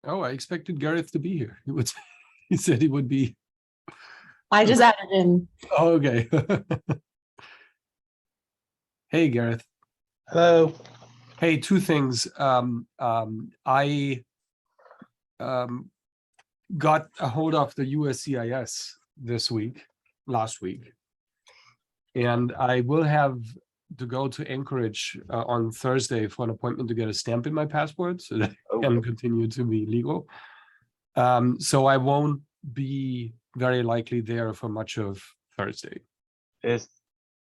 Oh, I expected Gareth to be here. He said he would be. I just added in. Oh, okay. Hey, Gareth. Hello. Hey, two things. I got a hold of the USCIS last week, and I will have to go to Anchorage on Thursday for an appointment to get a stamp in my passport so that I can continue to be legal. So I won't be very likely there for much of Thursday.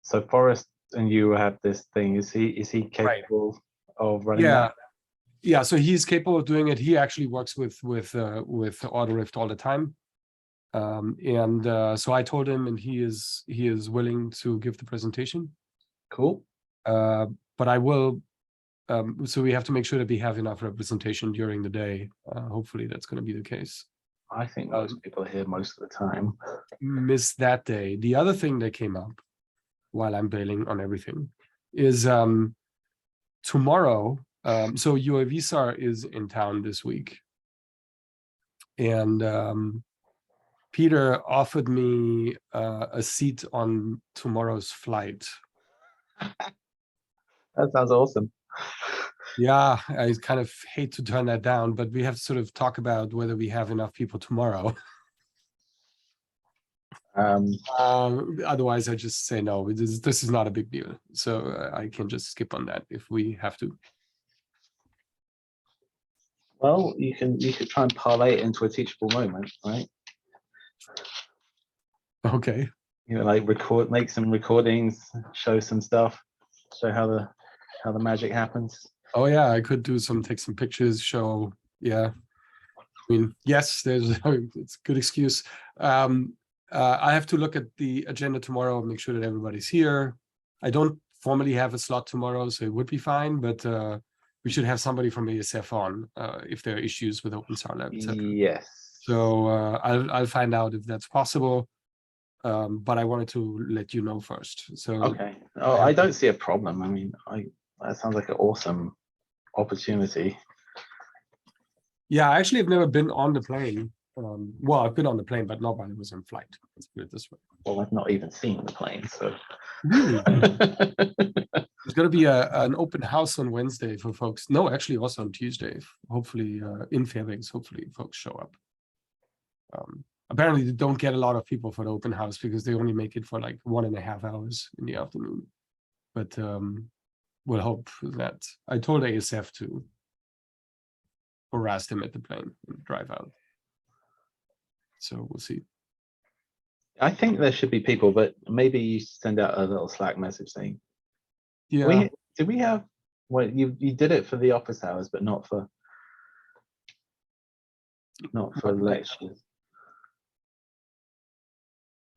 So Forrest and you have this thing. Is he capable of running that? Yeah, so he's capable of doing it. He actually works with AutoRift all the time. So I told him, and he is willing to give the presentation. Cool. But I will, so we have to make sure that we have enough representation during the day. Hopefully that's going to be the case. I think most people are here most of the time. Miss that day. The other thing that came up while I'm bailing on everything is tomorrow. So UAVSAR is in town this week. And Peter offered me a seat on tomorrow's flight. That sounds awesome. Yeah, I kind of hate to turn that down, but we have to sort of talk about whether we have enough people tomorrow. Otherwise, I just say no. This is not a big deal, so I can just skip on that if we have to. Well, you could try and parlay it into a teachable moment, right? Okay. You know, like make some recordings, show some stuff, show how the magic happens. Oh yeah, I could take some pictures, show. Yeah, I mean, yes, it's a good excuse. I have to look at the agenda tomorrow and make sure that everybody's here. I don't formally have a slot tomorrow, so it would be fine, but we should have somebody from ASF on if there are issues with Openstar Lab, etc. Yes. So I'll find out if that's possible. But I wanted to let you know first. So okay. Oh, I don't see a problem. I mean, that sounds like an awesome opportunity. Yeah, I actually have never been on the plane. Well, I've been on the plane, but not while it was in flight. Let's put it this way. Well, I've not even seen the plane, so. Really? There's going to be an open house on Wednesday for folks. No, actually also on Tuesday. Hopefully in Fairbanks, hopefully folks show up. Apparently they don't get a lot of people for the open house because they only make it for like 1.5 hours in the afternoon. But we'll hope that. I told ASF to harass them at the plane and drive out. So we'll see. I think there should be people, but maybe you send out a little Slack message saying, yeah. Did we have, well, you did it for the office hours, but not for lectures.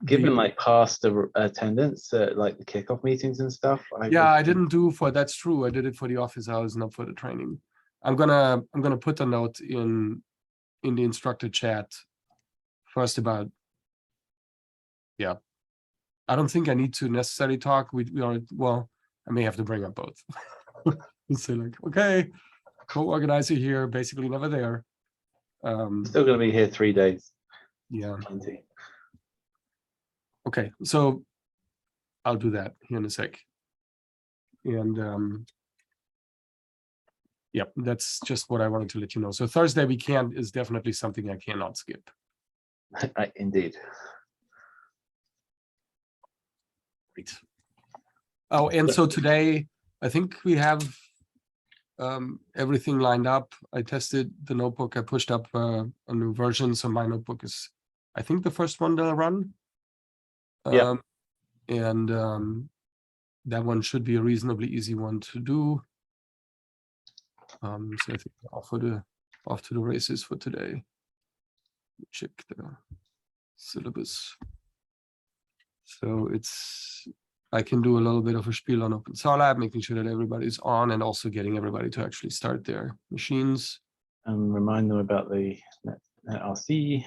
Given like past attendance at like the kickoff meetings and stuff. I didn't do that's true. I did it for the office hours, not for the training. I'm gonna put a note in the instructor chat first about. Yeah, I don't think I need to necessarily talk. We are, well, I may have to bring up both. Say like, okay, co-organizer here, basically never there. Still gonna be here 3 days. Yeah. 20. Okay, so I'll do that here in a sec. And yep, that's just what I wanted to let you know. So Thursday weekend is definitely something I cannot skip. Indeed. Great. Oh, and so today I think we have everything lined up. I tested the notebook. I pushed up a new version, so my notebook is, I think, the first one that I run. Yeah. And that one should be a reasonably easy one to do. So I think off to the races for today. Check the syllabus. So I can do a little bit of a spiel on Openstar Lab, making sure that everybody's on and also getting everybody to actually start their machines. And remind them about the NetRC.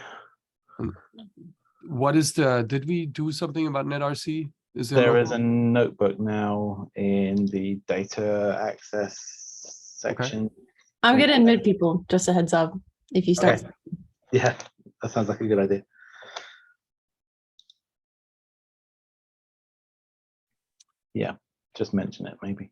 What is did we do something about NetRC? There is a notebook now in the data access section. I'm going to admit people, just a heads up. if you start. Okay. Yeah, that sounds like a good idea. Yeah, just mention it maybe.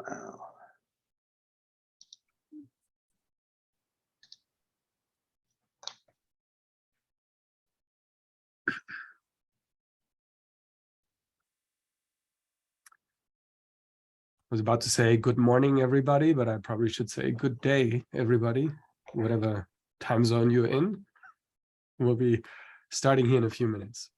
Wow. I was about to say good morning, everybody, but I probably should say good day, everybody, whatever time zone you're in. We'll be starting here in a few minutes.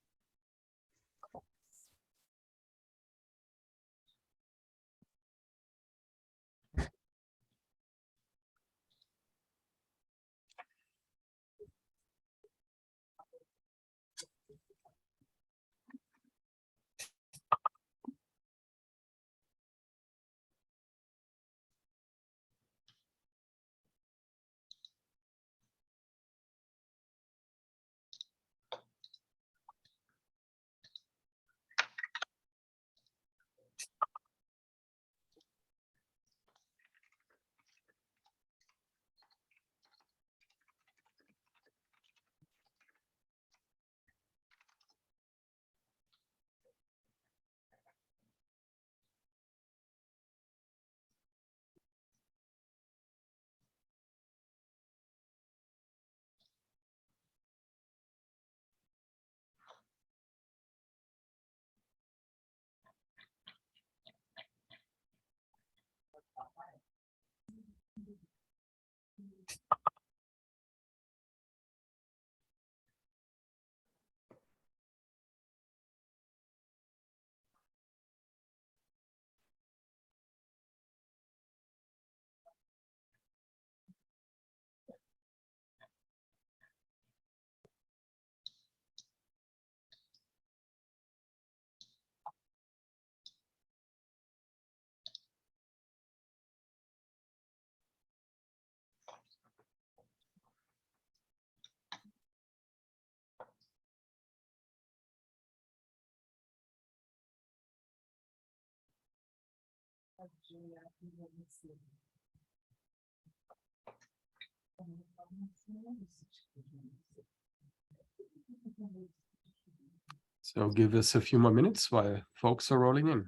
So give us a few more minutes while folks are rolling in.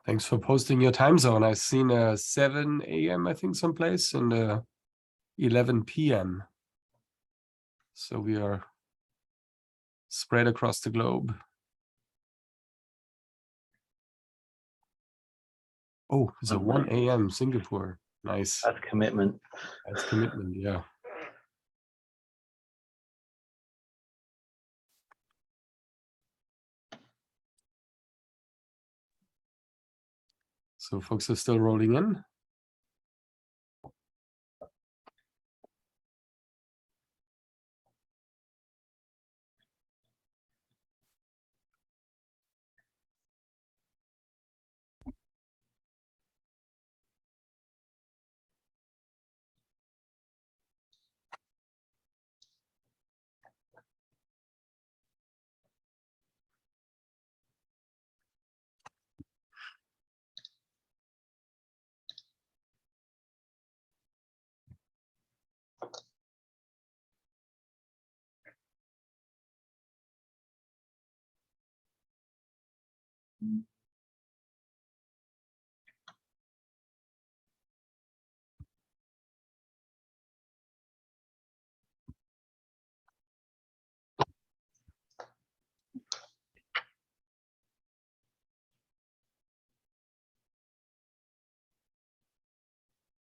Thanks for posting your time zone. I've seen a 7 a.m. I think someplace and 11 p.m. So we are spread across the globe. Oh, it's a 1 a.m. Singapore. Nice. That's commitment. That's commitment, yeah. So folks are still rolling in.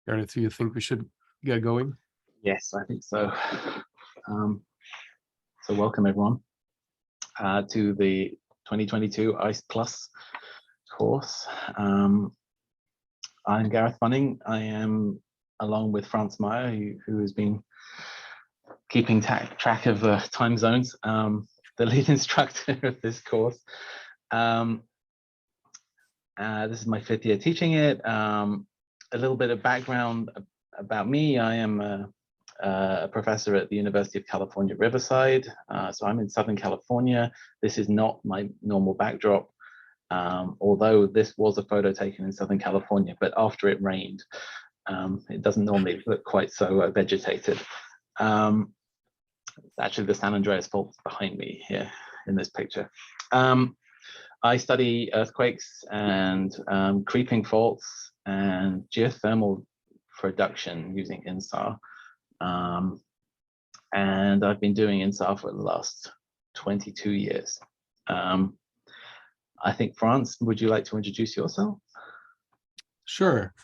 Gareth, do you think we should get going? Yes, I think so. So welcome everyone to the 2022 ICE Plus course. I'm Gareth Bunning. I am, along with Franz Meyer, who has been keeping track of the time zones, the lead instructor of this course. This is my 5th year teaching it. A little bit of background about me. I am a professor at the University of California, Riverside. So I'm in Southern California. This is not my normal backdrop, although this was a photo taken in Southern California, but after it rained. It doesn't normally look quite so vegetated. Actually, the San Andreas Fault behind me here in this picture. I study earthquakes and creeping faults and geothermal production using INSAR. And I've been doing INSAR for the last 22 years. I think, Franz, would you like to introduce yourself? Sure.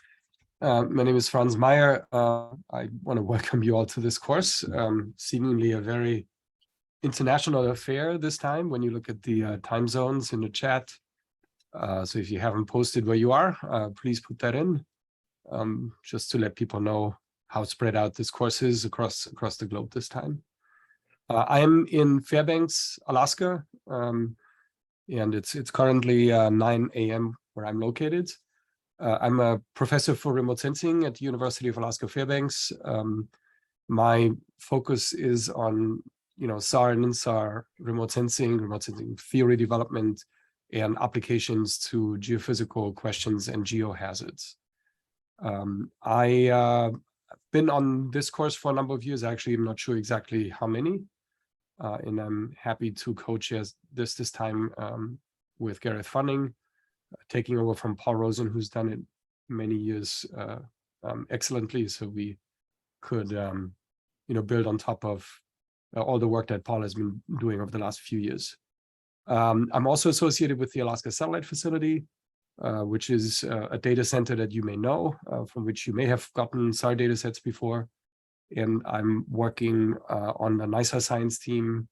My name is Franz Meyer. I want to welcome you all to this course. Seemingly a very international affair this time when you look at the time zones in the chat. So if you haven't posted where you are, please put that in, just to let people know how spread out this course is across the globe this time. I'm in Fairbanks, Alaska, and it's currently 9 a.m. where I'm located. I'm a professor for remote sensing at the University of Alaska Fairbanks. My focus is on SAR and INSAR remote sensing theory development, and applications to geophysical questions and geohazards. I've been on this course for a number of years. Actually, I'm not sure exactly how many, and I'm happy to co-chair this time with Gareth Bunning, taking over from Paul Rosen, who's done it many years excellently. So we could, build on top of all the work that Paul has been doing over the last few years. I'm also associated with the Alaska Satellite Facility, which is a data center that you may know, from which you may have gotten SAR data sets before. And I'm working on the NISAR science team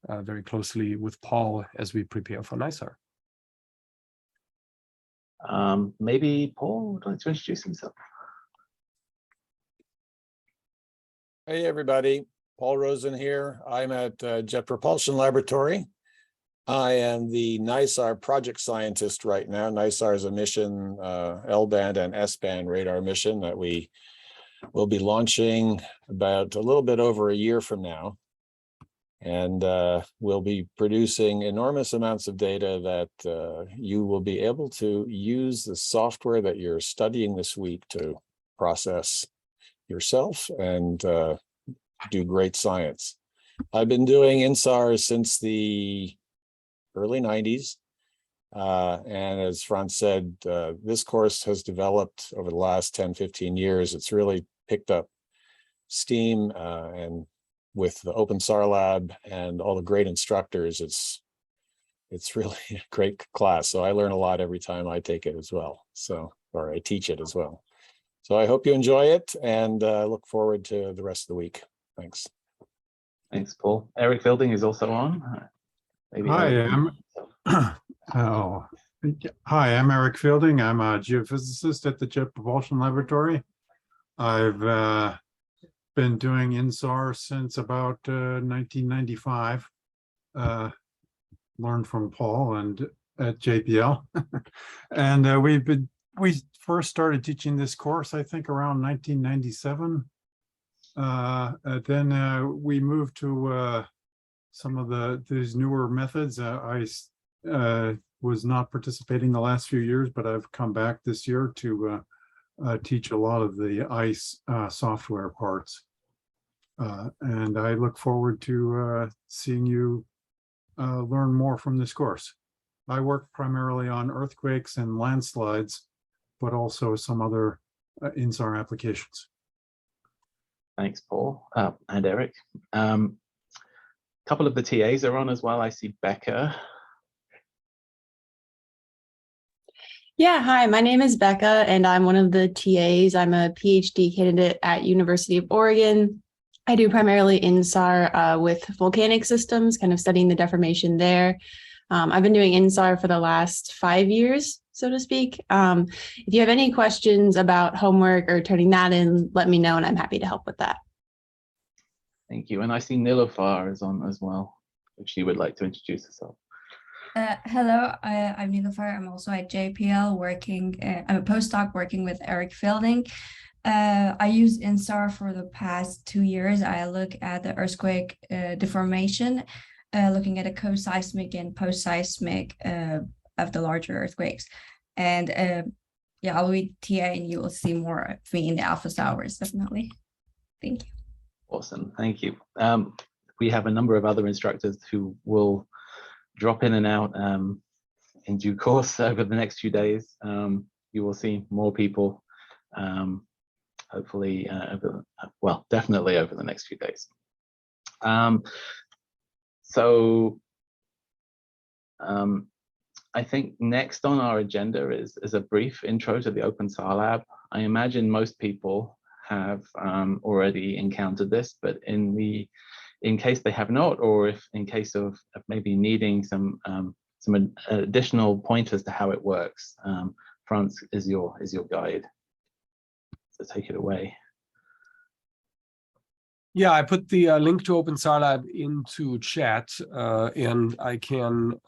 very closely with Paul as we prepare for NISAR. Maybe Paul would like to introduce himself. Hey, everybody. Paul Rosen here. I'm at Jet Propulsion Laboratory. I am the NISAR project scientist right now. NISAR is a mission, L-band and S-band radar mission that we will be launching about a little bit over a year from now. And we'll be producing enormous amounts of data that you will be able to use the software that you're studying this week to process yourself and do great science. I've been doing INSAR since the early 90s. And as Franz said, this course has developed over the last 10, 15 years. It's really picked up steam, and with the Openstar Lab and all the great instructors, it's really a great class. So I learn a lot every time I take it as well. Or I teach it as well. So I hope you enjoy it and look forward to the rest of the week. Thanks. Thanks, Paul. Eric Fielding is also on. Hi, I'm Eric Fielding. I'm a geophysicist at the Jet Propulsion Laboratory. I've been doing INSAR since about 1995. Learned from Paul and at JPL, and we first started teaching this course I think around 1997. Then we moved to some of these newer methods. I was not participating the last few years, but I've come back this year to teach a lot of the ICE software parts. And I look forward to seeing you learn more from this course. I work primarily on earthquakes and landslides, but also some other INSAR applications. Thanks, Paul and Eric. A couple of the TAs are on as well. I see Becca. Yeah, hi, my name is Becca, and I'm one of the TAs. I'm a PhD candidate at University of Oregon. I do primarily INSAR with volcanic systems, kind of studying the deformation there. I've been doing INSAR for the last 5 years, so to speak. If you have any questions about homework or turning that in, let me know, and I'm happy to help with that. Thank you. And I see Niloufar is on as well, if she would like to introduce herself. Hello, I'm Niloufar. I'm also at JPL working. I'm a postdoc working with Eric Fielding. I use INSAR for the past 2 years. I look at the earthquake deformation, looking at the co-seismic and post-seismic of the larger earthquakes. And yeah, I'll be TA and you will see more of me in the office hours, definitely. Thank you. Awesome, thank you. We have a number of other instructors who will drop in and out in due course over the next few days. You will see more people, hopefully, definitely over the next few days. I think next on our agenda is a brief intro to the Openstar Lab. I imagine most people have already encountered this, but in case they have not, or if in case of maybe needing some additional pointers to how it works, Franz is your guide. So take it away. Yeah, I put the link to Openstar Lab into chat, and I can,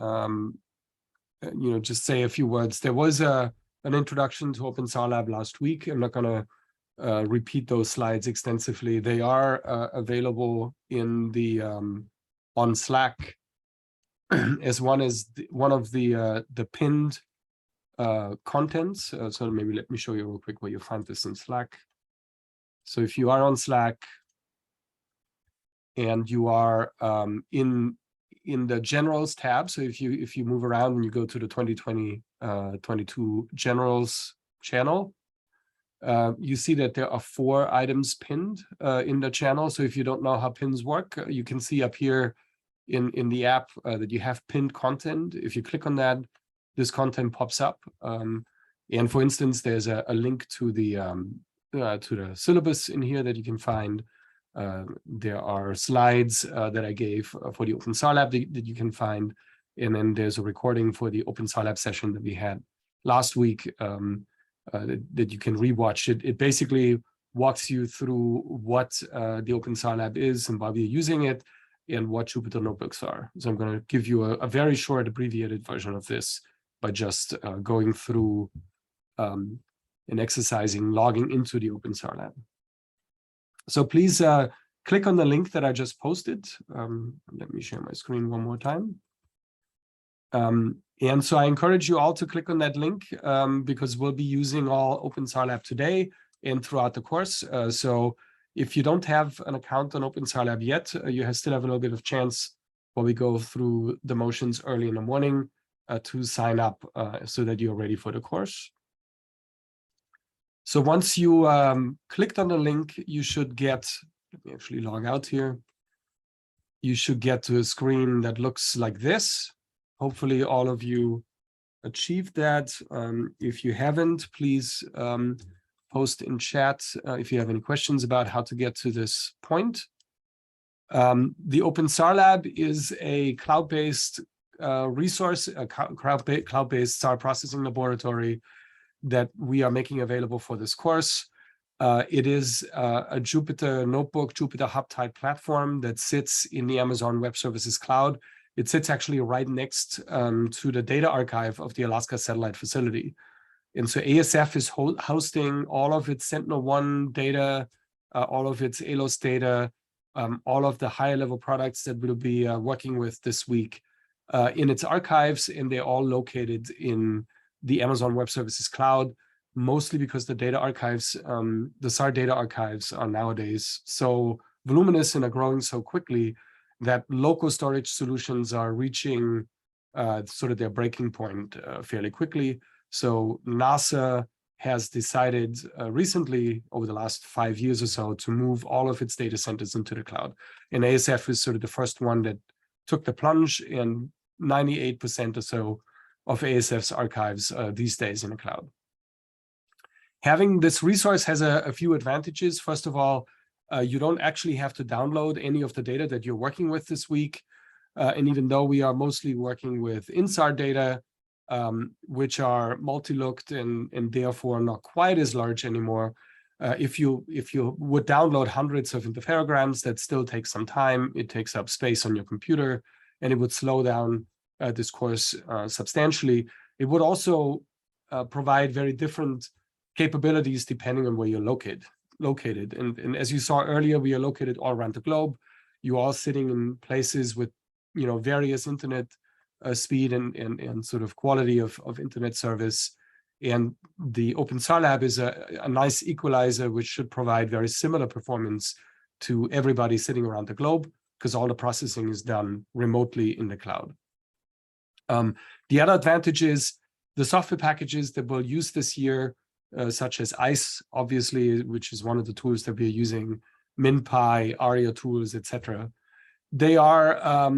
just say a few words. There was an introduction to Openstar Lab last week. I'm not going to repeat those slides extensively. They are available in the on Slack as one of the pinned contents. So maybe let me show you real quick where you find this in Slack. So if you are on Slack and you are in the Generals tab, so if you move around and you go to the 2022 Generals channel, you see that there are 4 items pinned in the channel. So if you don't know how pins work, you can see up here in the app that you have pinned content. If you click on that, this content pops up. And for instance, there's a link to the syllabus in here that you can find. There are slides that I gave for the Openstar Lab that you can find. And then there's a recording for the Openstar Lab session that we had last week that you can rewatch. It basically walks you through what the Openstar Lab is and why we're using it and what Jupyter notebooks are. So I'm going to give you a very short abbreviated version of this by just going through and exercising logging into the Openstar Lab. So please click on the link that I just posted. Let me share my screen one more time. And so I encourage you all to click on that link because we'll be using all Openstar Lab today and throughout the course. So if you don't have an account on Openstar Lab yet, you still have a little bit of chance while we go through the motions early in the morning to sign up so that you're ready for the course. So once you clicked on the link, you should get, let me actually log out here. You should get to a screen that looks like this. Hopefully all of you achieved that. If you haven't, please post in chat if you have any questions about how to get to this point. The Openstar Lab is a cloud-based resource, a cloud-based star processing laboratory that we are making available for this course. It is a Jupyter Notebook, Jupyter Hub type platform that sits in the Amazon Web Services cloud. It sits actually right next to the data archive of the Alaska Satellite Facility. And so ASF is hosting all of its Sentinel-1 data, all of its ALOS data, all of the higher level products that we'll be working with this week in its archives, and they're all located in the Amazon Web Services cloud, mostly because the data archives, the SAR data archives are nowadays so voluminous and are growing so quickly that local storage solutions are reaching sort of their breaking point fairly quickly. So NASA has decided recently, over the last 5 years or so, to move all of its data centers into the cloud. And ASF is sort of the first one that took the plunge, and 98% or so ASF's archives these days in the cloud. Having this resource has a few advantages. First of all, you don't actually have to download any of the data that you're working with this week. And even though we are mostly working with INSAR data, which are multi-looked and therefore not quite as large anymore, if you would download hundreds of interferograms, that still takes some time. It takes up space on your computer, and it would slow down this course substantially. It would also provide very different capabilities depending on where you're located. And as you saw earlier, we are located all around the globe. You're all sitting in places with various internet speed and sort of quality of internet service. And the Openstar Lab is a nice equalizer, which should provide very similar performance to everybody sitting around the globe, because all the processing is done remotely in the cloud. The other advantage is the software packages that we'll use this year, such as ISCE, obviously, which is one of the tools that we're using, MinPy, ARIA tools, etc. They are,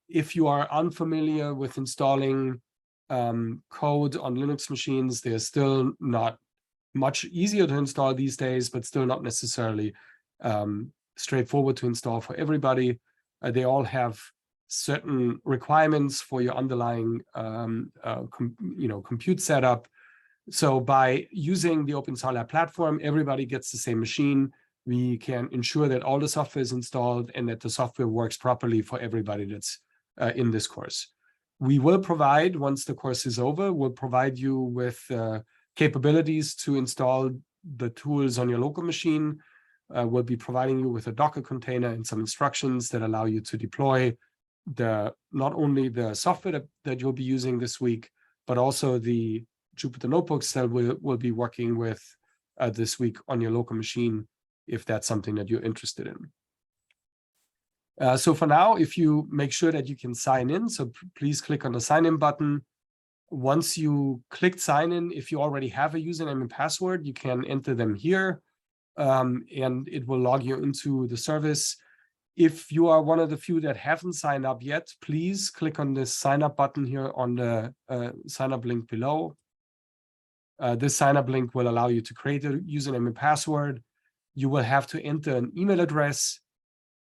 if you are unfamiliar with installing code on Linux machines, they're still not much easier to install these days, but still not necessarily straightforward to install for everybody. They all have certain requirements for your underlying compute setup. So by using the Openstar Lab platform, everybody gets the same machine. We can ensure that all the software is installed and that the software works properly for everybody that's in this course. We will provide, once the course is over, we'll provide you with capabilities to install the tools on your local machine. We'll be providing you with a Docker container and some instructions that allow you to deploy not only the software that you'll be using this week, but also the Jupyter notebooks that we'll be working with this week on your local machine, if that's something that you're interested in. So for now, if you make sure that you can sign in, so please click on the sign in button. Once you click sign in, if you already have a username and password, you can enter them here, and it will log you into the service. If you are one of the few that haven't signed up yet, please click on this sign up button here on the sign up link below. This sign up link will allow you to create a username and password. You will have to enter an email address.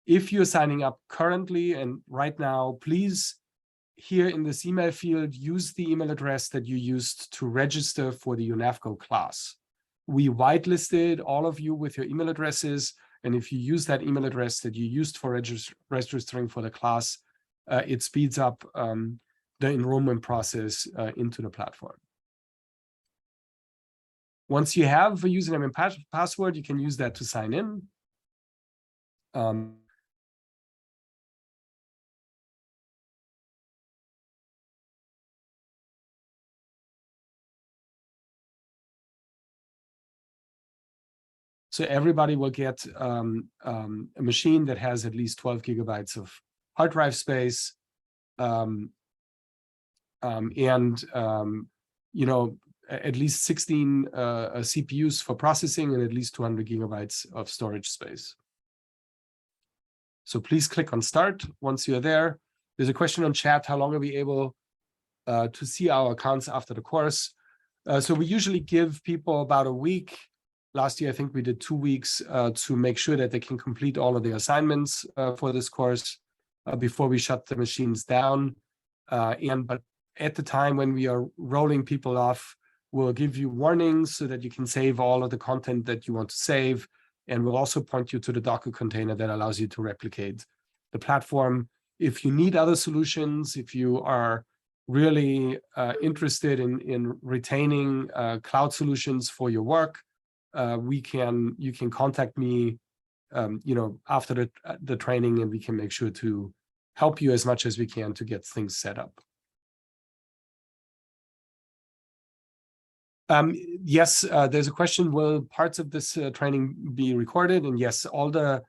If you're signing up currently and right now, please, here in this email field, use the email address that you used to register for the UNAFCO class. We whitelisted all of you with your email addresses, and if you use that email address that you used for registering for the class, it speeds up the enrollment process into the platform. Once you have a username and password, you can use that to sign in. So everybody will get a machine that has at least 12 gigabytes of hard drive space, and at least 16 CPUs for processing and at least 200 gigabytes of storage space. So please click on start once you're there. There's a question on chat: how long are we able to see our accounts after the course? So we usually give people about a week. Last year, I think we did 2 weeks to make sure that they can complete all of their assignments for this course before we shut the machines down. But at the time when we are rolling people off, we'll give you warnings so that you can save all of the content that you want to save. And we'll also point you to the Docker container that allows you to replicate the platform. If you need other solutions, if you are really interested in retaining cloud solutions for your work, you can contact me, after the training, and we can make sure to help you as much as we can to get things set up. Yes, there's a question: will parts of this training be recorded? And yes, all the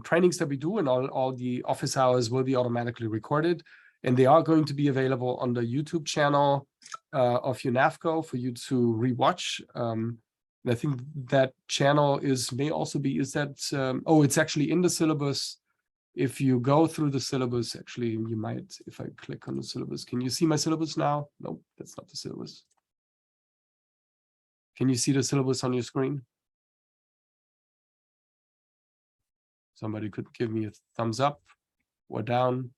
trainings that we do and all the office hours will be automatically recorded, and they are going to be available on the YouTube channel of UNAFCO for you to rewatch. I think that channel it's actually in the syllabus. if you go through the syllabus, actually, you might, if I click on the syllabus, can you see my syllabus now? Nope, that's not the syllabus. Can you see the syllabus on your screen? Somebody could give me a thumbs up or down.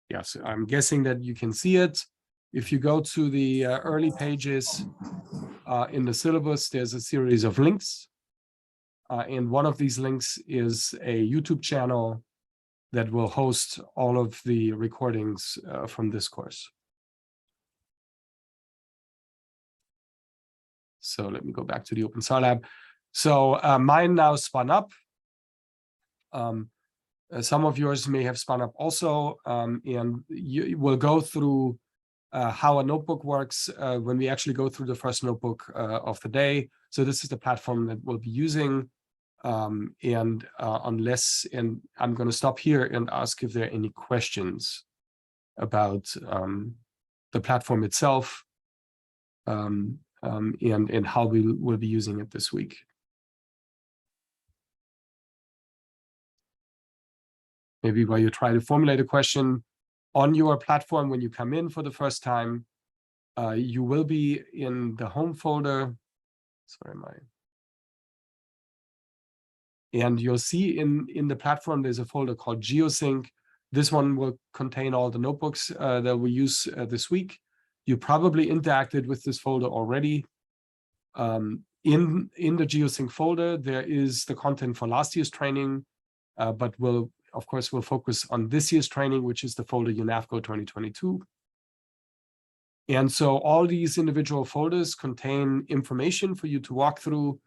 Yes, I'm guessing that you can see it. If you go to the early pages in the syllabus, there's a series of links. And one of these links is a YouTube channel that will host all of the recordings from this course. So let me go back to the Openstar Lab. So mine now spun up. Some of yours may have spun up also, and you will go through how a notebook works when we actually go through the first notebook of the day. So this is the platform that we'll be using. And I'm going to stop here and ask if there are any questions about the platform itself and how we will be using it this week. Maybe while you try to formulate a question on your platform when you come in for the first time, you will be in the home folder. Sorry, and you'll see in the platform, there's a folder called Geosync. This one will contain all the notebooks that we use this week. You probably interacted with this folder already. In the Geosync folder, there is the content for last year's training, but we'll focus on this year's training, which is the folder UNAFCO 2022. And so all these individual folders contain information for you to walk through.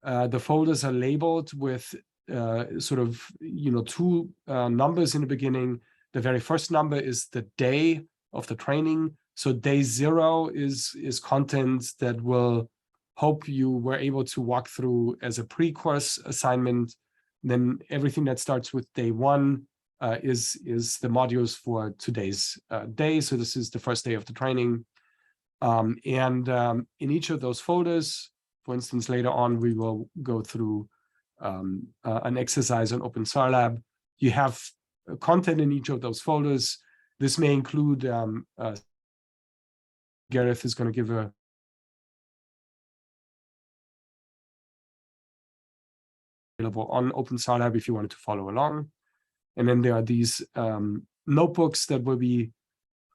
The folders are labeled with two numbers in the beginning. The very first number is the day of the training. So day 0 is content that will hope you were able to walk through as a pre-course assignment. Then everything that starts with day 1 is the modules for today's day. So this is the first day of the training. In each of those folders, for instance, later on, we will go through an exercise on Openstar Lab. You have content in each of those folders. This may include, Gareth is going to give a available on Openstar Lab if you wanted to follow along. And then there are these notebooks that we'll be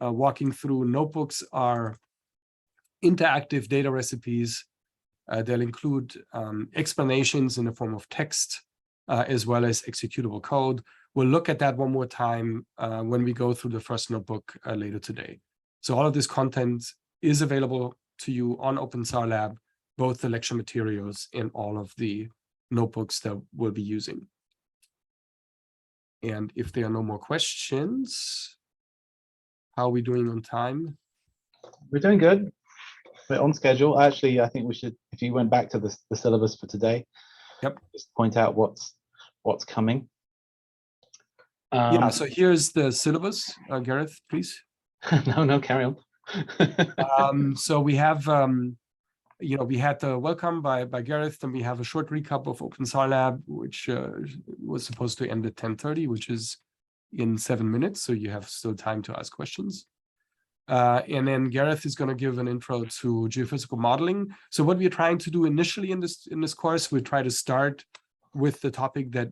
walking through. Notebooks are interactive data recipes. They'll include explanations in the form of text, as well as executable code. We'll look at that one more time when we go through the first notebook later today. So all of this content is available to you on Openstar Lab, both the lecture materials and all of the notebooks that we'll be using. And if there are no more questions, how are we doing on time? We're doing good. We're on schedule. Actually, I think we should, if you went back to the syllabus for today, yep, just point out what's coming. Yeah, so here's the syllabus. Gareth, please. No, carry on. So we have, we had the welcome by Gareth, and we have a short recap of Openstar Lab, which was supposed to end at 10:30, which is in 7 minutes. So you have still time to ask questions. And then Gareth is going to give an intro to geophysical modeling. So what we're trying to do initially in this course, we try to start with the topic that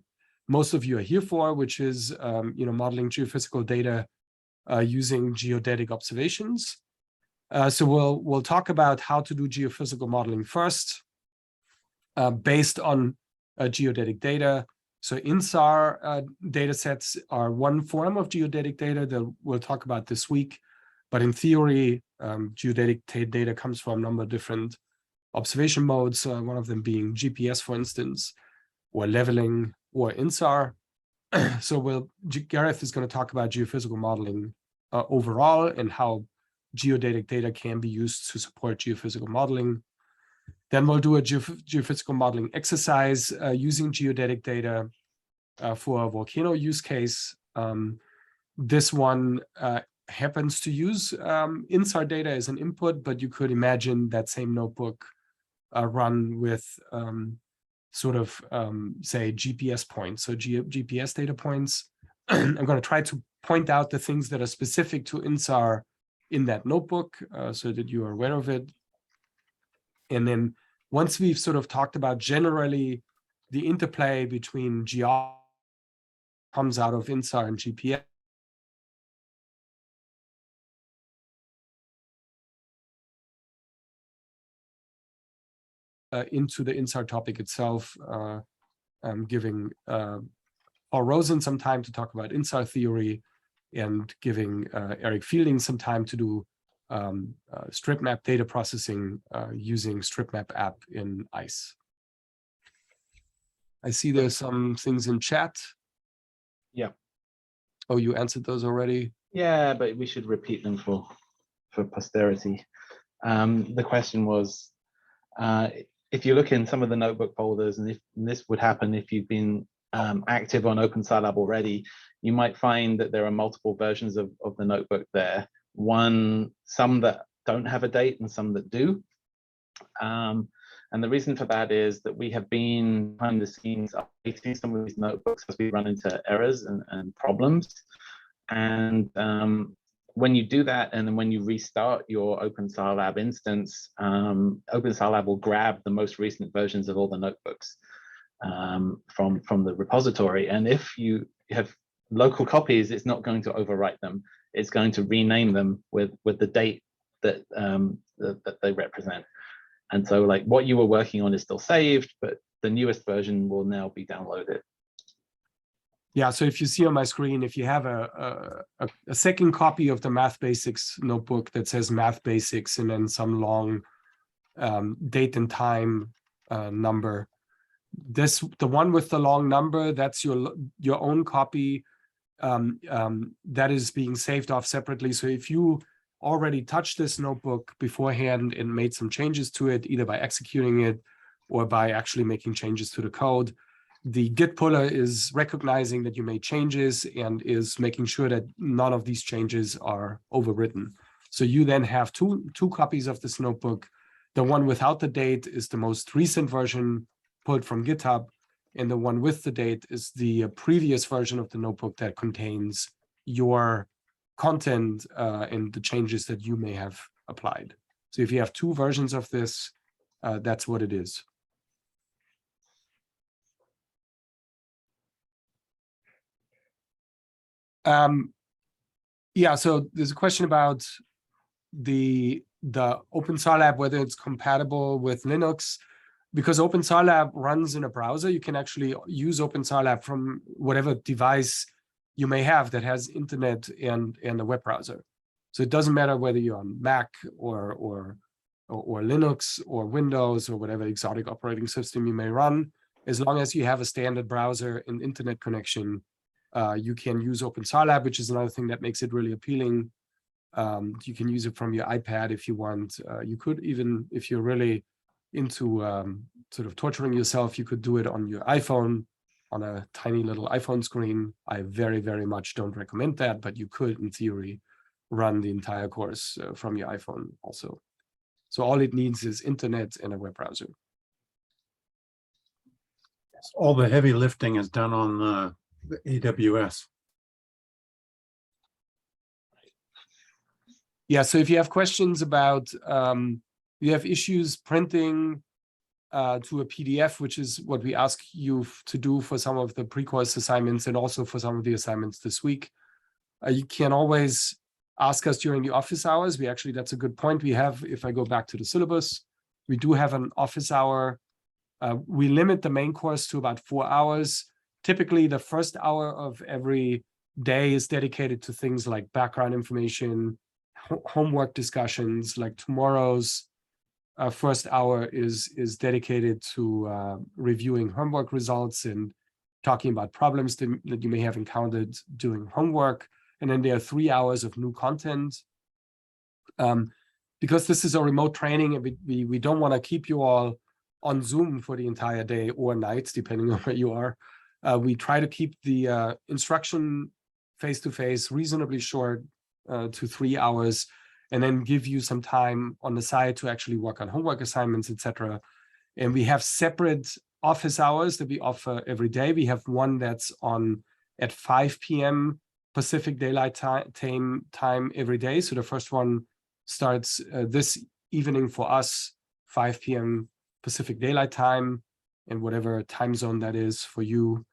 most of you are here for, which is modeling geophysical data using geodetic observations. So we'll talk about how to do geophysical modeling first, based on geodetic data. So INSAR data sets are one form of geodetic data that we'll talk about this week. But in theory, geodetic data comes from a number of different observation modes, one of them being GPS, for instance, or leveling, or INSAR. So Gareth is going to talk about geophysical modeling overall and how geodetic data can be used to support geophysical modeling. Then we'll do a geophysical modeling exercise using geodetic data for a volcano use case. This one happens to use INSAR data as an input, but you could imagine that same notebook run with sort of say GPS points, so GPS data points. I'm going to try to point out the things that are specific to INSAR in that notebook so that you are aware of it. And then once we've sort of talked about generally the interplay between geography comes out of INSAR and GPS, into the INSAR topic itself, giving Paul Rosen some time to talk about INSAR theory, and giving Eric Fielding some time to do strip map data processing using strip map app in ISCE. I see there's some things in chat. Yeah. Oh, you answered those already? Yeah, but we should repeat them for posterity. The question was, if you look in some of the notebook folders, and this would happen if you've been active on Openstar Lab already, you might find that there are multiple versions of the notebook there. Some that don't have a date and some that do. And the reason for that is that we have been behind the scenes updating some of these notebooks as we run into errors and problems. And when you do that, and then when you restart your Openstar Lab instance, Openstar Lab will grab the most recent versions of all the notebooks from the repository. And if you have local copies, it's not going to overwrite them. It's going to rename them with the date that that they represent. And so, like, what you were working on is still saved, but the newest version will now be downloaded. Yeah, so if you see on my screen, if you have a second copy of the Math Basics notebook that says Math Basics and then some long date and time number, the one with the long number, that's your own copy that is being saved off separately. So if you already touched this notebook beforehand and made some changes to it, either by executing it or by actually making changes to the code, the Git puller is recognizing that you made changes and is making sure that none of these changes are overwritten. So you then have two copies of this notebook. The one without the date is the most recent version pulled from GitHub, and the one with the date is the previous version of the notebook that contains your content and the changes that you may have applied. So if you have two versions of this, that's what it is. Yeah, so there's a question about the Openstar Lab, whether it's compatible with Linux. Because Openstar Lab runs in a browser, you can actually use Openstar Lab from whatever device you may have that has internet and a web browser. So it doesn't matter whether you're on Mac or Linux or Windows or whatever exotic operating system you may run. As long as you have a standard browser and internet connection, you can use Openstar Lab, which is another thing that makes it really appealing. You can use it from your iPad if you want. You could even, if you're really into sort of torturing yourself, you could do it on your iPhone, on a tiny little iPhone screen. I very, very much don't recommend that, but you could, in theory, run the entire course from your iPhone also. So all it needs is internet and a web browser. All the heavy lifting is done on the AWS. Yeah, so if you have questions about, you have issues printing to a PDF, which is what we ask you to do for some of the pre-course assignments and also for some of the assignments this week. You can always ask us during the office hours. That's a good point. We have, if I go back to the syllabus, we do have an office hour. We limit the main course to about 4 hours. Typically, the first hour of every day is dedicated to things like background information, homework discussions. Like tomorrow's first hour is dedicated to reviewing homework results and talking about problems that you may have encountered doing homework. And then there are 3 hours of new content. Because this is a remote training, and we don't want to keep you all on Zoom for the entire day or night, depending on where you are. We try to keep the instruction face-to-face reasonably short, to 3 hours, and then give you some time on the side to actually work on homework assignments, etc. And we have separate office hours that we offer every day. We have one that's on at 5 p.m. Pacific Daylight time every day. So the first one starts this evening for us, 5 p.m. Pacific Daylight time, and whatever time zone that is for you.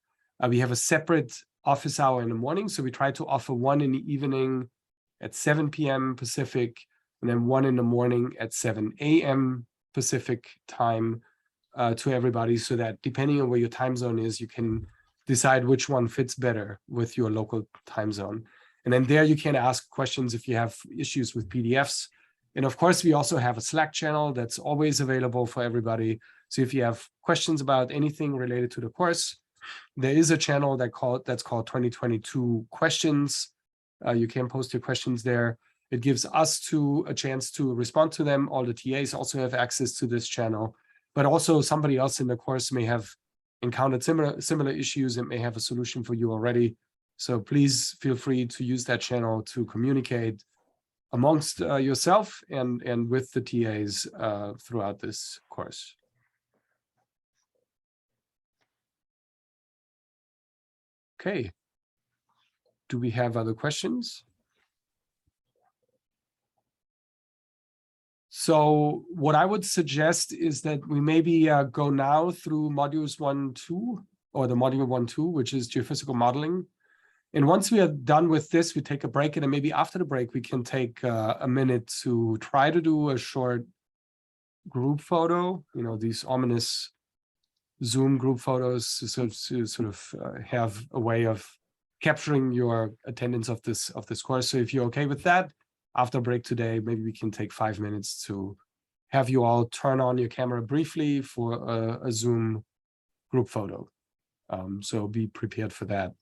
We have a separate office hour in the morning. So we try to offer one in the evening at 7 p.m. Pacific, and then one in the morning at 7 a.m. Pacific time to everybody, so that depending on where your time zone is, you can decide which one fits better with your local time zone. And then there you can ask questions if you have issues with PDFs. And of course, we also have a Slack channel that's always available for everybody. So if you have questions about anything related to the course, there is a channel that's called 2022 Questions. You can post your questions there. It gives us a chance to respond to them. All the TAs also have access to this channel, but also somebody else in the course may have encountered similar issues and may have a solution for you already. So please feel free to use that channel to communicate amongst yourself and with the TAs throughout this course. Okay. Do we have other questions? So what I would suggest is that we maybe go now through modules 1, 2, or the module 1, 2, which is geophysical modeling. And once we are done with this, we take a break, and then maybe after the break, we can take a minute to try to do a short group photo, these ominous Zoom group photos, to sort of have a way of capturing your attendance of this course. So if you're okay with that, after break today, maybe we can take 5 minutes to have you all turn on your camera briefly for a Zoom group photo. So be prepared for that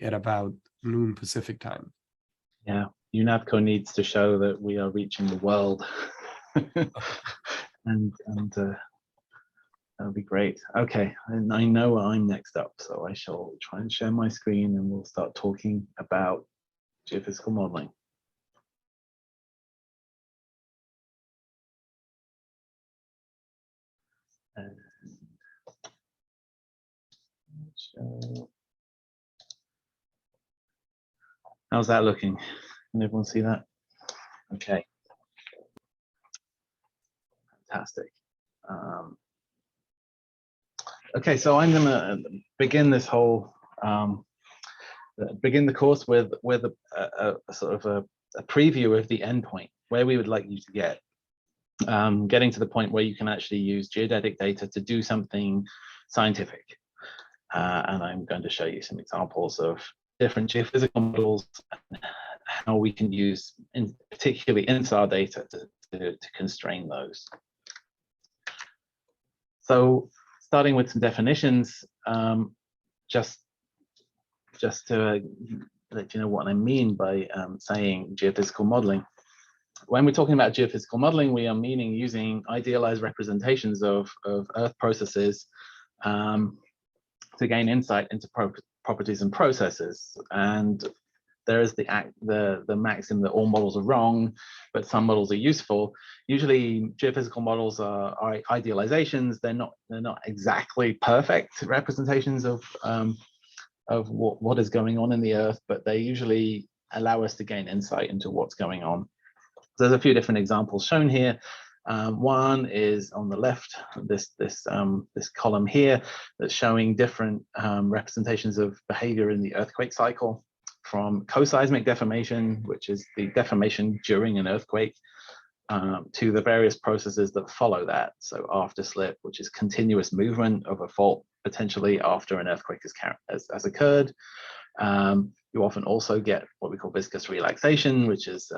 at about noon Pacific time. Yeah, UNAVCO needs to show that we are reaching the world. and that'll be great. Okay, and I know I'm next up, so I shall try and share my screen and we'll start talking about geophysical modeling. How's that looking? Can everyone see that? Okay. Fantastic. Okay, so I'm going to begin this whole begin the course with a sort of a preview of the endpoint, where we would like you to get. Getting to the point where you can actually use geodetic data to do something scientific. And I'm going to show you some examples of different geophysical models and how we can use, particularly INSAR data, to constrain those. So starting with some definitions, just to let you know what I mean by saying geophysical modeling. When we're talking about geophysical modeling, we are meaning using idealized representations of Earth processes to gain insight into properties and processes. And there is the maxim that all models are wrong, but some models are useful. Usually, geophysical models are idealizations. They're not exactly perfect representations of what is going on in the Earth, but they usually allow us to gain insight into what's going on. So there's a few different examples shown here. One is on the left, this column here that's showing different representations of behavior in the earthquake cycle, from coseismic deformation, which is the deformation during an earthquake, to the various processes that follow that. So after slip, which is continuous movement of a fault potentially after an earthquake has occurred. You often also get what we call viscous relaxation, which is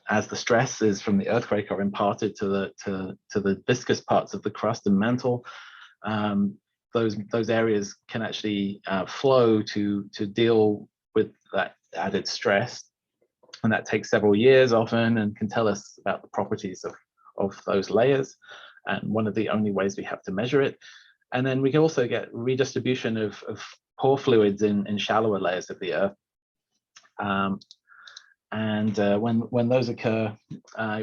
as the stresses from the earthquake are imparted to the viscous parts of the crust and mantle, those areas can actually flow to deal with that added stress, and that takes several years often, and can tell us about the properties of those layers, and one of the only ways we have to measure it. And then we can also get redistribution of pore fluids in shallower layers of the earth. When those occur,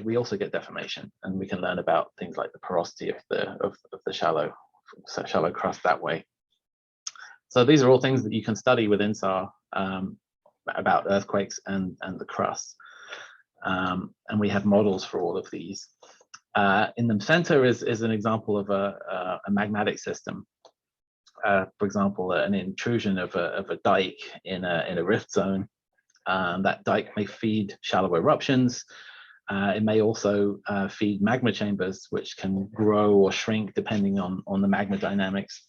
we also get deformation, and we can learn about things like the porosity of the shallow shallow crust that way. So these are all things that you can study with INSAR about earthquakes and the crust. And we have models for all of these. In the center is an example of a magmatic system. For example, an intrusion of a dike in a rift zone. That dike may feed shallow eruptions. It may also feed magma chambers, which can grow or shrink depending on the magma dynamics.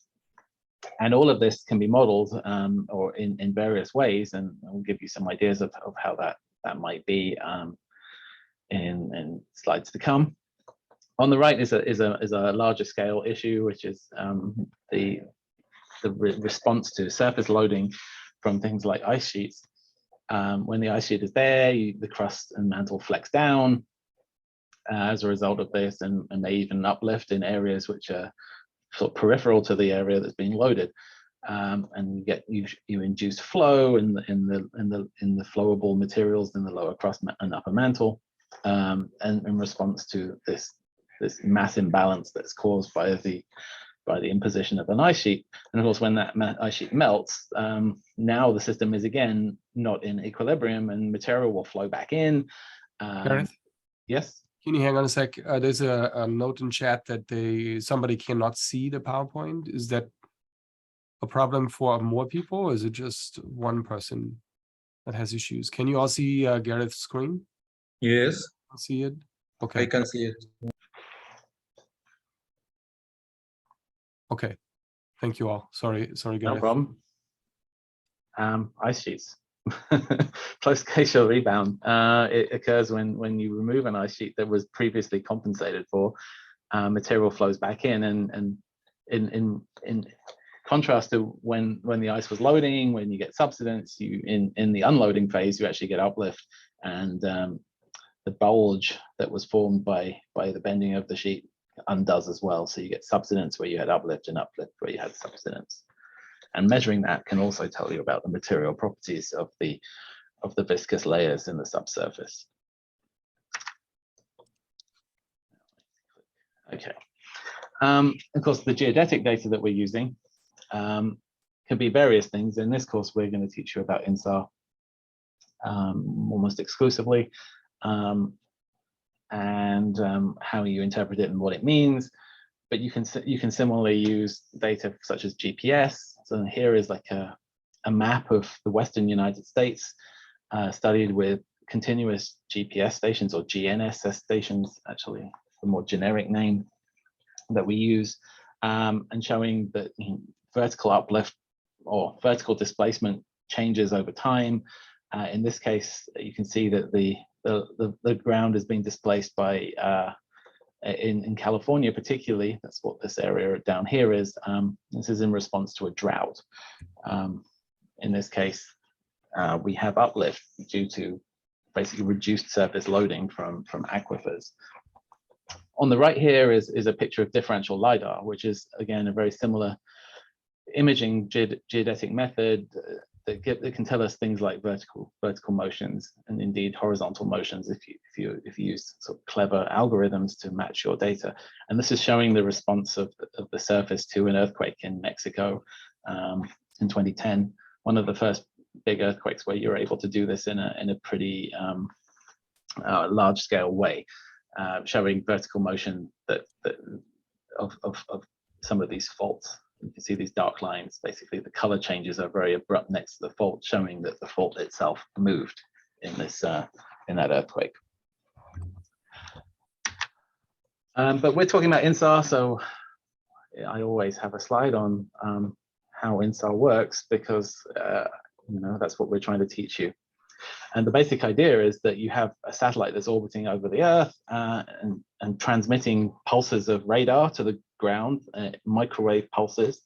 And all of this can be modeled or in various ways, and I'll give you some ideas of how that might be in slides to come. On the right is a larger scale issue, which is the response to surface loading from things like ice sheets. When the ice sheet is there, the crust and mantle flex down as a result of this, and may even uplift in areas which are sort of peripheral to the area that's being loaded, and you induce flow in the flowable materials in the lower crust and upper mantle, and in response to this mass imbalance that's caused by the imposition of an ice sheet. And of course, when that ice sheet melts, now the system is again not in equilibrium, and material will flow back in. Gareth? Yes. Can you hang on a sec? There's a note in chat that somebody cannot see the PowerPoint. Is that a problem for more people, or is it just one person that has issues? Can you all see Gareth's screen? Yes, See it? Okay. I can see it. Okay. Thank you all. Sorry, Gareth. No problem. Ice sheets. Post-glacial rebound. It occurs when you remove an ice sheet that was previously compensated for. Material flows back in, and in contrast to when the ice was loading, when you get subsidence, in the unloading phase you actually get uplift, and the bulge that was formed by the bending of the sheet undoes as well. So you get subsidence where you had uplift, and uplift where you had subsidence. And measuring that can also tell you about the material properties of the viscous layers in the subsurface. Okay. Of course, the geodetic data that we're using can be various things. In this course, we're going to teach you about INSAR almost exclusively, and how you interpret it and what it means. But you can similarly use data such as GPS. So here is like a map of the Western United States, studied with continuous GPS stations, or GNSS stations, actually the more generic name that we use, and showing that vertical uplift or vertical displacement changes over time. In this case, you can see that the ground is being displaced by in California particularly. That's what this area down here is. This is in response to a drought. In this case, we have uplift due to basically reduced surface loading from aquifers. On the right here is a picture of differential lidar, which is again a very similar imaging geodetic method that can tell us things like vertical motions, and indeed horizontal motions if you use sort of clever algorithms to match your data. And this is showing the response of the surface to an earthquake in Mexico in 2010, one of the first big earthquakes where you're able to do this in a pretty large scale way, showing vertical motion of some of these faults. You can see these dark lines. Basically, the color changes are very abrupt next to the fault, showing that the fault itself moved in this in that earthquake. But we're talking about INSAR, so I always have a slide on how INSAR works, because that's what we're trying to teach you. And the basic idea is that you have a satellite that's orbiting over the Earth and transmitting pulses of radar to the ground, microwave pulses.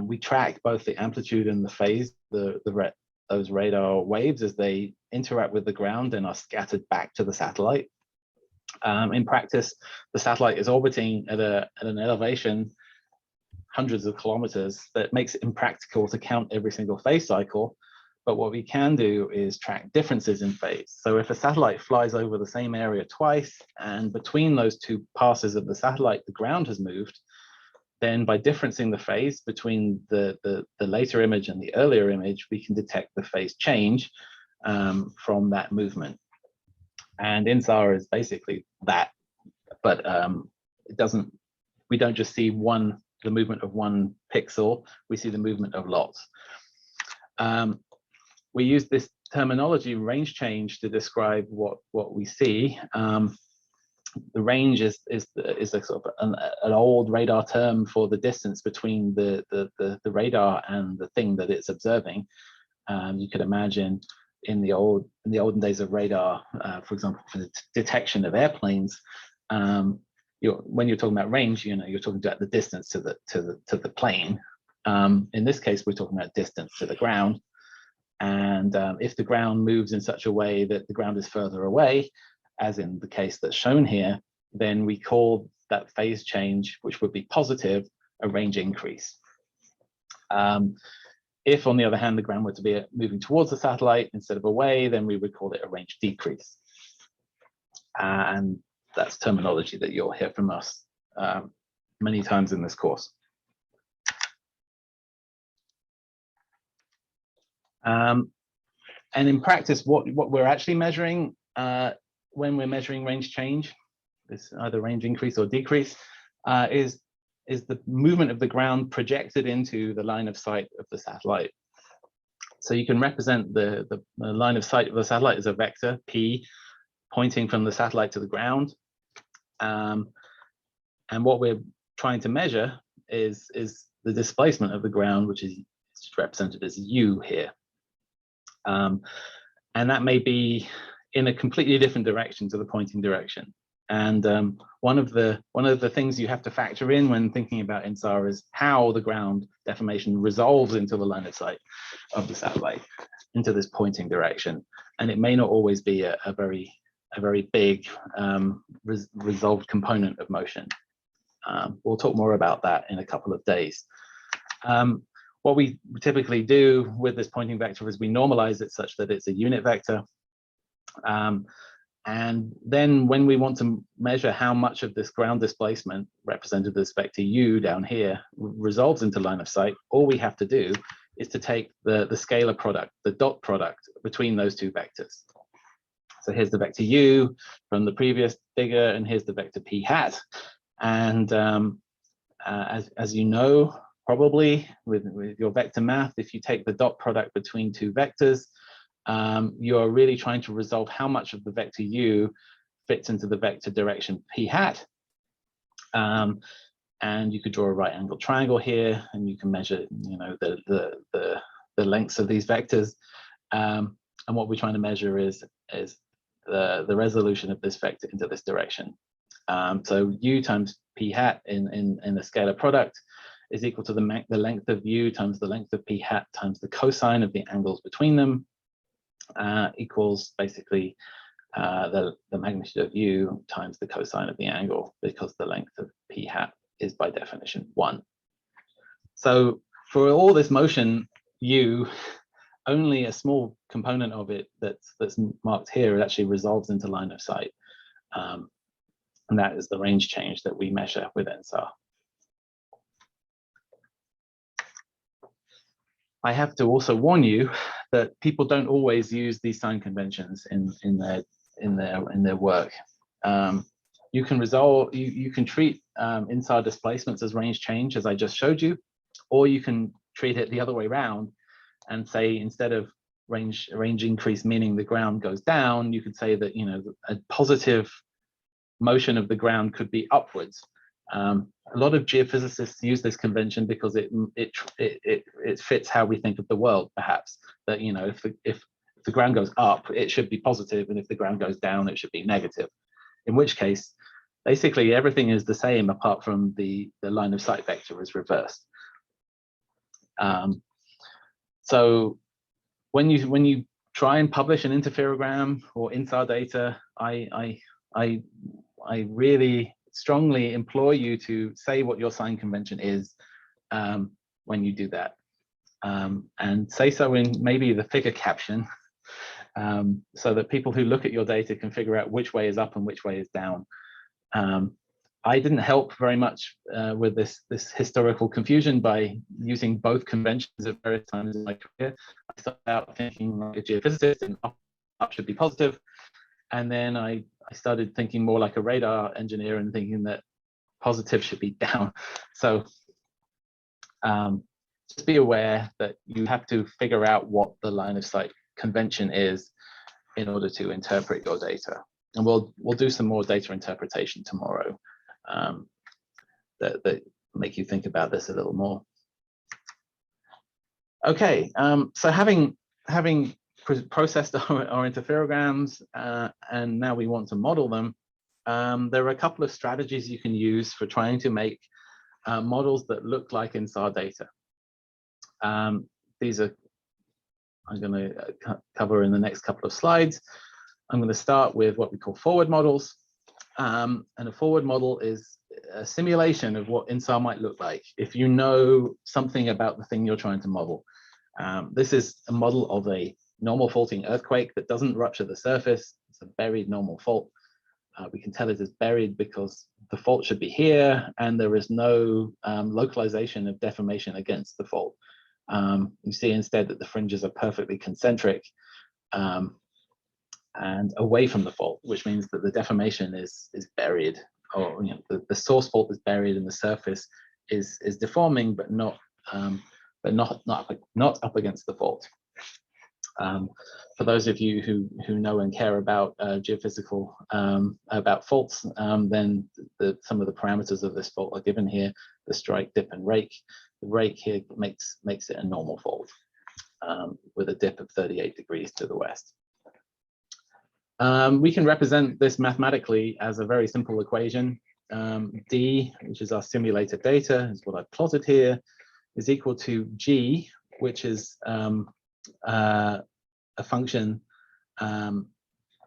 We track both the amplitude and the phase, those radar waves as they interact with the ground and are scattered back to the satellite. In practice, the satellite is orbiting at an elevation hundreds of kilometers that makes it impractical to count every single phase cycle. But what we can do is track differences in phase. So if a satellite flies over the same area twice, and between those two passes of the satellite, the ground has moved, then by differencing the phase between the later image and the earlier image, we can detect the phase change from that movement. And INSAR is basically that, but it doesn't. We don't just see the movement of one pixel. We see the movement of lots. We use this terminology, range change, to describe what we see. The range is a sort of an old radar term for the distance between the radar and the thing that it's observing. You could imagine in the olden days of radar, for example, for the detection of airplanes, when you're talking about range, you're talking about the distance to the plane. In this case, we're talking about distance to the ground. And if the ground moves in such a way that the ground is further away, as in the case that's shown here, then we call that phase change, which would be positive, a range increase. If, on the other hand, the ground were to be moving towards the satellite instead of away, then we would call it a range decrease. And that's terminology that you'll hear from us many times in this course. And in practice, what we're actually measuring when we're measuring range change, this either range increase or decrease, is the movement of the ground projected into the line of sight of the satellite. So you can represent the line of sight of the satellite as a vector, P, pointing from the satellite to the ground. And what we're trying to measure is the displacement of the ground, which is represented as U here. And that may be in a completely different direction to the pointing direction. And one of the things you have to factor in when thinking about INSAR is how the ground deformation resolves into the line of sight of the satellite, into this pointing direction. And it may not always be a very big resolved component of motion. We'll talk more about that in a couple of days. What we typically do with this pointing vector is we normalize it such that it's a unit vector. And then when we want to measure how much of this ground displacement, represented as vector U down here, resolves into line of sight, all we have to do is to take the scalar product, the dot product between those two vectors. So here's the vector U from the previous figure, and here's the vector P hat. And as you know, probably with your vector math, if you take the dot product between two vectors, you're really trying to resolve how much of the vector U fits into the vector direction P hat. And you could draw a right angle triangle here, and you can measure, the lengths of these vectors. And what we're trying to measure is the resolution of this vector into this direction. So U times P hat in the scalar product is equal to the length of U times the length of P hat times the cosine of the angles between them, equals basically the magnitude of U times the cosine of the angle, because the length of P hat is by definition 1. So for all this motion U, only a small component of it that's marked here actually resolves into line of sight. And that is the range change that we measure with INSAR. I have to also warn you that people don't always use these sign conventions in their work. You can treat INSAR displacements as range change, as I just showed you, or you can treat it the other way around and say, instead of range increase meaning the ground goes down, you could say that a positive motion of the ground could be upwards. A lot of geophysicists use this convention because it fits how we think of the world, perhaps. That if the ground goes up, it should be positive, and if the ground goes down, it should be negative. In which case, basically everything is the same apart from the line of sight vector is reversed. So when you try and publish an interferogram or INSAR data, I really strongly implore you to say what your sign convention is when you do that, and say so in maybe the figure caption, so that people who look at your data can figure out which way is up and which way is down. I didn't help very much with this historical confusion by using both conventions at various times in my career. I started out thinking like a geophysicist, and up should be positive. And then I started thinking more like a radar engineer and thinking that positive should be down. So just be aware that you have to figure out what the line of sight convention is in order to interpret your data. And we'll do some more data interpretation tomorrow that make you think about this a little more. Okay, so having processed our interferograms and now we want to model them, there are a couple of strategies you can use for trying to make models that look like INSAR data. These are I'm going to cover in the next couple of slides. I'm going to start with what we call forward models. And a forward model is a simulation of what INSAR might look like if you know something about the thing you're trying to model. This is a model of a normal faulting earthquake that doesn't rupture the surface. It's a buried normal fault. We can tell it is buried because the fault should be here and there is no localization of deformation against the fault. You see instead that the fringes are perfectly concentric and away from the fault, which means that the deformation is buried, or the source fault is buried and the surface is deforming, but not up against the fault. For those of you who know and care about geophysical, about faults, then some of the parameters of this fault are given here: the strike, dip, and rake. The rake here makes it a normal fault with a dip of 38 degrees to the west. We can represent this mathematically as a very simple equation. D, which is our simulated data, is what I've plotted here, is equal to G, which is a function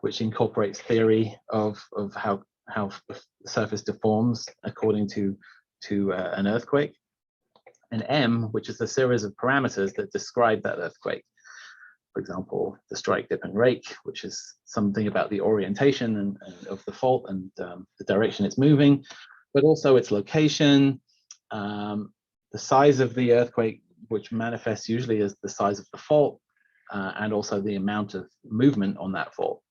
which incorporates theory of how the surface deforms according to an earthquake, and M, which is a series of parameters that describe that earthquake. For example, the strike, dip, and rake, which is something about the orientation and of the fault and the direction it's moving, but also its location, the size of the earthquake, which manifests usually as the size of the fault, and also the amount of movement on that fault.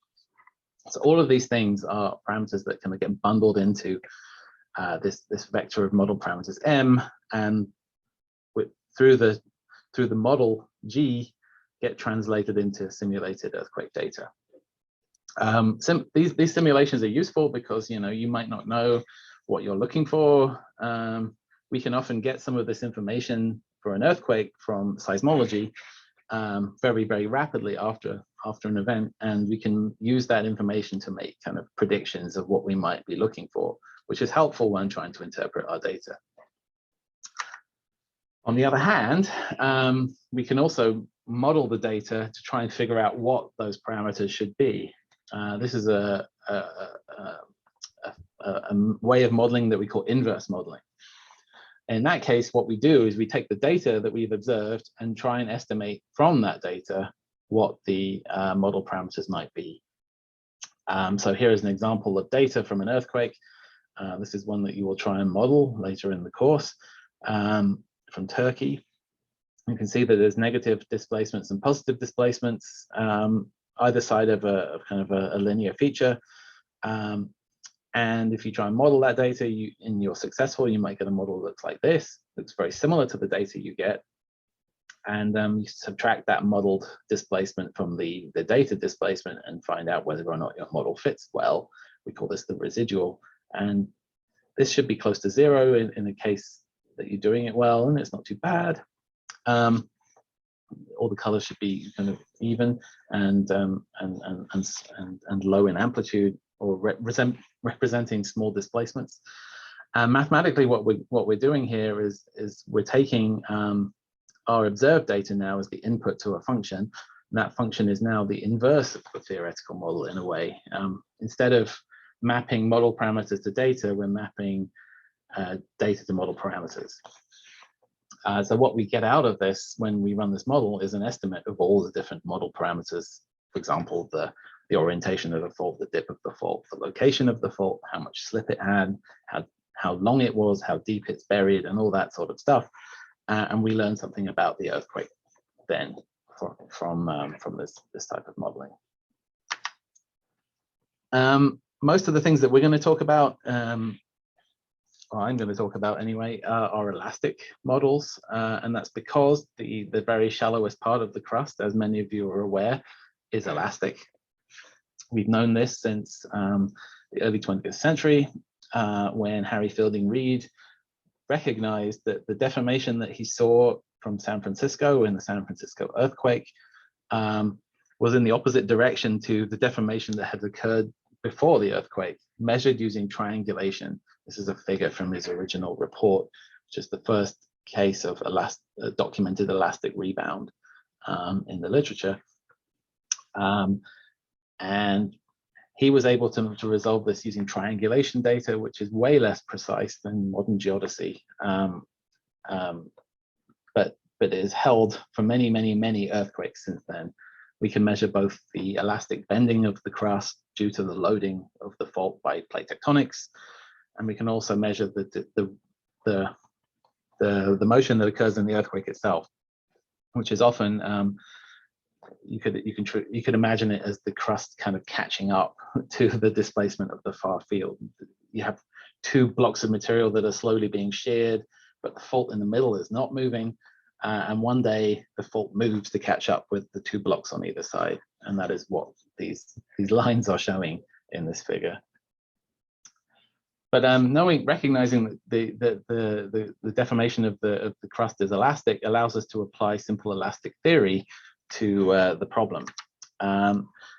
So all of these things are parameters that kind of get bundled into this vector of model parameters M, and through the model G, get translated into simulated earthquake data. These simulations are useful because you might not know what you're looking for. We can often get some of this information for an earthquake from seismology very, very rapidly after an event, and we can use that information to make kind of predictions of what we might be looking for, which is helpful when trying to interpret our data. On the other hand, we can also model the data to try and figure out what those parameters should be. This is a way of modeling that we call inverse modeling. In that case, what we do is we take the data that we've observed and try and estimate from that data what the model parameters might be. So here is an example of data from an earthquake. This is one that you will try and model later in the course from Turkey. You can see that there's negative displacements and positive displacements either side of kind of a linear feature. And if you try and model that data and you're successful, you might get a model that looks like this. Looks very similar to the data you get. And you subtract that modeled displacement from the data displacement and find out whether or not your model fits well. We call this the residual. And this should be close to 0 in the case that you're doing it well, and it's not too bad. All the colors should be kind of even and low in amplitude, or representing small displacements. Mathematically, what we're doing here is we're taking our observed data now as the input to a function, and that function is now the inverse of the theoretical model in a way. Instead of mapping model parameters to data, we're mapping data to model parameters. So what we get out of this when we run this model is an estimate of all the different model parameters. For example, the orientation of the fault, the dip of the fault, the location of the fault, how much slip it had, how long it was, how deep it's buried, and all that sort of stuff. And we learned something about the earthquake then from this type of modeling. Most of the things that we're going to talk about, or I'm going to talk about anyway, are elastic models, and that's because the very shallowest part of the crust, as many of you are aware, is elastic. We've known this since the early 20th century, when Harry Fielding Reid recognized that the deformation that he saw from San Francisco in the San Francisco earthquake was in the opposite direction to the deformation that had occurred before the earthquake, measured using triangulation. This is a figure from his original report, which is the first case of documented elastic rebound in the literature. And he was able to resolve this using triangulation data, which is way less precise than modern geodesy, but it has held for many, many, many earthquakes since then. We can measure both the elastic bending of the crust due to the loading of the fault by plate tectonics, and we can also measure the motion that occurs in the earthquake itself, which is often you could imagine it as the crust kind of catching up to the displacement of the far field. You have two blocks of material that are slowly being sheared, but the fault in the middle is not moving. And one day the fault moves to catch up with the two blocks on either side. And that is what these lines are showing in this figure. But recognizing that the deformation of the crust is elastic allows us to apply simple elastic theory to the problem.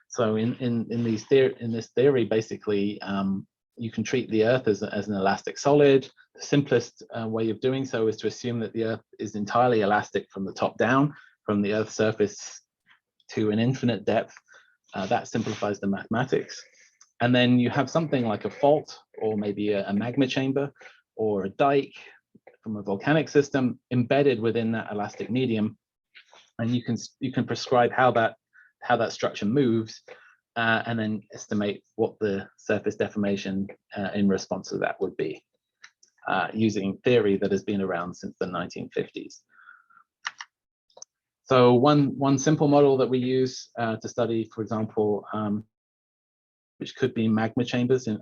So in this theory, basically, you can treat the Earth as an elastic solid. The simplest way of doing so is to assume that the Earth is entirely elastic from the top down, from the Earth's surface to an infinite depth. That simplifies the mathematics. And then you have something like a fault, or maybe a magma chamber, or a dike from a volcanic system embedded within that elastic medium. And you can prescribe how that structure moves, and then estimate what the surface deformation in response to that would be, using theory that has been around since the 1950s. So one simple model that we use to study, for example, which could be magma chambers in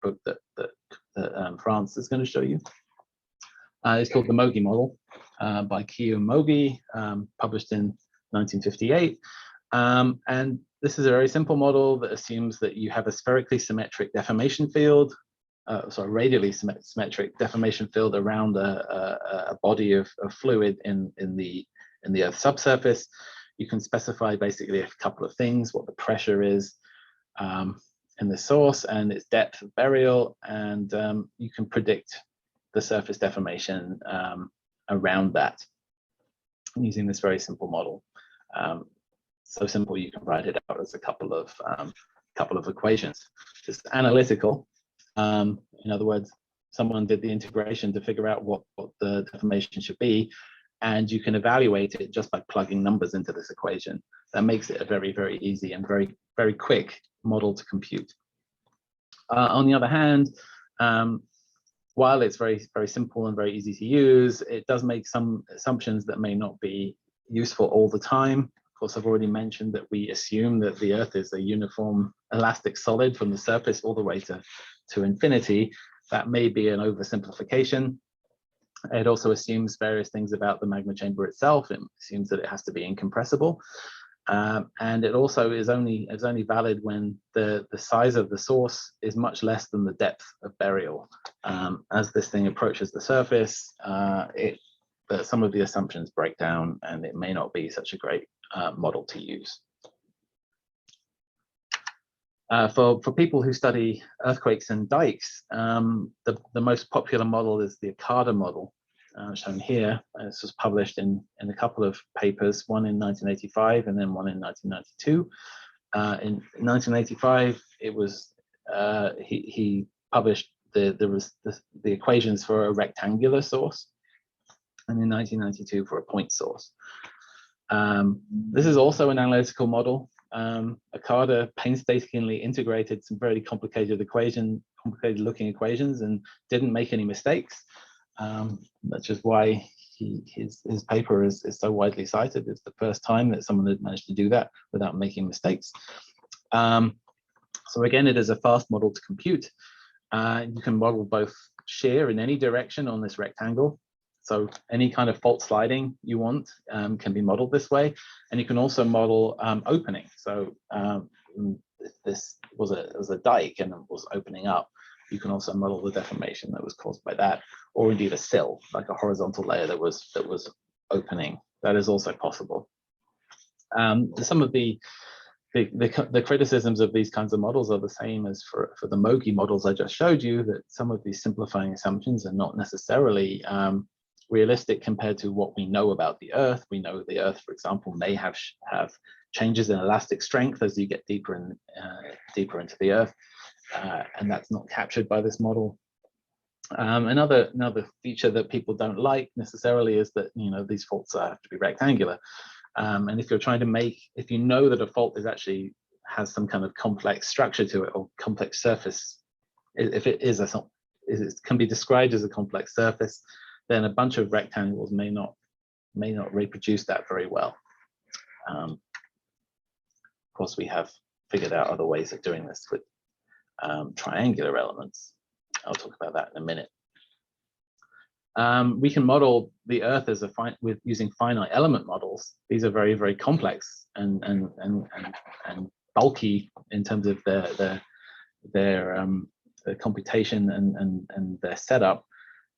book that Franz is going to show you. It's called the Moghi model by Kiyomogi, published in 1958. And this is a very simple model that assumes that you have a spherically symmetric deformation field, radially symmetric deformation field around a body of fluid in the Earth's subsurface. You can specify basically a couple of things: what the pressure is in the source and its depth of burial, and you can predict the surface deformation around that using this very simple model. So simple you can write it out as a couple of equations. It's analytical. In other words, someone did the integration to figure out what the deformation should be, and you can evaluate it just by plugging numbers into this equation. That makes it a very, very easy and very, very quick model to compute. On the other hand, while it's very, very simple and very easy to use, it does make some assumptions that may not be useful all the time. Of course, I've already mentioned that we assume that the Earth is a uniform elastic solid from the surface all the way to infinity. That may be an oversimplification. It also assumes various things about the magma chamber itself. It assumes that it has to be incompressible. And it also is only valid when the size of the source is much less than the depth of burial. As this thing approaches the surface, some of the assumptions break down, and it may not be such a great model to use. For people who study earthquakes and dikes, the most popular model is the Akada model, shown here. This was published in a couple of papers, one in 1985 and then one in 1992. In 1985, it was he published the equations for a rectangular source, and in 1992 for a point source. This is also an analytical model. Okada painstakingly integrated some very complicated looking equations and didn't make any mistakes. That's just why his paper is so widely cited. It's the first time that someone had managed to do that without making mistakes. So again, it is a fast model to compute. You can model both shear in any direction on this rectangle. So any kind of fault sliding you want can be modeled this way. And you can also model opening. So if this was a dike and it was opening up, you can also model the deformation that was caused by that, or indeed a sill, like a horizontal layer that was opening. That is also possible. Some of the criticisms of these kinds of models are the same as for the Moghi models I just showed you, that some of these simplifying assumptions are not necessarily realistic compared to what we know about the Earth. We know the Earth, for example, may have changes in elastic strength as you get deeper into the Earth, and that's not captured by this model. Another feature that people don't like necessarily is that these faults have to be rectangular. And if you're trying to if you know that a fault has some kind of complex structure to it or complex surface, if it can be described as a complex surface, then a bunch of rectangles may not reproduce that very well. Of course, we have figured out other ways of doing this with triangular elements. I'll talk about that in a minute. We can model the Earth as using finite element models. These are very, very complex and bulky in terms of their computation and their setup,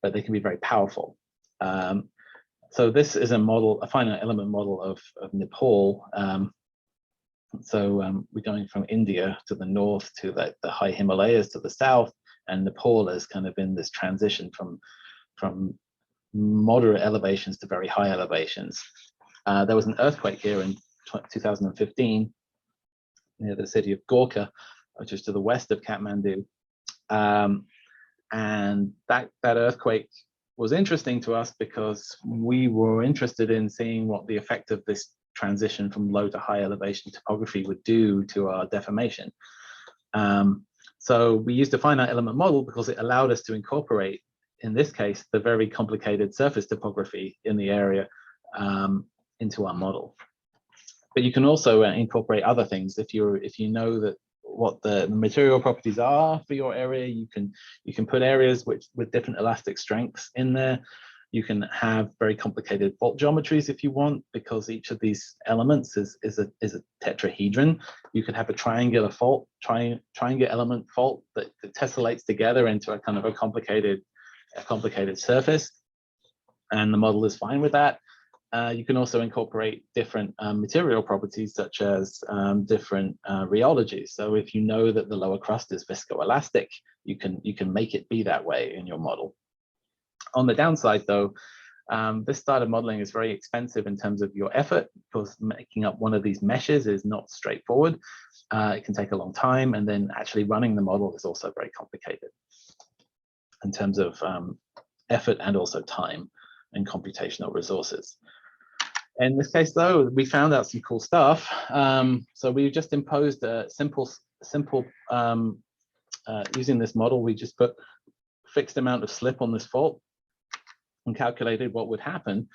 but they can be very powerful. So this is a finite element model of Nepal. We're going from India to the north to the high Himalayas to the south, and Nepal is kind of in this transition from moderate elevations to very high elevations. There was an earthquake here in 2015 near the city of Gorkha, which is to the west of Kathmandu. And that earthquake was interesting to us because we were interested in seeing what the effect of this transition from low to high elevation topography would do to our deformation. So we used a finite element model because it allowed us to incorporate, in this case, the very complicated surface topography in the area into our model. But you can also incorporate other things. If you know that what the material properties are for your area, you can put areas with different elastic strengths in there. You can have very complicated fault geometries if you want, because each of these elements is a tetrahedron. You could have a triangular fault, triangular element fault that tessellates together into a kind of a complicated surface, and the model is fine with that. You can also incorporate different material properties, such as different rheologies. So if you know that the lower crust is viscoelastic, you can make it be that way in your model. On the downside, though, this style of modeling is very expensive in terms of your effort, because making up one of these meshes is not straightforward. It can take a long time, and then actually running the model is also very complicated in terms of effort and also time and computational resources. In this case, though, we found out some cool stuff. So we just imposed a simple using this model. We just put fixed amount of slip on this fault and calculated what would happen.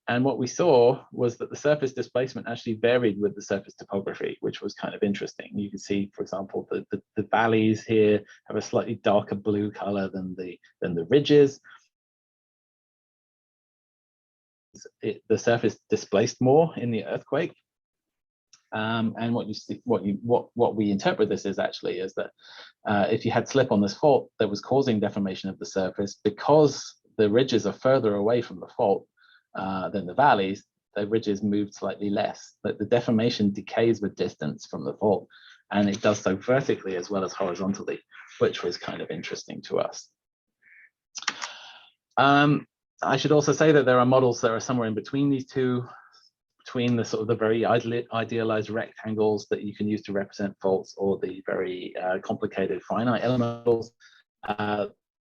And what we saw was that the surface displacement actually varied with the surface topography, which was kind of interesting. You can see, for example, the valleys here have a slightly darker blue color than the ridges. The surface displaced more in the earthquake. And what we interpret this is actually is that if you had slip on this fault that was causing deformation of the surface, because the ridges are further away from the fault than the valleys, the ridges moved slightly less, but the deformation decays with distance from the fault, and it does so vertically as well as horizontally, which was kind of interesting to us. I should also say that there are models that are somewhere in between these two, between the sort of the very idealized rectangles that you can use to represent faults, or the very complicated finite element models.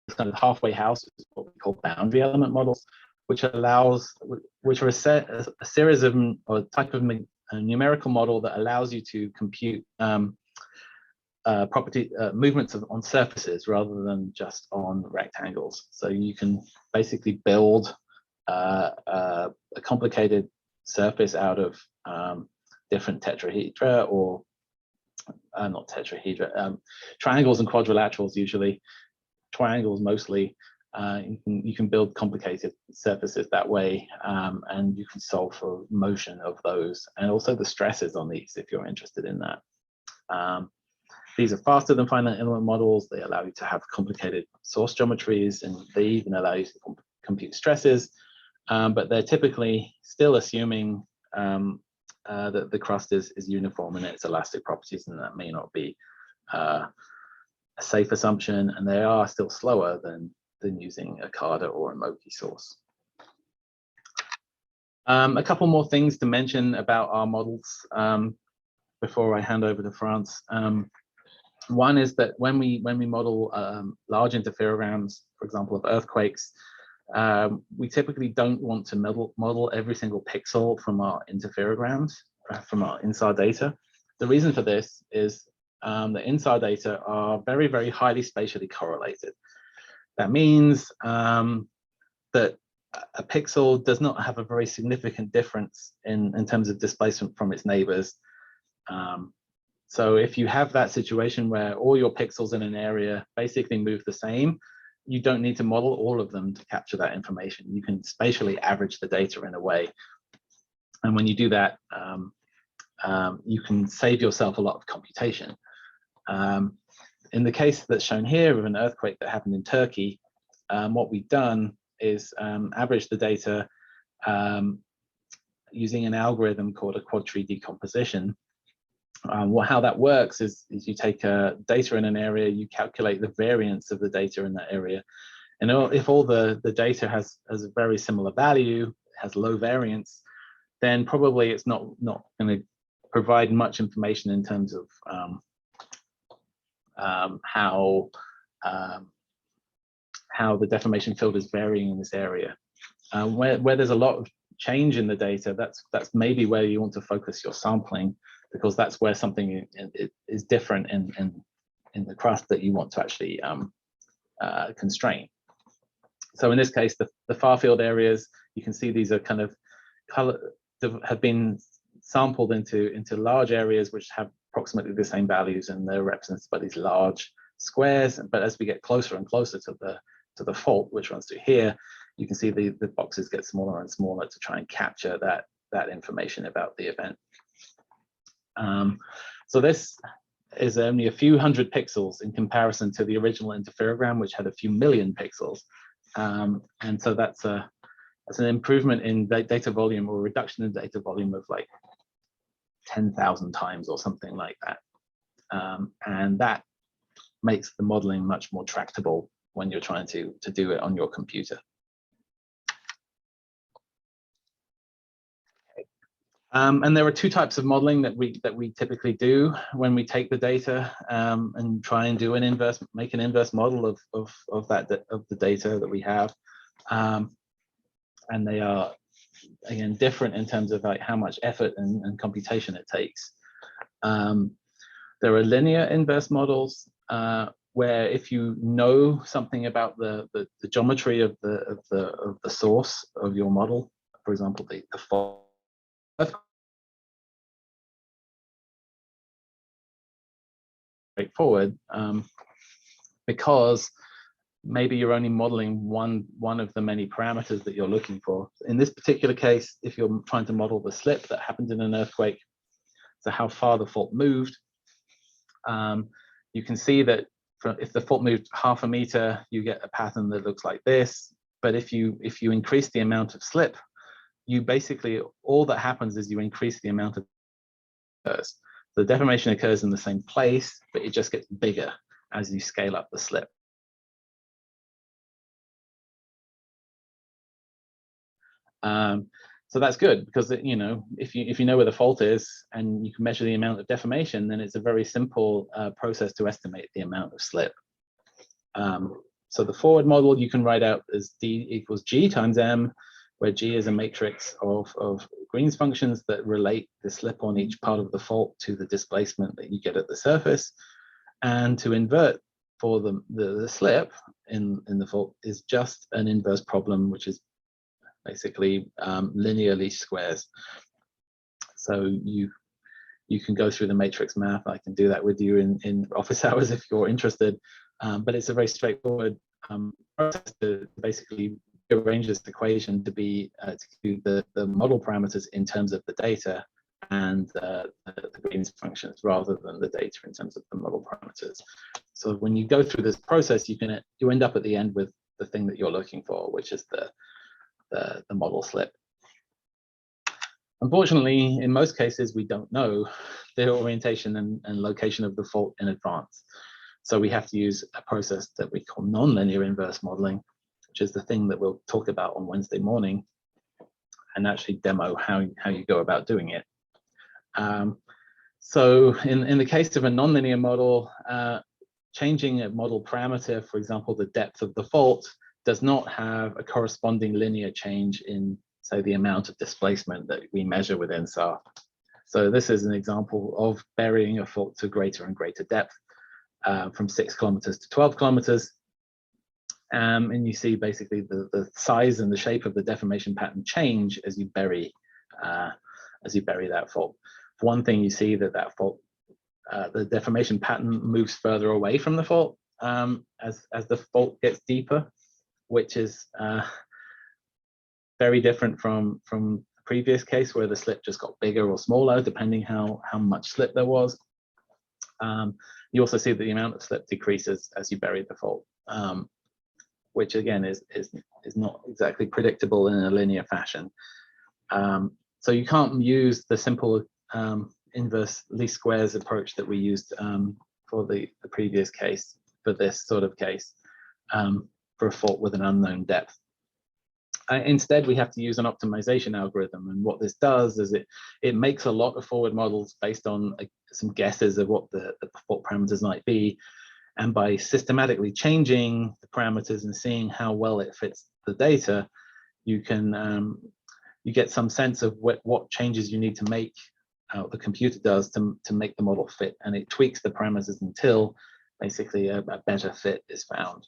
This kind of halfway house is what we call boundary element models, which are a series of, or type of numerical model that allows you to compute movements on surfaces rather than just on rectangles. So you can basically build a complicated surface out of different tetrahedra, or not tetrahedra, triangles and quadrilaterals usually, triangles mostly. You can build complicated surfaces that way, and you can solve for motion of those and also the stresses on these if you're interested in that. These are faster than finite element models. They allow you to have complicated source geometries, and they even allow you to compute stresses, but they're typically still assuming that the crust is uniform in its elastic properties, and that may not be a safe assumption, and they are still slower than using a CADA or a Moghi source. A couple more things to mention about our models before I hand over to Franz. One is that when we model large interferograms, for example, of earthquakes, we typically don't want to model every single pixel from our interferograms, from our INSAR data. The reason for this is the INSAR data are very, very highly spatially correlated. That means that a pixel does not have a very significant difference in terms of displacement from its neighbors. So if you have that situation where all your pixels in an area basically move the same, you don't need to model all of them to capture that information. You can spatially average the data in a way. And when you do that, you can save yourself a lot of computation. In the case that's shown here of an earthquake that happened in Turkey, what we've done is average the data using an algorithm called a quad tree decomposition. How that works is you take data in an area, you calculate the variance of the data in that area. And if all the data has a very similar value, has low variance, then probably it's not going to provide much information in terms of how the deformation field is varying in this area. Where there's a lot of change in the data, that's maybe where you want to focus your sampling, because that's where something is different in the crust that you want to actually constrain. So in this case, the far field areas, you can see these are kind of have been sampled into large areas which have approximately the same values, and they're represented by these large squares. But as we get closer and closer to the fault, which runs through here, you can see the boxes get smaller and smaller to try and capture that information about the event. So this is only a few hundred pixels in comparison to the original interferogram, which had a few million pixels. And so that's an improvement in data volume, or reduction in data volume of like 10,000 times or something like that. And that makes the modeling much more tractable when you're trying to do it on your computer. And there are two types of modeling that we typically do when we take the data and try and do make an inverse model of the data that we have. And they are, again, different in terms of like how much effort and computation it takes. There are linear inverse models where if you know something about the geometry of the source of your model, for example, the fault, straightforward, because maybe you're only modeling one of the many parameters that you're looking for. In this particular case, if you're trying to model the slip that happened in an earthquake, so how far the fault moved, you can see that if the fault moved 0.5 meter, you get a pattern that looks like this. But if you increase the amount of slip, you basically, all that happens is you increase the amount of occurs. The deformation occurs in the same place, but it just gets bigger as you scale up the slip. So that's good, because if you know where the fault is and you can measure the amount of deformation, then it's a very simple process to estimate the amount of slip. So the forward model you can write out as D equals G times M, where G is a matrix of Green's functions that relate the slip on each part of the fault to the displacement that you get at the surface. And to invert for the slip in the fault is just an inverse problem, which is basically linear least squares. So you can go through the matrix map. I can do that with you in office hours if you're interested. But it's a very straightforward process to basically arrange this equation to be to do the model parameters in terms of the data and the Green's functions rather than the data in terms of the model parameters. So when you go through this process, you end up at the end with the thing that you're looking for, which is the model slip. Unfortunately, in most cases, we don't know the orientation and location of the fault in advance. So we have to use a process that we call nonlinear inverse modeling, which is the thing that we'll talk about on Wednesday morning, and actually demo how you go about doing it. So in the case of a nonlinear model, changing a model parameter, for example, the depth of the fault, does not have a corresponding linear change in, say, the amount of displacement that we measure with INSAR. So this is an example of burying a fault to greater and greater depth, from 6 kilometers to 12 kilometers. And you see basically the size and the shape of the deformation pattern change as you bury that fault. For one thing, you see that fault, the deformation pattern moves further away from the fault as the fault gets deeper, which is very different from the previous case where the slip just got bigger or smaller depending how much slip there was. You also see that the amount of slip decreases as you bury the fault, which again is not exactly predictable in a linear fashion. So you can't use the simple inverse least squares approach that we used for the previous case for this sort of case for a fault with an unknown depth. Instead, we have to use an optimization algorithm, and what this does is it makes a lot of forward models based on some guesses of what the fault parameters might be, and by systematically changing the parameters and seeing how well it fits the data, you can you get some sense of what changes you need to make, the computer does to make the model fit, and it tweaks the parameters until basically a better fit is found.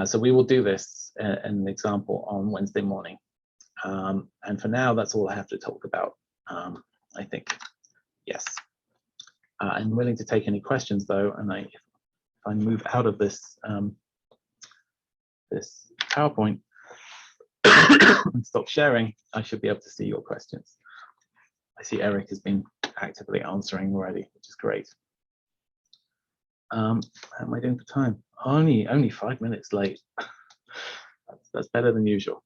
So we will do this in an example on Wednesday morning. And for now, that's all I have to talk about, I think. Yes. I'm willing to take any questions though, and if I move out of this this PowerPoint and stop sharing, I should be able to see your questions. I see Eric has been actively answering already, which is great. How am I doing for time? Only 5 minutes late. That's better than usual.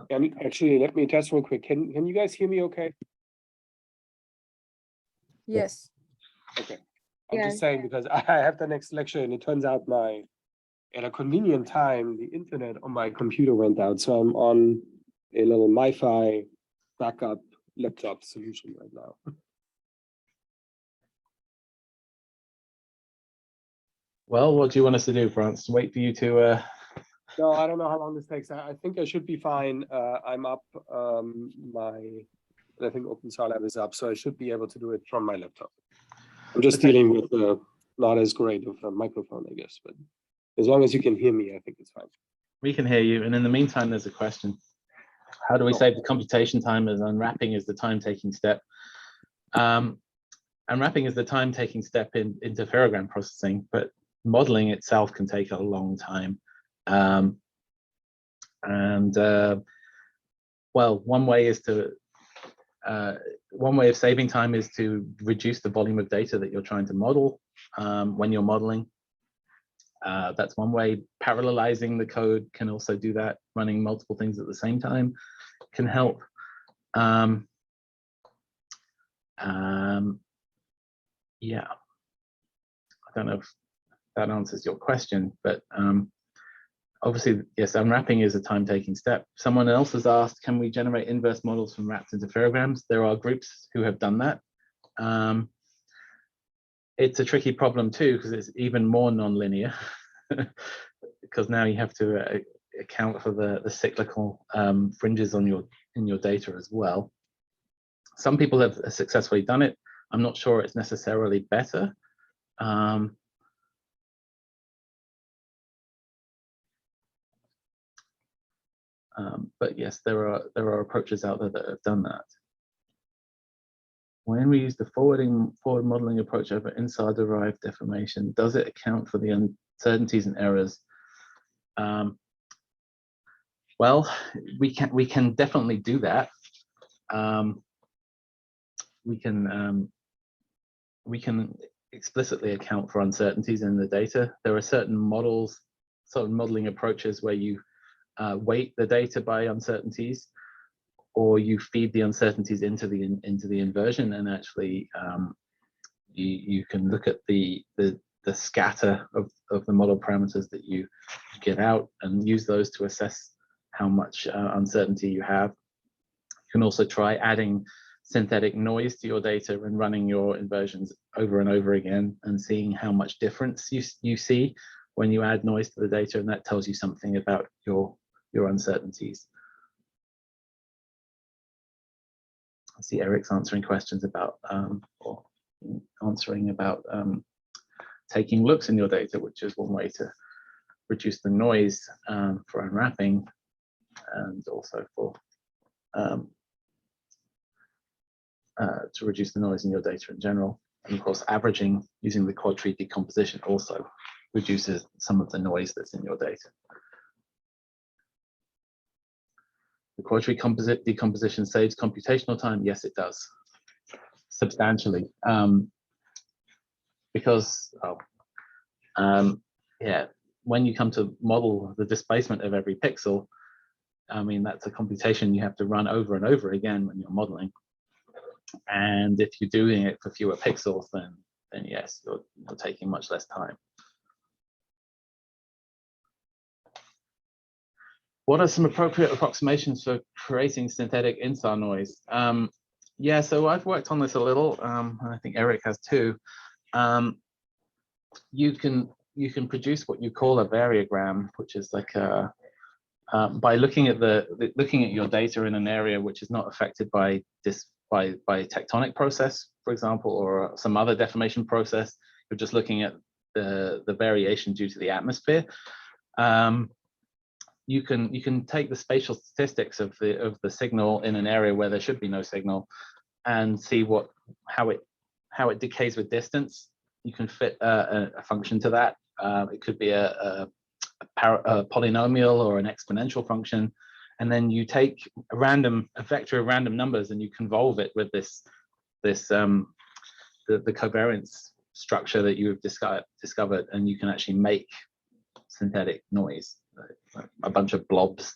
And actually, let me test real quick. Can you guys hear me okay? Yes. Okay. I'm just saying because I have the next lecture and it turns out at a convenient time, the internet on my computer went out. So I'm on a little MiFi backup laptop solution right now. Well, what do you want us to do, Franz? Wait for you to... No, I don't know how long this takes. I think I should be fine. I'm up. I think Openstar Lab is up, so I should be able to do it from my laptop. I'm just dealing with not as great of a microphone, I guess, but as long as you can hear me, I think it's fine. We can hear you, and in the meantime, there's a question. How do we save the computation time as unwrapping is the time-taking step? Unwrapping is the time-taking step in interferogram processing, but modeling itself can take a long time. Well, one way of saving time is to reduce the volume of data that you're trying to model when you're modeling. That's one way. Parallelizing the code can also do that. Running multiple things at the same time can help. Yeah, I don't know if that answers your question, but obviously, yes, unwrapping is a time-taking step. Someone else has asked, can we generate inverse models from wrapped interferograms? There are groups who have done that. It's a tricky problem too, because it's even more non-linear. because now you have to account for the cyclical fringes on in your data as well. Some people have successfully done it. I'm not sure it's necessarily better. But yes, there are approaches out there that have done that. When we use the forward modeling approach over INSAR-derived deformation, does it account for the uncertainties and errors? Well, we can definitely do that. We can explicitly account for uncertainties in the data. There are certain models, certain modeling approaches where you weight the data by uncertainties, or you feed the uncertainties into the inversion, and actually you can look at the scatter of the model parameters that you get out and use those to assess how much uncertainty you have. You can also try adding synthetic noise to your data and running your inversions over and over again and seeing how much difference you see when you add noise to the data, and that tells you something about your uncertainties. I see Eric's answering questions about or answering about taking looks in your data, which is one way to reduce the noise for unwrapping, and also for to reduce the noise in your data in general. And of course, averaging using the quad tree decomposition also reduces some of the noise that's in your data. The quad tree composite decomposition saves computational time. Yes, it does, substantially, because yeah, when you come to model the displacement of every pixel, I mean, that's a computation you have to run over and over again when you're modeling. And if you're doing it for fewer pixels, then yes, you're taking much less time. What are some appropriate approximations for creating synthetic INSAR noise? Yeah, so I've worked on this a little, and I think Eric has too. You can produce what you call a variogram, which is like a by looking at your data in an area which is not affected by tectonic process, for example, or some other deformation process. You're just looking at the variation due to the atmosphere. You can take the spatial statistics of the signal in an area where there should be no signal, and see how it decays with distance. You can fit a function to that. It could be a polynomial or an exponential function, and then you take a vector of random numbers and you convolve it with the covariance structure that you have discovered, and you can actually make synthetic noise, a bunch of blobs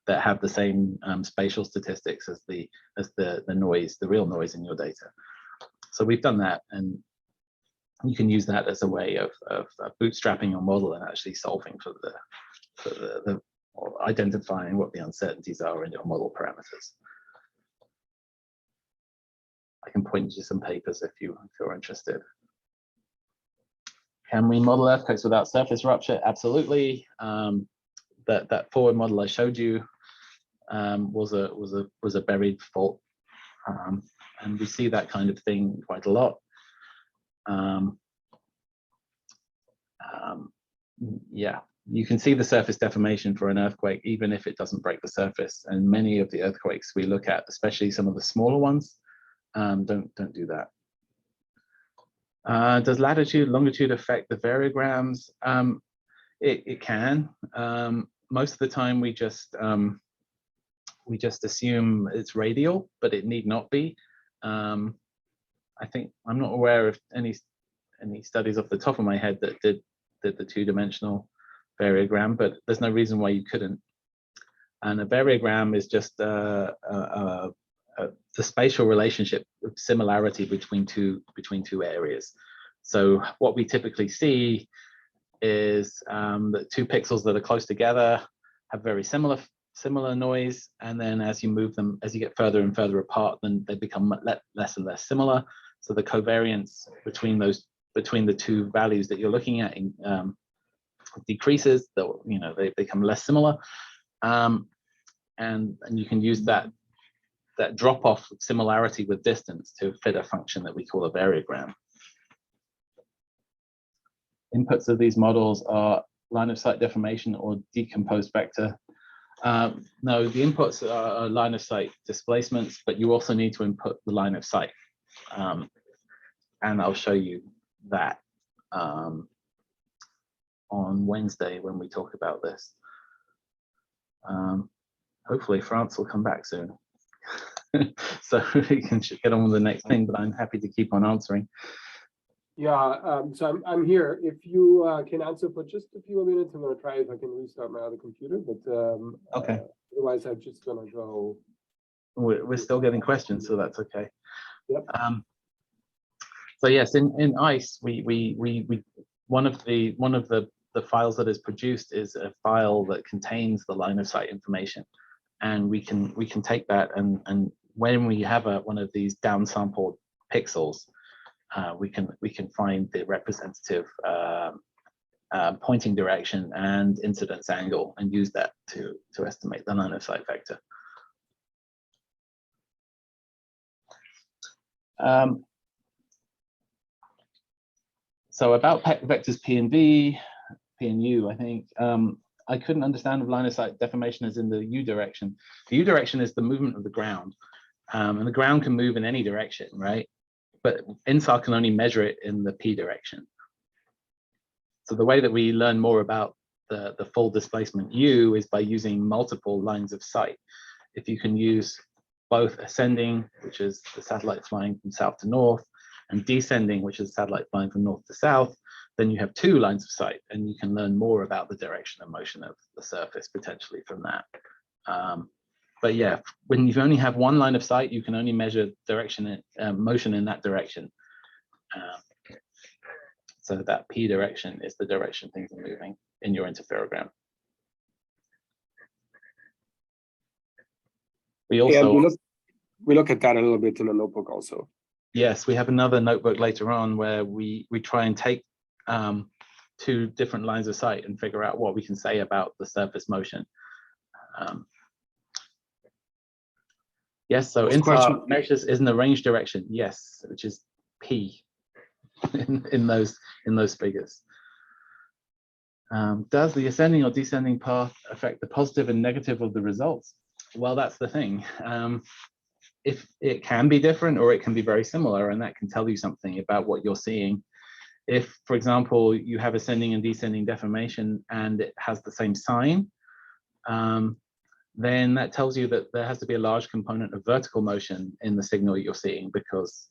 that have the same spatial statistics as the noise, the real noise in your data. So we've done that, and you can use that as a way of bootstrapping your model and actually solving for the or identifying what the uncertainties are in your model parameters. I can point you to some papers if you're interested. Can we model earthquakes without surface rupture? Absolutely. That forward model I showed you was a buried fault, and we see that kind of thing quite a lot. Yeah, you can see the surface deformation for an earthquake even if it doesn't break the surface, and many of the earthquakes we look at, especially some of the smaller ones, don't do that. Does latitude, longitude affect the variograms? It can. Most of the time we just assume it's radial, but it need not be. I think I'm not aware of any studies off the top of my head that did the two-dimensional variogram, but there's no reason why you couldn't. And a variogram is just the spatial relationship of similarity between two areas. So what we typically see is that two pixels that are close together have very similar noise, and then as you move them, as you get further and further apart, then they become less and less similar. So the covariance between the two values that you're looking at decreases, they become less similar, and you can use that drop-off similarity with distance to fit a function that we call a variogram. Inputs of these models are line of sight deformation or decomposed vector. No, the inputs are line of sight displacements, but you also need to input the line of sight. And I'll show you that on Wednesday when we talk about this. Hopefully Franz will come back soon. So we can get on with the next thing, but I'm happy to keep on answering. Yeah, so I'm here. If you can answer for just a few minutes, I'm going to try if I can restart my other computer, but okay. Otherwise I'm just going to go. We're still getting questions, so that's okay. Yep. So yes, in ICE, one of the files that is produced is a file that contains the line of sight information, and we can take that and when we have one of these downsampled pixels, we can find the representative pointing direction and incidence angle and use that to estimate the line of sight vector. So about vectors P and V, P and U, I think, I couldn't understand if line of sight deformation is in the U direction. The U direction is the movement of the ground, and the ground can move in any direction, right? But INSAR can only measure it in the P direction. So the way that we learn more about the full displacement U is by using multiple lines of sight. If you can use both ascending, which is the satellite flying from south to north, and descending, which is satellite flying from north to south, then you have two lines of sight, and you can learn more about the direction and motion of the surface potentially from that. But yeah, when you only have one line of sight, you can only measure direction and motion in that direction. So that P direction is the direction things are moving in your interferogram. We also we look at that a little bit in the notebook also. Yes, we have another notebook later on where we try and take two different lines of sight and figure out what we can say about the surface motion. Yes, so INSAR measures is in the range direction, yes, which is P in those figures. Does the ascending or descending path affect the positive and negative of the results? Well, that's the thing. If it can be different or it can be very similar, and that can tell you something about what you're seeing. If, for example, you have ascending and descending deformation and it has the same sign, then that tells you that there has to be a large component of vertical motion in the signal you're seeing, because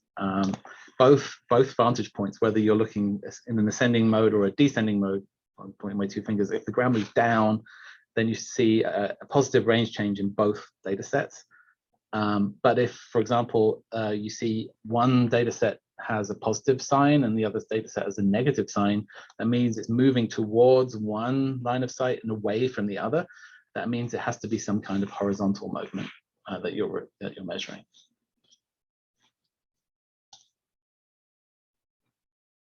both vantage points, whether you're looking in an ascending mode or a descending mode, I'm pointing my two fingers, if the ground moves down, then you see a positive range change in both data sets. But if, for example, you see one data set has a positive sign and the other data set has a negative sign, that means it's moving towards one line of sight and away from the other. That means it has to be some kind of horizontal movement that you're measuring.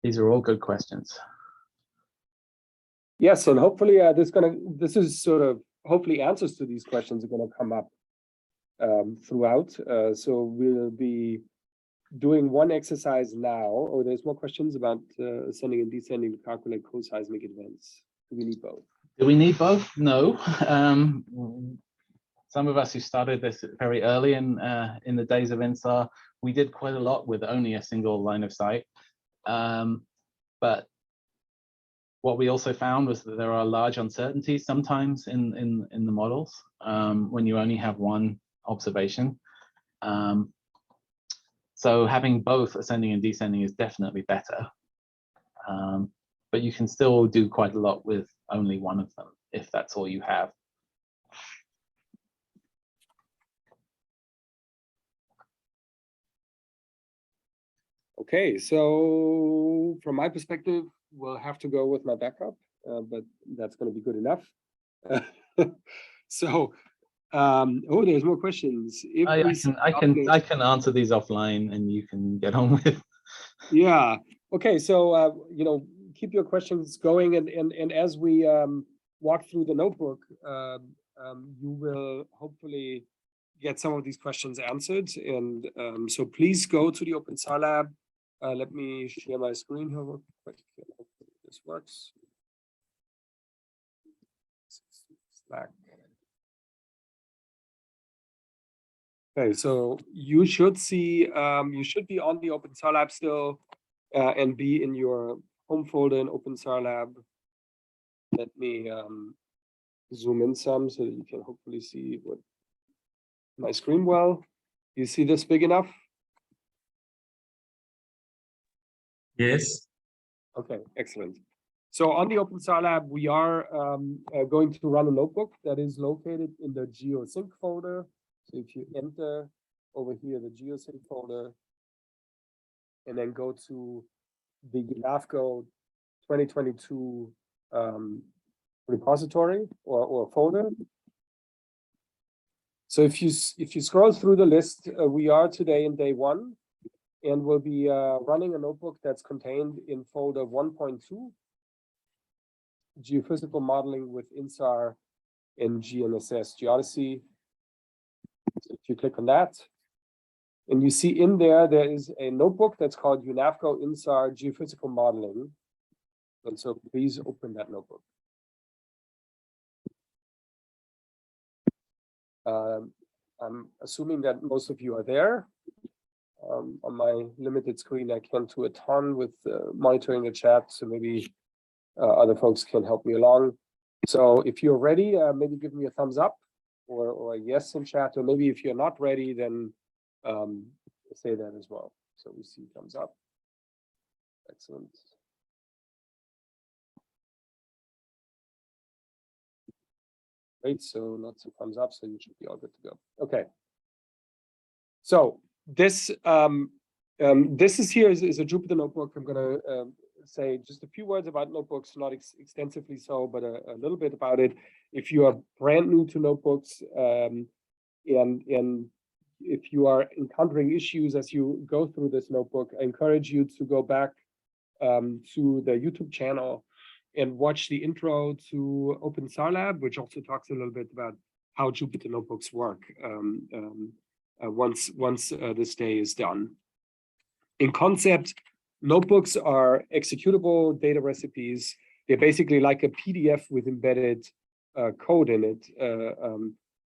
These are all good questions. Yes, and hopefully this is sort of, hopefully answers to these questions are going to come up throughout. So we'll be doing one exercise now. Oh, there's more questions about ascending and descending to calculate coseismic events. Do we need both? Do we need both? No. Some of us who started this very early in the days of INSAR, we did quite a lot with only a single line of sight. But what we also found was that there are large uncertainties sometimes in the models when you only have one observation. So having both ascending and descending is definitely better. But you can still do quite a lot with only one of them if that's all you have. Okay, so from my perspective, we'll have to go with my backup, but that's going to be good enough. So, oh, there's more questions. If I can answer these offline, and you can get on with. Yeah. Okay. So, keep your questions going, and as we walk through the notebook, you will hopefully get some of these questions answered. And so please go to the Openstar Lab. Let me share my screen here real quick. Hopefully this works. Slack. Okay, so you should see, you should be on the Openstar Lab still, and be in your home folder in Openstar Lab. Let me zoom in some so that you can hopefully see what my screen well. You see this big enough? Yes. Okay, excellent. So on the Openstar Lab, we are going to run a notebook that is located in the GeoSync folder. So if you enter over here, the GeoSync folder, and then go to the UNAFCO 2022 repository or folder. So if you scroll through the list, we are today in day 1, and we'll be running a notebook that's contained in folder 1.2, Geophysical Modeling with INSAR and GNSS Geodesy. So if you click on that, and you see in there is a notebook that's called UNAFCO INSAR Geophysical Modeling. And so please open that notebook. I'm assuming that most of you are there. On my limited screen, I can't do a ton with monitoring the chat, so maybe other folks can help me along. So if you're ready, maybe give me a thumbs up or a yes in chat, or maybe if you're not ready, then say that as well. So we see thumbs up. Excellent. Great, so lots of thumbs up, so you should be all good to go. Okay. So this this is a Jupyter notebook. I'm going to say just a few words about notebooks, not extensively so, but a little bit about it. If you are brand new to notebooks, and if you are encountering issues as you go through this notebook, I encourage you to go back to the YouTube channel and watch the intro to Openstar Lab, which also talks a little bit about how Jupyter notebooks work once this day is done. In concept, notebooks are executable data recipes. They're basically like a PDF with embedded code in it.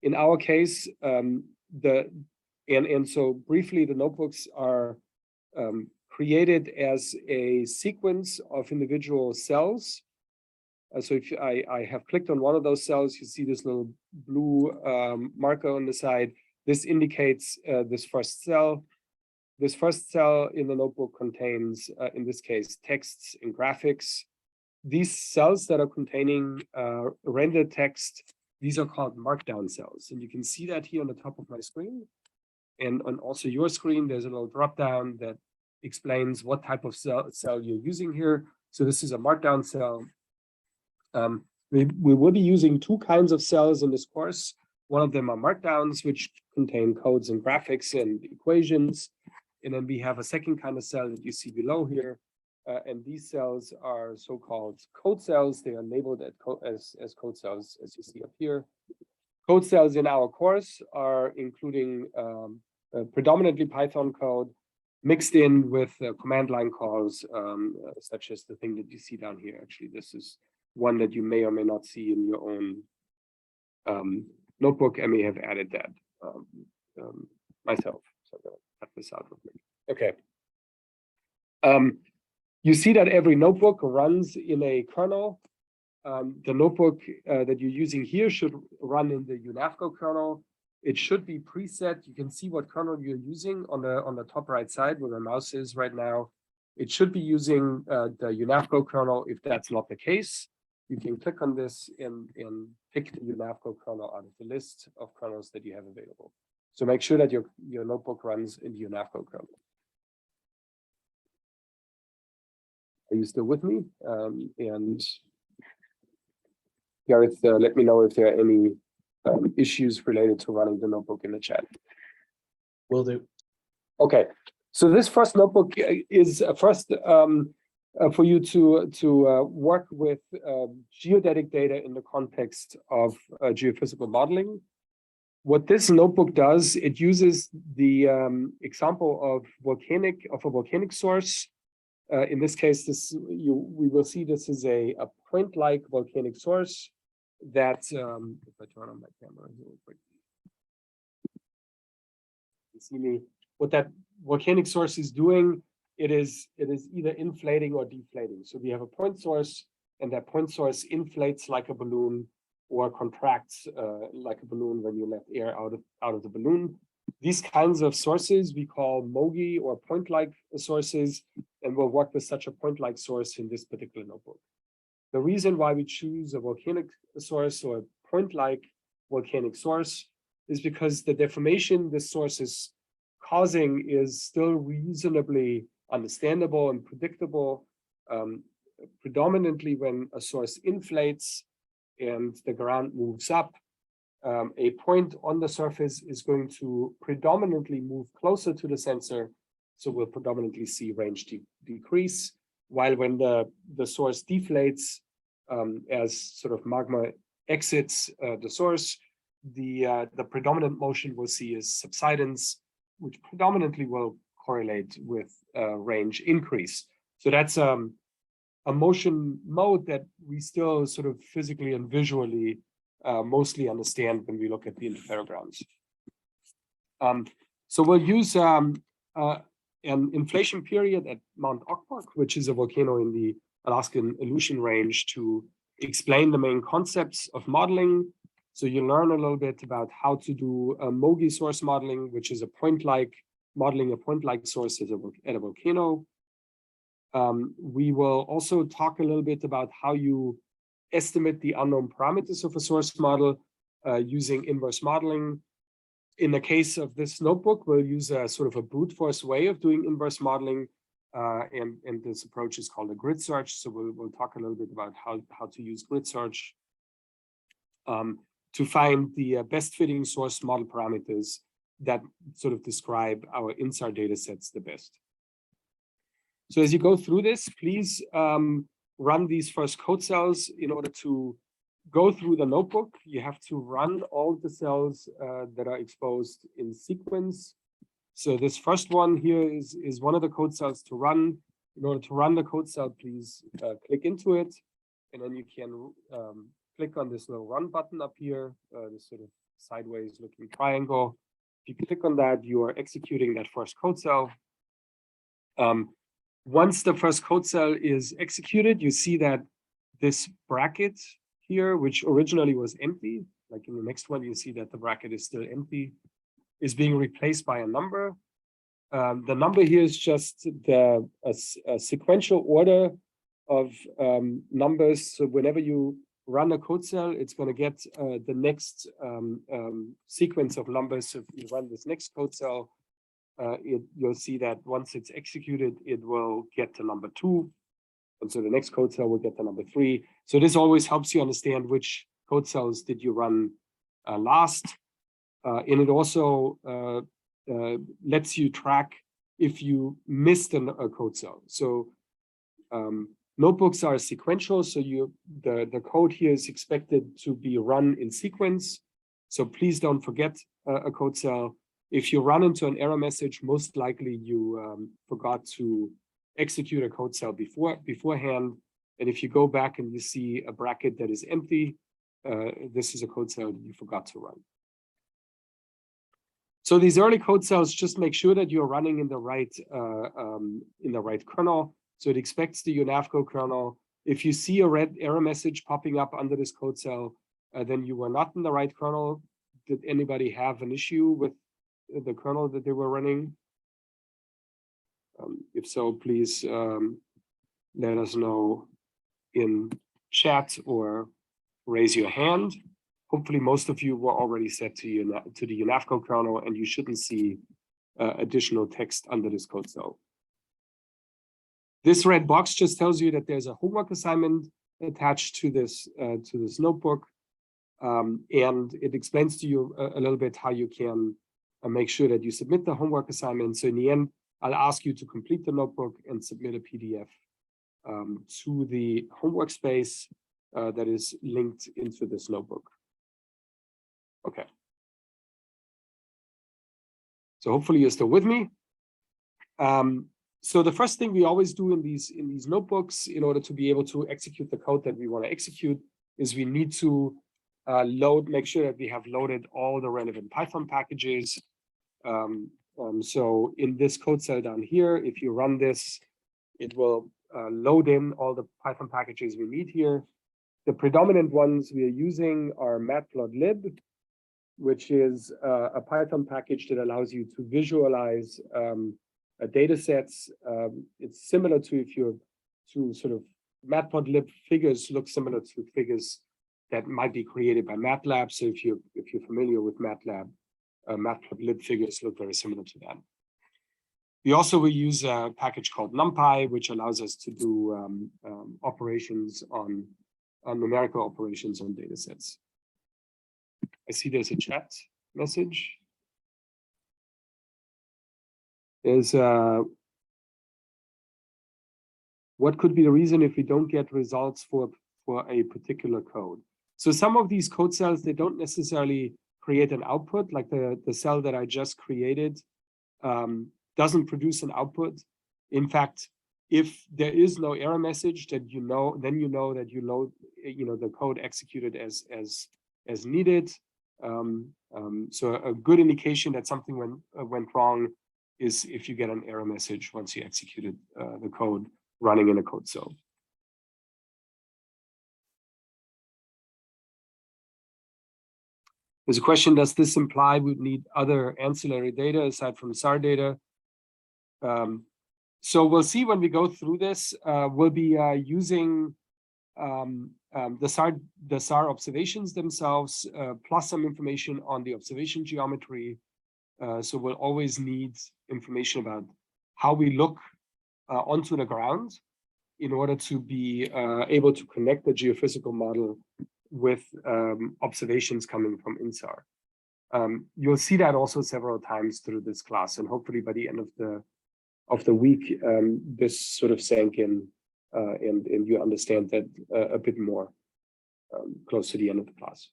In our case, so briefly, the notebooks are created as a sequence of individual cells. So if I have clicked on one of those cells, you see this little blue marker on the side. This indicates this first cell. This first cell in the notebook contains, in this case, texts and graphics. These cells that are containing rendered text, these are called Markdown cells. And you can see that here on the top of my screen. And on also your screen, there's a little drop down that explains what type of cell you're using here. So this is a Markdown cell. We will be using 2 kinds of cells in this course. One of them are Markdowns, which contain codes and graphics and equations. And then we have a second kind of cell that you see below here. And these cells are so-called code cells. They are labeled as code cells, as you see up here. Code cells in our course are including predominantly Python code mixed in with command line calls, such as the thing that you see down here. Actually, this is one that you may or may not see in your own notebook. I may have added that myself. So I'm going to cut this out real quick. Okay. You see that every notebook runs in a kernel. The notebook that you're using here should run in the UNAFCO kernel. It should be preset. You can see what kernel you're using on the top right side where the mouse is right now. It should be using the UNAFCO kernel. If that's not the case, you can click on this and pick the UNAFCO kernel out of the list of kernels that you have available. So make sure that your notebook runs in the UNAFCO kernel. Are you still with me? And Gareth, let me know if there are any issues related to running the notebook in the chat. Will do. Okay, so this first notebook is first for you to work with geodetic data in the context of geophysical modeling. What this notebook does, it uses the example of a volcanic source. In this case, we will see this is a point-like volcanic source that, if I turn on my camera real quick, you see me. What that volcanic source is doing, it is either inflating or deflating. So we have a point source, and that point source inflates like a balloon or contracts like a balloon when you let air out of the balloon. These kinds of sources we call Moghi or point-like sources, and we'll work with such a point-like source in this particular notebook. The reason why we choose a volcanic source or a point-like volcanic source is because the deformation this source is causing is still reasonably understandable and predictable. Predominantly when a source inflates and the ground moves up, a point on the surface is going to predominantly move closer to the sensor, so we'll predominantly see range decrease, while when the source deflates, as sort of magma exits the source, the predominant motion we'll see is subsidence, which predominantly will correlate with range increase. So that's a motion mode that we still sort of physically and visually mostly understand when we look at the interferograms. So we'll use an inflation period at Mount Okpok, which is a volcano in the Alaskan Aleutian Range, to explain the main concepts of modeling. So you learn a little bit about how to do a Moghi source modeling, which is a point-like modeling a point-like source at a volcano. We will also talk a little bit about how you estimate the unknown parameters of a source model using inverse modeling. In the case of this notebook, we'll use a sort of a brute force way of doing inverse modeling, and this approach is called a grid search. So we'll talk a little bit about how to use grid search to find the best fitting source model parameters that sort of describe our INSAR data sets the best. So as you go through this, please run these first code cells. In order to go through the notebook, you have to run all the cells that are exposed in sequence. So this first one here is one of the code cells to run. In order to run the code cell, please click into it, and then you can click on this little run button up here, this sort of sideways looking triangle. If you click on that, you are executing that first code cell. Once the first code cell is executed, you see that this bracket here, which originally was empty, like in the next one, you see that the bracket is still empty, is being replaced by a number. The number here is just a sequential order of numbers. So whenever you run a code cell, it's going to get the next sequence of numbers. So if you run this next code cell, you'll see that once it's executed, it will get to number 2. And so the next code cell will get to number 3. So this always helps you understand which code cells did you run last. And it also lets you track if you missed a code cell. So notebooks are sequential, so the code here is expected to be run in sequence. So please don't forget a code cell. If you run into an error message, most likely you forgot to execute a code cell beforehand. And if you go back and you see a bracket that is empty, this is a code cell that you forgot to run. So these early code cells, just make sure that you're running in the right kernel. So it expects the UNAVCO kernel. If you see a red error message popping up under this code cell, then you were not in the right kernel. Did anybody have an issue with the kernel that they were running? If so, please let us know in chat or raise your hand. Hopefully, most of you were already set to the UNAVCO kernel, and you shouldn't see additional text under this code cell. This red box just tells you that there's a homework assignment attached to this notebook, and it explains to you a little bit how you can make sure that you submit the homework assignment. So in the end, I'll ask you to complete the notebook and submit a PDF to the homework space that is linked into this notebook. Okay. So hopefully you're still with me. So the first thing we always do in these notebooks, in order to be able to execute the code that we want to execute, is we need to make sure that we have loaded all the relevant Python packages. So in this code cell down here, if you run this, it will load in all the Python packages we need here. The predominant ones we are using are matplotlib, which is a Python package that allows you to visualize data sets. It's similar to sort of matplotlib figures look similar to figures that might be created by MATLAB. So if you're familiar with MATLAB, matplotlib figures look very similar to that. We also will use a package called NumPy, which allows us to do operations on numerical operations on data sets. I see there's a chat message. There's what could be the reason if we don't get results for a particular code? So some of these code cells, they don't necessarily create an output, like the cell that I just created doesn't produce an output. In fact, if there is no error message, then you know that you load, the code executed as needed. So a good indication that something went wrong is if you get an error message once you executed the code running in a code cell. There's a question, does this imply we'd need other ancillary data aside from SAR data? So we'll see when we go through this. We'll be using the SAR observations themselves, plus some information on the observation geometry. So we'll always need information about how we look onto the ground in order to be able to connect the geophysical model with observations coming from INSAR. You'll see that also several times through this class, and hopefully by the end of the week, this sort of sank in and you understand that a bit more close to the end of the class.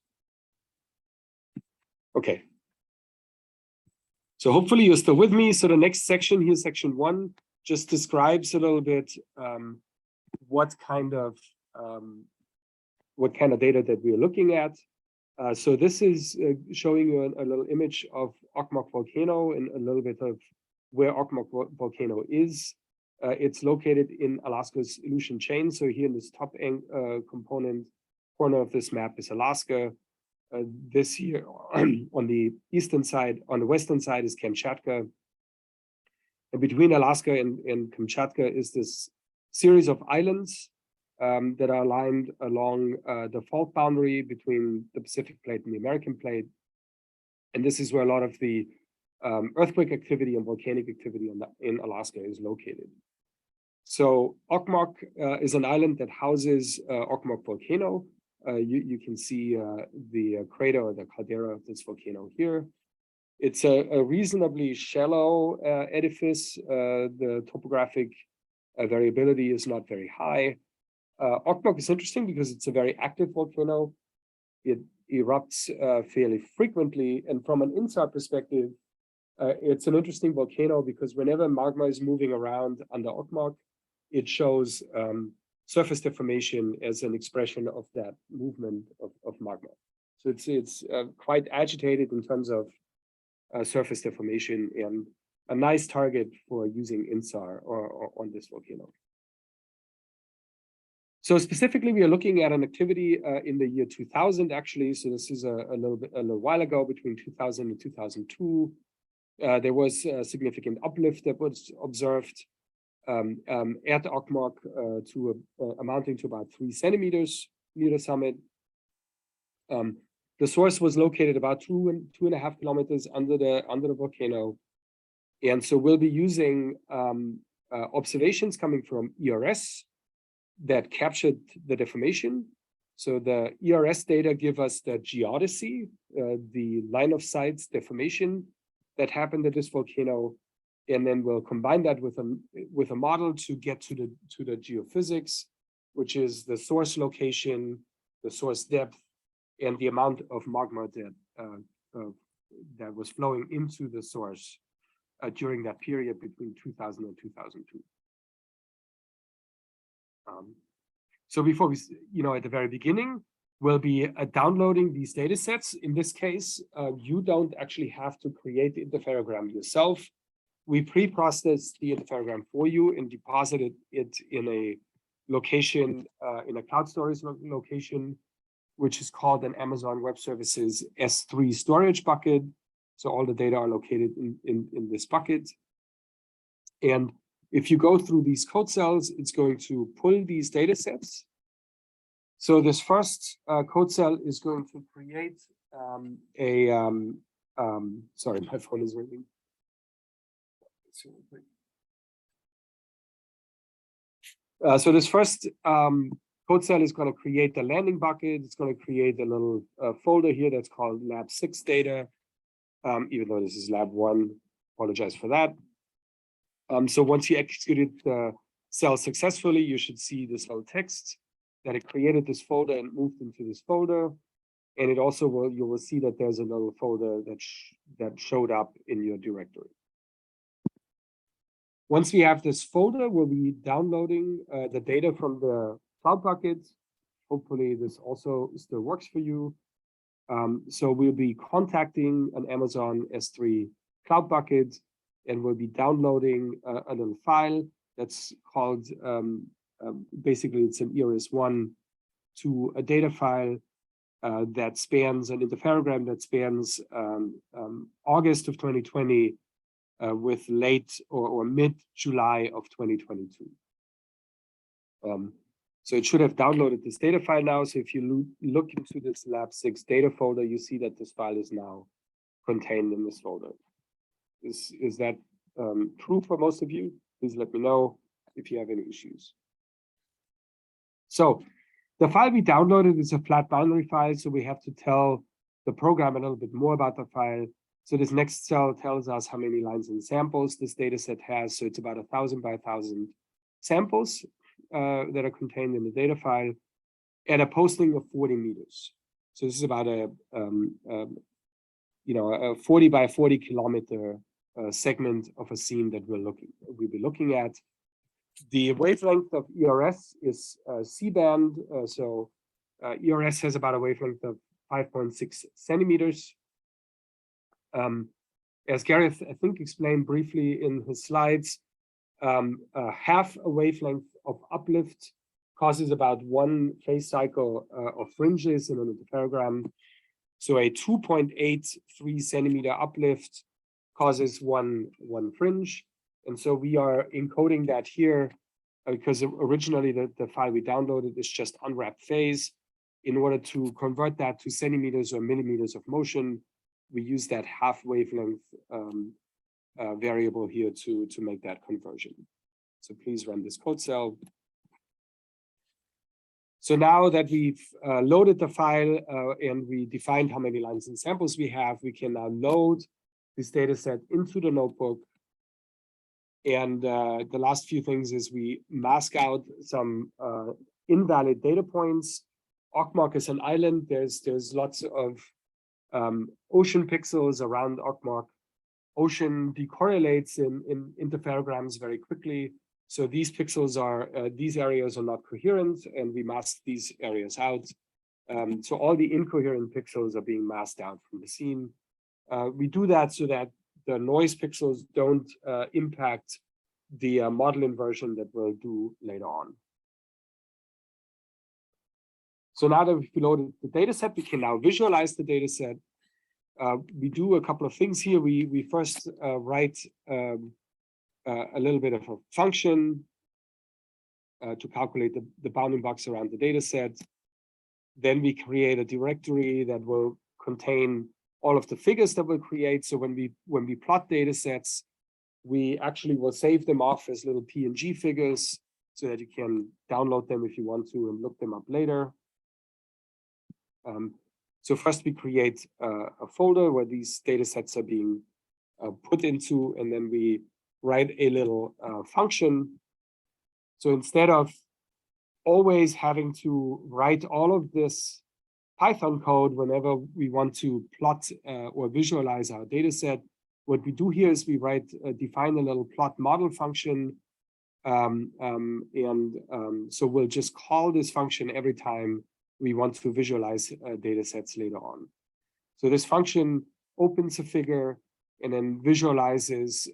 Okay. So hopefully you're still with me. So the next section here, section 1, just describes a little bit what kind of data that we're looking at. So this is showing you a little image of Okmok volcano and a little bit of where Okmok volcano is. It's located in Alaska's Aleutian chain. So here in this top component corner of this map is Alaska. This here on the eastern side, on the western side is Kamchatka. And between Alaska and Kamchatka is this series of islands that are aligned along the fault boundary between the Pacific plate and the American plate. And this is where a lot of the earthquake activity and volcanic activity in Alaska is located. So Okmok is an island that houses Okmok volcano. You can see the crater or the caldera of this volcano here. It's a reasonably shallow edifice. The topographic variability is not very high. Okmok is interesting because it's a very active volcano. It erupts fairly frequently, and from an INSAR perspective, it's an interesting volcano because whenever magma is moving around under Okmok, it shows surface deformation as an expression of that movement of magma. So it's quite agitated in terms of surface deformation, and a nice target for using INSAR or on this volcano. So specifically, we are looking at an activity in the year 2000, actually. So this is a little while ago, between 2000 and 2002. There was a significant uplift that was observed at Okmok amounting to about 3 centimeters near the summit. The source was located about 2.5 kilometers under the volcano. And so we'll be using observations coming from ERS that captured the deformation. So the ERS data give us the geodesy, the line of sight deformation that happened at this volcano. and then we'll combine that with a model to get to the geophysics, which is the source location, the source depth, and the amount of magma that was flowing into the source during that period between 2000 and 2002. So before we, at the very beginning, we'll be downloading these data sets. In this case, you don't actually have to create the interferogram yourself. We pre-process the interferogram for you and deposited it in a location, in a cloud storage location, which is called an Amazon Web Services S3 storage bucket. So all the data are located in this bucket. And if you go through these code cells, it's going to pull these data sets. So this first code cell is going to create sorry, my phone is ringing. So this first code cell is going to create the landing bucket. It's going to create a little folder here that's called Lab 6 data, even though this is Lab 1. Apologize for that. So once you executed the cell successfully, you should see this whole text that it created this folder and moved into this folder. And it also will, you will see that there's a little folder that showed up in your directory. Once we have this folder, we'll be downloading the data from the cloud bucket. Hopefully this also still works for you. So we'll be contacting an Amazon S3 cloud bucket, and we'll be downloading a little file that's called, basically it's an ERS1 to a data file that spans an interferogram that spans August of 2020 with late or mid-July of 2022. So it should have downloaded this data file now. So if you look into this Lab 6 data folder, you see that this file is now contained in this folder. Is that true for most of you? Please let me know if you have any issues. So the file we downloaded is a flat binary file, so we have to tell the program a little bit more about the file. So this next cell tells us how many lines and samples this data set has. So it's about 1,000 by 1,000 samples that are contained in the data file at a posting of 40 meters. So this is about a 40 by 40 kilometer segment of a scene that we'll be looking at. The wavelength of ERS is C-band. So ERS has about a wavelength of 5.6 centimeters. As Gareth, I think, explained briefly in his slides, half a wavelength of uplift causes about 1 phase cycle of fringes in an interferogram. So a 2.83 centimeter uplift causes one fringe. And so we are encoding that here because originally the file we downloaded is just unwrapped phase. In order to convert that to centimeters or millimeters of motion, we use that half wavelength variable here to make that conversion. So please run this code cell. So now that we've loaded the file and we defined how many lines and samples we have, we can now load this data set into the notebook. And the last few things is we mask out some invalid data points. Okmok is an island. There's lots of ocean pixels around Okmok. Ocean decorrelates in interferograms very quickly. So these pixels are, these areas are not coherent, and we mask these areas out. So all the incoherent pixels are being masked out from the scene. We do that so that the noise pixels don't impact the model inversion that we'll do later on. So now that we've loaded the data set, we can now visualize the data set. We do a couple of things here. We first write a little bit of a function to calculate the bounding box around the data set. Then we create a directory that will contain all of the figures that we'll create. So when we plot data sets, we actually will save them off as little PNG figures so that you can download them if you want to and look them up later. So first we create a folder where these data sets are being put into, and then we write a little function. So instead of always having to write all of this Python code whenever we want to plot or visualize our data set, what we do here is we define a little plot model function. So we'll just call this function every time we want to visualize data sets later on. So this function opens a figure and then visualizes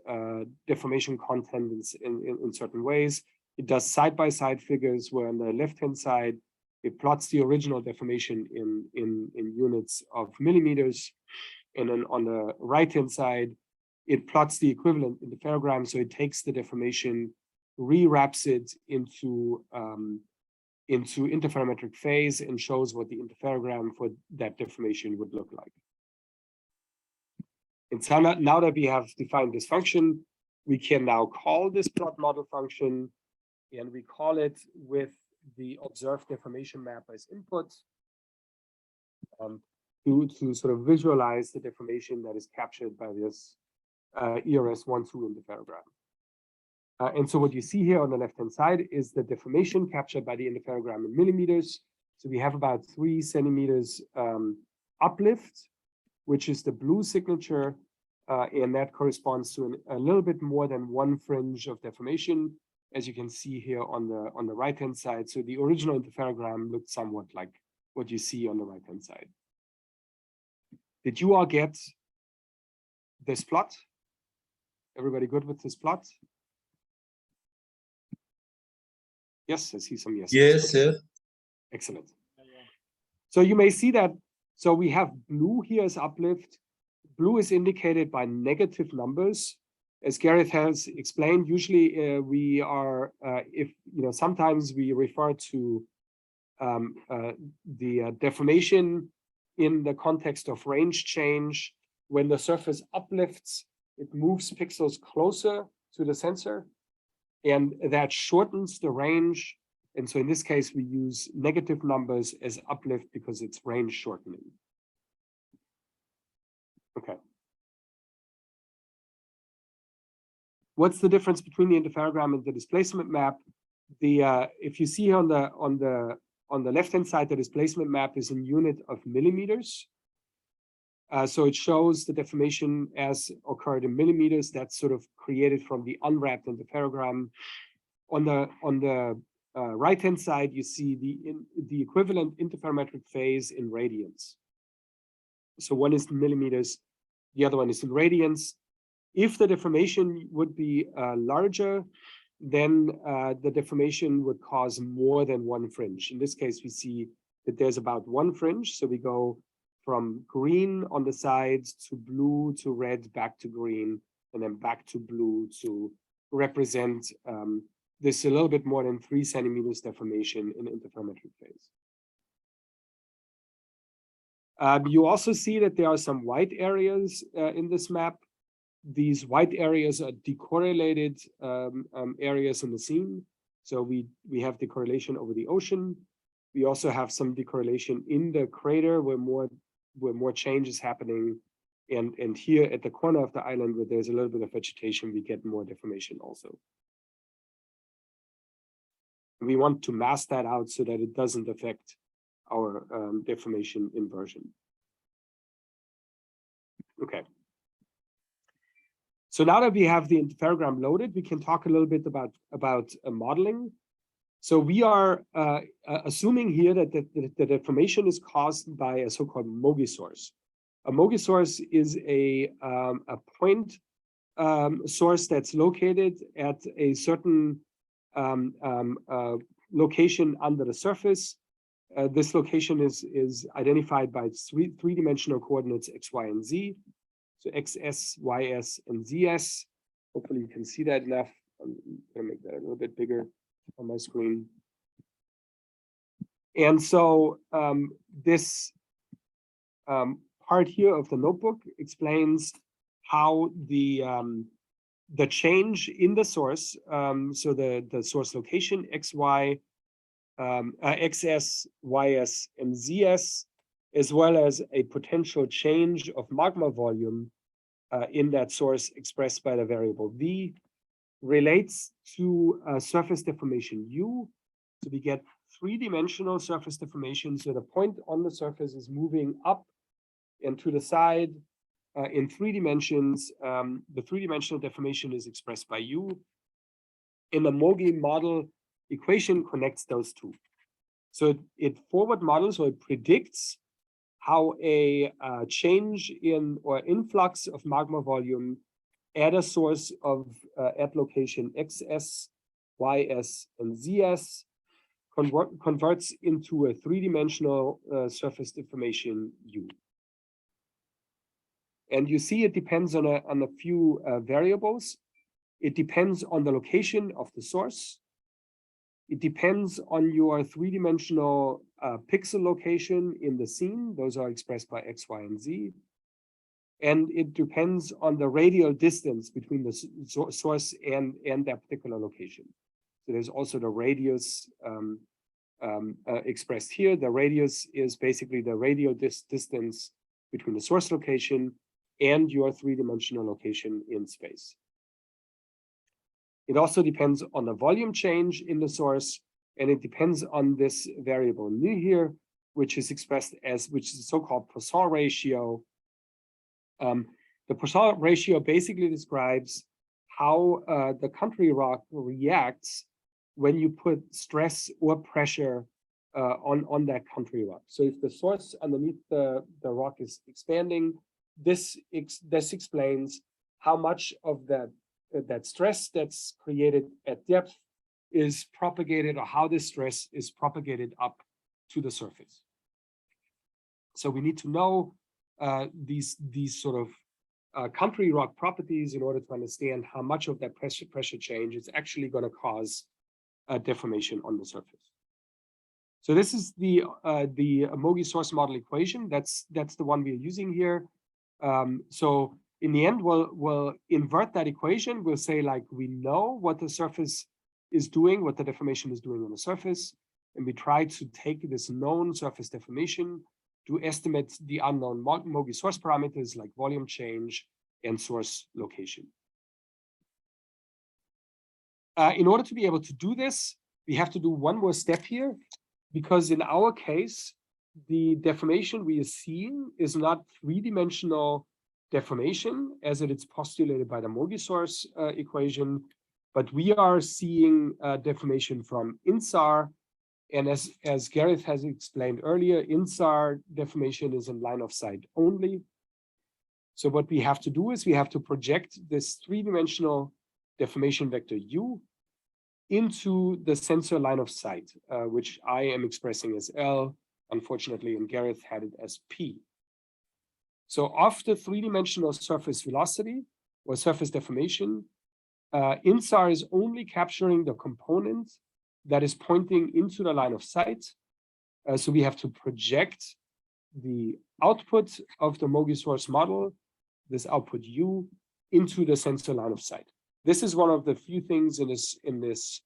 deformation content in certain ways. It does side-by-side figures where on the left-hand side, it plots the original deformation in units of millimeters. And then on the right-hand side, it plots the equivalent interferogram. So it takes the deformation, rewraps it into interferometric phase and shows what the interferogram for that deformation would look like. And so now that we have defined this function, we can now call this plot model function, and we call it with the observed deformation map as input to sort of visualize the deformation that is captured by this ERS12 interferogram. And so what you see here on the left-hand side is the deformation captured by the interferogram in millimeters. So we have about 3 centimeters uplift, which is the blue signature, and that corresponds to a little bit more than 1 fringe of deformation, as you can see here on the right-hand side. So the original interferogram looked somewhat like what you see on the right-hand side. Did you all get this plot? Everybody good with this plot? Yes, I see some yeses. Yes, sir. Excellent. So you may see that. So we have blue here as uplift. Blue is indicated by negative numbers. As Gareth has explained, usually we are, sometimes we refer to the deformation in the context of range change. When the surface uplifts, it moves pixels closer to the sensor, and that shortens the range. And so in this case, we use negative numbers as uplift because it's range shortening. Okay. What's the difference between the interferogram and the displacement map? If you see on the left-hand side, the displacement map is in unit of millimeters. So it shows the deformation as occurred in millimeters. That's sort of created from the unwrapped interferogram. On the right-hand side, you see the equivalent interferometric phase in radians. So one is in millimeters, the other one is in radians. If the deformation would be larger, then the deformation would cause more than 1 fringe. In this case, we see that there's about 1 fringe. So we go from green on the sides to blue to red, back to green, and then back to blue to represent this a little bit more than 3 centimeters deformation in interferometric phase. You also see that there are some white areas in this map. These white areas are decorrelated areas in the scene. So we have decorrelation over the ocean. We also have some decorrelation in the crater where more change is happening. And here at the corner of the island where there's a little bit of vegetation, we get more deformation also. We want to mask that out so that it doesn't affect our deformation inversion. Okay. So now that we have the interferogram loaded, we can talk a little bit about modeling. So we are assuming here that the deformation is caused by a so-called Moghi source. A Moghi source is a point source that's located at a certain location under the surface. This location is identified by three-dimensional coordinates x, y, and z. So xs, ys, and zs. Hopefully you can see that enough. I'm going to make that a little bit bigger on my screen. And so this part here of the notebook explains how the change in the source, so the source location x, y, xs, ys, and zs, as well as a potential change of magma volume in that source expressed by the variable v, relates to surface deformation U. So we get three-dimensional surface deformation. So the point on the surface is moving up and to the side in 3 dimensions. The three-dimensional deformation is expressed by U. In the Moghi model, equation connects those two. So it forward models, or it predicts how a change in or influx of magma volume at a source of at location XS, YS, and ZS converts into a three-dimensional surface deformation U. And you see it depends on a few variables. It depends on the location of the source. It depends on your three-dimensional pixel location in the scene. Those are expressed by X, Y, and Z. And it depends on the radial distance between the source and that particular location. So there's also the radius expressed here. The radius is basically the radial distance between the source location and your three-dimensional location in space. It also depends on the volume change in the source, and it depends on this variable nu here, which is expressed as, which is the so-called Poisson ratio. The Poisson ratio basically describes how the country rock reacts when you put stress or pressure on that country rock. So if the source underneath the rock is expanding, this explains how much of that stress that's created at depth is propagated, or how this stress is propagated up to the surface. So we need to know these sort of country rock properties in order to understand how much of that pressure change is actually going to cause a deformation on the surface. So this is the Moghi source model equation. That's the one we're using here. So in the end, we'll invert that equation. We'll say, like, we know what the surface is doing, what the deformation is doing on the surface, and we try to take this known surface deformation to estimate the unknown Moghi source parameters like volume change and source location. In order to be able to do this, we have to do one more step here, because in our case, the deformation we are seeing is not three-dimensional deformation as it is postulated by the Moghi source equation, but we are seeing deformation from INSAR. And as Gareth has explained earlier, INSAR deformation is in line of sight only. So what we have to do is we have to project this three-dimensional deformation vector U into the sensor line of sight, which I am expressing as L, unfortunately, and Gareth had it as P. So of the three-dimensional surface velocity or surface deformation, INSAR is only capturing the component that is pointing into the line of sight. So we have to project the output of the Moghi source model, this output U, into the sensor line of sight. This is one of the few things in this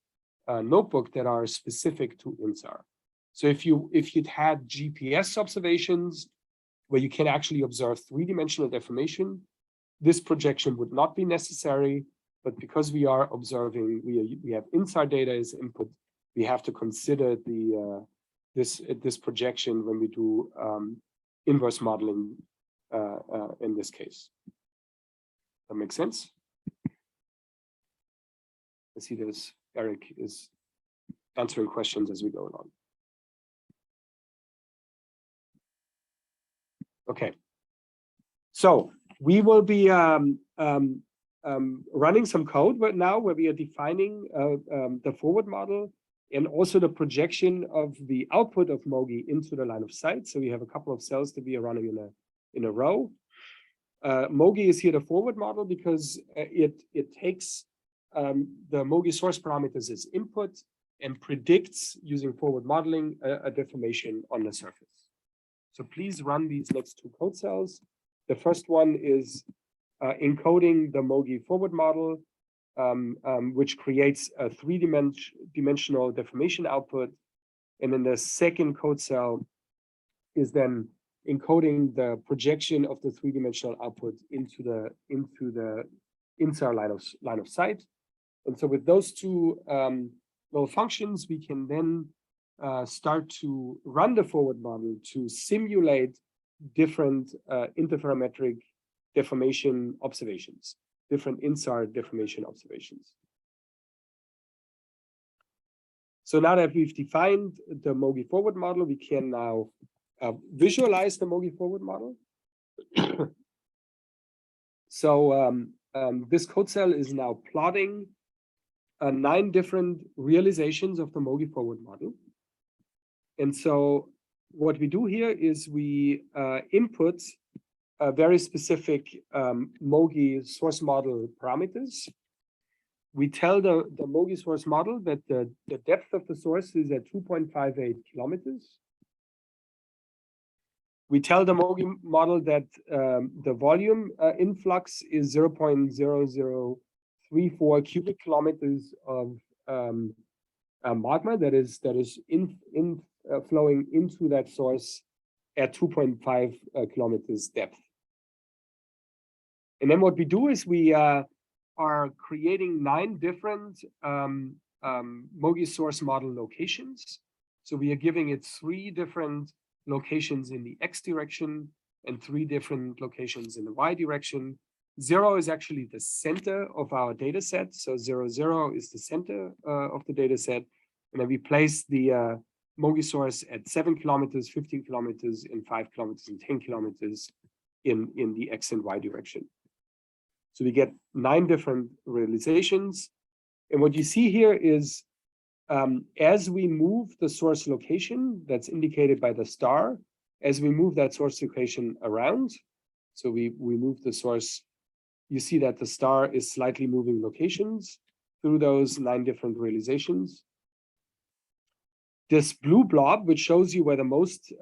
notebook that are specific to INSAR. So if you'd had GPS observations where you can actually observe three-dimensional deformation, this projection would not be necessary. But because we are observing, we have INSAR data as input, we have to consider this projection when we do inverse modeling in this case. That makes sense? I see there's Eric is answering questions as we go along. Okay, so we will be running some code right now where we are defining the forward model and also the projection of the output of Moghi into the line of sight. So we have a couple of cells to be running in a row. Moghi is here the forward model because it takes the Moghi source parameters as input and predicts using forward modeling a deformation on the surface. So please run these next two code cells. The first one is encoding the Moghi forward model, which creates a three-dimensional deformation output. And then the second code cell is then encoding the projection of the three-dimensional output into the INSAR line of sight. And so with those two little functions, we can then start to run the forward model to simulate different interferometric deformation observations, different INSAR deformation observations. So now that we've defined the Moghi forward model, we can now visualize the Moghi forward model. So this code cell is now plotting 9 different realizations of the Moghi forward model. And so what we do here is we input very specific Moghi source model parameters. We tell the Moghi source model that the depth of the source is at 2.58 kilometers. We tell the Moghi model that the volume influx is 0.0034 cubic kilometers of magma that is flowing into that source at 2.5 kilometers depth. And then what we do is we are creating 9 different Moghi source model locations. So we are giving it 3 different locations in the X direction and 3 different locations in the Y direction. 0 is actually the center of our data set. So 0, 0 is the center of the data set. And then we place the Moghi source at 7 kilometers, 15 kilometers, and 5 kilometers, and 10 kilometers in the X and Y direction. So we get 9 different realizations. And what you see here is as we move the source location that's indicated by the star, as we move that source location around, so we move the source, you see that the star is slightly moving locations through those 9 different realizations. This blue blob, which shows you where the most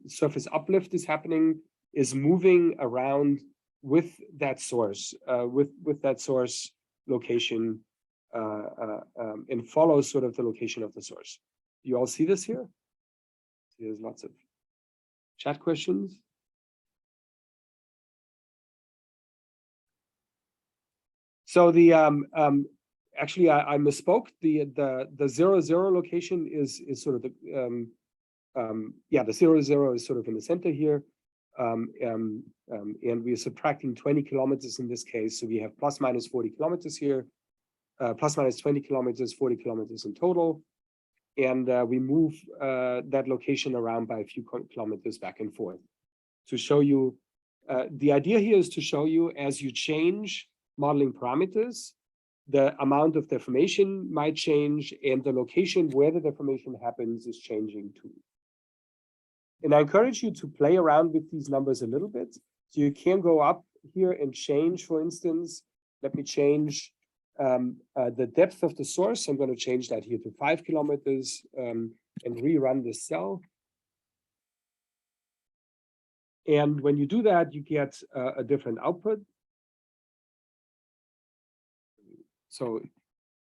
surface uplift is happening, is moving around with that source, with that source location, and follows sort of the location of the source. You all see this here? There's lots of chat questions. So the actually I misspoke. The 0, 0 location is sort of the the 0, 0 is sort of in the center here. And we are subtracting 20 kilometers in this case. So we have plus minus 40 kilometers here, plus minus 20 kilometers, 40 kilometers in total. And we move that location around by a few kilometers back and forth to show you. The idea here is to show you as you change modeling parameters, the amount of deformation might change and the location where the deformation happens is changing too. And I encourage you to play around with these numbers a little bit. So you can go up here and change, for instance, let me change the depth of the source. I'm going to change that here to 5 kilometers and rerun this cell. And when you do that, you get a different output. So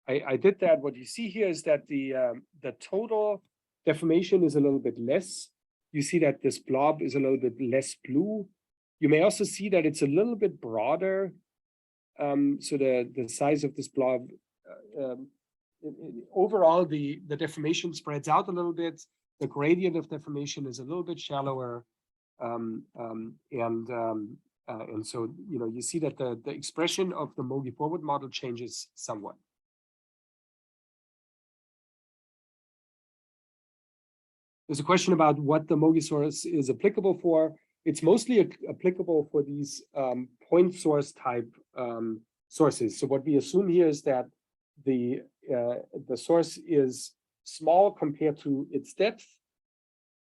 I did that. What you see here is that the total deformation is a little bit less. You see that this blob is a little bit less blue. You may also see that it's a little bit broader. So the size of this blob, overall, the deformation spreads out a little bit. The gradient of deformation is a little bit shallower. And so, you see that the expression of the Moghi forward model changes somewhat. There's a question about what the Moghi source is applicable for. It's mostly applicable for these point source type sources. So what we assume here is that the source is small compared to its depth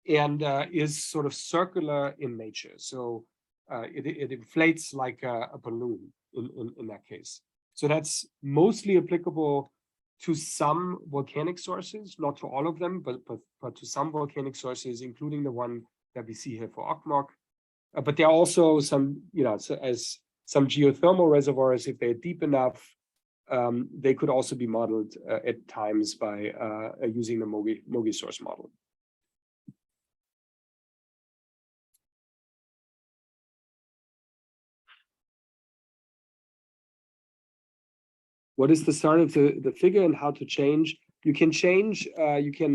and is sort of circular in nature. So it inflates like a balloon in that case. So that's mostly applicable to some volcanic sources, not to all of them, but to some volcanic sources, including the one that we see here for Okmok. But there are also some, as some geothermal reservoirs, if they're deep enough, they could also be modeled at times by using the Moghi source model. what is the start of the figure and how to change. You can change, you can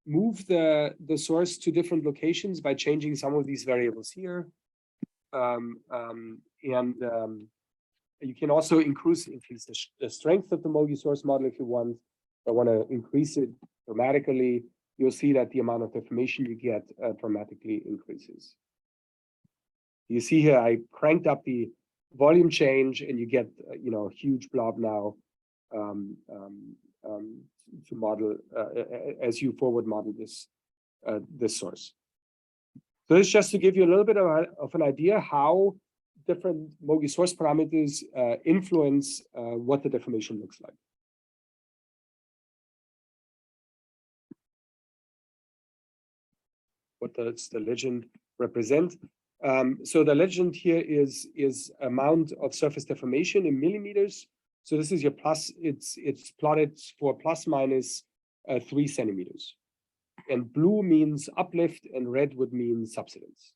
move the source to different locations by changing some of these variables here. You can also increase the strength of the Moghi source model if you want. If I want to increase it dramatically, you'll see that the amount of information you get dramatically increases. You see here, I cranked up the volume change, and you get a huge blob now to model as you forward model this source. So it's just to give you a little bit of an idea how different Moghi source parameters influence what the deformation looks like. What does the legend represent? So the legend here is amount of surface deformation in millimeters. So this is your plus. It's plotted for plus minus 3 centimeters, and blue means uplift, and red would mean subsidence.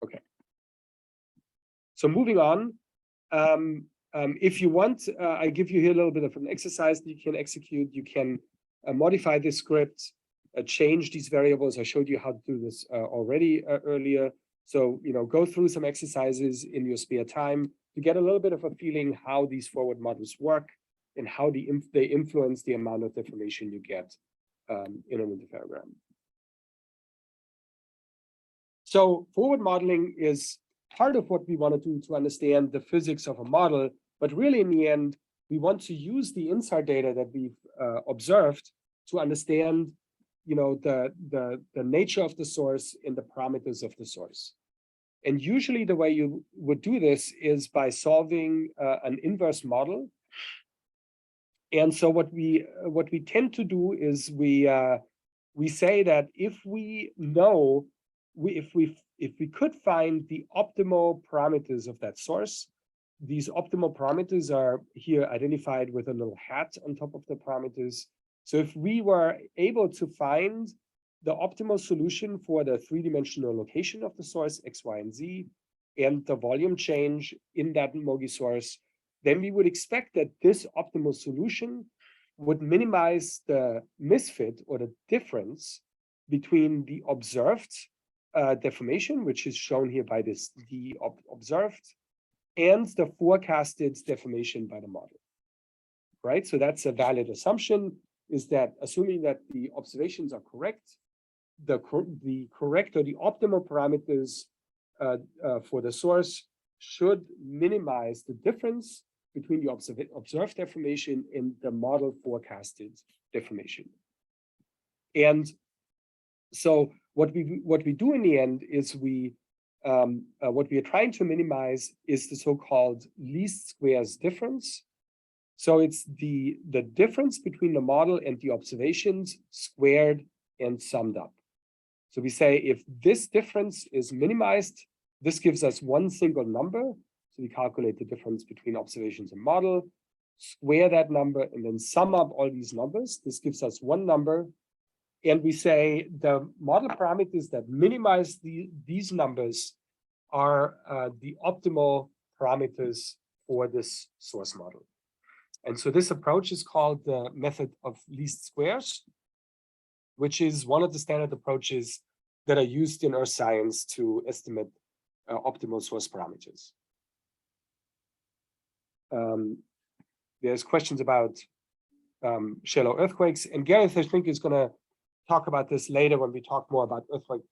Okay. So moving on, if you want, I give you here a little bit of an exercise that you can execute. You can modify this script, change these variables. I showed you how to do this already earlier. So, go through some exercises in your spare time to get a little bit of a feeling how these forward models work and how they influence the amount of deformation you get in an interferogram. So forward modeling is part of what we want to do to understand the physics of a model, but really in the end, we want to use the INSAR data that we've observed to understand the nature of the source and the parameters of the source. And usually the way you would do this is by solving an inverse model. And so what we tend to do is we say that if we know, if we could find the optimal parameters of that source, these optimal parameters are here identified with a little hat on top of the parameters. So if we were able to find the optimal solution for the three-dimensional location of the source, X, Y, and Z, and the volume change in that Moghi source, then we would expect that this optimal solution would minimize the misfit or the difference between the observed deformation, which is shown here by this D observed, and the forecasted deformation by the model, right? So that's a valid assumption, is that assuming that the observations are correct, the correct or the optimal parameters for the source should minimize the difference between the observed deformation and the model forecasted deformation. And so what we do in the end is what we are trying to minimize is the so-called least squares difference. So it's the difference between the model and the observations squared and summed up. So we say if this difference is minimized, this gives us one single number. So we calculate the difference between observations and model, square that number, and then sum up all these numbers. This gives us one number. And we say the model parameters that minimize these numbers are the optimal parameters for this source model. And so this approach is called the method of least squares, which is one of the standard approaches that are used in earth science to estimate optimal source parameters. There's questions about shallow earthquakes, and Gareth, I think, is going to talk about this later when we talk more about earthquake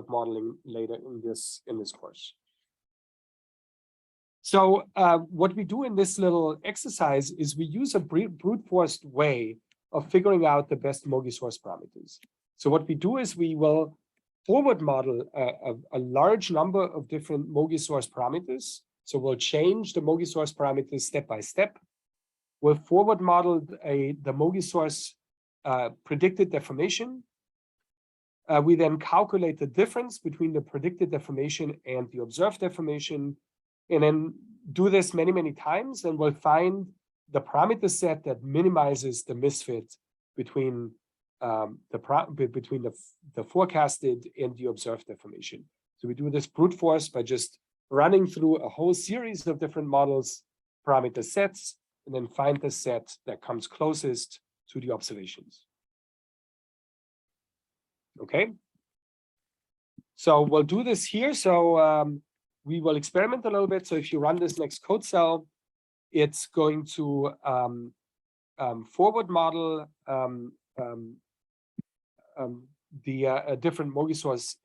modeling later in this course. So what we do in this little exercise is we use a brute force way of figuring out the best Moghi source parameters. So what we do is we will forward model a large number of different Moghi source parameters. So we'll change the Moghi source parameters step by step. We'll forward model the Moghi source predicted deformation. We then calculate the difference between the predicted deformation and the observed deformation, and then do this many, many times, and we'll find the parameter set that minimizes the misfit between the forecasted and the observed deformation. So we do this brute force by just running through a whole series of different models, parameter sets, and then find the set that comes closest to the observations. Okay. So we'll do this here. So we will experiment a little bit. So if you run this next code cell, it's going to forward model the different Moghi source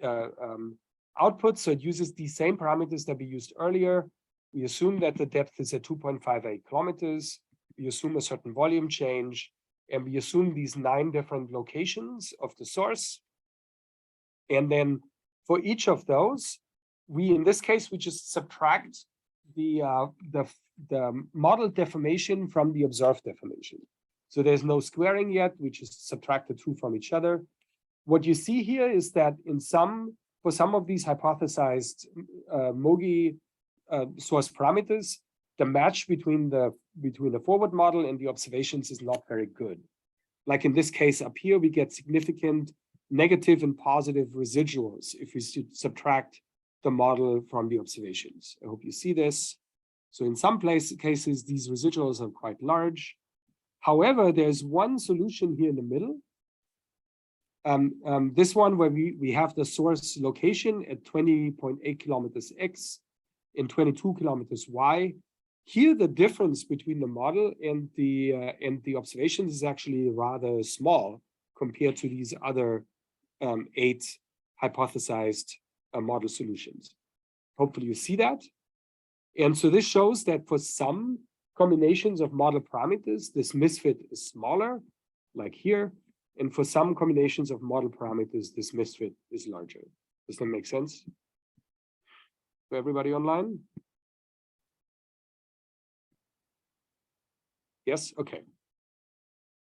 output. So it uses the same parameters that we used earlier. We assume that the depth is at 2.58 kilometers. We assume a certain volume change, and we assume these 9 different locations of the source. And then for each of those, in this case, we just subtract the model deformation from the observed deformation. So there's no squaring yet. We just subtract the two from each other. What you see here is that for some of these hypothesized Moghi source parameters, the match between the forward model and the observations is not very good. Like in this case up here, we get significant negative and positive residuals if we subtract the model from the observations. I hope you see this. So in some cases, these residuals are quite large. However, there's one solution here in the middle. This one where we have the source location at 20.8 kilometers X and 22 kilometers Y. Here, the difference between the model and the observations is actually rather small compared to these other 8 hypothesized model solutions. Hopefully you see that. And so this shows that for some combinations of model parameters, this misfit is smaller, like here. And for some combinations of model parameters, this misfit is larger. Does that make sense? For everybody online? Yes, okay.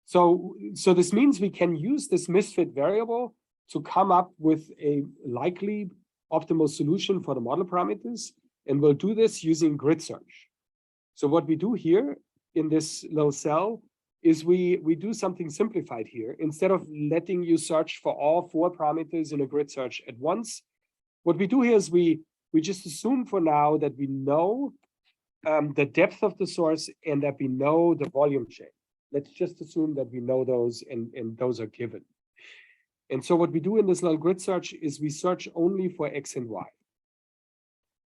So this means we can use this misfit variable to come up with a likely optimal solution for the model parameters. And we'll do this using grid search. So what we do here in this little cell is we do something simplified here. Instead of letting you search for all 4 parameters in a grid search at once, what we do here is we just assume for now that we know the depth of the source and that we know the volume change. Let's just assume that we know those and those are given. And so what we do in this little grid search is we search only for X and Y.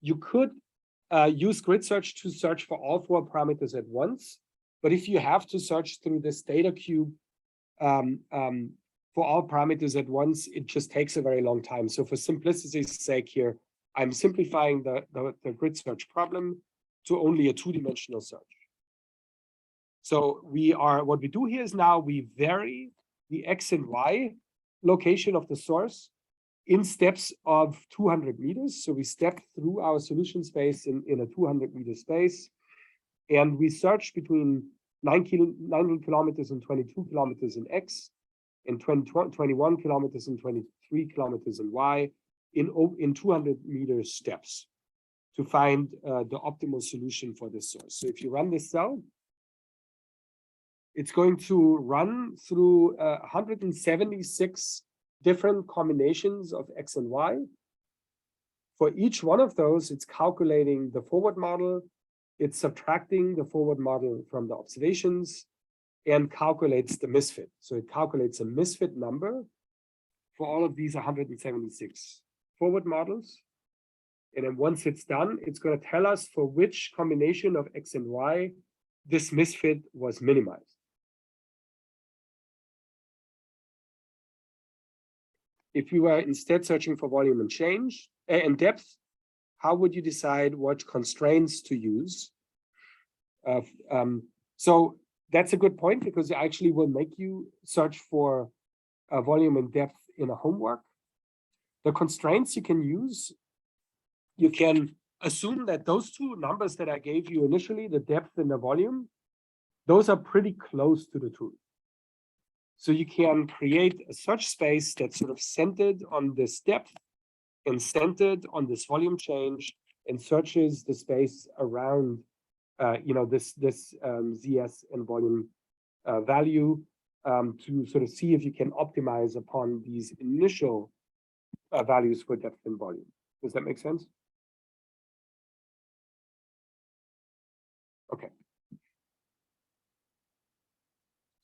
You could use grid search to search for all 4 parameters at once. But if you have to search through this data cube for all parameters at once, it just takes a very long time. So for simplicity's sake here, I'm simplifying the grid search problem to only a 2-dimensional search. So what we do here is now we vary the X and Y location of the source in steps of 200 meters. So we step through our solution space in a 200-meter space. And we search between 9 kilometers and 22 kilometers in X, and 21 kilometers and 23 kilometers in Y in 200-meter steps to find the optimal solution for this source. So if you run this cell, it's going to run through 176 different combinations of X and Y. For each one of those, it's calculating the forward model, it's subtracting the forward model from the observations, and calculates the misfit. So it calculates a misfit number for all of these 176 forward models. And then once it's done, it's going to tell us for which combination of X and Y this misfit was minimized. If you were instead searching for volume and change and depth, how would you decide what constraints to use? So that's a good point, because it actually will make you search for volume and depth in a homework. The constraints you can use, you can assume that those 2 numbers that I gave you initially, the depth and the volume, those are pretty close to the truth. So you can create a search space that's sort of centered on this depth and centered on this volume change, and searches the space around this ZS and volume value to sort of see if you can optimize upon these initial values for depth and volume. Does that make sense?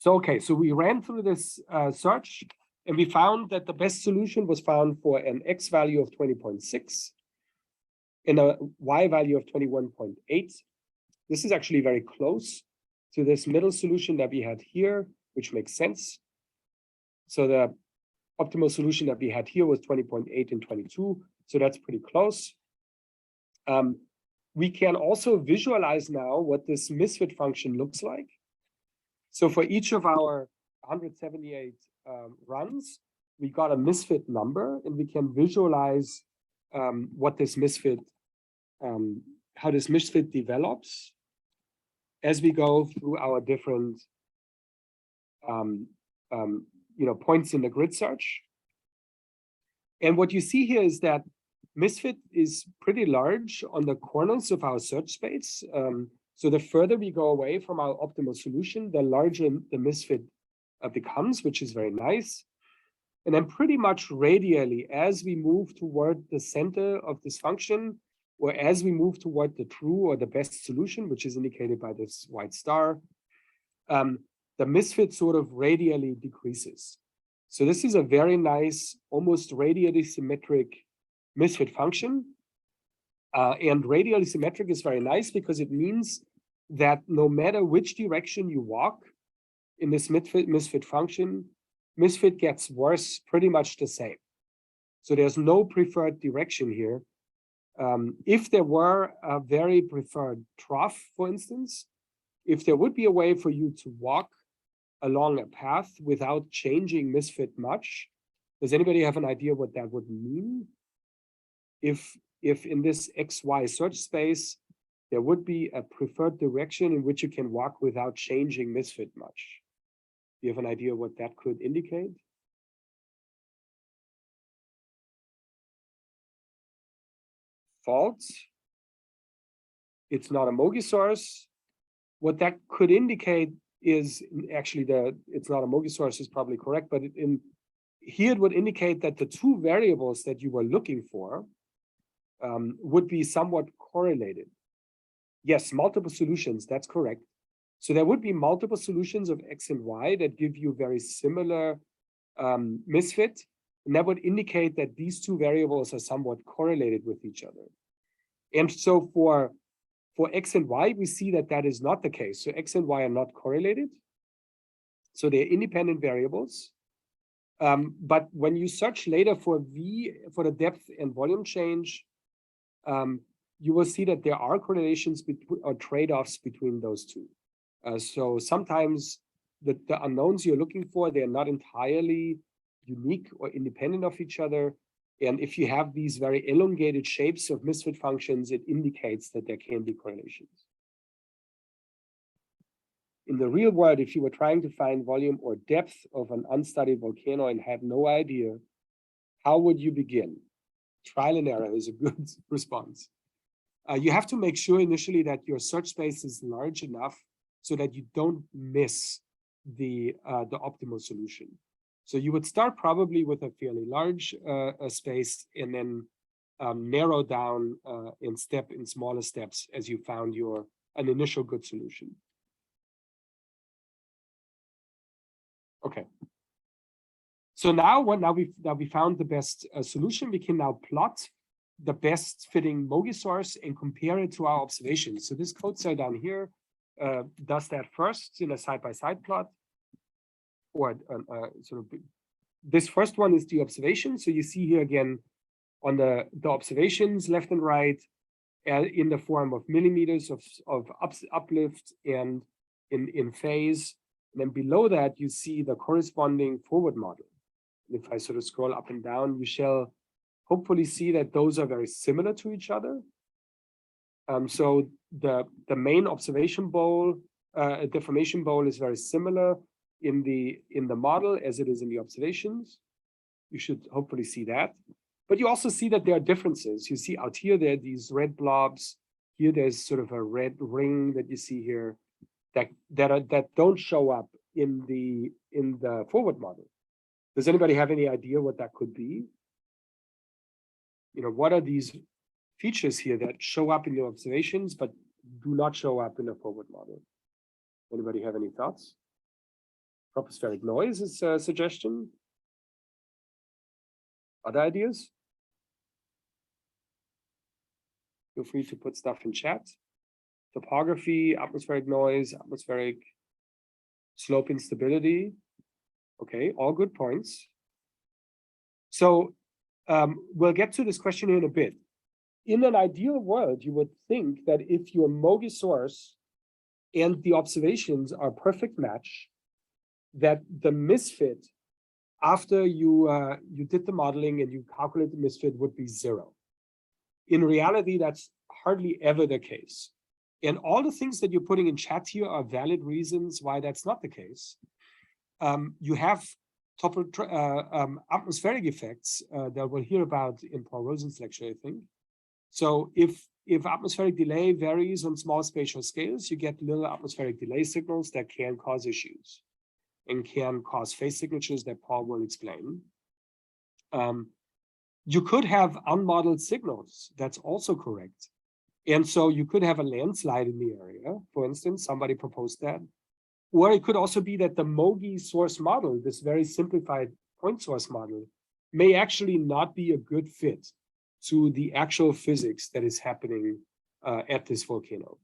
So, okay, so we ran through this search and we found that the best solution was found for an X value of 20.6 and a Y value of 21.8. This is actually very close to this middle solution that we had here, which makes sense. So the optimal solution that we had here was 20.8 and 22. So that's pretty close. We can also visualize now what this misfit function looks like. So for each of our 178 runs, we got a misfit number, and we can visualize what this misfit, how this misfit develops as we go through our different points in the grid search. And what you see here is that misfit is pretty large on the corners of our search space. So the further we go away from our optimal solution, the larger the misfit becomes, which is very nice. And then pretty much radially, as we move toward the center of this function, or as we move toward the true or the best solution, which is indicated by this white star, the misfit sort of radially decreases. So this is a very nice, almost radially symmetric misfit function. And radially symmetric is very nice because it means that no matter which direction you walk in this misfit function, misfit gets worse pretty much the same. So there's no preferred direction here. If there were a very preferred trough, for instance, if there would be a way for you to walk along a path without changing misfit much, does anybody have an idea what that would mean? If in this XY search space, there would be a preferred direction in which you can walk without changing misfit much. Do you have an idea what that could indicate? False. It's not a Moghi source. What that could indicate is actually it's not a Moghi source is probably correct, but here it would indicate that the two variables that you were looking for would be somewhat correlated. Yes, multiple solutions, that's correct. So there would be multiple solutions of X and Y that give you very similar misfit, and that would indicate that these two variables are somewhat correlated with each other. And so for X and Y, we see that that is not the case. So X and Y are not correlated. So they're independent variables. But when you search later for V, for the depth and volume change, you will see that there are correlations or trade-offs between those two. So sometimes the unknowns you're looking for, they're not entirely unique or independent of each other. And if you have these very elongated shapes of misfit functions, it indicates that there can be correlations. In the real world, if you were trying to find volume or depth of an unstudied volcano and had no idea, how would you begin? Trial and error is a good response. You have to make sure initially that your search space is large enough so that you don't miss the optimal solution. So you would start probably with a fairly large space and then narrow down and step in smaller steps as you found an initial good solution. Okay. So now we found the best solution, we can now plot the best fitting Moghi source and compare it to our observations. So this code cell down here does that first in a side-by-side plot, or sort of this first one is the observation. So you see here again on the observations left and right in the form of millimeters of uplift and in phase. And then below that, you see the corresponding forward model. And if I sort of scroll up and down, you shall hopefully see that those are very similar to each other. So the main observation bowl, deformation bowl is very similar in the model as it is in the observations. You should hopefully see that. But you also see that there are differences. You see out here, there are these red blobs. Here, there's sort of a red ring that you see here that don't show up in the forward model. Does anybody have any idea what that could be? You know, what are these features here that show up in the observations but do not show up in the forward model? Anybody have any thoughts? Tropospheric noise is a suggestion. Other ideas? Feel free to put stuff in chat. Topography, atmospheric noise, atmospheric slope instability. Okay, all good points. So we'll get to this question in a bit. In an ideal world, you would think that if your Moghi source and the observations are a perfect match, that the misfit after you did the modeling and you calculate the misfit would be 0. In reality, that's hardly ever the case. And all the things that you're putting in chat here are valid reasons why that's not the case. You have atmospheric effects that we'll hear about in Paul Rosen's lecture, I think. So if atmospheric delay varies on small spatial scales, you get little atmospheric delay signals that can cause issues and can cause phase signatures that Paul will explain. You could have unmodeled signals. That's also correct. And so you could have a landslide in the area. For instance, somebody proposed that. Or it could also be that the Moghi source model, this very simplified point source model, may actually not be a good fit to the actual physics that is happening at this volcano.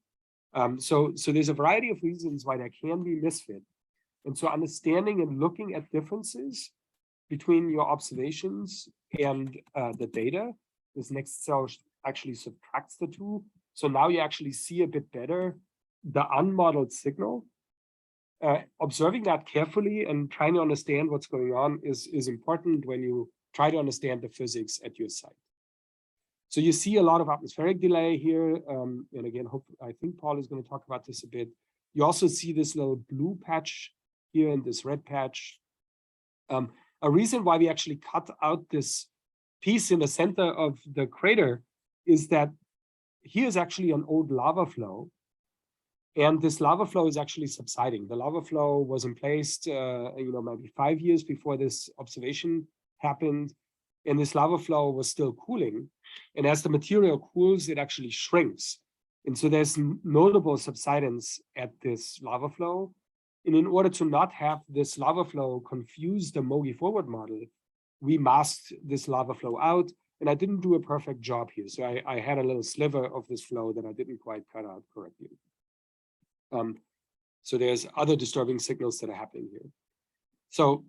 So there's a variety of reasons why there can be misfit. And so understanding and looking at differences between your observations and the data, this next cell actually subtracts the two. So now you actually see a bit better the unmodeled signal. Observing that carefully and trying to understand what's going on is important when you try to understand the physics at your site. So you see a lot of atmospheric delay here. And again, I think Paul is going to talk about this a bit. You also see this little blue patch here and this red patch. A reason why we actually cut out this piece in the center of the crater is that here's actually an old lava flow. And this lava flow is actually subsiding. The lava flow was in place, maybe 5 years before this observation happened. And this lava flow was still cooling. And as the material cools, it actually shrinks. And so there's notable subsidence at this lava flow. And in order to not have this lava flow confuse the Moghi forward model, we masked this lava flow out. And I didn't do a perfect job here. So I had a little sliver of this flow that I didn't quite cut out correctly. So there's other disturbing signals that are happening here. So,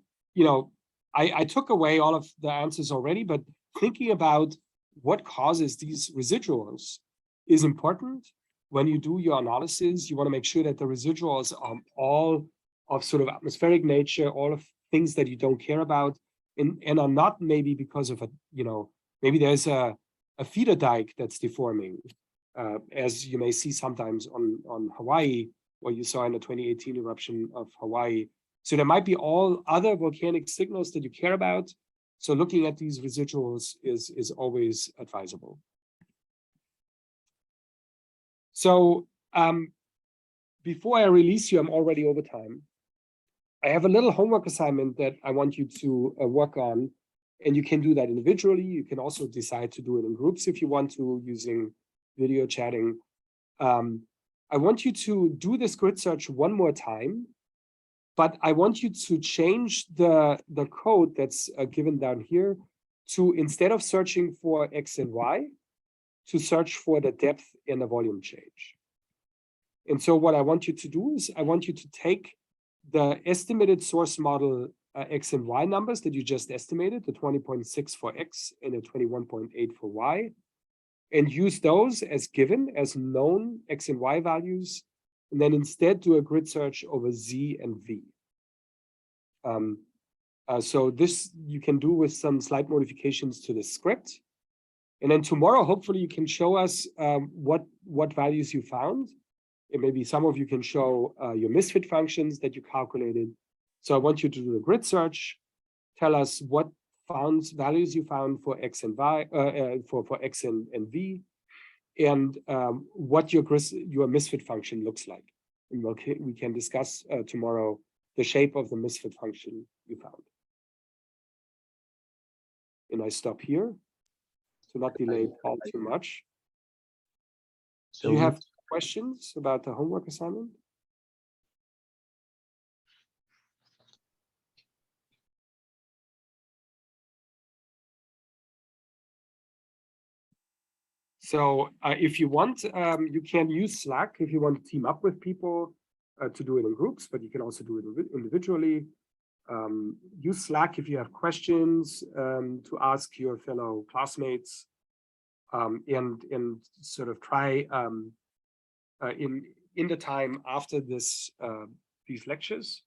I took away all of the answers already, but thinking about what causes these residuals is important. When you do your analysis, you want to make sure that the residuals are all of sort of atmospheric nature, all of things that you don't care about, and are not maybe because of maybe there's a feeder dike that's deforming, as you may see sometimes on Hawaii, or you saw in the 2018 eruption of Hawaii. So there might be all other volcanic signals that you care about. So looking at these residuals is always advisable. So before I release you, I'm already over time. I have a little homework assignment that I want you to work on, and you can do that individually. You can also decide to do it in groups if you want to, using video chatting. I want you to do this grid search one more time, but I want you to change the code that's given down here to, instead of searching for X and Y, to search for the depth and the volume change. And so what I want you to do is I want you to take the estimated source model X and Y numbers that you just estimated, the 20.6 for X and the 21.8 for Y, and use those as given, as known X and Y values, and then instead do a grid search over Z and V. So this you can do with some slight modifications to the script. And then tomorrow, hopefully you can show us what values you found. And maybe some of you can show your misfit functions that you calculated. So I want you to do a grid search, tell us what values you found for X and Y, for X and V, and what your misfit function looks like. And we can discuss tomorrow the shape of the misfit function you found. And I stop here to not delay Paul too much. Do you have questions about the homework assignment? So if you want, you can use Slack if you want to team up with people to do it in groups, but you can also do it individually. Use Slack if you have questions to ask your fellow classmates, and sort of try in the time after this these lectures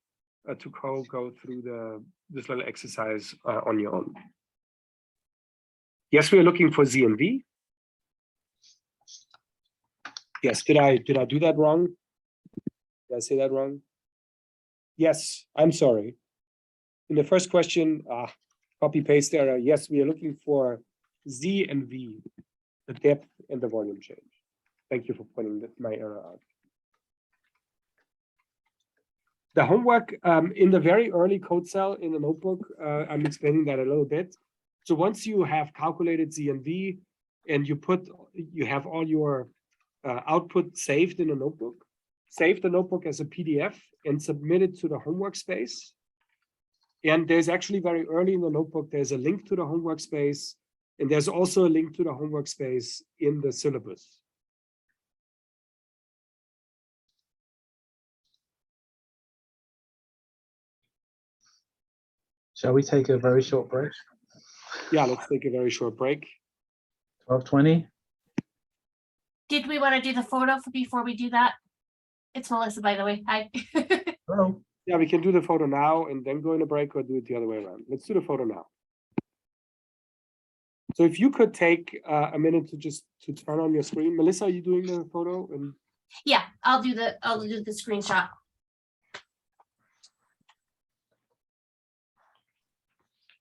to go through this little exercise on your own. Yes, we are looking for Z and V. Yes, did I do that wrong? Did I say that wrong? Yes, I'm sorry. In the first question, copy paste error. Yes, we are looking for Z and V, the depth and the volume change. Thank you for pointing my error out. The homework in the very early code cell in the notebook, I'm explaining that a little bit. So once you have calculated Z and V and you have all your output saved in a notebook, save the notebook as a PDF and submit it to the homework space. And there's actually very early in the notebook, there's a link to the homework space, and there's also a link to the homework space in the syllabus. Shall we take a very short break? Yeah, let's take a very short break. 12:20. Did we want to do the photo before we do that? It's Melissa, by the way. Hi. Hello. Yeah, we can do the photo now and then go in a break, or do it the other way around. Let's do the photo now. So if you could take a minute to turn on your screen. Melissa, are you doing the photo? And Yeah, I'll do the screenshot.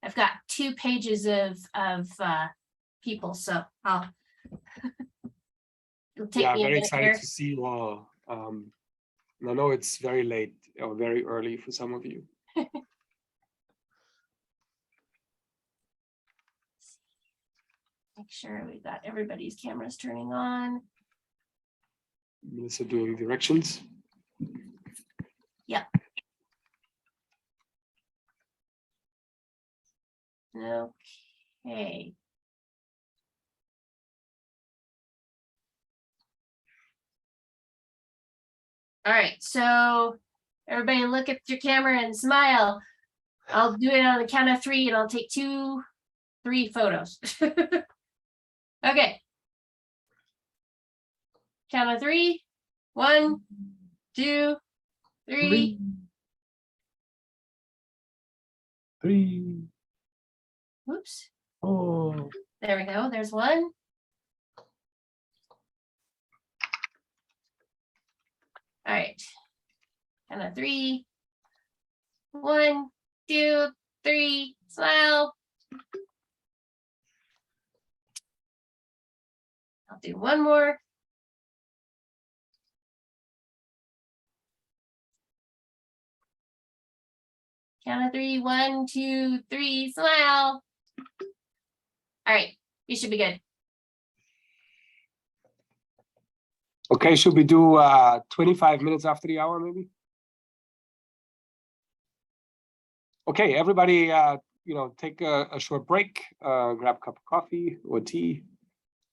I've got 2 pages of people, so I'll it'll take yeah, me a very minute excited here. to see you all. And I know it's very late or very early for some of you. Make sure we've got everybody's cameras turning on. Melissa doing directions. Yep. Okay. All right, so everybody look at your camera and smile. I'll do it on the count of 3 and I'll take 2, 3 photos. Okay. Count of 3. 1, 2, 3. 3. Oops. Oh. There we go. There's 1. All right. Count of 3. 1, 2, 3. Smile. I'll do 1 more. Count of 3. 1, 2, 3. Smile. All right. You should be good. Okay, should we do 25 minutes after the hour, maybe? Okay, everybody, take a short break, grab a cup of coffee or tea,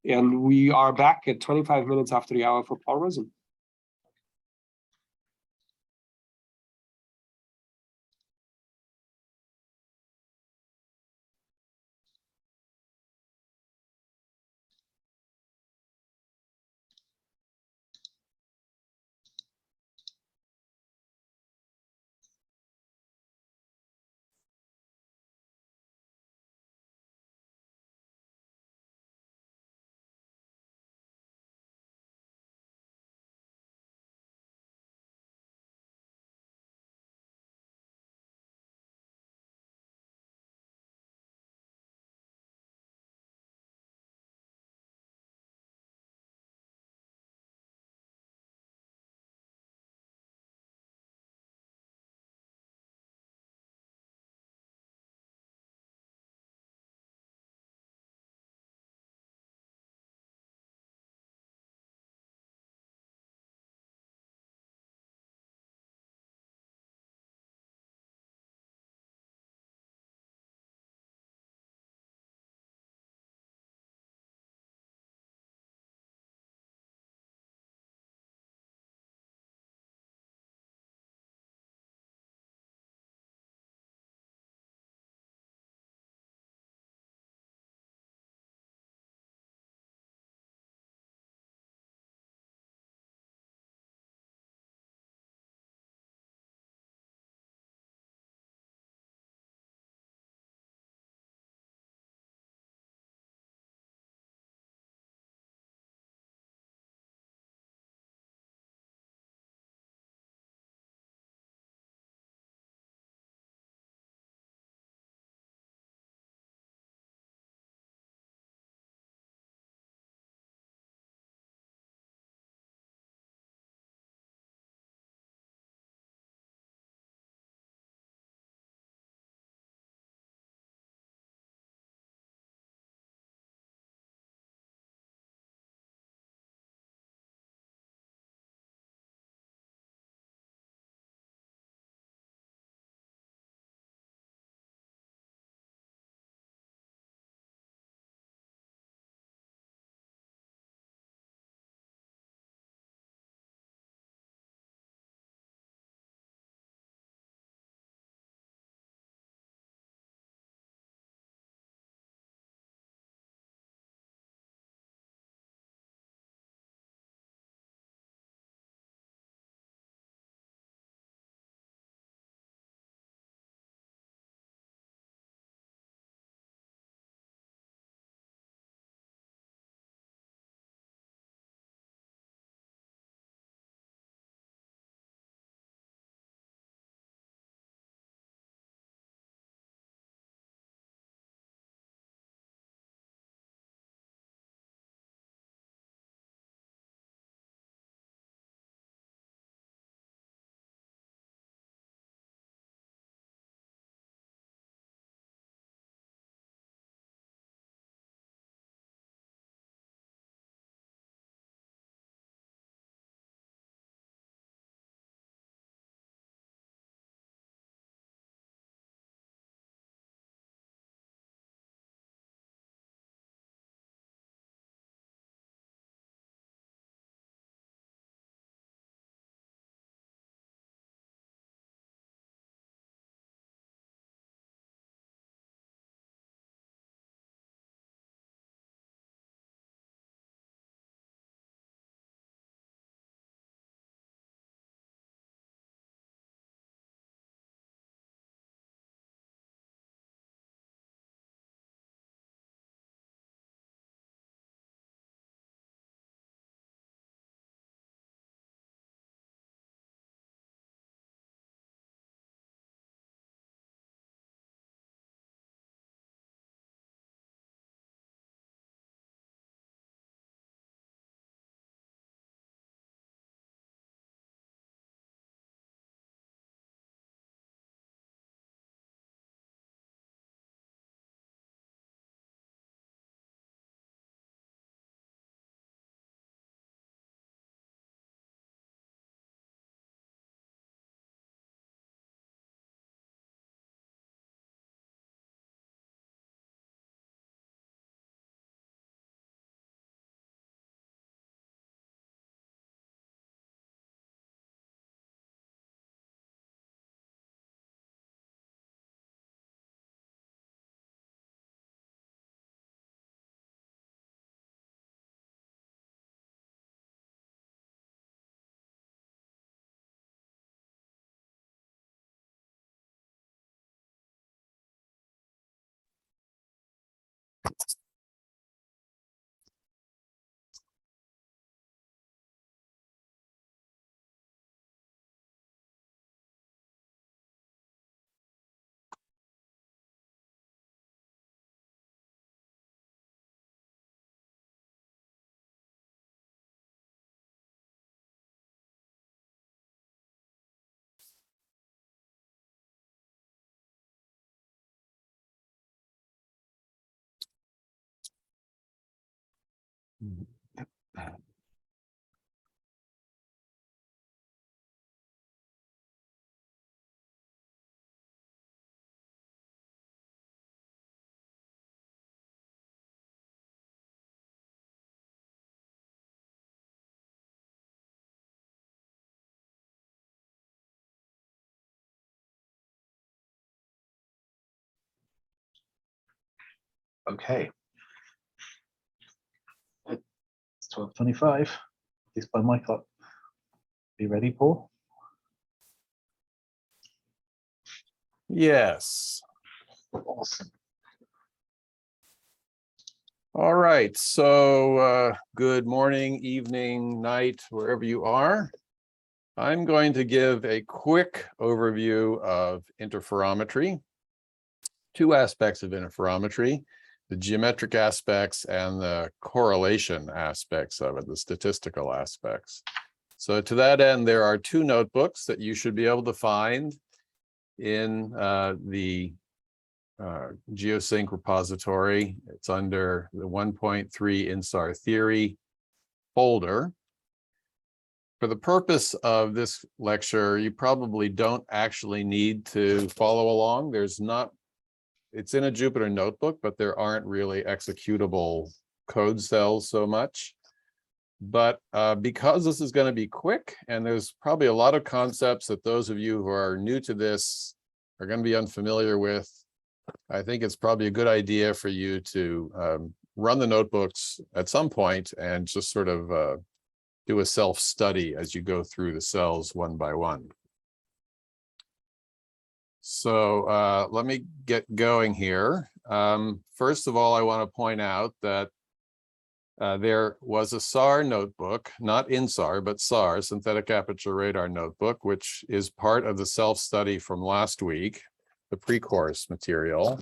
and we are back at 25 minutes after the hour for Paul Rosen. Okay. It's 12:25, at least by my clock. Be ready, Paul? Yes. Awesome. All right. So good morning, evening, night, wherever you are. I'm going to give a quick overview of interferometry. Two aspects of interferometry, the geometric aspects and the correlation aspects of it, the statistical aspects. So to that end, there are two notebooks that you should be able to find in the GeoSync repository. It's under the 1.3 INSAR theory folder. For the purpose of this lecture, you probably don't actually need to follow along. It's in a Jupyter notebook, but there aren't really executable code cells so much. But because this is going to be quick, and there's probably a lot of concepts that those of you who are new to this are going to be unfamiliar with, I think it's probably a good idea for you to run the notebooks at some point and just sort of do a self-study as you go through the cells one by one. So let me get going here. First of all, I want to point out that there was a SAR notebook, not INSAR, but SAR, Synthetic Aperture Radar notebook, which is part of the self-study from last week, the pre-course material.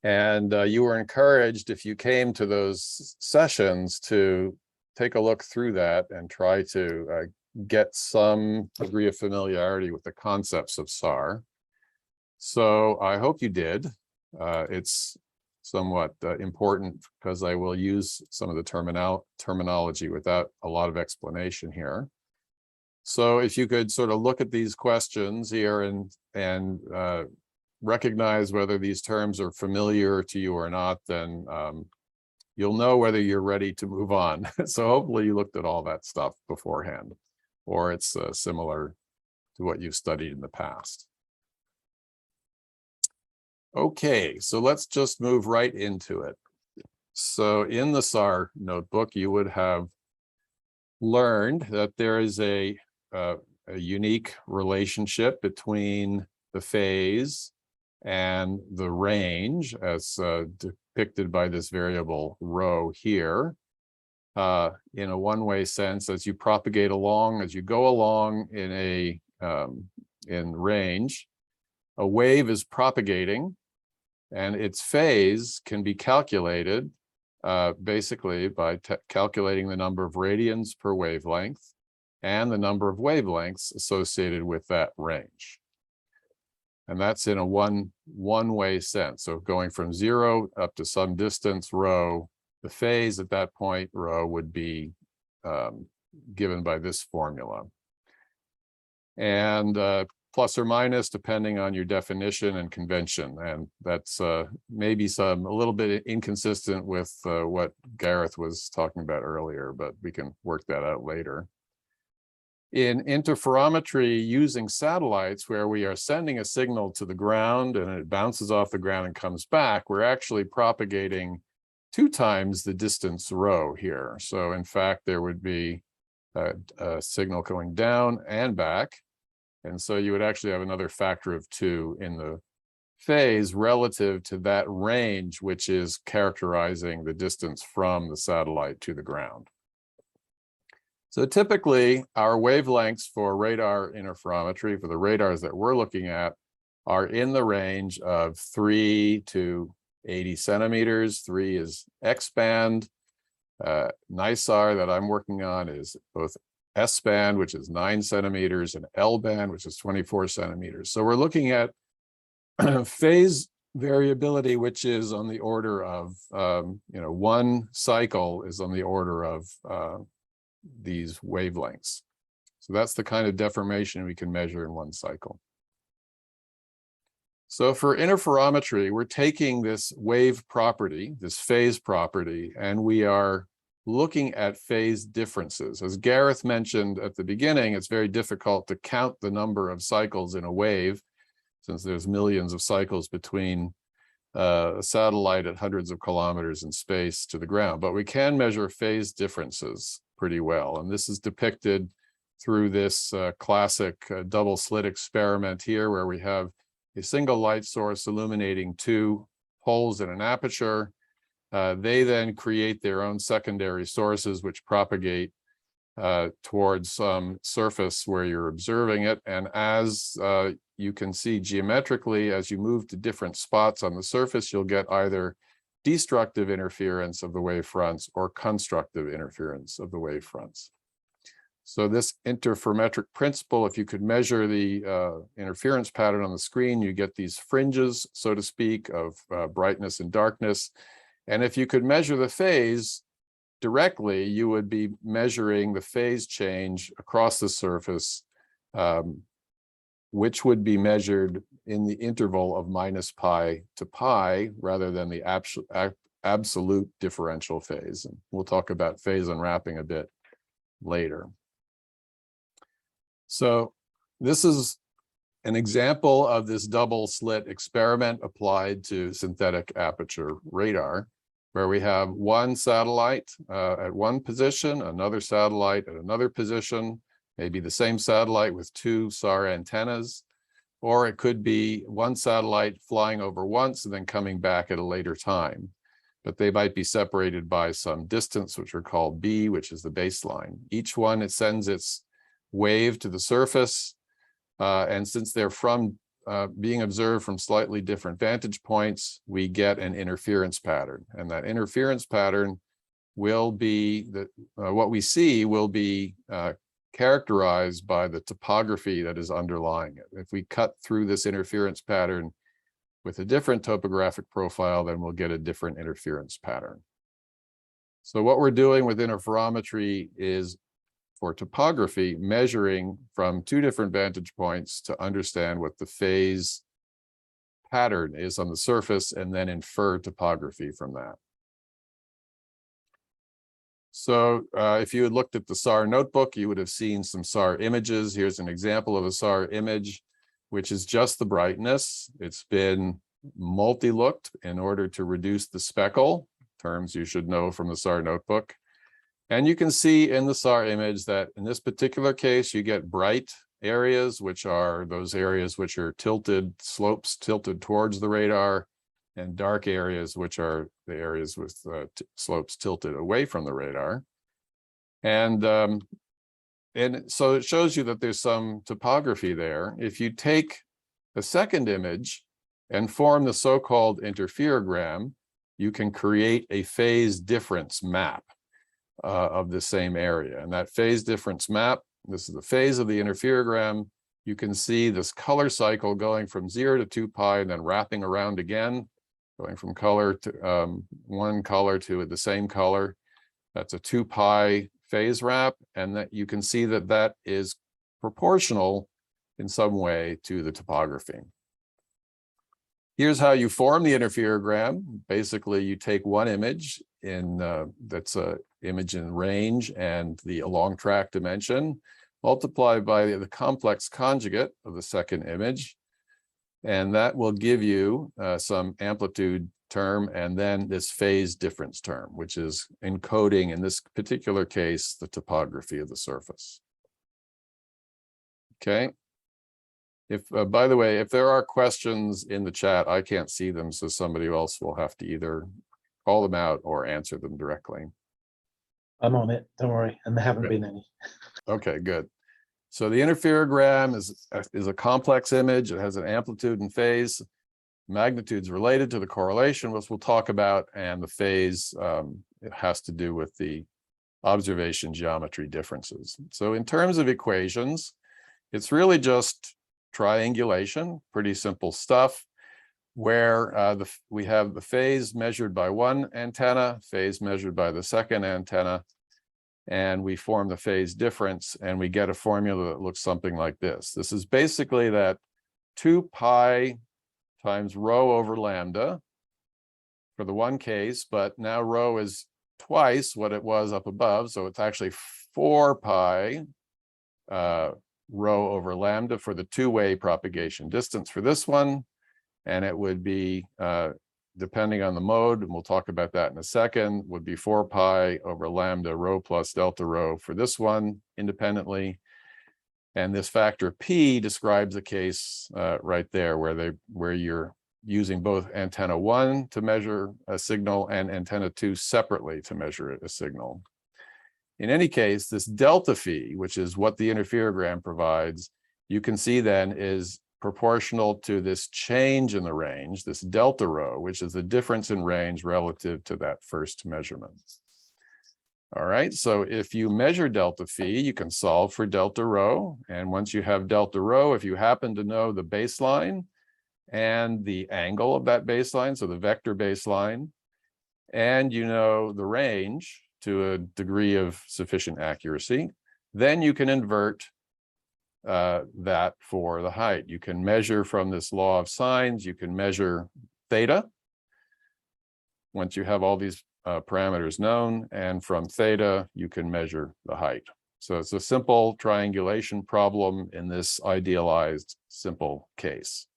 And you were encouraged, if you came to those sessions, to take a look through that and try to get some degree of familiarity with the concepts of SAR. So I hope you did. It's somewhat important because I will use some of the terminology without a lot of explanation here. So if you could sort of look at these questions here and recognize whether these terms are familiar to you or not, then you'll know whether you're ready to move on. So hopefully you looked at all that stuff beforehand, or it's similar to what you've studied in the past. Okay, so let's just move right into it. So in the SAR notebook, you would have learned that there is a unique relationship between the phase and the range, as depicted by this variable rho here. In a one-way sense, as you propagate along, as you go along in range, a wave is propagating, and its phase can be calculated basically by calculating the number of radians per wavelength and the number of wavelengths associated with that range. And that's in a one-way sense. So going from 0 up to some distance rho, the phase at that point rho would be given by this formula. And plus or minus depending on your definition and convention. And that's maybe a little bit inconsistent with what Gareth was talking about earlier, but we can work that out later. In interferometry using satellites, where we are sending a signal to the ground and it bounces off the ground and comes back, we're actually propagating 2 times the distance rho here. So in fact, there would be a signal going down and back. And so you would actually have another factor of 2 in the phase relative to that range, which is characterizing the distance from the satellite to the ground. So typically, our wavelengths for radar interferometry, for the radars that we're looking at, are in the range of 3 to 80 centimeters. 3 is X-band. NISAR that I'm working on is both S-band, which is 9 centimeters, and L-band, which is 24 centimeters. So we're looking at phase variability, which is on the order of, one cycle is on the order of these wavelengths. So that's the kind of deformation we can measure in one cycle. So for interferometry, we're taking this wave property, this phase property, and we are looking at phase differences. As Gareth mentioned at the beginning, it's very difficult to count the number of cycles in a wave, since there's millions of cycles between a satellite at hundreds of kilometers in space to the ground. But we can measure phase differences pretty well. And this is depicted through this classic double slit experiment here, where we have a single light source illuminating two holes in an aperture. They then create their own secondary sources, which propagate towards some surface where you're observing it. And as you can see geometrically, as you move to different spots on the surface, you'll get either destructive interference of the wavefronts or constructive interference of the wavefronts. So this interferometric principle, if you could measure the interference pattern on the screen, you get these fringes, so to speak, of brightness and darkness. And if you could measure the phase directly, you would be measuring the phase change across the surface, which would be measured in the interval of -pi to pi rather than the absolute differential phase. And we'll talk about phase unwrapping a bit later. So this is an example of this double slit experiment applied to synthetic aperture radar, where we have one satellite at one position, another satellite at another position, maybe the same satellite with two SAR antennas, or it could be one satellite flying over once and then coming back at a later time. But they might be separated by some distance, which are called B, which is the baseline. Each one, it sends its wave to the surface, and since they're from being observed from slightly different vantage points, we get an interference pattern, and that interference pattern will be what we see will be characterized by the topography that is underlying it. If we cut through this interference pattern with a different topographic profile, then we'll get a different interference pattern. So what we're doing with interferometry is, for topography, measuring from two different vantage points to understand what the phase pattern is on the surface and then infer topography from that. So if you had looked at the SAR notebook, you would have seen some SAR images. Here's an example of a SAR image, which is just the brightness. It's been multi-looked in order to reduce the speckle, terms you should know from the SAR notebook. And you can see in the SAR image that in this particular case, you get bright areas, which are those areas which are tilted, slopes tilted towards the radar, and dark areas, which are the areas with slopes tilted away from the radar. And so it shows you that there's some topography there. If you take a second image and form the so-called interferogram, you can create a phase difference map of the same area. And that phase difference map, this is the phase of the interferogram. You can see this color cycle going from 0 to 2 pi and then wrapping around again, going from color to one color to the same color. That's a 2 pi phase wrap, and that you can see that that is proportional in some way to the topography. Here's how you form the interferogram. Basically, you take one image in that's a image in range and the along track dimension, multiplied by the complex conjugate of the second image, and that will give you some amplitude term and then this phase difference term, which is encoding, in this particular case, the topography of the surface. Okay. If, by the way, if there are questions in the chat, I can't see them, so somebody else will have to either call them out or answer them directly. I'm on it, don't worry, and there haven't been any. Okay, good. So the interferogram is a complex image. It has an amplitude and phase. Magnitude's related to the correlation, which we'll talk about, and the phase, it has to do with the observation geometry differences. So in terms of equations, it's really just triangulation, pretty simple stuff. where we have the phase measured by one antenna, phase measured by the second antenna, and we form the phase difference, and we get a formula that looks something like this. This is basically that 2 pi times rho over lambda for the one case, but now rho is twice what it was up above, so it's actually 4 pi rho over lambda for the two-way propagation distance for this one, and it would be, depending on the mode, and we'll talk about that in a second, would be 4 pi over lambda rho plus delta rho for this one independently. And this factor P describes a case right there where you're using both antenna 1 to measure a signal and antenna 2 separately to measure a signal. In any case, this delta phi, which is what the interferogram provides, you can see then is proportional to this change in the range, this delta rho, which is the difference in range relative to that first measurement. All right, so if you measure delta phi, you can solve for delta rho. And once you have delta rho, if you happen to know the baseline and the angle of that baseline, so the vector baseline, and you know the range to a degree of sufficient accuracy, then you can invert that for the height. You can measure from this law of sines, you can measure theta once you have all these parameters known, and from theta you can measure the height. So it's a simple triangulation problem in this idealized simple case.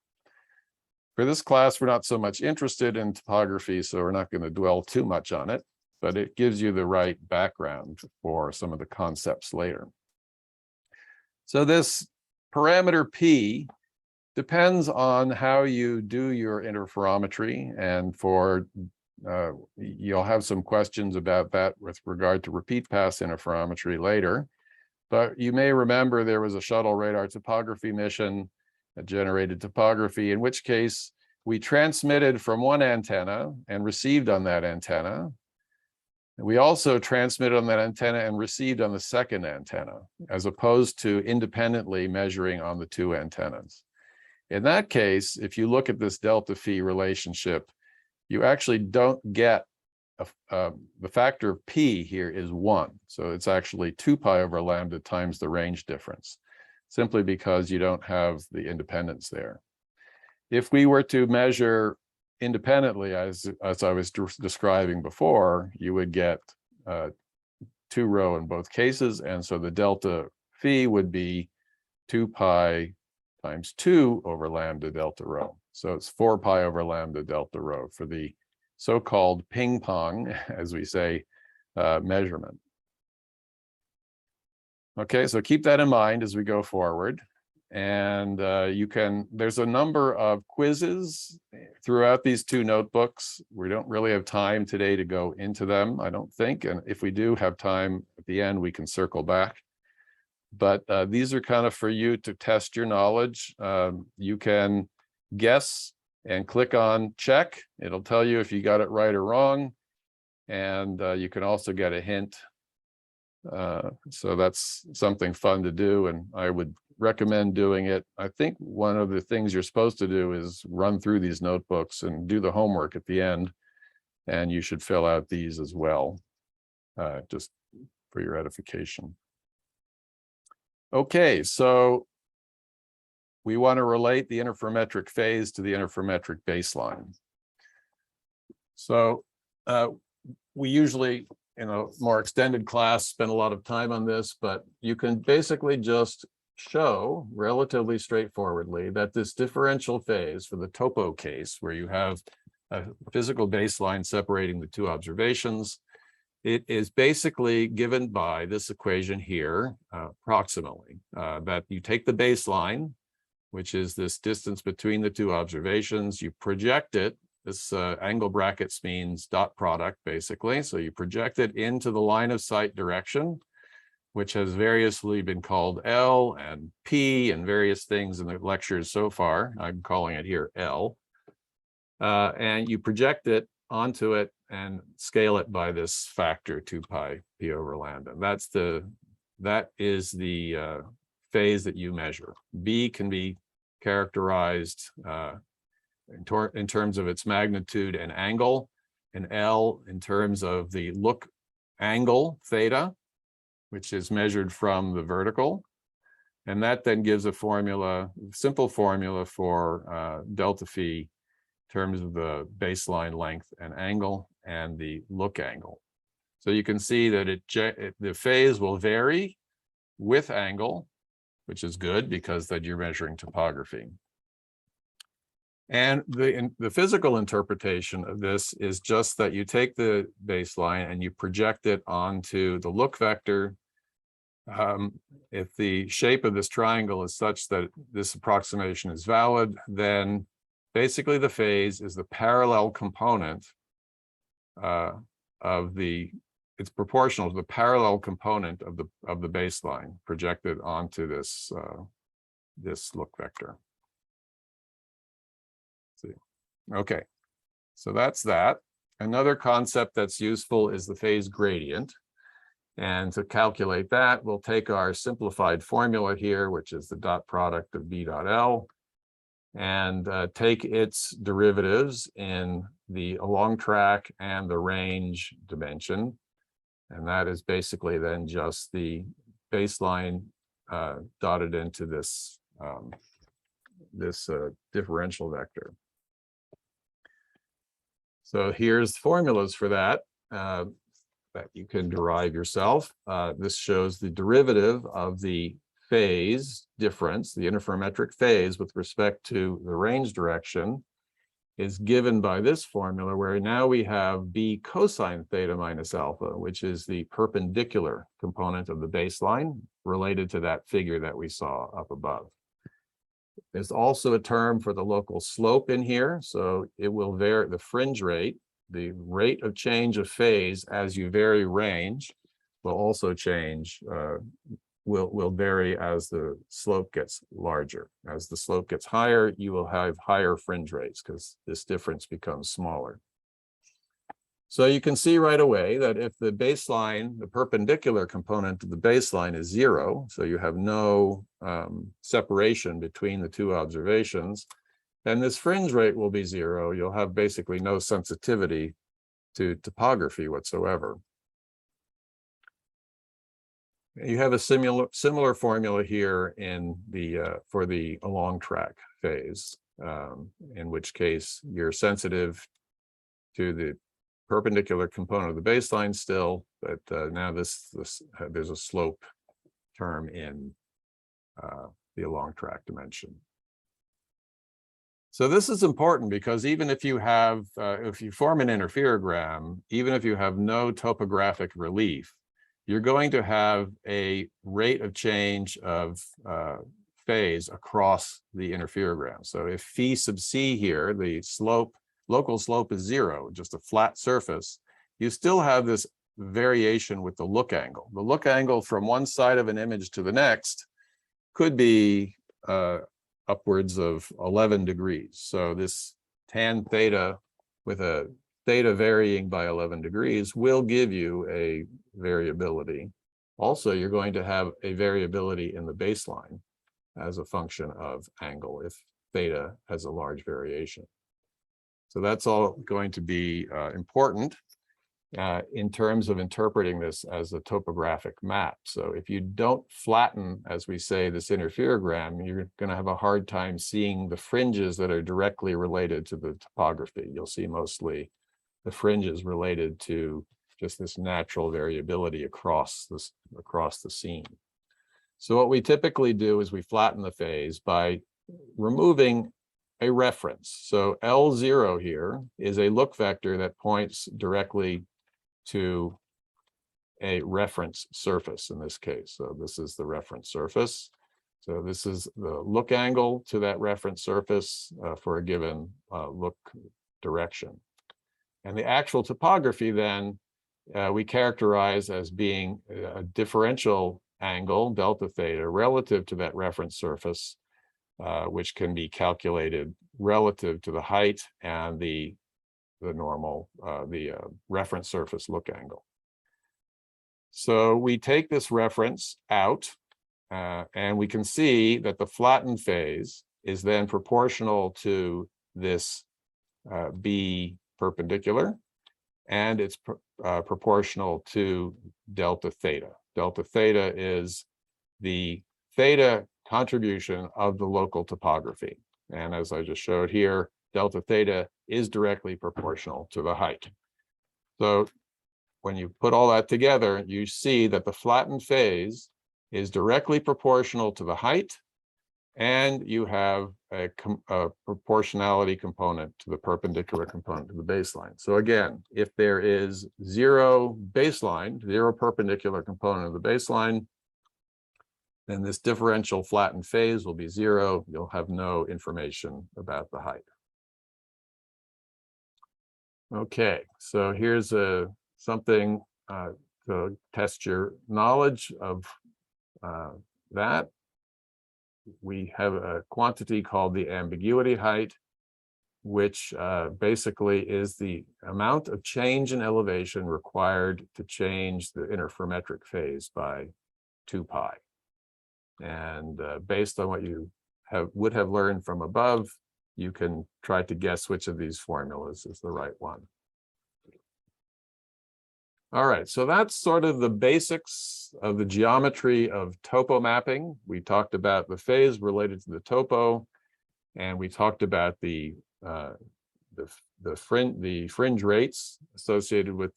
For this class, we're not so much interested in topography, so we're not going to dwell too much on it, but it gives you the right background for some of the concepts later. So this parameter P depends on how you do your interferometry, and you'll have some questions about that with regard to repeat pass interferometry later. But you may remember there was a shuttle radar topography mission that generated topography, in which case we transmitted from one antenna and received on that antenna. We also transmitted on that antenna and received on the second antenna, as opposed to independently measuring on the two antennas. In that case, if you look at this delta phi relationship, you actually don't get the factor of P here is 1. So it's actually 2 pi over lambda times the range difference, simply because you don't have the independence there. If we were to measure independently, as I was describing before, you would get 2 rho in both cases, and so the delta phi would be 2 pi times 2 over lambda delta rho. So it's 4 pi over lambda delta rho for the so-called ping pong, as we say, measurement. Okay, so keep that in mind as we go forward. And there's a number of quizzes throughout these two notebooks. We don't really have time today to go into them, I don't think. And if we do have time at the end, we can circle back. But these are kind of for you to test your knowledge. You can guess and click on check. It'll tell you if you got it right or wrong. And you can also get a hint. So that's something fun to do, and I would recommend doing it. I think one of the things you're supposed to do is run through these notebooks and do the homework at the end, and you should fill out these as well, just for your edification. Okay, so we want to relate the interferometric phase to the interferometric baseline. So we usually, in a more extended class, spend a lot of time on this, but you can basically just show relatively straightforwardly that this differential phase for the topo case, where you have a physical baseline separating the two observations, it is basically given by this equation here, approximately, that you take the baseline, which is this distance between the two observations, you project it. This angle brackets means dot product, basically. So you project it into the line of sight direction, which has variously been called L and P and various things in the lectures so far. I'm calling it here L. And you project it onto it and scale it by this factor 2 pi P over lambda. That is the phase that you measure. B can be characterized in terms of its magnitude and angle, and L in terms of the look angle theta, which is measured from the vertical. And that then gives a formula, simple formula for delta phi in terms of the baseline length and angle and the look angle. So you can see that the phase will vary with angle, which is good because then you're measuring topography. And the physical interpretation of this is just that you take the baseline and you project it onto the look vector. If the shape of this triangle is such that this approximation is valid, then basically the phase is the parallel component it's proportional to the parallel component of the baseline projected onto this this look vector. See, okay, so that's that. Another concept that's useful is the phase gradient. And to calculate that, we'll take our simplified formula here, which is the dot product of B dot L, and take its derivatives in the along track and the range dimension. And that is basically then just the baseline dotted into this, differential vector. So here's formulas for that. That you can derive yourself. This shows the derivative of the phase difference, the interferometric phase with respect to the range direction is given by this formula, where now we have B cosine theta minus alpha, which is the perpendicular component of the baseline related to that figure that we saw up above. There's also a term for the local slope in here, so it will vary the fringe rate. The rate of change of phase as you vary range will also change, will vary as the slope gets larger. As the slope gets higher, you will have higher fringe rates because this difference becomes smaller. So you can see right away that if the baseline, the perpendicular component of the baseline is 0, so you have no separation between the two observations, and this fringe rate will be 0. You'll have basically no sensitivity to topography whatsoever. You have a similar formula here in the for the along track phase, in which case you're sensitive to the perpendicular component of the baseline still, but now there's a slope term in the along track dimension. So this is important because even if you have, if you form an interferogram, even if you have no topographic relief, you're going to have a rate of change of phase across the interferogram. So if phi sub c here, the slope, local slope is 0, just a flat surface, you still have this variation with the look angle. The look angle from one side of an image to the next could be upwards of 11 degrees. So this tan theta with a theta varying by 11 degrees will give you a variability. Also, you're going to have a variability in the baseline as a function of angle if theta has a large variation. So that's all going to be important in terms of interpreting this as a topographic map. So if you don't flatten, as we say, this interferogram, you're going to have a hard time seeing the fringes that are directly related to the topography. You'll see mostly the fringes related to just this natural variability across the scene. So what we typically do is we flatten the phase by removing a reference. So L0 here is a look vector that points directly to a reference surface in this case. So this is the reference surface. So this is the look angle to that reference surface for a given look direction. And the actual topography then we characterize as being a differential angle, delta theta, relative to that reference surface, which can be calculated relative to the height and the normal, reference surface look angle. So we take this reference out, and we can see that the flattened phase is then proportional to this be perpendicular, and it's proportional to delta theta. Delta theta is the theta contribution of the local topography. And as I just showed here, delta theta is directly proportional to the height. So when you put all that together, you see that the flattened phase is directly proportional to the height, and you have a proportionality component to the perpendicular component to the baseline. So again, if there is zero baseline, zero perpendicular component of the baseline, then this differential flattened phase will be zero. You'll have no information about the height. Okay, so here's something to test your knowledge of that. We have a quantity called the ambiguity height, which basically is the amount of change in elevation required to change the interferometric phase by 2 pi. And based on what you would have learned from above, you can try to guess which of these formulas is the right one. All right, so that's sort of the basics of the geometry of topo mapping. We talked about the phase related to the topo, and we talked about the fringe rates associated with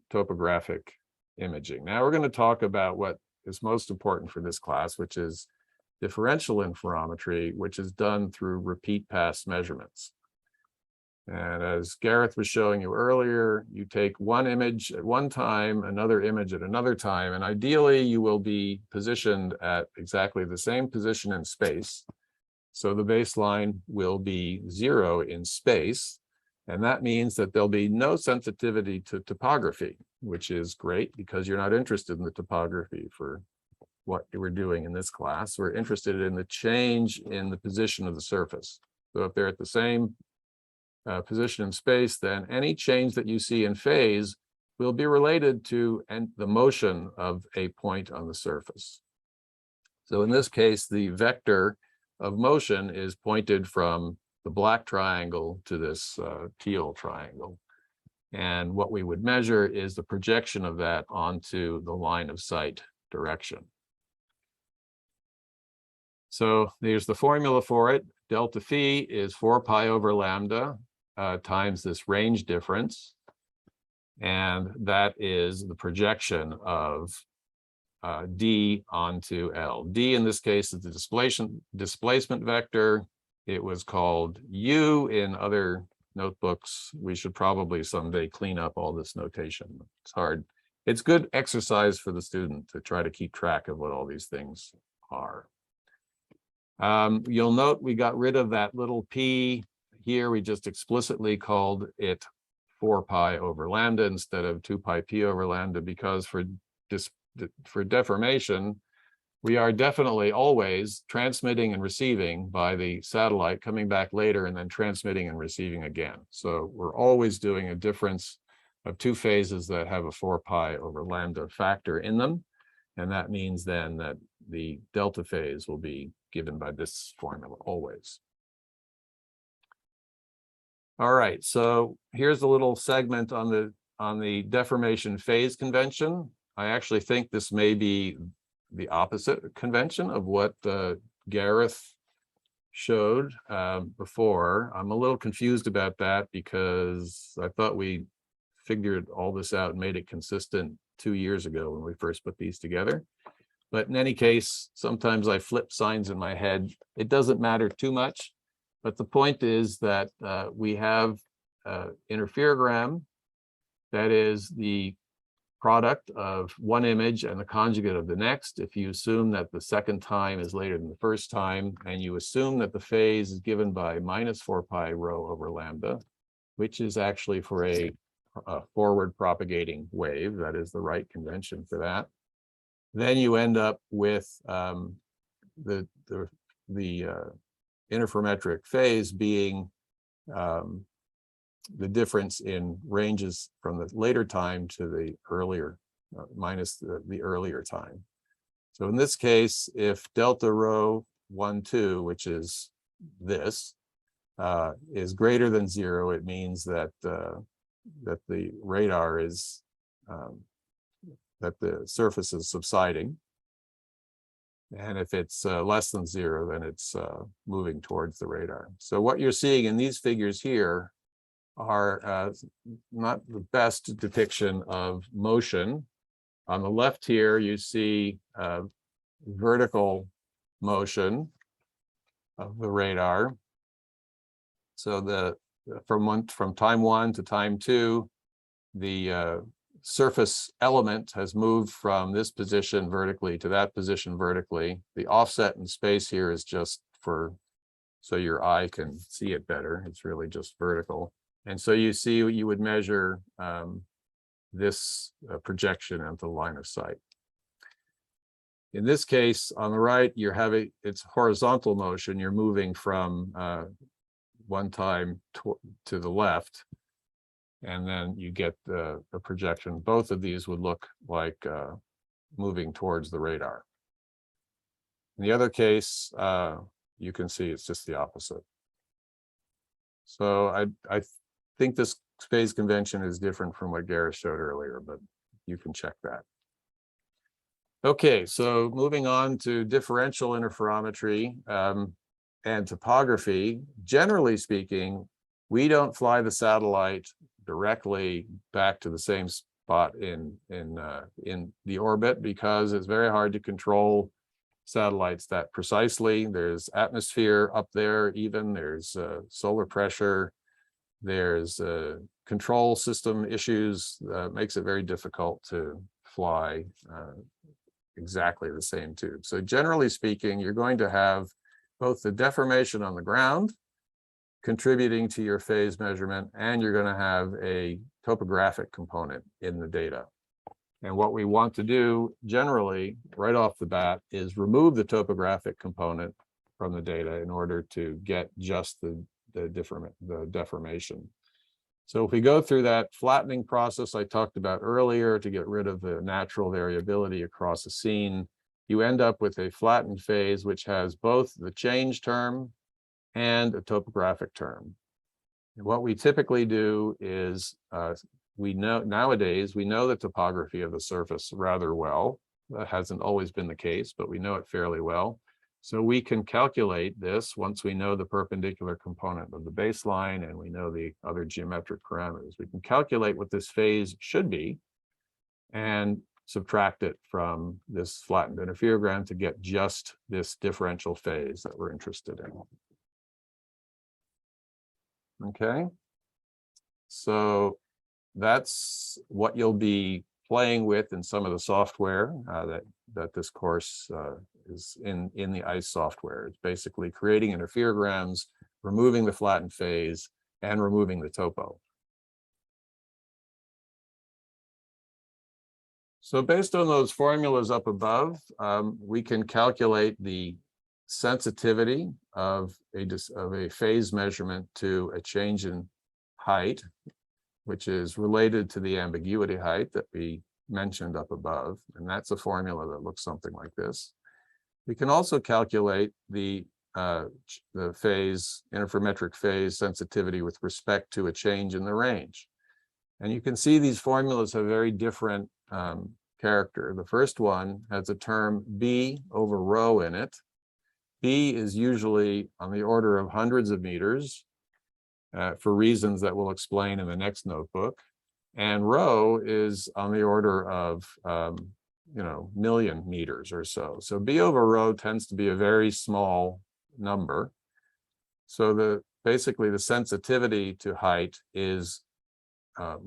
topographic imaging. Now we're going to talk about what is most important for this class, which is differential interferometry, which is done through repeat pass measurements. And as Gareth was showing you earlier, you take one image at one time, another image at another time, and ideally you will be positioned at exactly the same position in space. So the baseline will be 0 in space, and that means that there'll be no sensitivity to topography, which is great because you're not interested in the topography for what we're doing in this class. We're interested in the change in the position of the surface. So if they're at the same position in space, then any change that you see in phase will be related to the motion of a point on the surface. So in this case, the vector of motion is pointed from the black triangle to this teal triangle. And what we would measure is the projection of that onto the line of sight direction. So there's the formula for it. Delta phi is 4 pi over lambda times this range difference. And that is the projection of D onto L. D in this case is the displacement vector. It was called U in other notebooks. We should probably someday clean up all this notation. It's hard. It's good exercise for the student to try to keep track of what all these things are. You'll note we got rid of that little p here. We just explicitly called it 4 pi over lambda instead of 2 pi p over lambda, because for deformation, we are definitely always transmitting and receiving by the satellite, coming back later and then transmitting and receiving again. So we're always doing a difference of two phases that have a 4 pi over lambda factor in them. And that means then that the delta phase will be given by this formula always. All right, so here's a little segment on the deformation phase convention. I actually think this may be the opposite convention of what Gareth showed before. I'm a little confused about that because I thought we figured all this out and made it consistent 2 years ago when we first put these together. But in any case, sometimes I flip signs in my head. It doesn't matter too much. But the point is that we have interferogram, that is the product of one image and the conjugate of the next. If you assume that the second time is later than the first time, and you assume that the phase is given by minus 4 pi rho over lambda, which is actually for a forward propagating wave, that is the right convention for that, then you end up with the interferometric phase being the difference in ranges from the later time to the earlier, minus the earlier time. So in this case, if delta rho 1, 2, which is this, is greater than 0, it means that that the radar is that the surface is subsiding. And if it's less than 0, then it's moving towards the radar. So what you're seeing in these figures here are not the best depiction of motion. On the left here, you see vertical motion of the radar. So from time 1 to time 2, the surface element has moved from this position vertically to that position vertically. The offset in space here is just so your eye can see it better. It's really just vertical. And so you see, you would measure this projection into the line of sight. In this case, on the right, it's horizontal motion. You're moving from one time to the left, and then you get the projection. Both of these would look like moving towards the radar. In the other case, you can see it's just the opposite. So I think this phase convention is different from what Gareth showed earlier, but you can check that. Okay, so moving on to differential interferometry and topography. Generally speaking, we don't fly the satellite directly back to the same spot in the orbit because it's very hard to control satellites that precisely. There's atmosphere up there, even there's solar pressure, there's control system issues, makes it very difficult to fly exactly the same tube. So generally speaking, you're going to have both the deformation on the ground contributing to your phase measurement, and you're going to have a topographic component in the data. And what we want to do generally right off the bat is remove the topographic component from the data in order to get just the deformation. So if we go through that flattening process I talked about earlier to get rid of the natural variability across a scene, you end up with a flattened phase which has both the change term and a topographic term. And what we typically do is nowadays we know the topography of the surface rather well. That hasn't always been the case, but we know it fairly well. So we can calculate this once we know the perpendicular component of the baseline and we know the other geometric parameters. We can calculate what this phase should be and subtract it from this flattened interferogram to get just this differential phase that we're interested in. Okay, so that's what you'll be playing with in some of the software that this course is in the ISCE software. It's basically creating interferograms, removing the flattened phase, and removing the topo. So based on those formulas up above, we can calculate the sensitivity of a phase measurement to a change in height, which is related to the ambiguity height that we mentioned up above. And that's a formula that looks something like this. We can also calculate the interferometric phase sensitivity with respect to a change in the range. And you can see these formulas have very different character. The first one has a term B over rho in it. B is usually on the order of hundreds of meters for reasons that we'll explain in the next notebook. And rho is on the order of million meters or so. So B over rho tends to be a very small number. So basically the sensitivity to height is a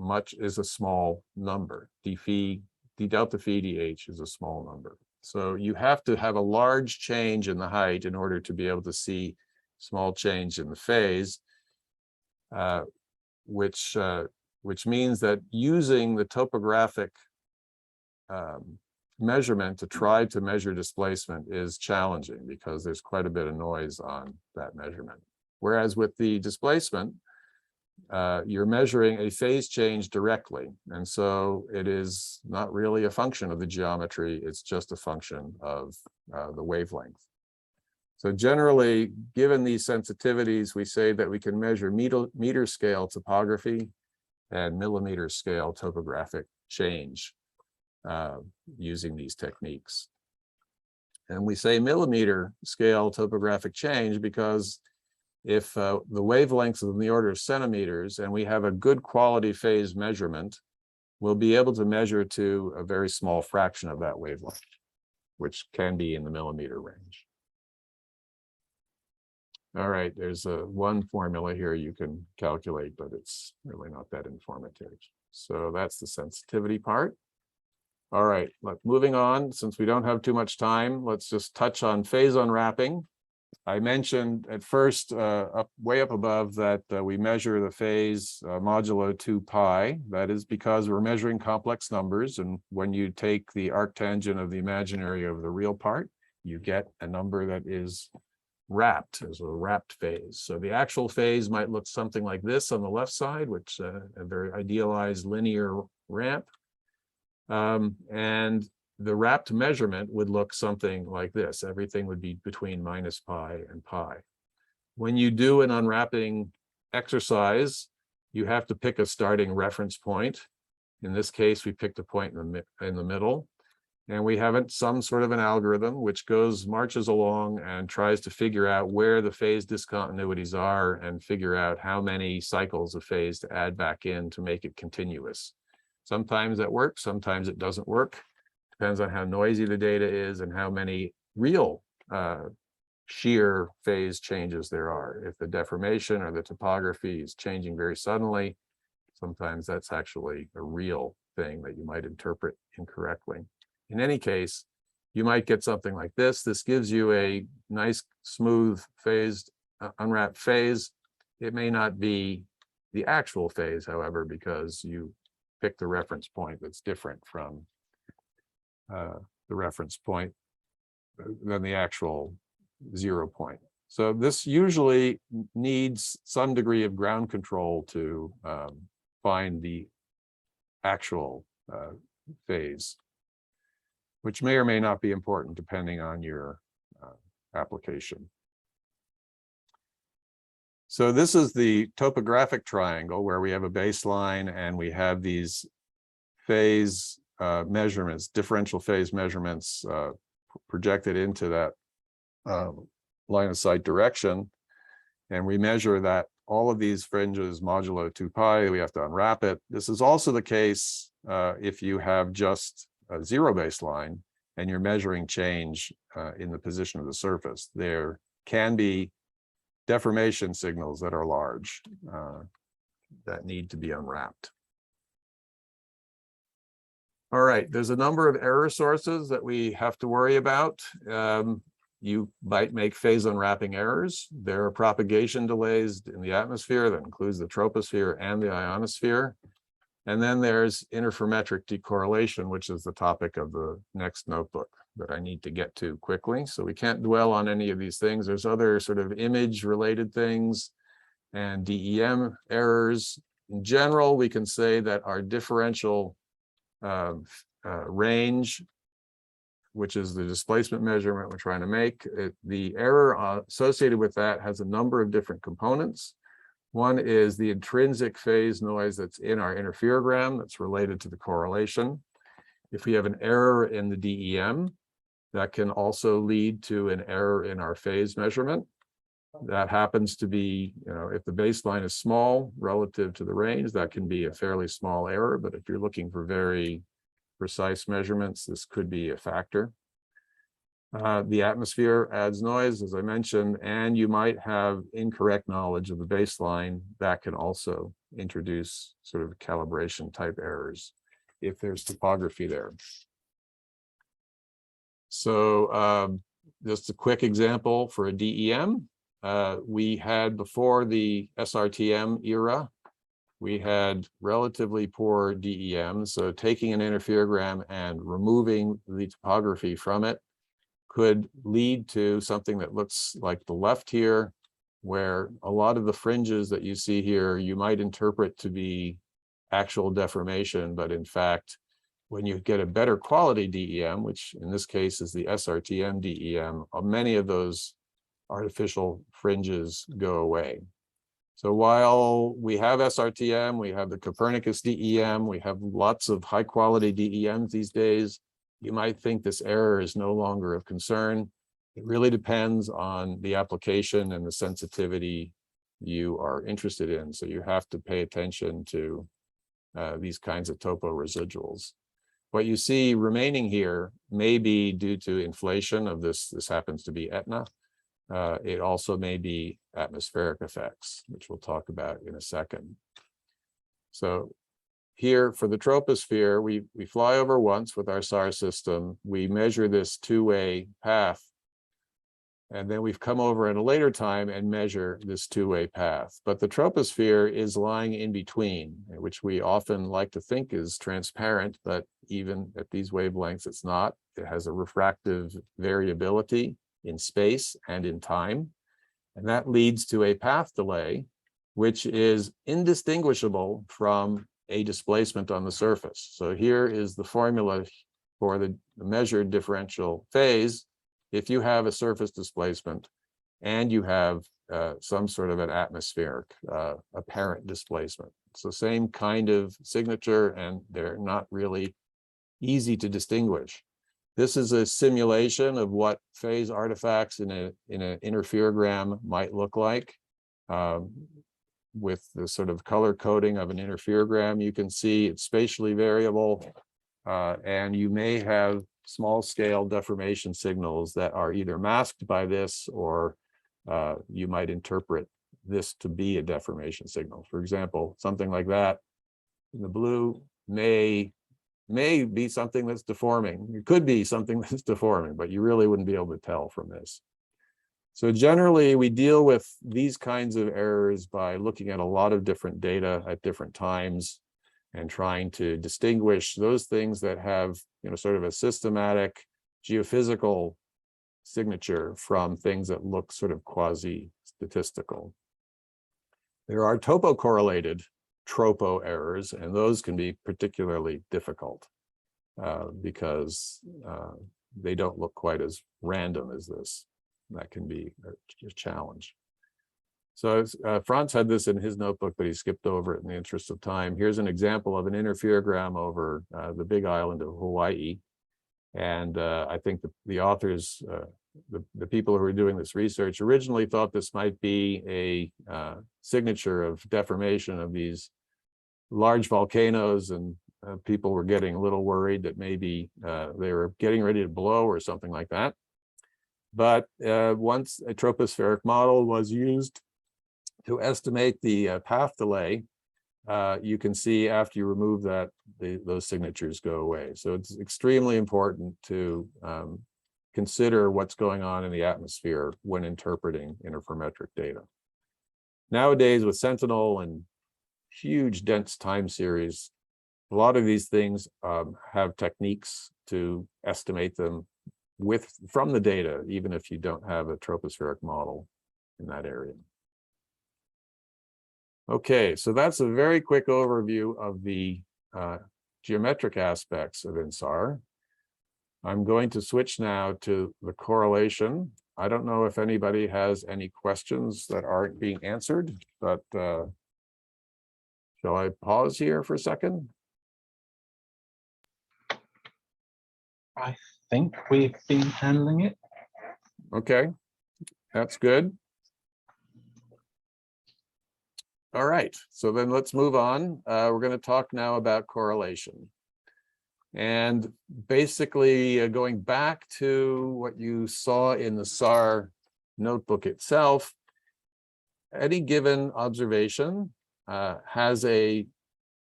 small number. D delta phi dh is a small number. So you have to have a large change in the height in order to be able to see small change in the phase, which means that using the topographic measurement to try to measure displacement is challenging because there's quite a bit of noise on that measurement. Whereas with the displacement, you're measuring a phase change directly. And so it is not really a function of the geometry, it's just a function of the wavelength. So generally, given these sensitivities, we say that we can measure meter scale topography and millimeter scale topographic change using these techniques. And we say millimeter scale topographic change because if the wavelengths are in the order of centimeters and we have a good quality phase measurement, we'll be able to measure to a very small fraction of that wavelength, which can be in the millimeter range. All right, there's one formula here you can calculate, but it's really not that informative. So that's the sensitivity part. All right, moving on, since we don't have too much time, let's just touch on phase unwrapping. I mentioned at first, way up above, that we measure the phase modulo 2 pi. That is because we're measuring complex numbers, and when you take the arctangent of the imaginary over the real part, you get a number that is wrapped, as a wrapped phase. So the actual phase might look something like this on the left side, which a very idealized linear ramp. And the wrapped measurement would look something like this. Everything would be between minus pi and pi. When you do an unwrapping exercise, you have to pick a starting reference point. In this case, we picked a point in the middle. And we have some sort of an algorithm which marches along and tries to figure out where the phase discontinuities are and figure out how many cycles of phase to add back in to make it continuous. Sometimes that works, sometimes it doesn't work. Depends on how noisy the data is and how many real shear phase changes there are. If the deformation or the topography is changing very suddenly, sometimes that's actually a real thing that you might interpret incorrectly. In any case, you might get something like this. This gives you a nice, smooth phased, unwrapped phase. It may not be the actual phase, however, because you picked a reference point that's different from the reference point than the actual 0 point. So this usually needs some degree of ground control to find the actual phase, which may or may not be important depending on your application. So this is the topographic triangle where we have a baseline and we have these phase measurements, differential phase measurements projected into that line of sight direction. And we measure that all of these fringes modulo 2 pi, we have to unwrap it. This is also the case if you have just a zero baseline and you're measuring change in the position of the surface. There can be deformation signals that are large that need to be unwrapped. All right, there's a number of error sources that we have to worry about. You might make phase unwrapping errors. There are propagation delays in the atmosphere that includes the troposphere and the ionosphere. And then there's interferometric decorrelation, which is the topic of the next notebook that I need to get to quickly. So we can't dwell on any of these things. There's other sort of image related things and DEM errors. In general, we can say that our differential range, which is the displacement measurement we're trying to make, the error associated with that has a number of different components. One is the intrinsic phase noise that's in our interferogram that's related to the correlation. If we have an error in the DEM, that can also lead to an error in our phase measurement. That happens to be, if the baseline is small relative to the range, that can be a fairly small error. But if you're looking for very precise measurements, this could be a factor. The atmosphere adds noise, as I mentioned, and you might have incorrect knowledge of the baseline. That can also introduce sort of calibration type errors if there's topography there. So just a quick example for a DEM. We had, before the SRTM era, we had relatively poor DEM. So taking an interferogram and removing the topography from it could lead to something that looks like the left here, where a lot of the fringes that you see here, you might interpret to be actual deformation, but in fact, when you get a better quality DEM, which in this case is the SRTM DEM, many of those artificial fringes go away. So while we have SRTM, we have the Copernicus DEM, we have lots of high quality DEMs these days, you might think this error is no longer of concern. It really depends on the application and the sensitivity you are interested in. So you have to pay attention to these kinds of topo residuals. What you see remaining here may be due to inflation of this happens to be Etna. It also may be atmospheric effects, which we'll talk about in a second. So here for the troposphere, we fly over once with our SAR system. We measure this two-way path. And then we've come over at a later time and measure this two-way path. But the troposphere is lying in between, which we often like to think is transparent, but even at these wavelengths, it's not. It has a refractive variability in space and in time. And that leads to a path delay, which is indistinguishable from a displacement on the surface. So here is the formula for the measured differential phase. If you have a surface displacement and you have some sort of an atmospheric apparent displacement. It's the same kind of signature and they're not really easy to distinguish. This is a simulation of what phase artifacts in an interferogram might look like. With the sort of color coding of an interferogram, you can see it's spatially variable, and you may have small scale deformation signals that are either masked by this or you might interpret this to be a deformation signal. For example, something like that in the blue may be something that's deforming. It could be something that's deforming, but you really wouldn't be able to tell from this. So generally, we deal with these kinds of errors by looking at a lot of different data at different times and trying to distinguish those things that have, sort of a systematic geophysical signature from things that look sort of quasi-statistical. There are topo-correlated tropo errors, and those can be particularly difficult because they don't look quite as random as this. That can be a challenge. So Franz had this in his notebook, but he skipped over it in the interest of time. Here's an example of an interferogram over the big island of Hawaii. And I think the authors, the people who were doing this research originally thought this might be a signature of deformation of these large volcanoes, and people were getting a little worried that maybe they were getting ready to blow or something like that. But once a tropospheric model was used to estimate the path delay, you can see after you remove that, those signatures go away. So it's extremely important to consider what's going on in the atmosphere when interpreting interferometric data. Nowadays, with Sentinel and huge dense time series, a lot of these things have techniques to estimate them from the data, even if you don't have a tropospheric model in that area. Okay, so that's a very quick overview of the geometric aspects of INSAR. I'm going to switch now to the correlation. I don't know if anybody has any questions that aren't being answered, but shall I pause here for a second? I think we've been handling it. Okay, that's good. All right, so then let's move on. We're going to talk now about correlation. And basically going back to what you saw in the SAR notebook itself, any given observation has a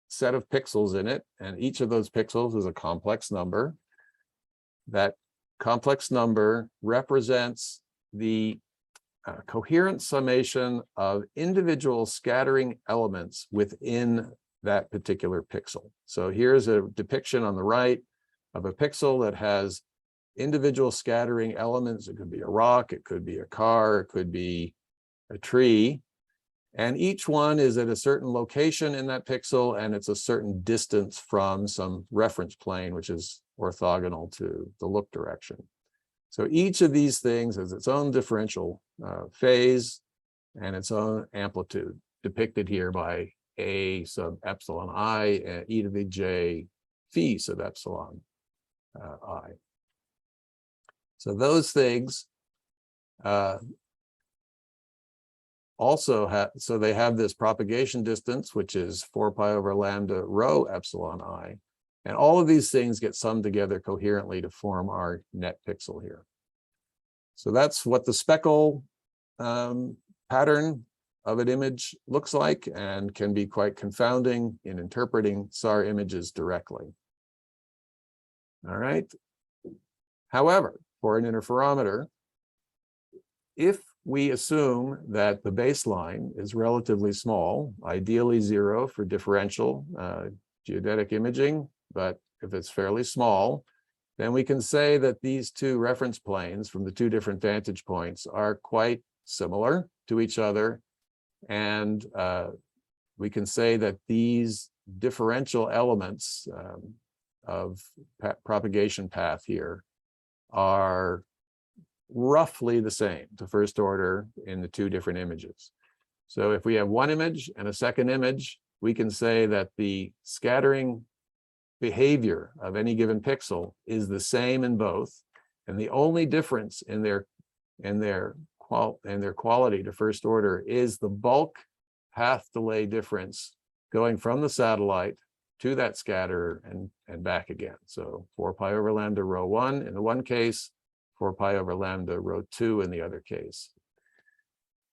set of pixels in it, and each of those pixels is a complex number. That complex number represents the coherent summation of individual scattering elements within that particular pixel. So here's a depiction on the right of a pixel that has individual scattering elements. It could be a rock, it could be a car, it could be a tree. And each one is at a certain location in that pixel, and it's a certain distance from some reference plane, which is orthogonal to the look direction. So each of these things has its own differential phase and its own amplitude, depicted here by a sub epsilon I and e to the j phi sub epsilon I. So those things also have, so they have this propagation distance, which is 4 pi over lambda rho epsilon I. And all of these things get summed together coherently to form our net pixel here. So that's what the speckle pattern of an image looks like and can be quite confounding in interpreting SAR images directly. All right. However, for an interferometer, if we assume that the baseline is relatively small, ideally 0 for differential geodetic imaging, but if it's fairly small, then we can say that these two reference planes from the two different vantage points are quite similar to each other. And we can say that these differential elements of propagation path here are roughly the same to first order in the two different images. So if we have one image and a second image, we can say that the scattering behavior of any given pixel is the same in both, and the only difference in their quality to first order is the bulk path delay difference going from the satellite to that scatterer and back again. So 4 pi over lambda rho 1 in the one case, 4 pi over lambda rho 2 in the other case.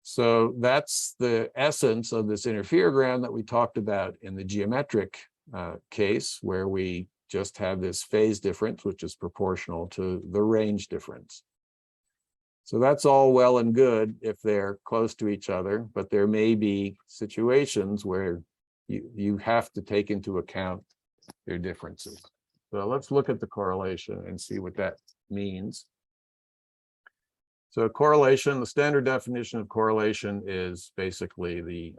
So that's the essence of this interferogram that we talked about in the geometric case, where we just have this phase difference, which is proportional to the range difference. So that's all well and good if they're close to each other, but there may be situations where you have to take into account their differences. So let's look at the correlation and see what that means. So correlation, the standard definition of correlation is basically the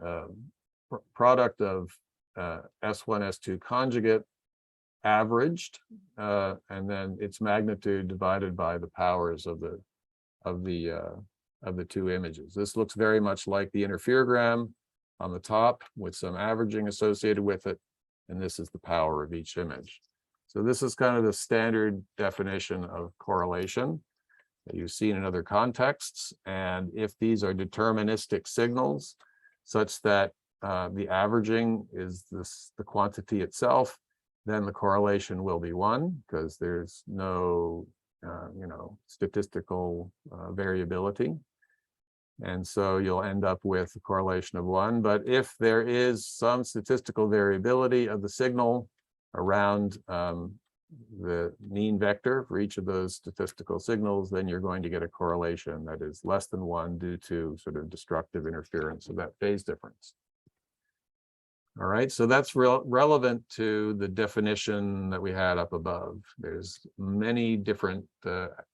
product of S1, S2 conjugate averaged, and then its magnitude divided by the powers of the two images. This looks very much like the interferogram on the top with some averaging associated with it, and this is the power of each image. So this is kind of the standard definition of correlation that you've seen in other contexts. And if these are deterministic signals such that the averaging is the quantity itself, then the correlation will be 1 because there's no statistical variability. And so you'll end up with a correlation of 1. But if there is some statistical variability of the signal around the mean vector for each of those statistical signals, then you're going to get a correlation that is less than 1 due to sort of destructive interference of that phase difference. All right, so that's relevant to the definition that we had up above. There's many different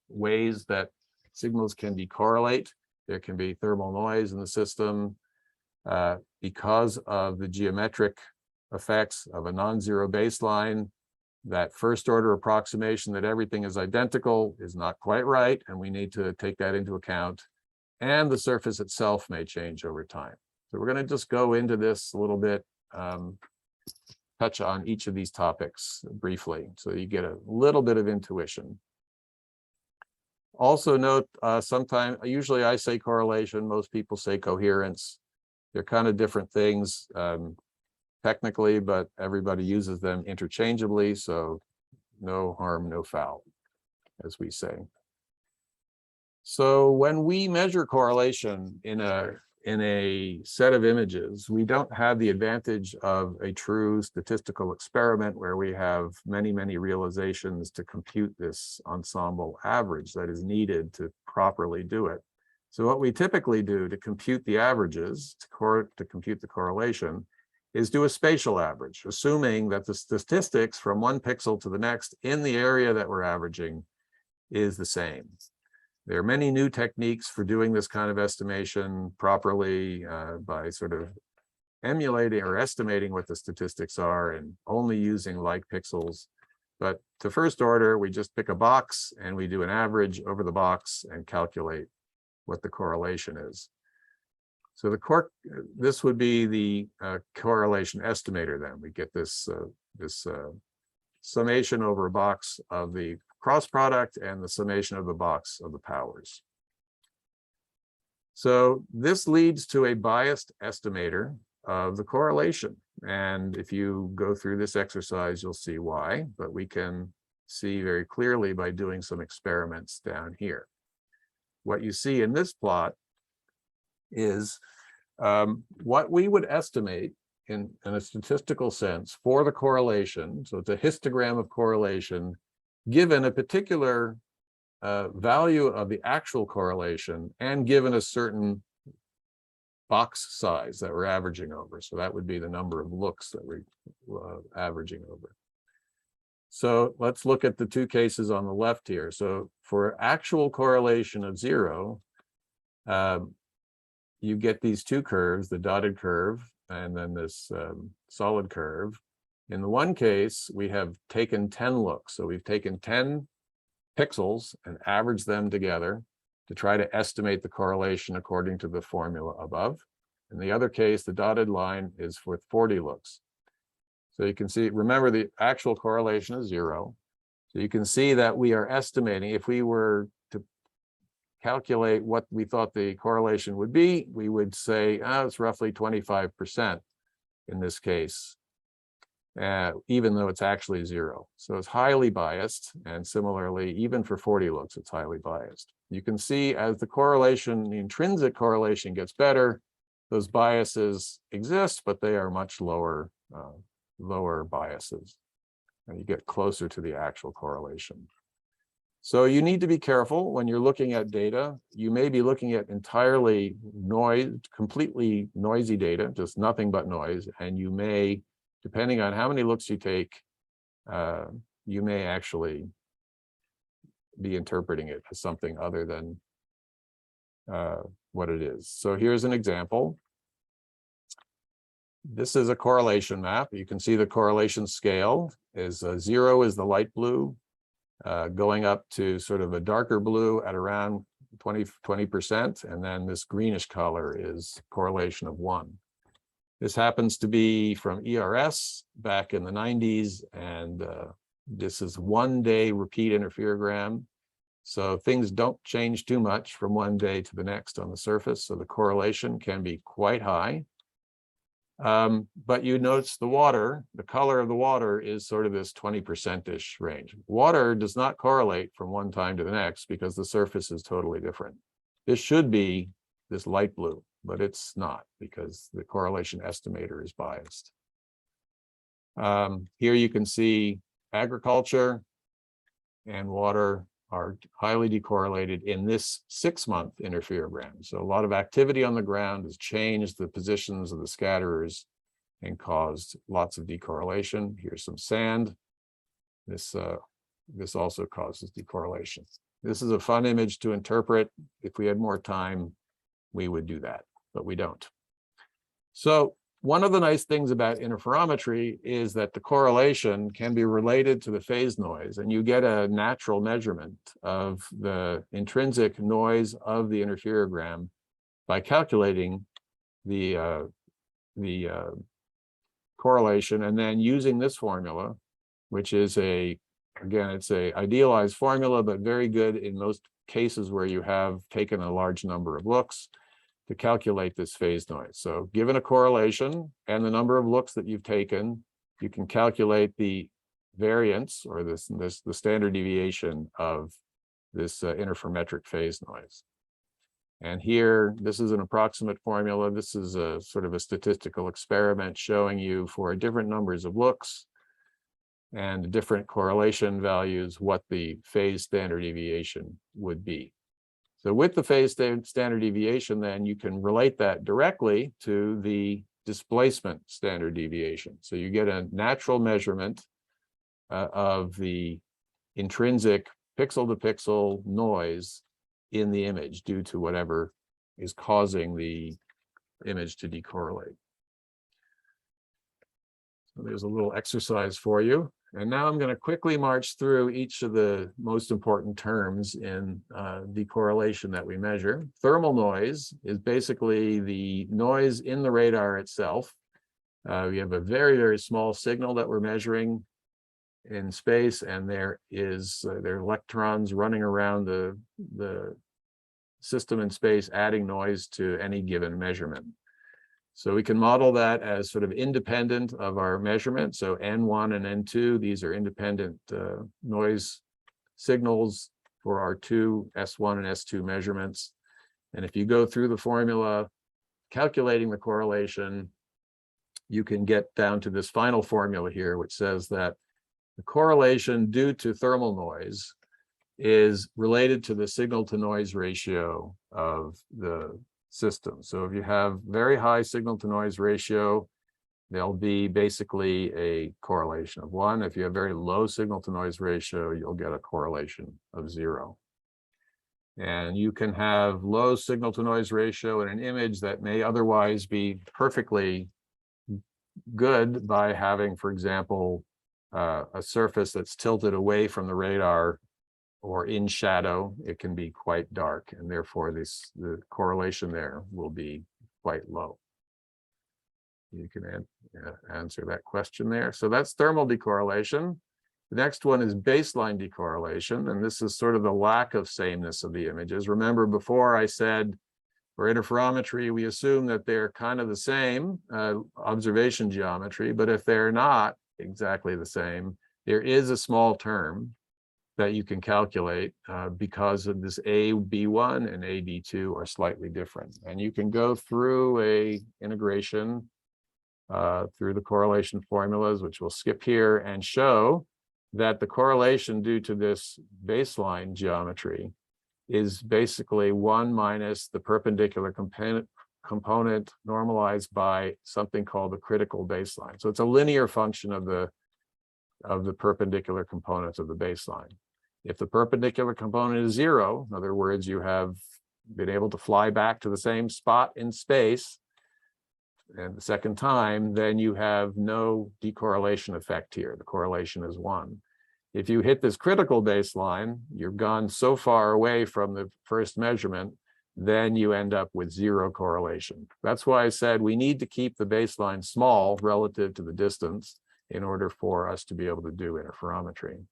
ways that signals can decorrelate. There can be thermal noise in the system because of the geometric effects of a non-zero baseline. That first order approximation that everything is identical is not quite right, and we need to take that into account. And the surface itself may change over time. So we're going to just go into this a little bit, touch on each of these topics briefly, so you get a little bit of intuition. Also note, usually I say correlation, most people say coherence. They're kind of different things technically, but everybody uses them interchangeably, so no harm, no foul, as we say. So when we measure correlation in a set of images, we don't have the advantage of a true statistical experiment where we have many, many realizations to compute this ensemble average that is needed to properly do it. So what we typically do to compute the averages, to compute the correlation, is do a spatial average, assuming that the statistics from one pixel to the next in the area that we're averaging is the same. There are many new techniques for doing this kind of estimation properly by sort of emulating or estimating what the statistics are and only using like pixels. But to first order, we just pick a box and we do an average over the box and calculate what the correlation is. So this would be the correlation estimator. Then we get this summation over a box of the cross product and the summation of the box of the powers. So this leads to a biased estimator of the correlation. And if you go through this exercise, you'll see why, but we can see very clearly by doing some experiments down here. What you see in this plot is what we would estimate in a statistical sense for the correlation. So it's a histogram of correlation given a particular value of the actual correlation and given a certain box size that we're averaging over. So that would be the number of looks that we're averaging over. So let's look at the two cases on the left here. So for actual correlation of 0, you get these two curves, the dotted curve and then this solid curve. In the one case, we have taken 10 looks. So we've taken 10 pixels and averaged them together to try to estimate the correlation according to the formula above. In the other case, the dotted line is with 40 looks. So you can see, remember the actual correlation is 0. So you can see that we are estimating, if we were to calculate what we thought the correlation would be, we would say, it's roughly 25% in this case, even though it's actually 0. So it's highly biased. And similarly, even for 40 looks, it's highly biased. You can see as the correlation, the intrinsic correlation gets better, those biases exist, but they are much lower biases. And you get closer to the actual correlation. So you need to be careful when you're looking at data. You may be looking at entirely completely noisy data, just nothing but noise. And you may, depending on how many looks you take, you may actually be interpreting it as something other than what it is. So here's an example. This is a correlation map. You can see the correlation scale is 0 is the light blue, going up to sort of a darker blue at around 20%, and then this greenish color is correlation of 1. This happens to be from ERS back in the 90s, and this is 1-day repeat interferogram. So things don't change too much from one day to the next on the surface, so the correlation can be quite high. But you notice the water, the color of the water is sort of this 20%-ish range. Water does not correlate from one time to the next because the surface is totally different. This should be this light blue, but it's not because the correlation estimator is biased. Here you can see agriculture and water are highly decorrelated in this 6-month interferogram. So a lot of activity on the ground has changed the positions of the scatterers and caused lots of decorrelation. Here's some sand. This also causes decorrelation. This is a fun image to interpret. If we had more time, we would do that, but we don't. So one of the nice things about interferometry is that the correlation can be related to the phase noise, and you get a natural measurement of the intrinsic noise of the interferogram by calculating the correlation and then using this formula, which is again, it's an idealized formula, but very good in most cases where you have taken a large number of looks to calculate this phase noise. So given a correlation and the number of looks that you've taken, you can calculate the variance or the standard deviation of this interferometric phase noise. And here, this is an approximate formula. This is a sort of a statistical experiment showing you for different numbers of looks and different correlation values what the phase standard deviation would be. So with the phase standard deviation, then you can relate that directly to the displacement standard deviation. So you get a natural measurement of the intrinsic pixel-to-pixel noise in the image due to whatever is causing the image to decorrelate. So there's a little exercise for you. And now I'm going to quickly march through each of the most important terms in the correlation that we measure. Thermal noise is basically the noise in the radar itself. We have a very, very small signal that we're measuring in space, and there are electrons running around the system in space, adding noise to any given measurement. So we can model that as sort of independent of our measurement. So N1 and N2, these are independent noise signals for our two S1 and S2 measurements. And if you go through the formula, calculating the correlation, you can get down to this final formula here, which says that the correlation due to thermal noise is related to the signal to noise ratio of the system. So if you have very high signal to noise ratio, there'll be basically a correlation of 1. If you have very low signal to noise ratio, you'll get a correlation of 0. And you can have low signal to noise ratio in an image that may otherwise be perfectly good by having, for example, a surface that's tilted away from the radar or in shadow. It can be quite dark, and therefore the correlation there will be quite low. You can answer that question there. So that's thermal decorrelation. The next one is baseline decorrelation, and this is sort of the lack of sameness of the images. Remember, before I said for interferometry, we assume that they're kind of the same observation geometry, but if they're not exactly the same, there is a small term that you can calculate because of this AB1 and AB2 are slightly different. And you can go through a integration through the correlation formulas, which we'll skip here, and show that the correlation due to this baseline geometry is basically 1 minus the perpendicular component normalized by something called the critical baseline. So it's a linear function of the perpendicular components of the baseline. If the perpendicular component is 0, in other words, you have been able to fly back to the same spot in space, and the second time, then you have no decorrelation effect here. The correlation is 1. If you hit this critical baseline, you've gone so far away from the first measurement, then you end up with 0 correlation. That's why I said we need to keep the baseline small relative to the distance in order for us to be able to do interferometry.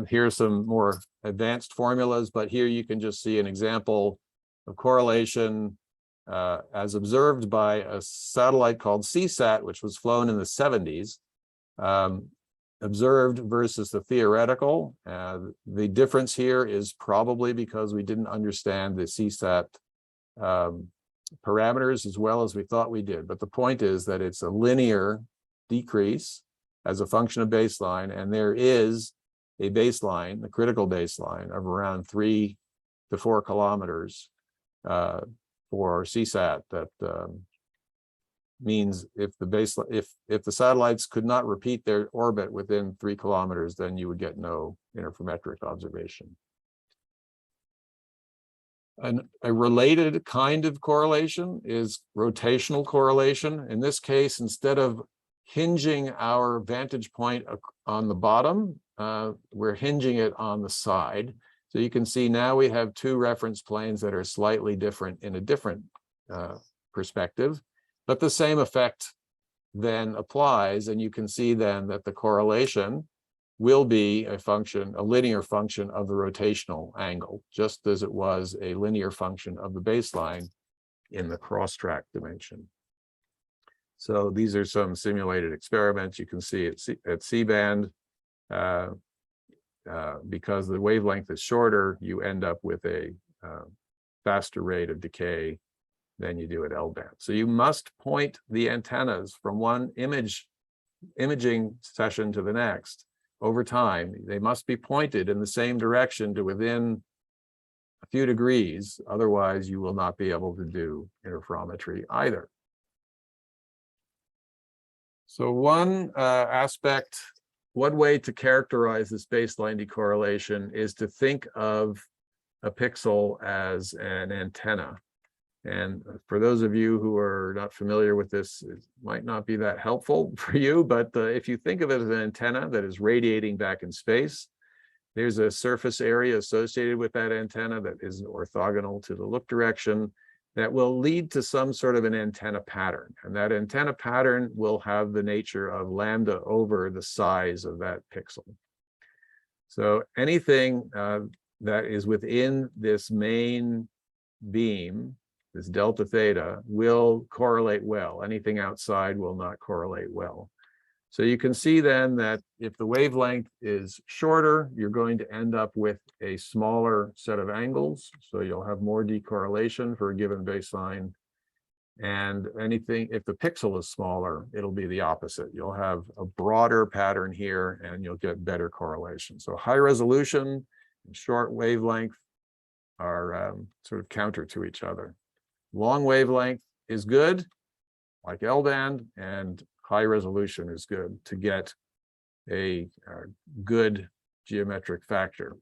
Here's some more advanced formulas, but here you can just see an example of correlation as observed by a satellite called CSAT, which was flown in the 70s, observed versus the theoretical. The difference here is probably because we didn't understand the CSAT parameters as well as we thought we did. But the point is that it's a linear decrease as a function of baseline, and there is a baseline, the critical baseline of around 3 to 4 kilometers for CSAT. That means if the baseline, if the satellites could not repeat their orbit within 3 kilometers, then you would get no interferometric observation. A related kind of correlation is rotational correlation. In this case, instead of hinging our vantage point on the bottom, we're hinging it on the side. So you can see now we have 2 reference planes that are slightly different in a different perspective, but the same effect then applies, and you can see then that the correlation will be a function, a linear function of the rotational angle, just as it was a linear function of the baseline in the cross-track dimension. So these are some simulated experiments. You can see at C-band, because the wavelength is shorter, you end up with a faster rate of decay than you do at L-band. So you must point the antennas from one imaging session to the next over time. They must be pointed in the same direction to within a few degrees. Otherwise, you will not be able to do interferometry either. So one way to characterize this baseline decorrelation is to think of a pixel as an antenna. And for those of you who are not familiar with this, it might not be that helpful for you, but if you think of it as an antenna that is radiating back in space, there's a surface area associated with that antenna that is orthogonal to the look direction that will lead to some sort of an antenna pattern. And that antenna pattern will have the nature of lambda over the size of that pixel. So anything that is within this main beam, this delta theta, will correlate well. Anything outside will not correlate well. So you can see then that if the wavelength is shorter, you're going to end up with a smaller set of angles. So you'll have more decorrelation for a given baseline. And anything, if the pixel is smaller, it'll be the opposite. You'll have a broader pattern here and you'll get better correlation. So high resolution and short wavelength are sort of counter to each other. Long wavelength is good, like L-band, and high resolution is good to get a good geometric factor.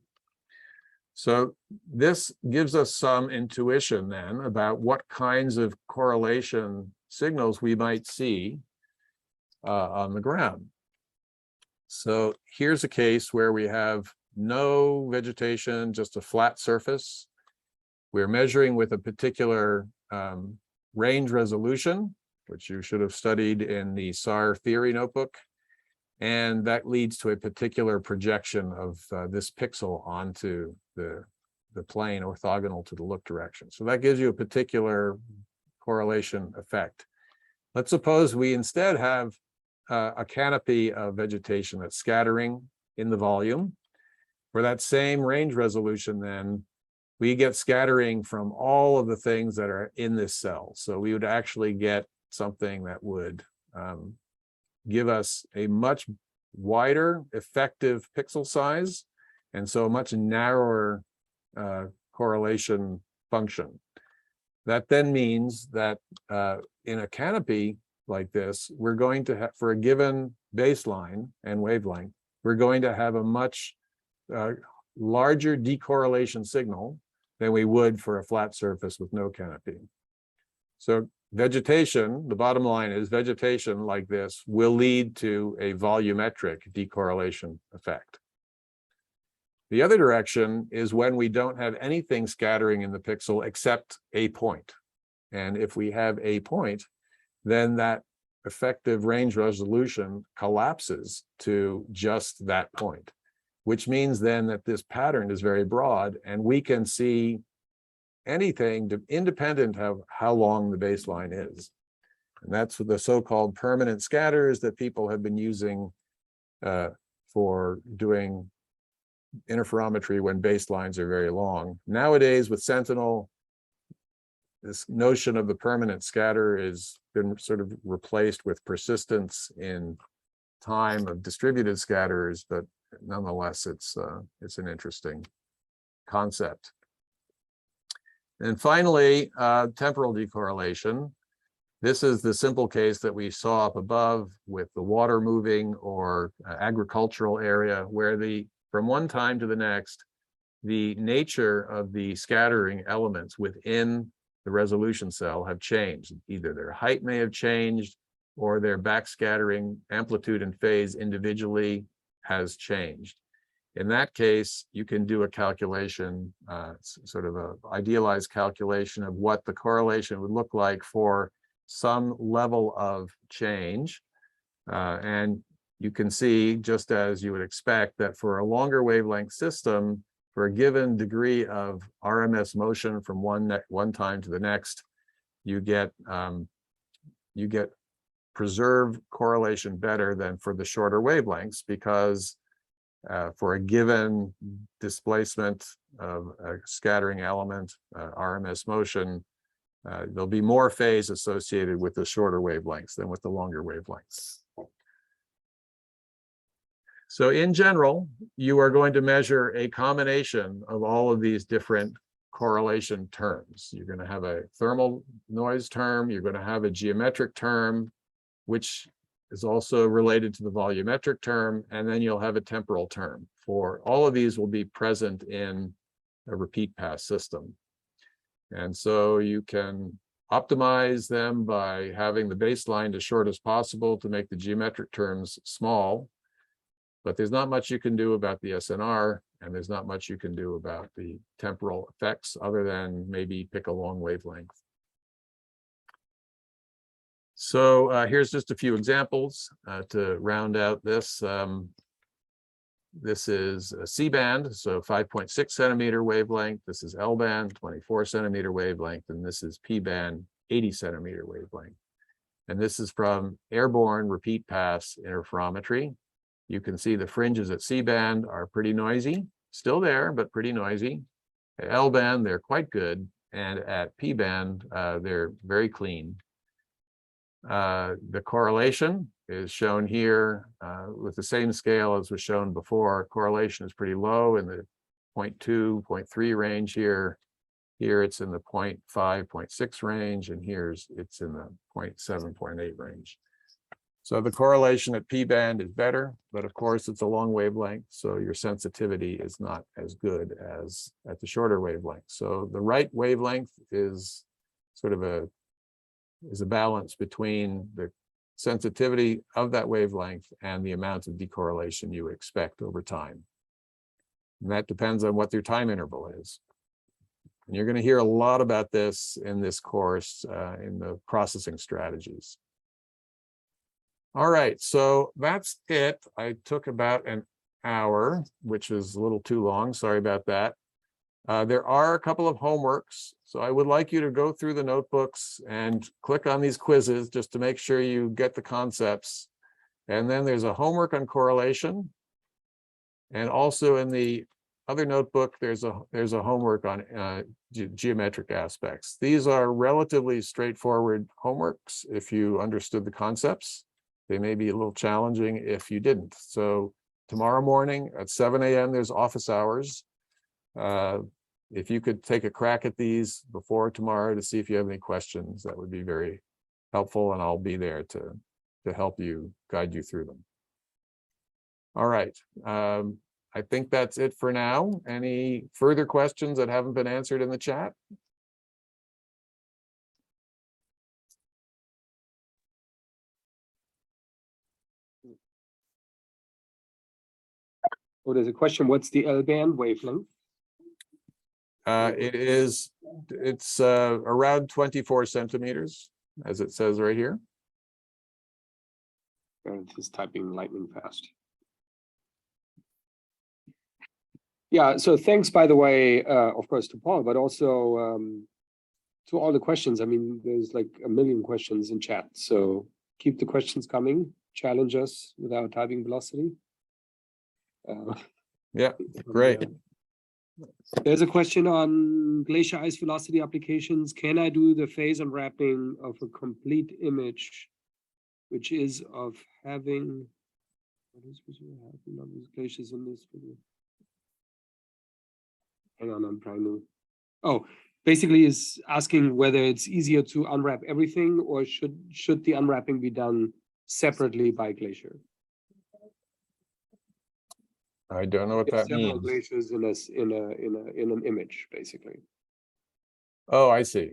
So this gives us some intuition then about what kinds of correlation signals we might see on the ground. So here's a case where we have no vegetation, just a flat surface. We're measuring with a particular range resolution, which you should have studied in the SAR theory notebook. And that leads to a particular projection of this pixel onto the plane orthogonal to the look direction. So that gives you a particular correlation effect. Let's suppose we instead have a canopy of vegetation that's scattering in the volume. For that same range resolution, then, we get scattering from all of the things that are in this cell. So we would actually get something that would give us a much wider effective pixel size, and so a much narrower correlation function. That then means that in a canopy like this, we're going to have, for a given baseline and wavelength, we're going to have a much larger decorrelation signal than we would for a flat surface with no canopy. So vegetation, the bottom line is vegetation like this will lead to a volumetric decorrelation effect. The other direction is when we don't have anything scattering in the pixel except a point. And if we have a point, then that effective range resolution collapses to just that point, which means then that this pattern is very broad and we can see anything independent of how long the baseline is. And that's the so-called permanent scatters that people have been using for doing interferometry when baselines are very long. Nowadays with Sentinel, this notion of the permanent scatter has been sort of replaced with persistence in time of distributed scatters, but nonetheless, it's an interesting concept. And finally, temporal decorrelation. This is the simple case that we saw up above with the water moving or agricultural area where from one time to the next, the nature of the scattering elements within the resolution cell have changed. Either their height may have changed or their backscattering amplitude and phase individually has changed. In that case, you can do a calculation, sort of an idealized calculation of what the correlation would look like for some level of change. And you can see, just as you would expect, that for a longer wavelength system, for a given degree of RMS motion from one time to the next, you get preserved correlation better than for the shorter wavelengths, because for a given displacement of a scattering element, RMS motion, there'll be more phase associated with the shorter wavelengths than with the longer wavelengths. So in general, you are going to measure a combination of all of these different correlation terms. You're going to have a thermal noise term, you're going to have a geometric term, which is also related to the volumetric term, and then you'll have a temporal term. For all of these will be present in a repeat pass system. And so you can optimize them by having the baseline as short as possible to make the geometric terms small. But there's not much you can do about the SNR, and there's not much you can do about the temporal effects other than maybe pick a long wavelength. So here's just a few examples to round out this. This is a C-band, so 5.6 centimeter wavelength. This is L-band, 24 centimeter wavelength, and this is P-band, 80 centimeter wavelength. And this is from airborne repeat pass interferometry. You can see the fringes at C-band are pretty noisy, still there, but pretty noisy. At L-band, they're quite good, and at P-band, they're very clean. The correlation is shown here with the same scale as was shown before. Correlation is pretty low in the 0.2, 0.3 range here. Here it's in the 0.5, 0.6 range, and it's in the 0.7, 0.8 range. So the correlation at P-band is better, but of course it's a long wavelength, so your sensitivity is not as good as at the shorter wavelength. So the right wavelength is sort of a balance between the sensitivity of that wavelength and the amount of decorrelation you expect over time. And that depends on what your time interval is. And you're going to hear a lot about this in this course in the processing strategies. All right, so that's it. I took about an hour, which is a little too long. Sorry about that. There are a couple of homeworks, so I would like you to go through the notebooks and click on these quizzes just to make sure you get the concepts. And then there's a homework on correlation. And also in the other notebook, there's a homework on geometric aspects. These are relatively straightforward homeworks if you understood the concepts. They may be a little challenging if you didn't. So tomorrow morning at 7 a.m., there's office hours. If you could take a crack at these before tomorrow to see if you have any questions, that would be very helpful, and I'll be there to help you, guide you through them. All right, I think that's it for now. Any further questions that haven't been answered in the chat? Oh, there's a question. What's the L-band wavelength? It's around 24 centimeters, as it says right here. Just typing lightning fast. Yeah, so thanks, by the way, of course, to Paul, but also to all the questions. I mean, there's like a million questions in chat, so keep the questions coming. Challenge us with our typing velocity. Yeah, great. There's a question on glacier ice velocity applications. Can I do the phase unwrapping of a complete image, which is of having, what is these glaciers in this video? Hang on, I'm trying to, oh, basically is asking whether it's easier to unwrap everything or should the unwrapping be done separately by glacier? I don't know what that several means. Glaciers in an image, basically. Oh, I see.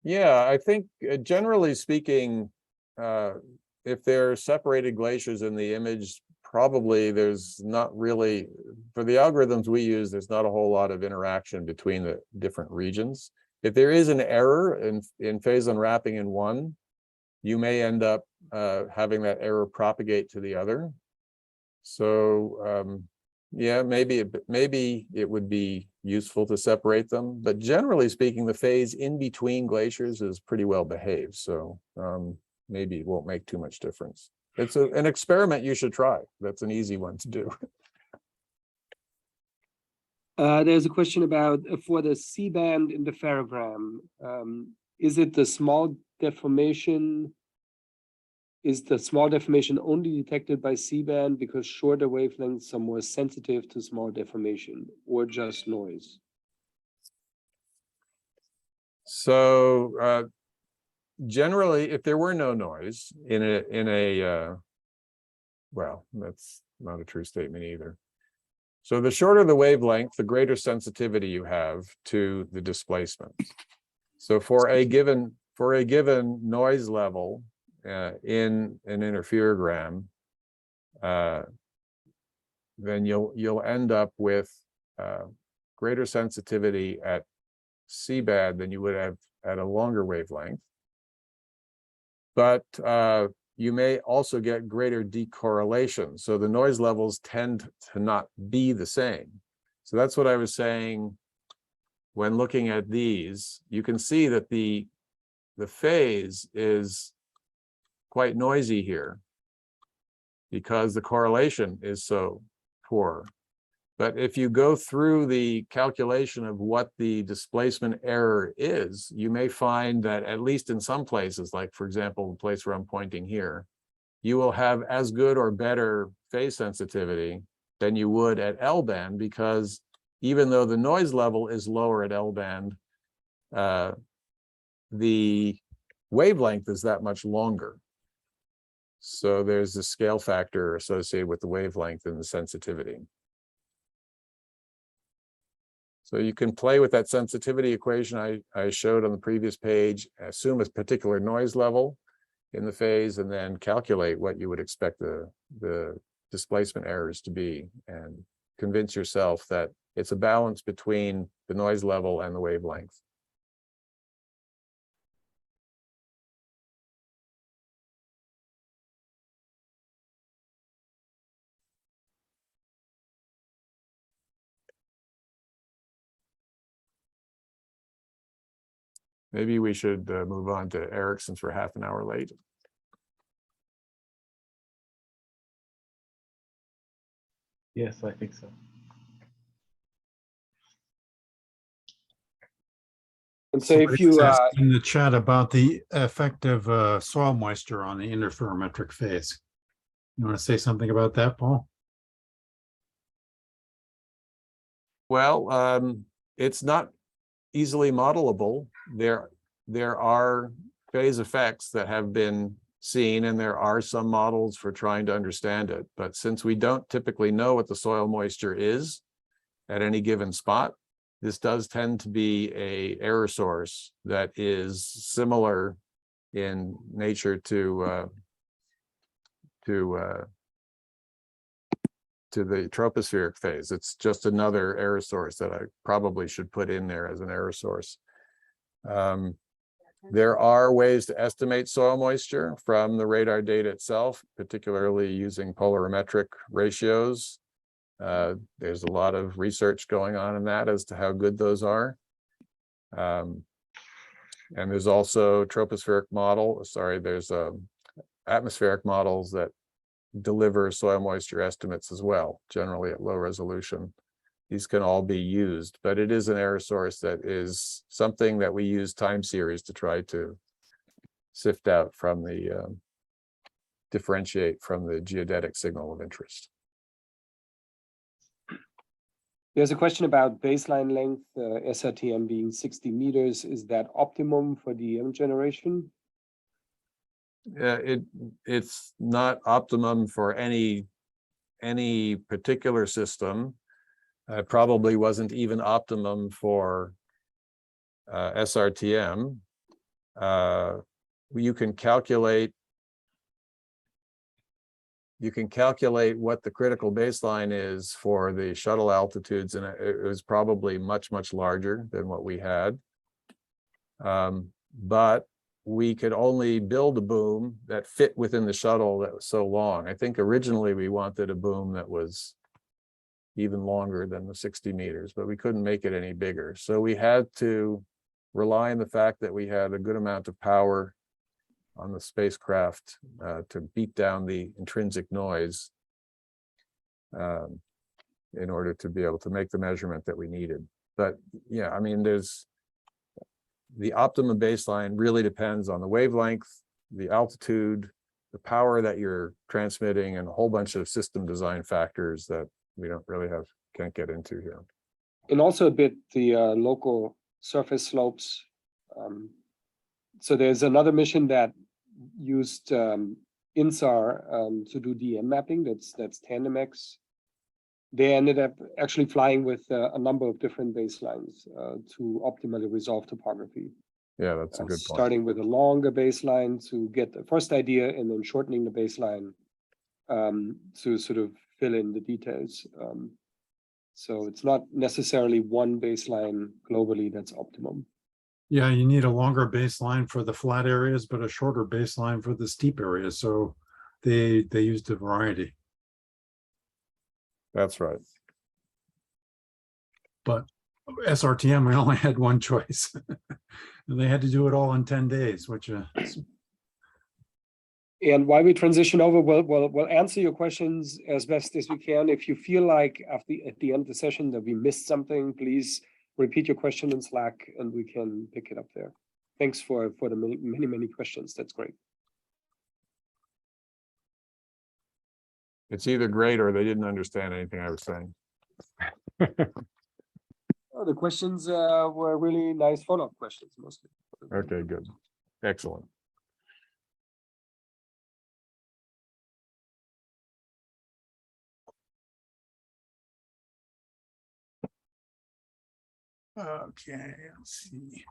Yeah, I think generally speaking, if there are separated glaciers in the image, probably there's not really, for the algorithms we use, there's not a whole lot of interaction between the different regions. If there is an error in phase unwrapping in one, you may end up having that error propagate to the other. So yeah, maybe it would be useful to separate them, but generally speaking, the phase in between glaciers is pretty well behaved. So maybe it won't make too much difference. It's an experiment you should try. That's an easy one to do. There's a question about for the C-band interferogram. Is it the small deformation? Is the small deformation only detected by C-band because shorter wavelengths are more sensitive to small deformation, or just noise? So generally, if there were no noise in a well, that's not a true statement either. So the shorter the wavelength, the greater sensitivity you have to the displacement. So for a given noise level in an interferogram, then you'll end up with greater sensitivity at C-band than you would have at a longer wavelength. But you may also get greater decorrelation. So the noise levels tend to not be the same. So that's what I was saying when looking at these. You can see that the phase is quite noisy here because the correlation is so poor. But if you go through the calculation of what the displacement error is, you may find that at least in some places, like for example, the place where I'm pointing here, you will have as good or better phase sensitivity than you would at L-band, because even though the noise level is lower at L-band, the wavelength is that much longer. So there's a scale factor associated with the wavelength and the sensitivity. So you can play with that sensitivity equation I showed on the previous page, assume a particular noise level in the phase, and then calculate what you would expect the displacement errors to be, and convince yourself that it's a balance between the noise level and the wavelength. Maybe we should move on to Eric since we're half an hour late. Yes, I think so. And so if you in the chat about the effect of soil moisture on the interferometric phase. You want to say something about that, Paul? Well, it's not easily modelable. There are phase effects that have been seen, and there are some models for trying to understand it. But since we don't typically know what the soil moisture is at any given spot, this does tend to be an error source that is similar in nature to the tropospheric phase. It's just another error source that I probably should put in there as an error source. There are ways to estimate soil moisture from the radar data itself, particularly using polarimetric ratios. There's a lot of research going on in that as to how good those are. And there's also there's atmospheric models that deliver soil moisture estimates as well, generally at low resolution. These can all be used, but it is an error source that is something that we use time series to try to sift out from the, differentiate from the geodetic signal of interest. There's a question about baseline length, SRTM being 60 meters. Is that optimum for DM generation? It's not optimum for any particular system. It probably wasn't even optimum for SRTM. You can calculate what the critical baseline is for the shuttle altitudes, and it was probably much larger than what we had. But we could only build a boom that fit within the shuttle that was so long. I think originally we wanted a boom that was even longer than the 60 meters, but we couldn't make it any bigger. So we had to rely on the fact that we had a good amount of power on the spacecraft to beat down the intrinsic noise in order to be able to make the measurement that we needed. But yeah, I mean, the optimum baseline really depends on the wavelength, the altitude, the power that you're transmitting, and a whole bunch of system design factors that we can't get into here. And also a bit the local surface slopes. So there's another mission that used INSAR to do DM mapping. That's TandemX. they ended up actually flying with a number of different baselines to optimally resolve topography. Yeah, that's a good point. Starting with a longer baseline to get the first idea, and then shortening the baseline to sort of fill in the details. So it's not necessarily one baseline globally that's optimum. Yeah, you need a longer baseline for the flat areas, but a shorter baseline for the steep areas. So they used a variety. That's right. But SRTM, we only had one choice. And they had to do it all in 10 days, which and while we transition over, we'll answer your questions as best as we can. If you feel like at the end of the session that we missed something, please repeat your question in Slack and we can pick it up there. Thanks for the many questions. That's great. It's either great or they didn't understand anything I was saying. Oh, the questions were really nice follow-up questions mostly. Okay, good. Excellent. okay, let's see.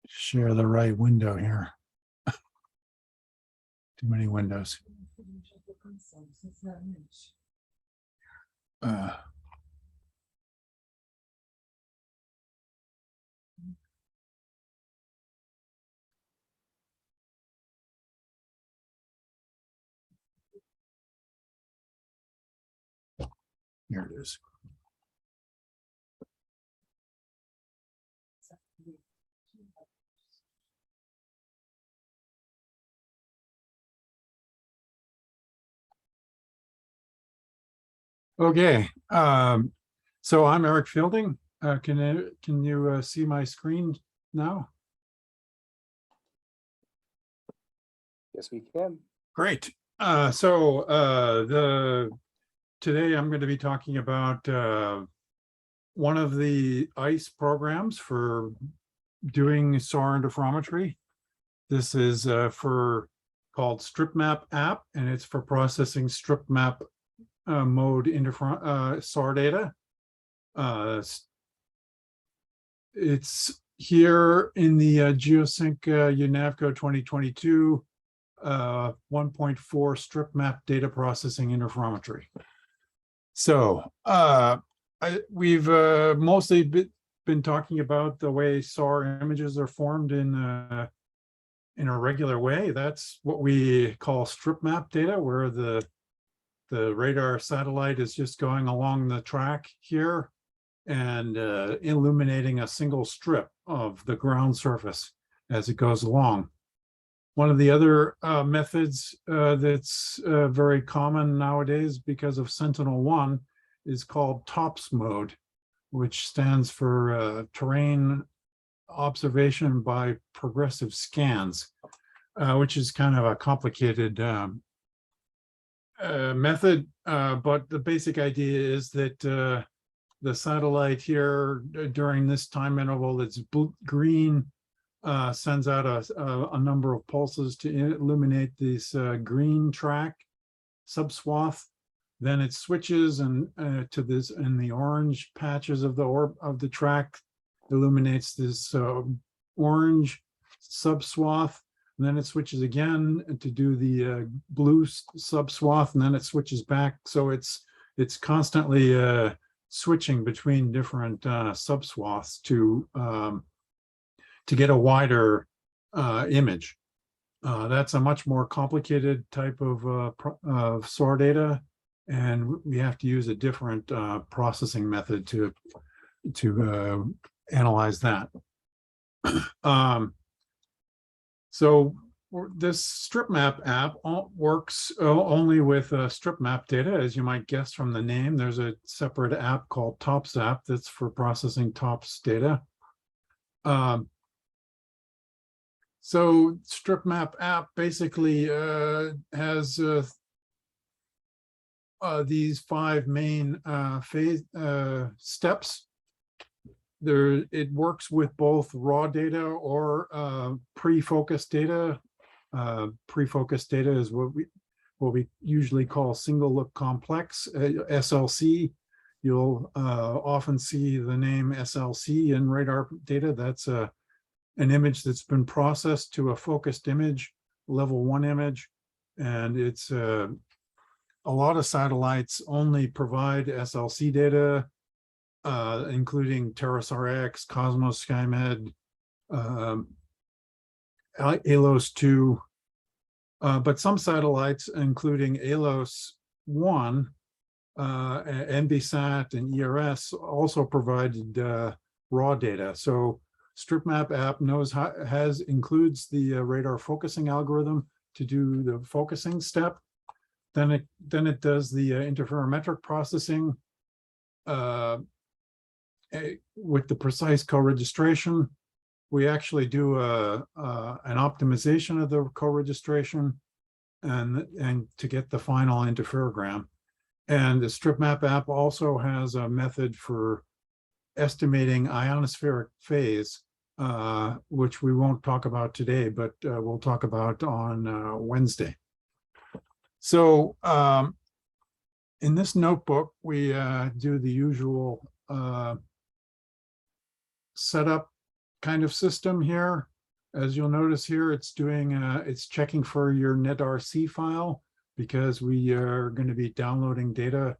Share the right window here. Too many windows. Here it is. Okay, so I'm Eric Fielding. Can you see my screen now? Yes, we can. Great. Today I'm going to be talking about one of the ISCE programs for doing SAR interferometry. This is called StripMap app, and it's for processing StripMap mode SAR data. It's here in the Geosync UNAVCO 2022 1.4 StripMap data processing interferometry. So we've mostly been talking about the way SAR images are formed in a regular way. That's what we call StripMap data, where the radar satellite is just going along the track here and illuminating a single strip of the ground surface as it goes along. One of the other methods that's very common nowadays because of Sentinel-1 is called TOPS mode, which stands for terrain observation by progressive scans, which is kind of a complicated method, but the basic idea is that the satellite here during this time interval that's green sends out a number of pulses to illuminate this green track subswath. Then it switches to this, and the orange patches of the track illuminates this orange subswath. And then it switches again to do the blue subswath, and then it switches back. So it's constantly switching between different subswaths to get a wider image. That's a much more complicated type of SAR data, and we have to use a different processing method to analyze that. So this StripMap app works only with StripMap data, as you might guess from the name. There's a separate app called TOPS app that's for processing TOPS data. So StripMap app basically has these 5 main phase steps. It works with both raw data or pre-focused data. Pre-focused data is what we usually call single look complex, SLC. You'll often see the name SLC in radar data. That's an image that's been processed to a focused image, level 1 image, and it's a lot of satellites only provide SLC data, including TerraSAR-X, Cosmos SkyMed, ALOS-2, but some satellites, including ALOS-1, NBSat, and ERS, also provided raw data. So StripMap app includes the radar focusing algorithm to do the focusing step. Then it does the interferometric processing with the precise co-registration. We actually do an optimization of the co-registration and to get the final interferogram. And the StripMap app also has a method for estimating ionospheric phase, which we won't talk about today, but we'll talk about on Wednesday. So in this notebook, we do the usual setup kind of system here. As you'll notice here, it's checking for your netrc file, because we are going to be downloading data,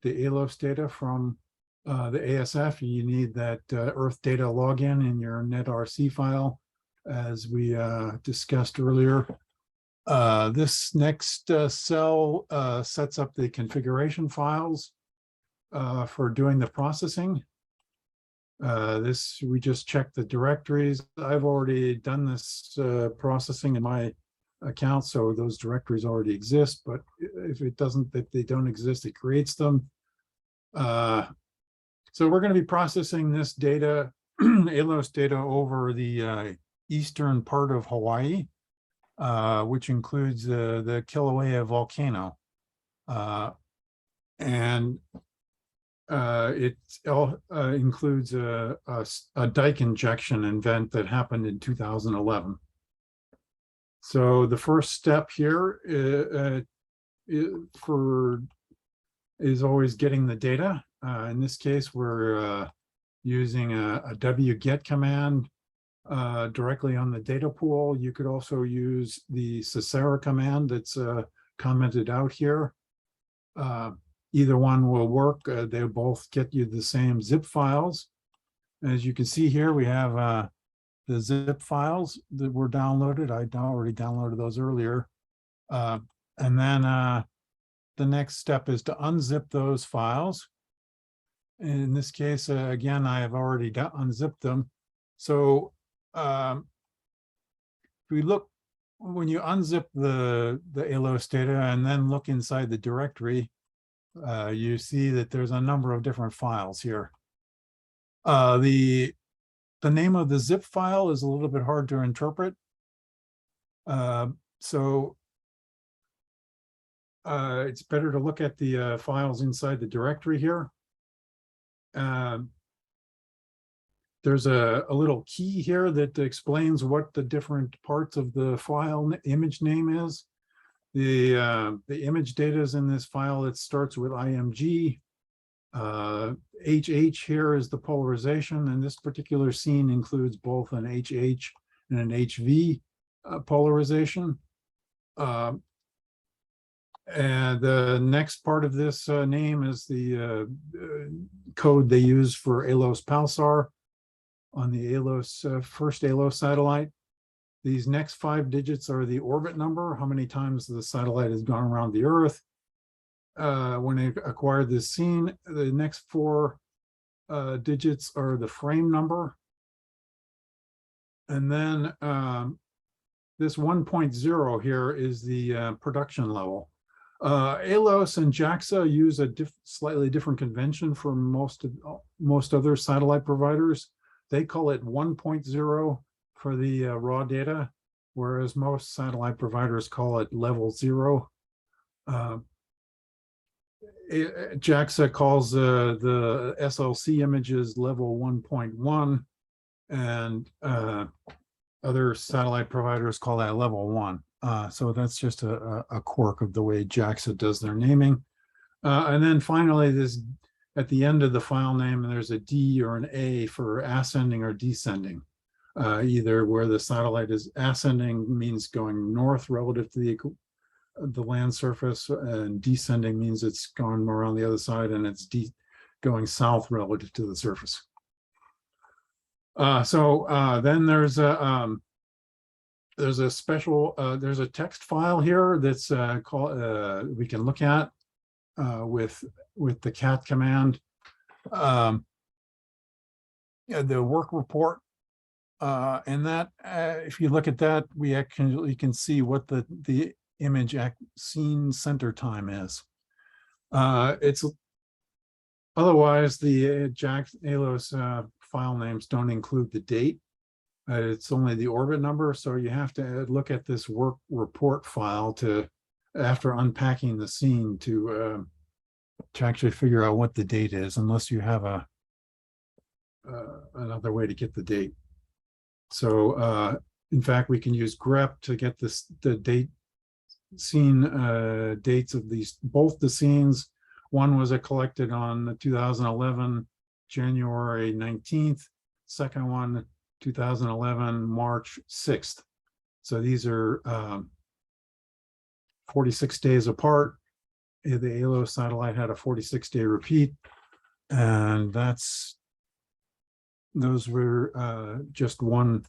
the ALOS data from the ASF. You need that Earth data login in your netrc file, as we discussed earlier. This next cell sets up the configuration files for doing the processing. We just check the directories. I've already done this processing in my account, so those directories already exist, but if they don't exist, it creates them. So we're going to be processing this data, ALOS data, over the eastern part of Hawaii, which includes the Kilauea volcano. And it includes a dike injection event that happened in 2011. So the first step here is always getting the data. In this case, we're using a wget command directly on the data pool. You could also use the Cicera command that's commented out here. Either one will work. They both get you the same zip files. As you can see here, we have the zip files that were downloaded. I already downloaded those earlier. And then the next step is to unzip those files. In this case, again, I have already unzipped them. So if we look, when you unzip the ALOS data and then look inside the directory, you see that there's a number of different files here. The name of the zip file is a little bit hard to interpret. So it's better to look at the files inside the directory here. There's a little key here that explains what the different parts of the file image name is. The image data is in this file. It starts with IMG. HH here is the polarization, and this particular scene includes both an HH and an HV polarization. And the next part of this name is the code they use for ALOS Pulsar on the ALOS first ALOS satellite. These next 5 digits are the orbit number, how many times the satellite has gone around the Earth. When it acquired this scene, the next 4 digits are the frame number. And then this 1.0 here is the production level. ALOS and JAXA use a slightly different convention for most other satellite providers. They call it 1.0 for the raw data, whereas most satellite providers call it level 0. JAXA calls the SLC images level 1.1, and other satellite providers call that level 1. So that's just a quirk of the way JAXA does their naming. And then finally, this at the end of the file name, there's a D or an A for ascending or descending. Either where the satellite is ascending means going north relative to the land surface, and descending means it's gone around the other side and it's going south relative to the surface. Then there's a special there's a text file here that's called we can look at with the cat command. The work report, and that if you look at that, you can see what the image scene center time is. It's otherwise the ALOS file names don't include the date. It's only the orbit number, so you have to look at this work report file to, after unpacking the scene, to actually figure out what the date is, unless you have another way to get the date. So in fact, we can use grep to get the date scene dates of both the scenes. One was collected on 2011 January 19th, second one 2011 March 6th. So these are 46 days apart. The ALOS satellite had a 46-day repeat, and those were just one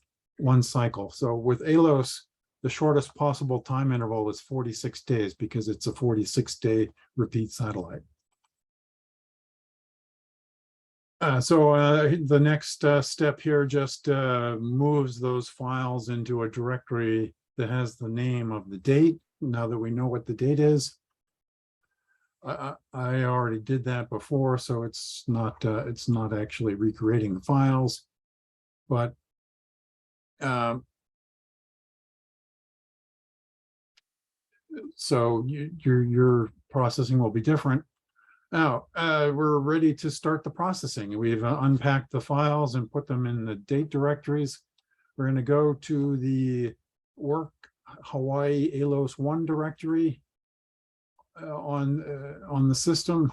cycle. So with ALOS, the shortest possible time interval is 46 days because it's a 46-day repeat satellite. The next step here just moves those files into a directory that has the name of the date. Now that we know what the date is, I already did that before, so it's not actually recreating the files, but so your processing will be different. Now we're ready to start the processing. We've unpacked the files and put them in the date directories. We're going to go to the work Hawaii ALOS 1 directory on the system.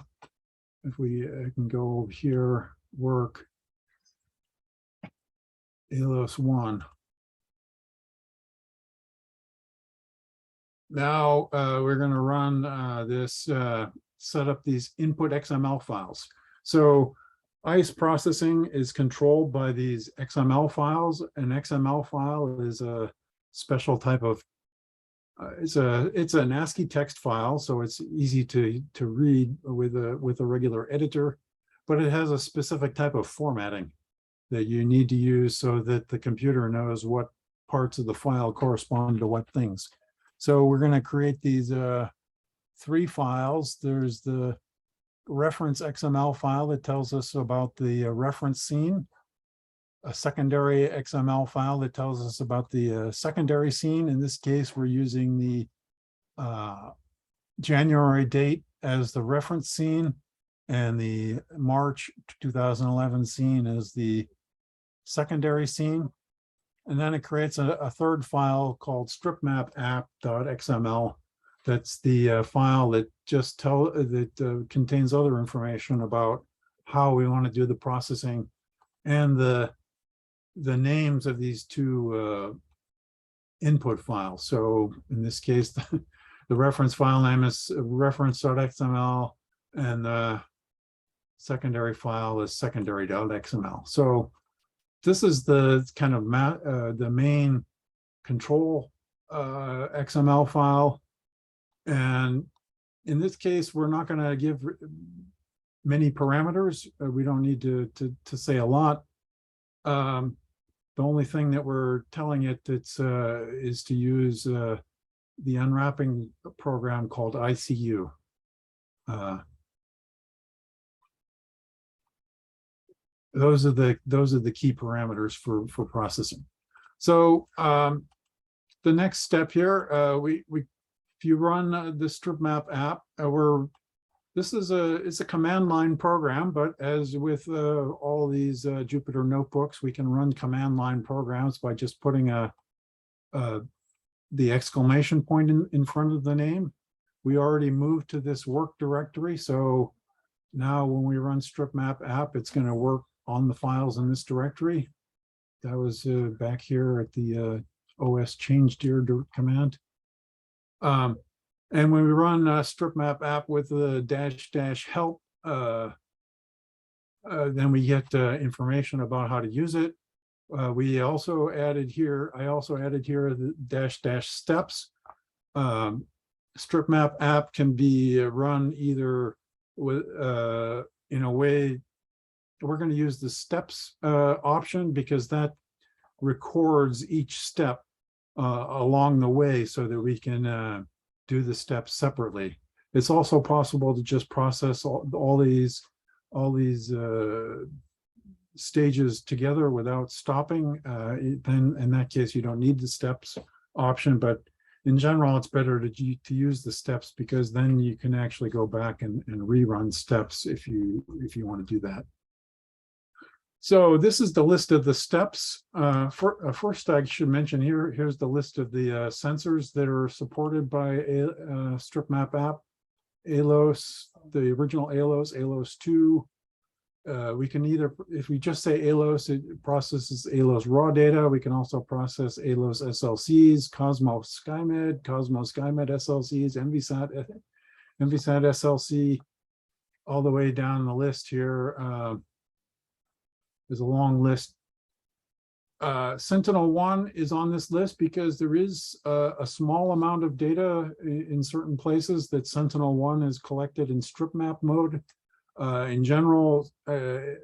If we can go over here, work ALOS 1. Now we're going to run this, set up these input XML files. So ICE processing is controlled by these XML files. An XML file is a special type of, it's an ASCII text file, so it's easy to read with a regular editor, but it has a specific type of formatting that you need to use so that the computer knows what parts of the file correspond to what things. So we're going to create these 3 files. There's the reference XML file that tells us about the reference scene, a secondary XML file that tells us about the secondary scene. In this case, we're using the January date as the reference scene, and the March 2011 scene as the secondary scene. And then it creates a third file called stripmapapp.xml. That's the file that just contains other information about how we want to do the processing and the names of these 2 input files. So in this case, the reference file name is reference.xml, and the secondary file is secondary.xml. So this is the kind of the main control XML file. And in this case, we're not going to give many parameters. We don't need to say a lot. The only thing that we're telling it is to use the unwrapping program called ICU. Those are the key parameters for processing. So the next step here, if you run the StripMap app, we're This is it's a command line program, but as with all these Jupyter notebooks, we can run command line programs by just putting the exclamation point in front of the name. We already moved to this work directory, so now when we run strip map app, it's going to work on the files in this directory. That was back here at the OS change dir command. And when we run strip map app with the --help, then we get information about how to use it. We also added here, I also added here the --steps. Strip map app can be run either with in a way. We're going to use the steps option because that records each step along the way so that we can do the steps separately. It's also possible to just process all these stages together without stopping. Then in that case, you don't need the steps option, but in general, it's better to use the steps because then you can actually go back and rerun steps if you want to do that. So this is the list of the steps. First, I should mention here's the list of the sensors that are supported by strip map app. ALOS, the original ALOS, ALOS 2. We can either, if we just say ALOS, it processes ALOS raw data. We can also process ALOS SLCs, Cosmos SkyMed, SLCs, MVSAT SLC, all the way down the list here. There's a long list. Sentinel-1 is on this list because there is a small amount of data in certain places that Sentinel-1 is collected in strip map mode. In general,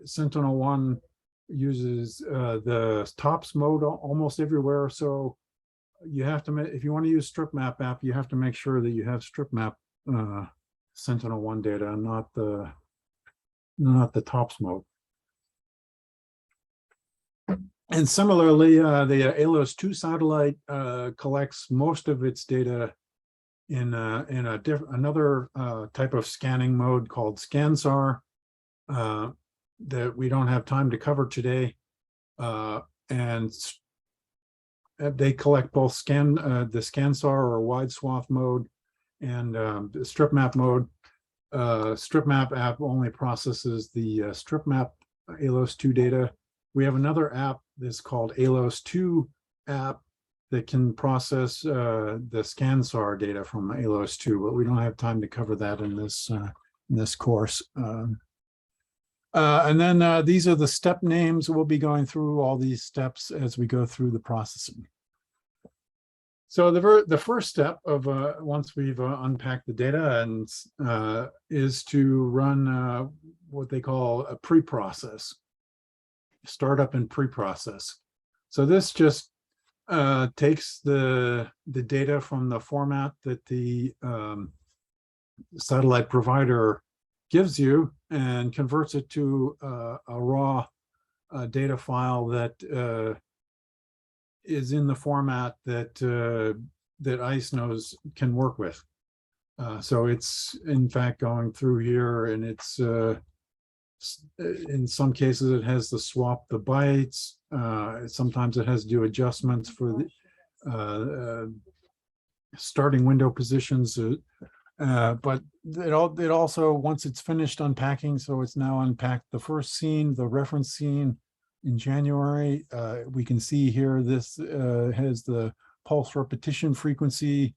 Sentinel-1 uses the TOPS mode almost everywhere. So you have to, if you want to use strip map app, you have to make sure that you have strip map Sentinel-1 data, not the TOPS mode. And similarly, the ALOS 2 satellite collects most of its data in another type of scanning mode called ScanSAR that we don't have time to cover today. And they collect both the ScanSAR or wide swath mode and the strip map mode. Strip map app only processes the strip map ALOS 2 data. We have another app that's called ALOS 2 app that can process the ScanSAR data from ALOS 2, but we don't have time to cover that in this course. And then these are the step names. We'll be going through all these steps as we go through the processing. So the first step of once we've unpacked the data and is to run what they call a pre-process. Startup and pre-process. So this just takes the data from the format that the satellite provider gives you and converts it to a raw data file that is in the format that that ISCE knows can work with. So it's in fact going through here, and it's in some cases it has to swap the bytes. Sometimes it has to do adjustments for the starting window positions. But it also, once it's finished unpacking, so it's now unpacked the first scene, the reference scene in January. We can see here this has the pulse repetition frequency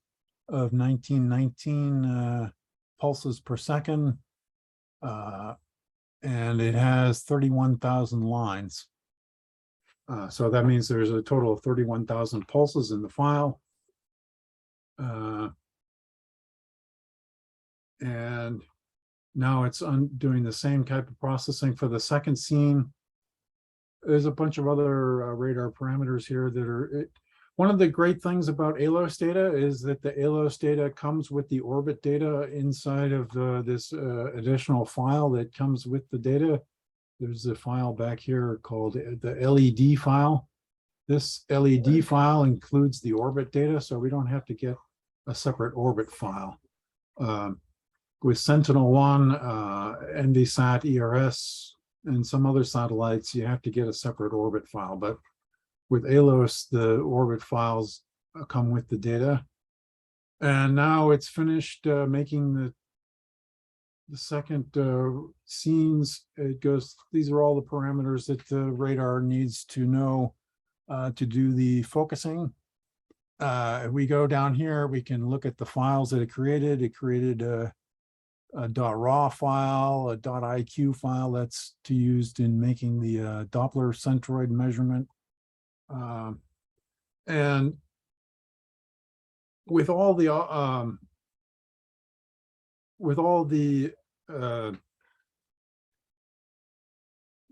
of 1919 pulses per second. And it has 31,000 lines. So that means there's a total of 31,000 pulses in the file. And now it's doing the same type of processing for the second scene. There's a bunch of other radar parameters here that are, one of the great things about ALOS data is that the ALOS data comes with the orbit data inside of this additional file that comes with the data. There's a file back here called the LED file. This LED file includes the orbit data, so we don't have to get a separate orbit file. with Sentinel-1, NVSat, ERS, and some other satellites, you have to get a separate orbit file. But with ALOS, the orbit files come with the data. And now it's finished making the second scenes. It goes, these are all the parameters that the radar needs to know to do the focusing. If we go down here, we can look at the files that it created. It created a .raw file, a .iq file that's to used in making the Doppler centroid measurement. And with all the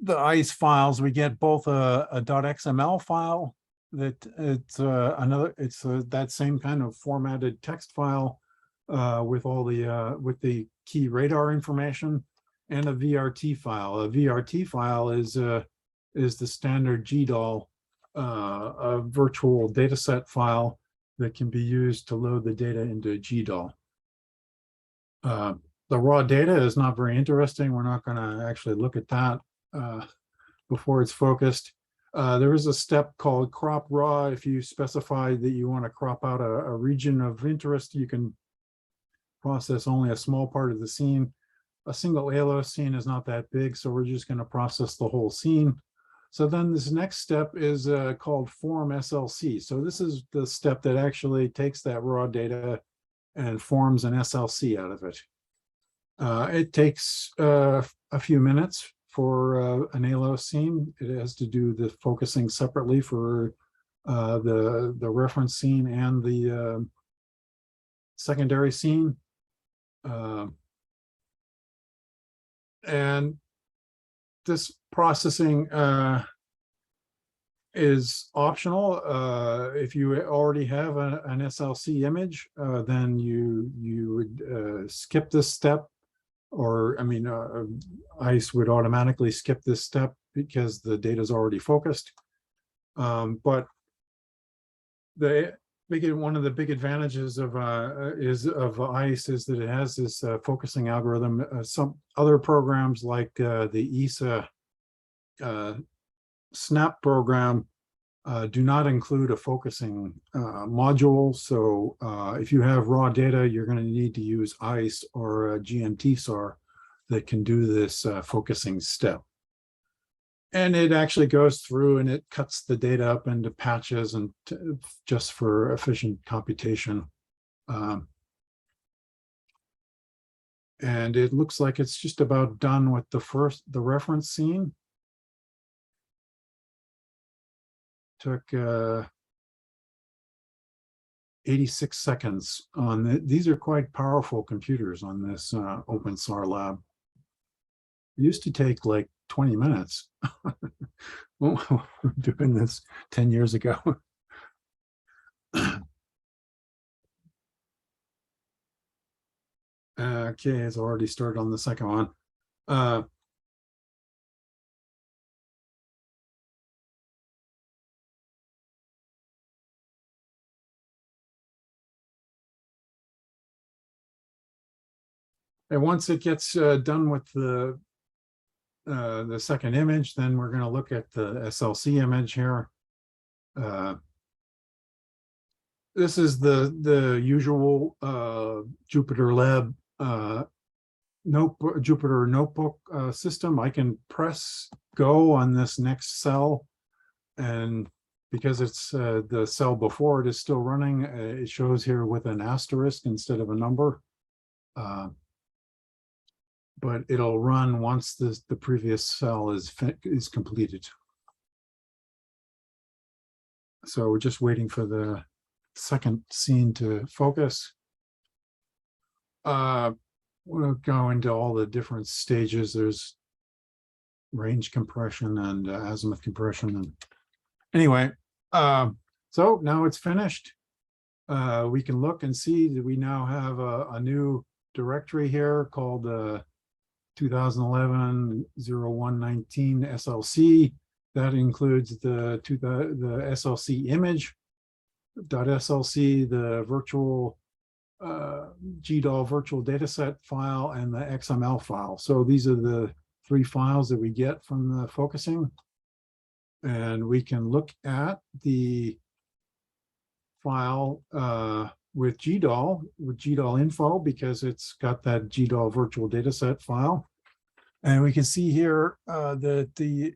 ICE files, we get both a .xml file that it's that same kind of formatted text file with all the key radar information, and a VRT file. A VRT file is the standard GDAL, a virtual dataset file that can be used to load the data into GDAL. The raw data is not very interesting. We're not going to actually look at that before it's focused. There is a step called crop raw. If you specify that you want to crop out a region of interest, you can process only a small part of the scene. A single ALOS scene is not that big, so we're just going to process the whole scene. So then this next step is called form SLC. So this is the step that actually takes that raw data and forms an SLC out of it. It takes a few minutes for an ALOS scene. It has to do the focusing separately for the reference scene and the secondary scene. And this processing is optional. If you already have an SLC image, then you would skip this step, or I mean, ICE would automatically skip this step because the data is already focused. But one of the big advantages of ICE is that it has this focusing algorithm. Some other programs like the ISCE SNAP program do not include a focusing module. So if you have raw data, you're going to need to use ICE or a GMT-SAR that can do this focusing step. And it actually goes through and it cuts the data up into patches and just for efficient computation. And it looks like it's just about done with the reference scene. Took 86 seconds on these are quite powerful computers on this Openstar Lab. It used to take like 20 minutes. Well, we're doing this 10 years ago. Okay, it's already started on the second one. And once it gets done with the second image, then we're going to look at the SLC image here. This is the usual Jupyter Lab Jupyter notebook system. I can press go on this next cell, and because it's the cell before it is still running, it shows here with an asterisk instead of a number. But it'll run once the previous cell is completed. So we're just waiting for the second scene to focus. We'll go into all the different stages. There's range compression and azimuth compression. And anyway, so now it's finished. We can look and see that we now have a new directory here called 2011-01-19 SLC. That includes the SLC image .slc, the virtual GDAL virtual dataset file and the XML file. So these are the 3 files that we get from the focusing. And we can look at the file with GDAL info, because it's got that GDAL virtual dataset file. And we can see here that the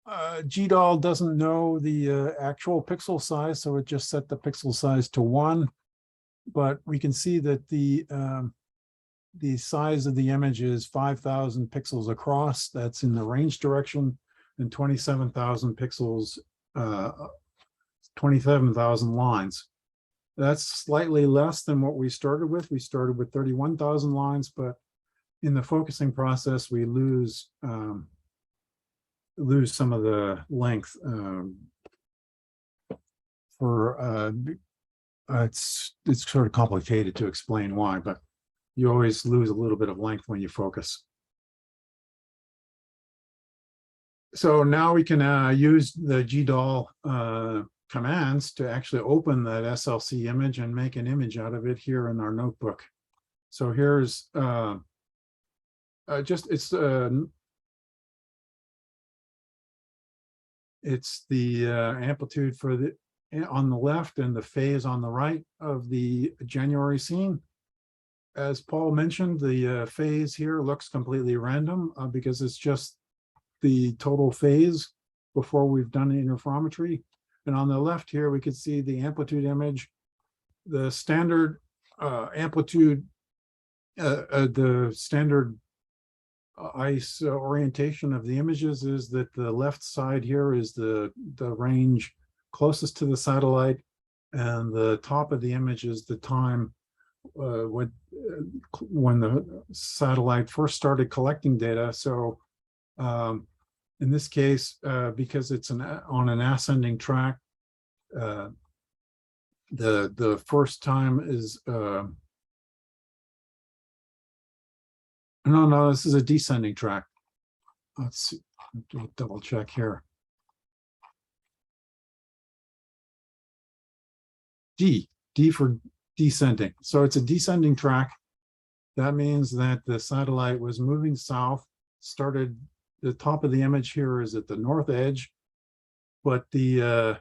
GDAL doesn't know the actual pixel size, so it just set the pixel size to 1. But we can see that the size of the image is 5,000 pixels across. That's in the range direction, and 27,000 pixels, 27,000 lines. That's slightly less than what we started with. We started with 31,000 lines, but in the focusing process, we lose some of the length it's sort of complicated to explain why, but you always lose a little bit of length when you focus. So now we can use the GDAL commands to actually open that SLC image and make an image out of it here in our notebook. So here's it's the amplitude for the on the left and the phase on the right of the January scene. As Paul mentioned, the phase here looks completely random because it's just the total phase before we've done the interferometry. And on the left here, we can see the amplitude image. The standard amplitude, the standard ICE orientation of the images is that the left side here is the range closest to the satellite, and the top of the image is the time when the satellite first started collecting data. So in this case, because it's on an ascending track, the first time is no, this is a descending track. Let's see, I'll double check here. D for descending. So it's a descending track. That means that the satellite was moving south, started, the top of the image here is at the north edge, but the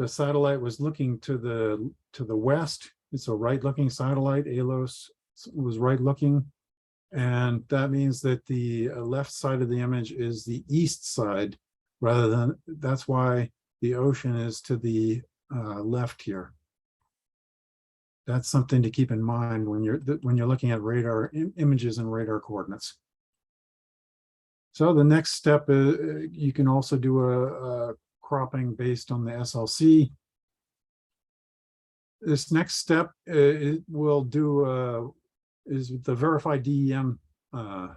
satellite was looking to the west. It's a right-looking satellite. ALOS was right-looking, and that means that the left side of the image is the east side, rather than, that's why the ocean is to the left here. That's something to keep in mind when you're looking at radar images and radar coordinates. So the next step is you can also do a cropping based on the SLC. This next step will do is the verify DEM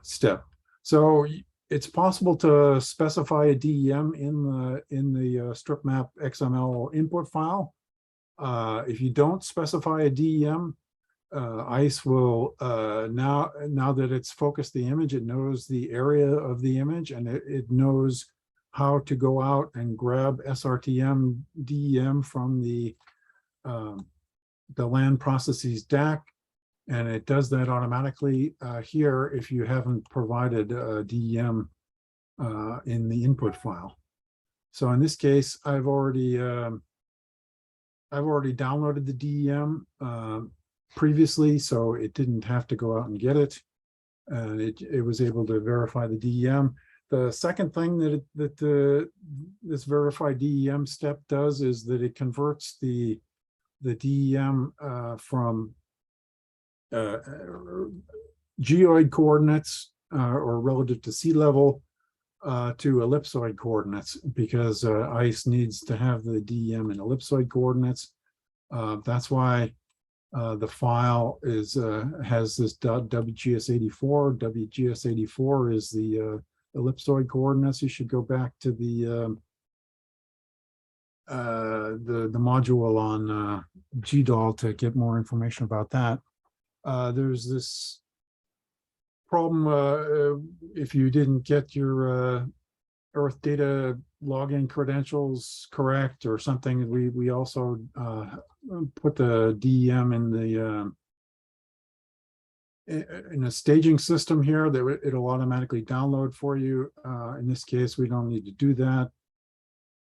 step. So it's possible to specify a DEM in the strip map XML input file. If you don't specify a DEM, ICE will, now that it's focused the image, it knows the area of the image, and it knows how to go out and grab SRTM DEM from the land processes DAC, and it does that automatically here if you haven't provided a DEM in the input file. So in this case, I've already downloaded the DEM previously, so it didn't have to go out and get it, and it was able to verify the DEM. The second thing that this verify DEM step does is that it converts the DEM from geoid coordinates or relative to sea level to ellipsoid coordinates, because ICE needs to have the DEM in ellipsoid coordinates. That's why the file has this .wgs84. WGS84 is the ellipsoid coordinates. You should go back to the module on GDAL to get more information about that. There's this problem if you didn't get your Earth data login credentials correct or something. We also put the DEM in in a staging system here that it'll automatically download for you. In this case, we don't need to do that.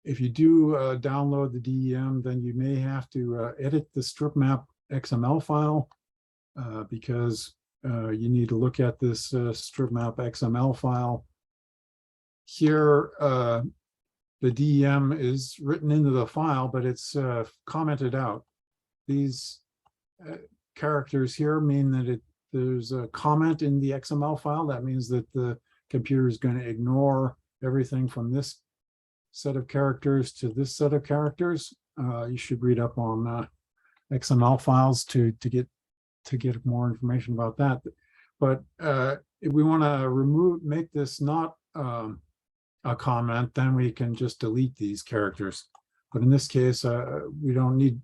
If you do download the DEM, then you may have to edit the strip map XML file because you need to look at this strip map XML file. Here, the DEM is written into the file, but it's commented out. These characters here mean that there's a comment in the XML file. That means that the computer is going to ignore everything from this set of characters to this set of characters. You should read up on XML files to get more information about that. But if we want to make this not a comment, then we can just delete these characters. But in this case, we don't need.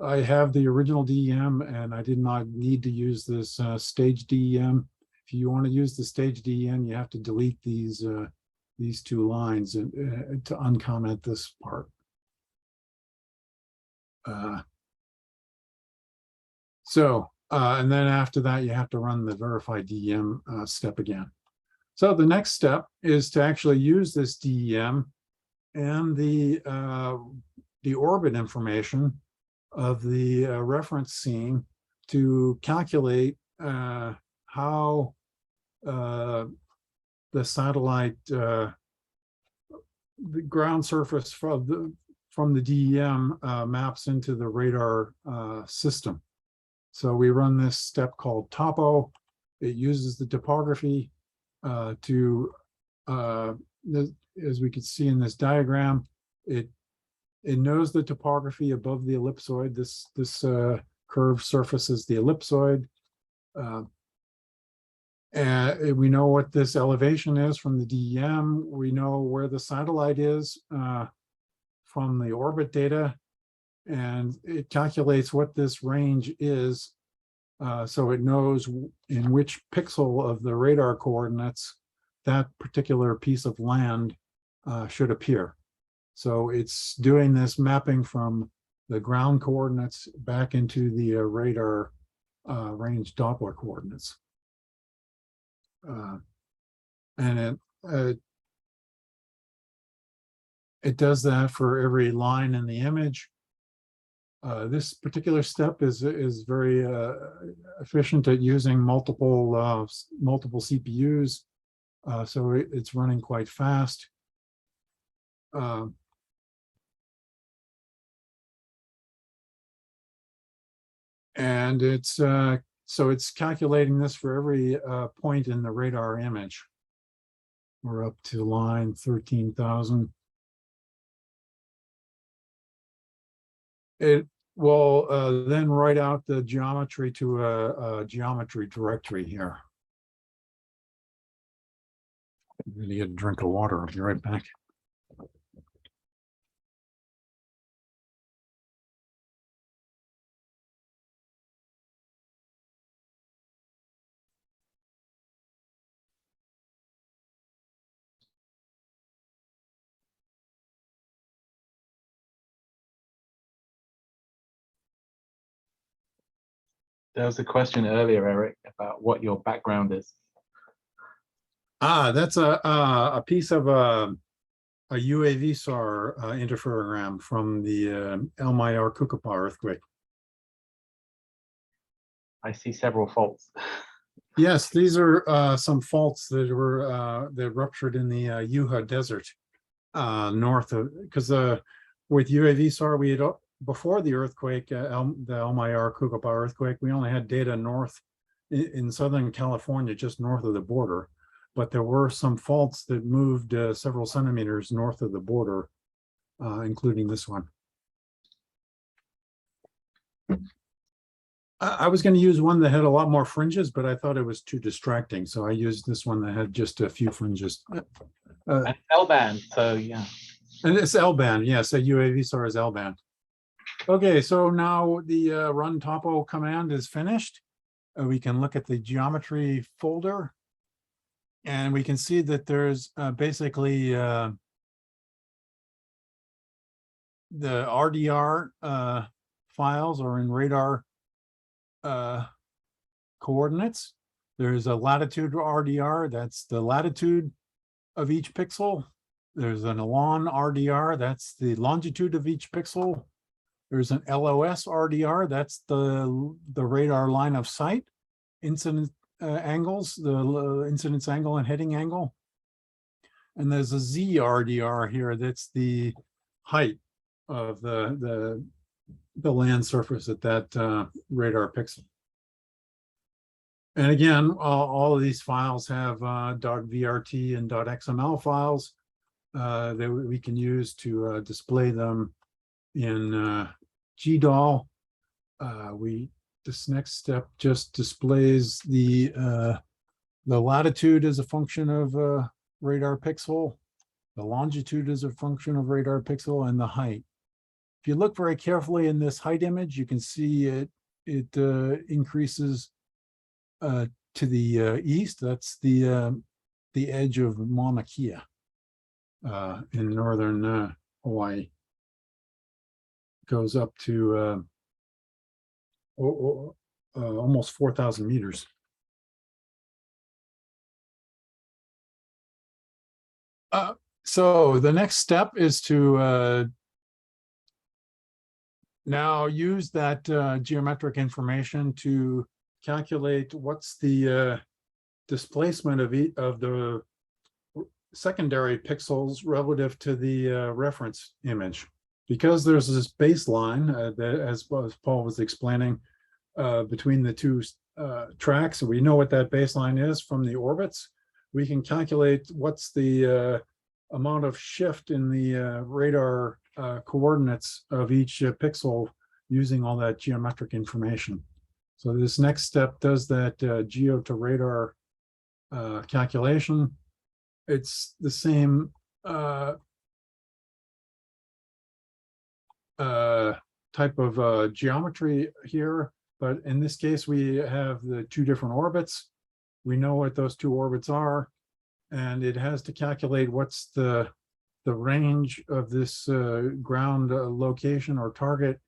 I have the original DEM, and I did not need to use this stage DEM. If you want to use the stage DEM, you have to delete these two lines to uncomment this part. And then after that, you have to run the verify DEM step again. So the next step is to actually use this DEM and the orbit information of the reference scene to calculate how the satellite, the ground surface from the DEM maps into the radar system. So we run this step called topo. It uses the topography as we can see in this diagram, it knows the topography above the ellipsoid. This curved surface is the ellipsoid. And we know what this elevation is from the DEM. We know where the satellite is from the orbit data, and it calculates what this range is. So it knows in which pixel of the radar coordinates that particular piece of land should appear. So it's doing this mapping from the ground coordinates back into the radar range Doppler coordinates. And it does that for every line in the image. This particular step is very efficient at using multiple CPUs, so it's running quite fast. And so it's calculating this for every point in the radar image. We're up to line 13,000. It will then write out the geometry to a geometry directory here. I'm going to get a drink of water. I'll be right back. There was a question earlier, Eric, about what your background is. That's a piece of a UAV SAR interferogram from the El Mayor Cucapá earthquake. I see several faults. Yes, these are some faults that were that ruptured in the Yuha Desert north of, because with UAV SAR we had before the earthquake, the El Mayor Cucapá earthquake, we only had data north in Southern California, just north of the border. But there were some faults that moved several centimeters north of the border, including this one. I was going to use one that had a lot more fringes, but I thought it was too distracting. So I used this one that had just a few fringes. L-band, so yeah. And it's L-band, yes, a UAV SAR is L-band. Okay, so now the run topo command is finished. We can look at the geometry folder. And we can see that there's basically the RDR files are in radar coordinates. There's a latitude RDR, that's the latitude of each pixel. There's an Elan RDR, that's the longitude of each pixel. There's an LOS RDR, that's the radar line of sight, incidence angles, the incidence angle and heading angle. And there's a Z RDR here, that's the height of the land surface at that radar pixel. And again, all of these files have .vrt and .xml files that we can use to display them in GDAL. This next step just displays the latitude as a function of radar pixel, the longitude as a function of radar pixel, and the height. If you look very carefully in this height image, you can see it increases to the east. That's the edge of Mauna Kea in northern Hawaii. Goes up to almost 4,000 meters. So the next step is to now use that geometric information to calculate what's the displacement of the secondary pixels relative to the reference image. Because there's this baseline that, as Paul was explaining, between the two tracks, we know what that baseline is from the orbits. We can calculate what's the amount of shift in the radar coordinates of each pixel using all that geometric information. So this next step does that geo to radar calculation. It's the same type of geometry here, but in this case we have the two different orbits. We know what those two orbits are, and it has to calculate what's the range of this ground location or target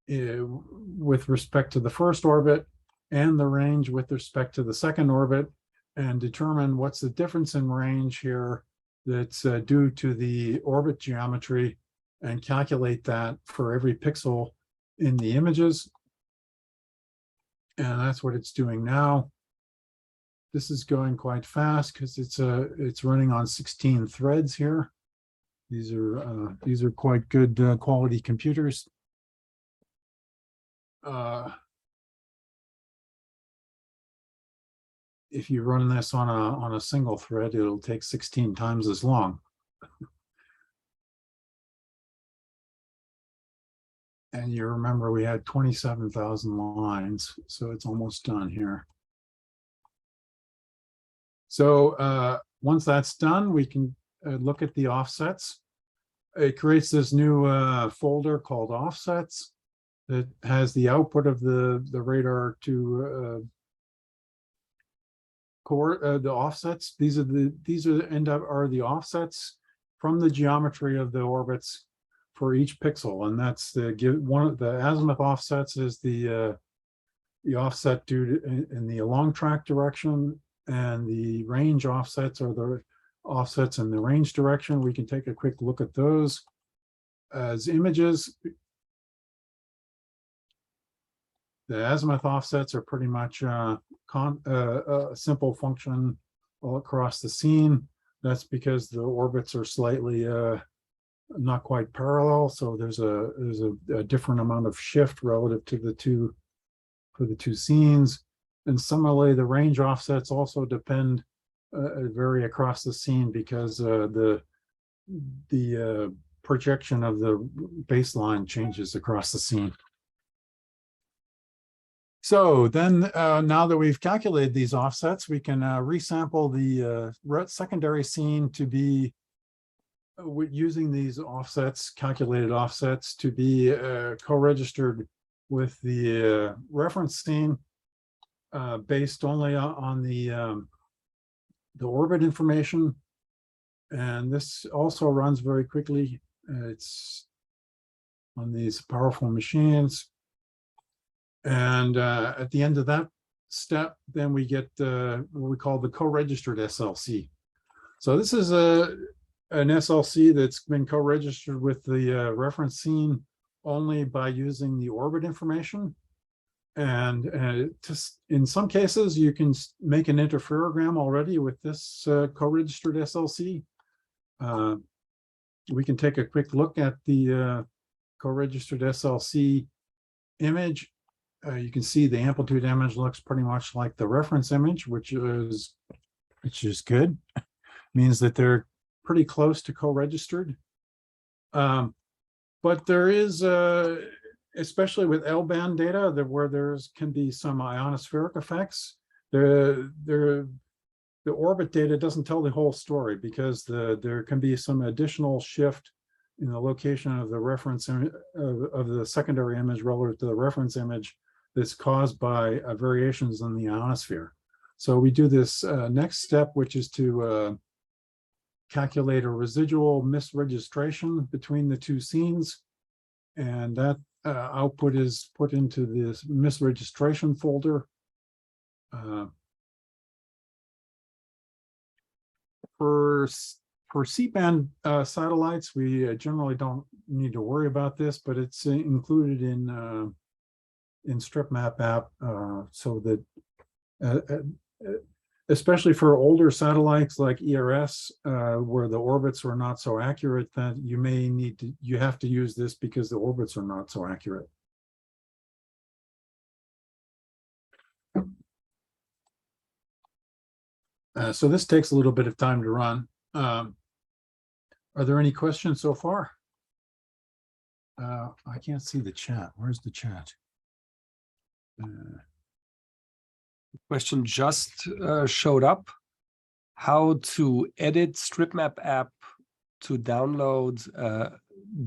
with respect to the first orbit, and the range with respect to the second orbit, and determine what's the difference in range here that's due to the orbit geometry, and calculate that for every pixel in the images. And that's what it's doing now. This is going quite fast because it's running on 16 threads here. These are quite good quality computers. If you run this on a single thread, it'll take 16 times as long. And you remember we had 27,000 lines, so it's almost done here. So once that's done, we can look at the offsets. It creates this new folder called offsets that has the output of the radar to the offsets. These are the offsets from the geometry of the orbits for each pixel, and that's one of the azimuth offsets is the offset due to in the along track direction, and the range offsets are the offsets in the range direction. We can take a quick look at those as images. The azimuth offsets are pretty much a simple function all across the scene. That's because the orbits are slightly not quite parallel, so there's a different amount of shift relative to the two scenes. And similarly, the range offsets also vary across the scene because the projection of the baseline changes across the scene. So then now that we've calculated these offsets, we can resample the secondary scene to be using these offsets, calculated offsets, to be co-registered with the reference scene based only on the orbit information. And this also runs very quickly. It's on these powerful machines. And at the end of that step, then we get what we call the co-registered SLC. So this is an SLC that's been co-registered with the reference scene only by using the orbit information. And in some cases, you can make an interferogram already with this co-registered SLC. We can take a quick look at the co-registered SLC image. You can see the amplitude image looks pretty much like the reference image, which is good. Means that they're pretty close to co-registered. But there is, especially with L-band data, where can be some ionospheric effects. The orbit data doesn't tell the whole story, because there can be some additional shift in the location of the reference of the secondary image relative to the reference image that's caused by variations in the ionosphere. So we do this next step, which is to calculate a residual misregistration between the two scenes, and that output is put into this misregistration folder. For C-band satellites, we generally don't need to worry about this, but it's included in StripMap app, so that especially for older satellites like ERS, where the orbits are not so accurate, that you have to use this because the orbits are not so accurate. So this takes a little bit of time to run. Are there any questions so far? I can't see the chat. Where's the chat? The question just showed up. How to edit StripMap app to download a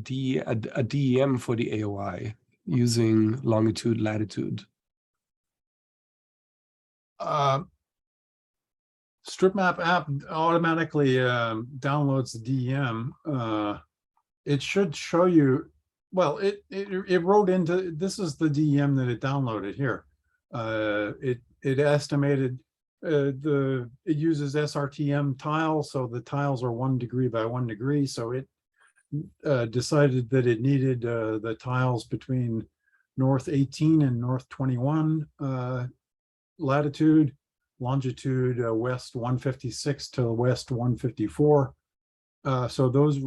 DEM for the AOI using Longitude, Latitude. StripMap app automatically downloads the DEM. It should show you, well, it wrote into, this is the DEM that it downloaded here. It estimated it uses SRTM tiles, so the tiles are 1 degree by 1 degree. So it decided that it needed the tiles between north 18 and north 21 latitude, longitude west 156 to west 154. So those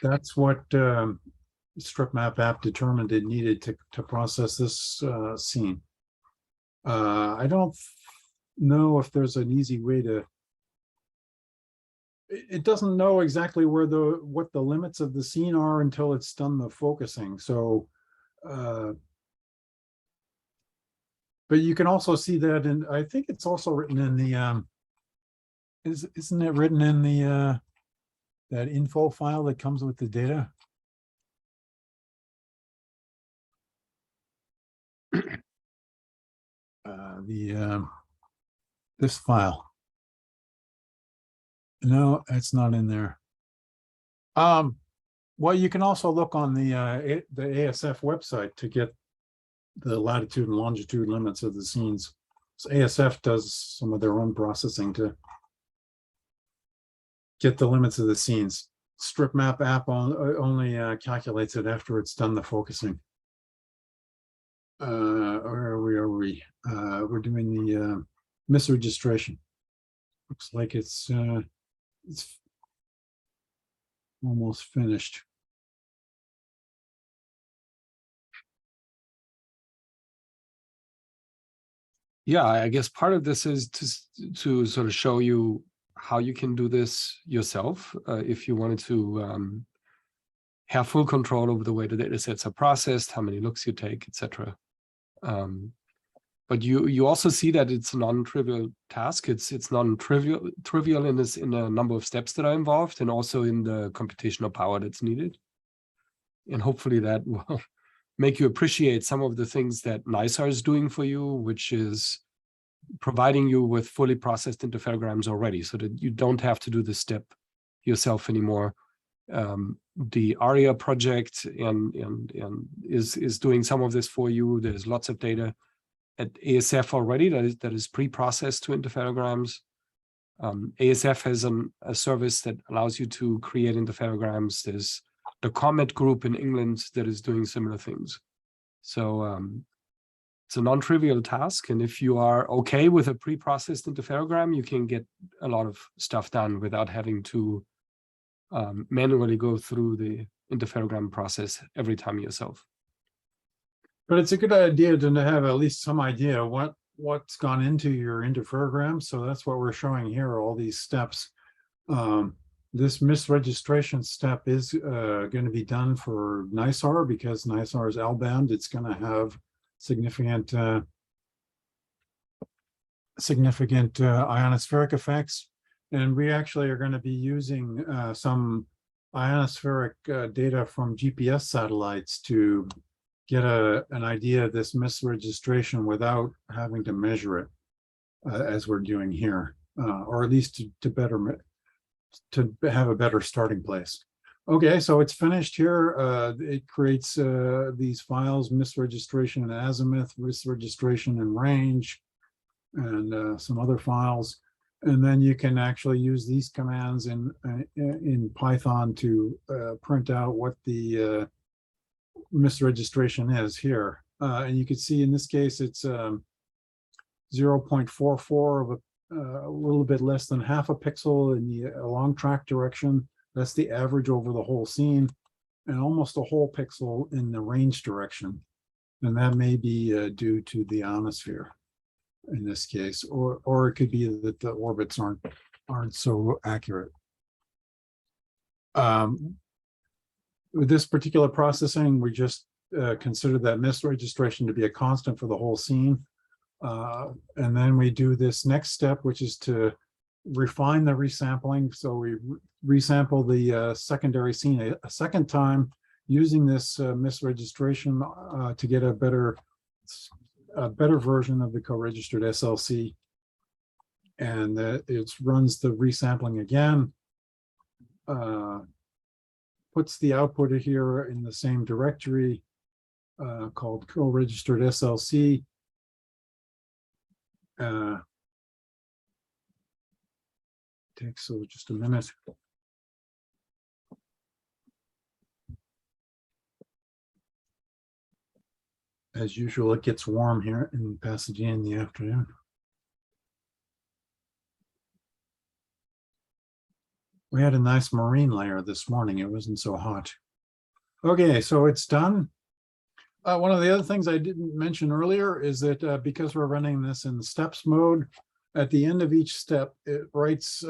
that's what StripMap app determined it needed to process this scene. I don't know if there's an easy way to. It doesn't know exactly where what the limits of the scene are until it's done the focusing. So, but you can also see that, and I think it's also written in the. Isn't it written in the that info file that comes with the data? This file. No, it's not in there. Well, you can also look on the ASF website to get the latitude and longitude limits of the scenes. So ASF does some of their own processing to get the limits of the scenes. StripMap app only calculates it after it's done the focusing. Where are we? We're doing the misregistration. Looks like it's almost finished. Yeah, I guess part of this is to sort of show you how you can do this yourself if you wanted to have full control over the way the data sets are processed, how many looks you take, etc. But you also see that it's a non-trivial task. It's non-trivial in a number of steps that are involved, and also in the computational power that's needed. And hopefully that will make you appreciate some of the things that NISAR is doing for you, which is providing you with fully processed interferograms already, so that you don't have to do this step yourself anymore. The ARIA project is doing some of this for you. There's lots of data ASF already that is pre-processed to interferograms. ASF has a service that allows you to create interferograms. There's the Comet group in England that is doing similar things. So it's a non-trivial task. And if you are okay with a pre-processed interferogram, you can get a lot of stuff done without having to manually go through the interferogram process every time yourself. But it's a good idea to have at least some idea what's gone into your interferogram. So that's what we're showing here, all these steps. This misregistration step is going to be done for NISAR because NISAR is L-bound. It's going to have significant ionospheric effects. And we actually are going to be using some ionospheric data from GPS satellites to get an idea of this misregistration without having to measure it as we're doing here, or at least to have a better starting place. Okay, so it's finished here. It creates these files: misregistration in azimuth, misregistration in range, and some other files. And then you can actually use these commands in Python to print out what the misregistration is here. And you can see in this case, it's 0.44 of a little bit less than half a pixel in the along track direction. That's the average over the whole scene, and almost a whole pixel in the range direction. And that may be due to the ionosphere in this case, or it could be that the orbits aren't so accurate. With this particular processing, we just consider that misregistration to be a constant for the whole scene. And then we do this next step, which is to refine the resampling. So we resample the secondary scene a second time using this misregistration to get a better version of the co-registered SLC. And it runs the resampling again, puts the output here in the same directory called co-registered SLC. Takes just a minute. As usual, it gets warm here in Pasadena in the afternoon. We had a nice marine layer this morning. It wasn't so hot. Okay, so it's done. One of the other things I didn't mention earlier is that because we're running this in steps mode, at the end of each step, it writes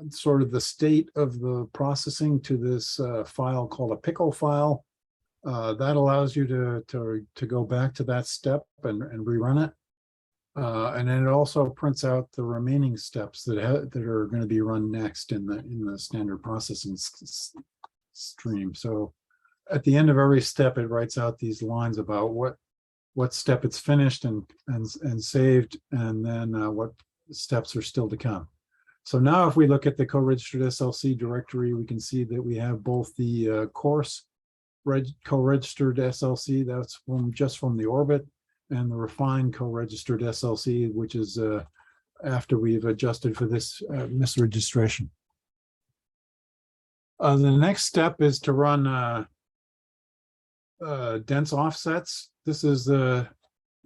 sort of the state of the processing to this file called a pickle file. That allows you to go back to that step and rerun it. And then it also prints out the remaining steps that are going to be run next in the standard processing stream. So at the end of every step, it writes out these lines about what step it's finished and saved, and then what steps are still to come. So now if we look at the co-registered SLC directory, we can see that we have both the coarse co-registered SLC, that's just from the orbit, and the refined co-registered SLC, which is after we've adjusted for this misregistration. The next step is to run dense offsets. This is the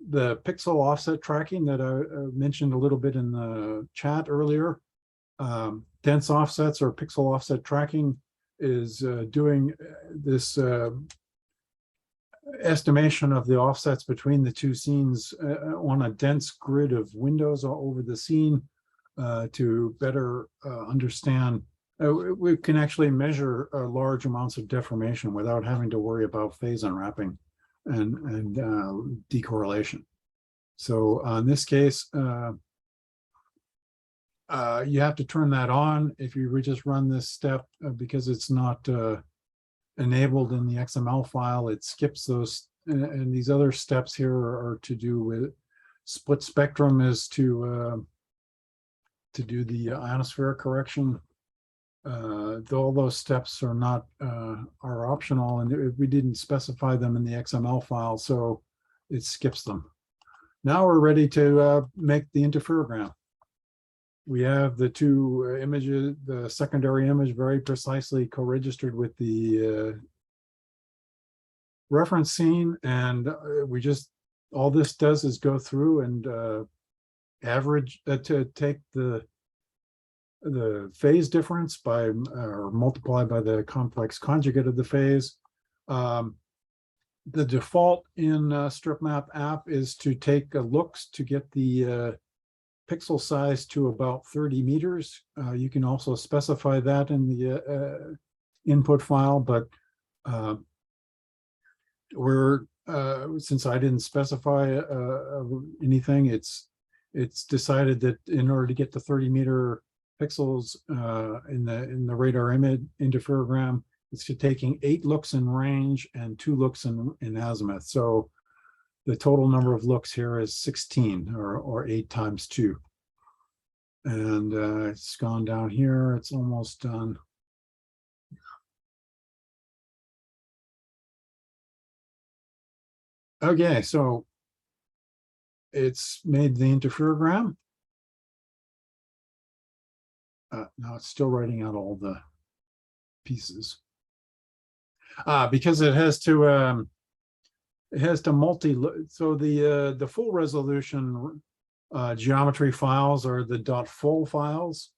pixel offset tracking that I mentioned a little bit in the chat earlier. Dense offsets or pixel offset tracking is doing this estimation of the offsets between the two scenes on a dense grid of windows over the scene to better understand. We can actually measure large amounts of deformation without having to worry about phase unwrapping and decorrelation. So in this case, you have to turn that on if you just run this step because it's not enabled in the XML file. It skips those, and these other steps here are to do with split spectrum, is to do the ionospheric correction. All those steps are not are optional, and we didn't specify them in the XML file, so it skips them. now we're ready to make the interferogram. We have the two images, the secondary image very precisely co-registered with the reference scene, and we just, all this does is go through and average to take the phase difference by or multiply by the complex conjugate of the phase. The default in StripMap app is to take looks to get the pixel size to about 30 meters. You can also specify that in the input file, but since I didn't specify anything, it's decided that in order to get the 30-meter pixels in the radar image interferogram, it's taking 8 looks in range and 2 looks in azimuth. So the total number of looks here is 16, or 8 times 2. And it's gone down here. It's almost done. Okay, so it's made the interferogram. Now it's still writing out all the pieces. Because it has to so the full resolution geometry files are the .full files,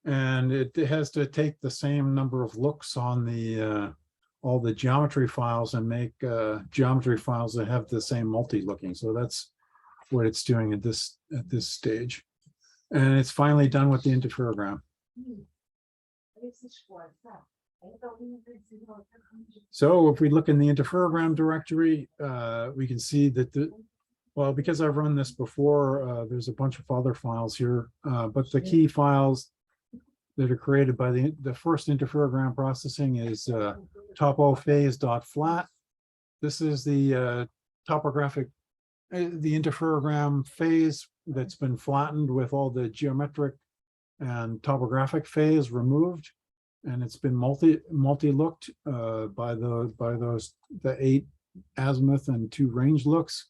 and it has to take the same number of looks on the all the geometry files and make geometry files that have the same multi-looking. So that's what it's doing at this stage, and it's finally done with the interferogram. So if we look in the interferogram directory, we can see that well, because I've run this before, there's a bunch of other files here, but the key files that are created by the first interferogram processing is topophase.flat. This is the topographic, the interferogram phase that's been flattened with all the geometric and topographic phase removed, and it's been multi-looked by the 8 azimuth and 2 range looks.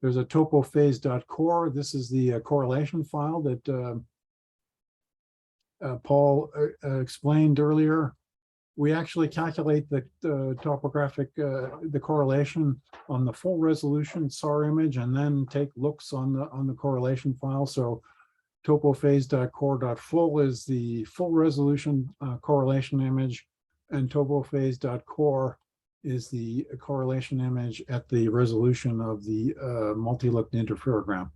There's a topophase.core. This is the correlation file that Paul explained earlier. We actually calculate the topographic, the correlation on the full resolution SAR image, and then take looks on the correlation file. So topophase.core.full is the full resolution correlation image, and topophase.core is the correlation image at the resolution of the multi-looked interferogram.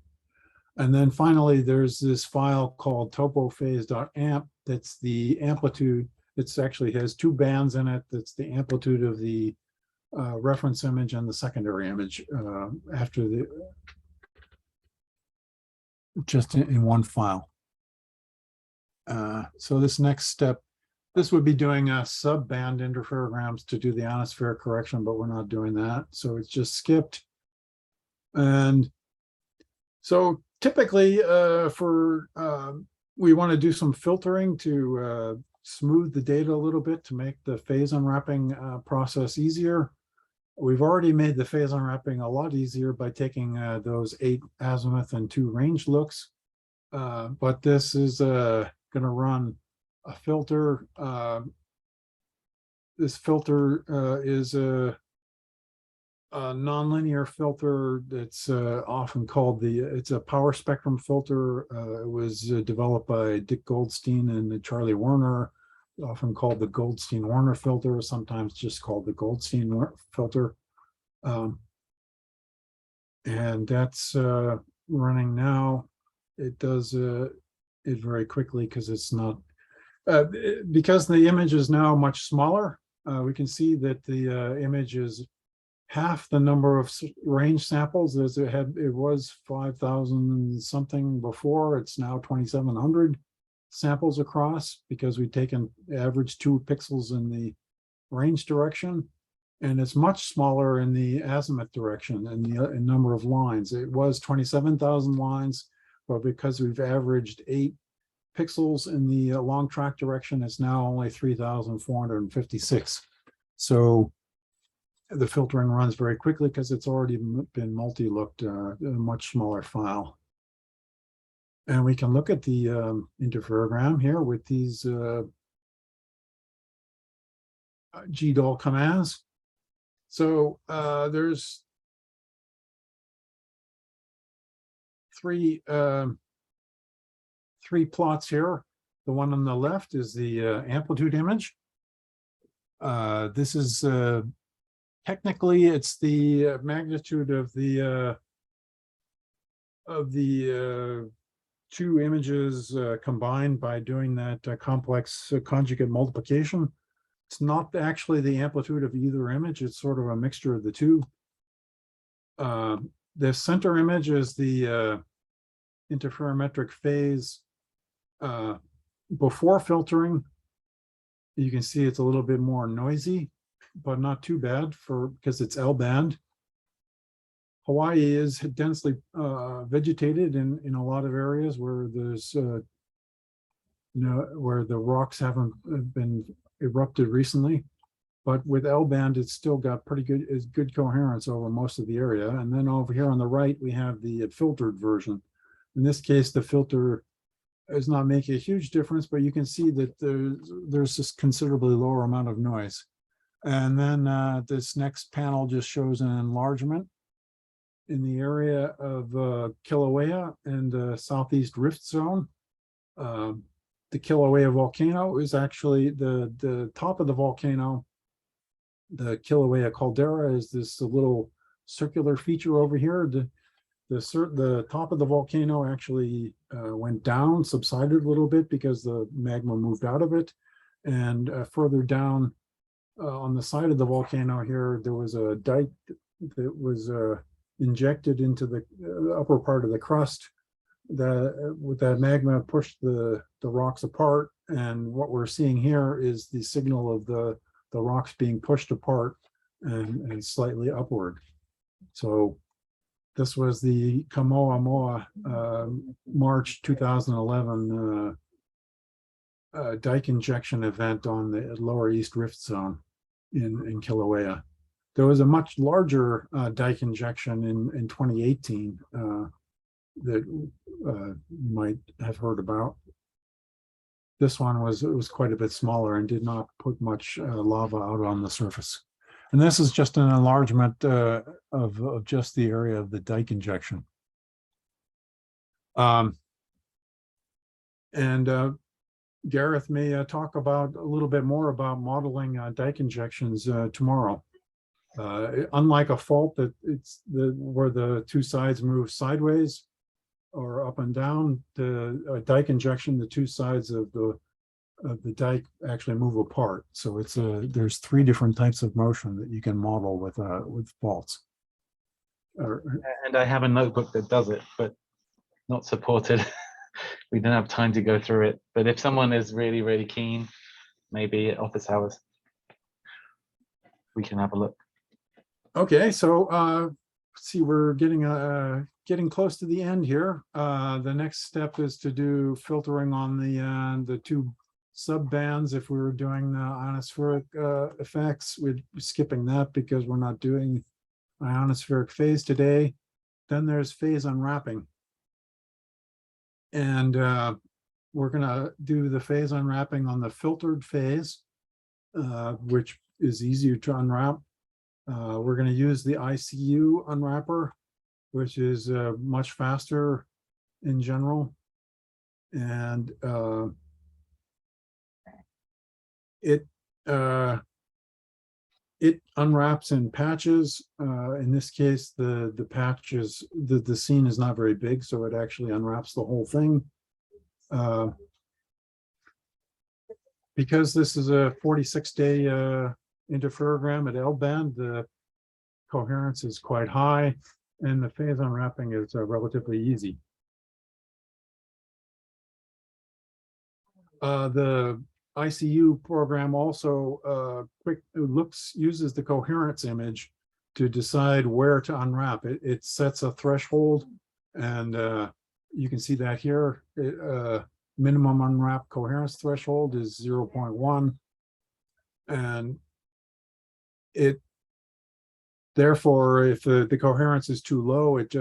And then finally, there's this file called topophase.amp. That's the amplitude. It actually has 2 bands in it. That's the amplitude of the reference image and the secondary image after the, just in one file. So this next step, this would be doing sub-band interferograms to do the ionosphere correction, but we're not doing that. So it's just skipped. And so typically we want to do some filtering to smooth the data a little bit to make the phase unwrapping process easier. We've already made the phase unwrapping a lot easier by taking those 8 azimuth and 2 range looks. But this is going to run a filter. This filter is a nonlinear filter that's often called it's a power spectrum filter. It was developed by Dick Goldstein and Charlie Werner, often called the Goldstein-Werner filter, sometimes just called the Goldstein filter. And that's running now. It does it very quickly because it's not, because the image is now much smaller. We can see that the image is half the number of range samples as it was 5,000 something before. It's now 2,700 samples across because we've taken average 2 pixels in the range direction, and it's much smaller in the azimuth direction and the number of lines. It was 27,000 lines, but because we've averaged 8 pixels in the long track direction, it's now only 3,456. So the filtering runs very quickly because it's already been multi-looked, a much smaller file. And we can look at the interferogram here with these GDOL commands. So there's three plots here. The one on the left is the amplitude image. This is technically it's the magnitude of the two images combined by doing that complex conjugate multiplication. It's not actually the amplitude of either image. It's sort of a mixture of the two. The center image is the interferometric phase before filtering. You can see it's a little bit more noisy, but not too bad because it's L-band. Hawaii is densely vegetated in a lot of areas where there's where the rocks haven't been erupted recently, but with L-band it's still got pretty good coherence over most of the area. And then over here on the right we have the filtered version. In this case the filter is not making a huge difference, but you can see that there's this considerably lower amount of noise. And then this next panel just shows an enlargement in the area of Kilauea and the southeast rift zone. The Kilauea volcano is actually the top of the volcano. The Kilauea caldera is this little circular feature over here. The top of the volcano actually went down, subsided a little bit because the magma moved out of it. And further down on the side of the volcano here, there was a dike that was injected into the upper part of the crust. With that magma pushed the rocks apart. And what we're seeing here is the signal of the rocks being pushed apart and slightly upward. So this was the Kamoa March 2011 dike injection event on the lower east rift zone in Kilauea. There was a much larger dike injection in 2018 that you might have heard about. This one was quite a bit smaller and did not put much lava out on the surface. And this is just an enlargement of just the area of the dike injection. Gareth may talk about a little bit more about modeling dike injections tomorrow. Unlike a fault that where the two sides move sideways or up and down, the dike injection, the two sides of the dike actually move apart. So there's three different types of motion that you can model with faults. And I have a notebook that does it, but not supported. We didn't have time to go through it. But if someone is really, really keen, maybe at office hours, we can have a look. Okay, so let's see, we're getting close to the end here. The next step is to do filtering on the two sub-bands. If we were doing the ionospheric effects, we're skipping that because we're not doing ionospheric phase today. Then there's phase unwrapping. And we're going to do the phase unwrapping on the filtered phase, which is easier to unwrap. We're going to use the ICU unwrapper, which is much faster in general. And it unwraps in patches. In this case, the patches, the scene is not very big, so it actually unwraps the whole thing. Because this is a 46-day interferogram at L-band, the coherence is quite high, and the phase unwrapping is relatively easy. The ICU program also uses the coherence image to decide where to unwrap. It sets a threshold, and you can see that here. Minimum unwrap coherence threshold is 0.1, and it Therefore, if the coherence is too low, it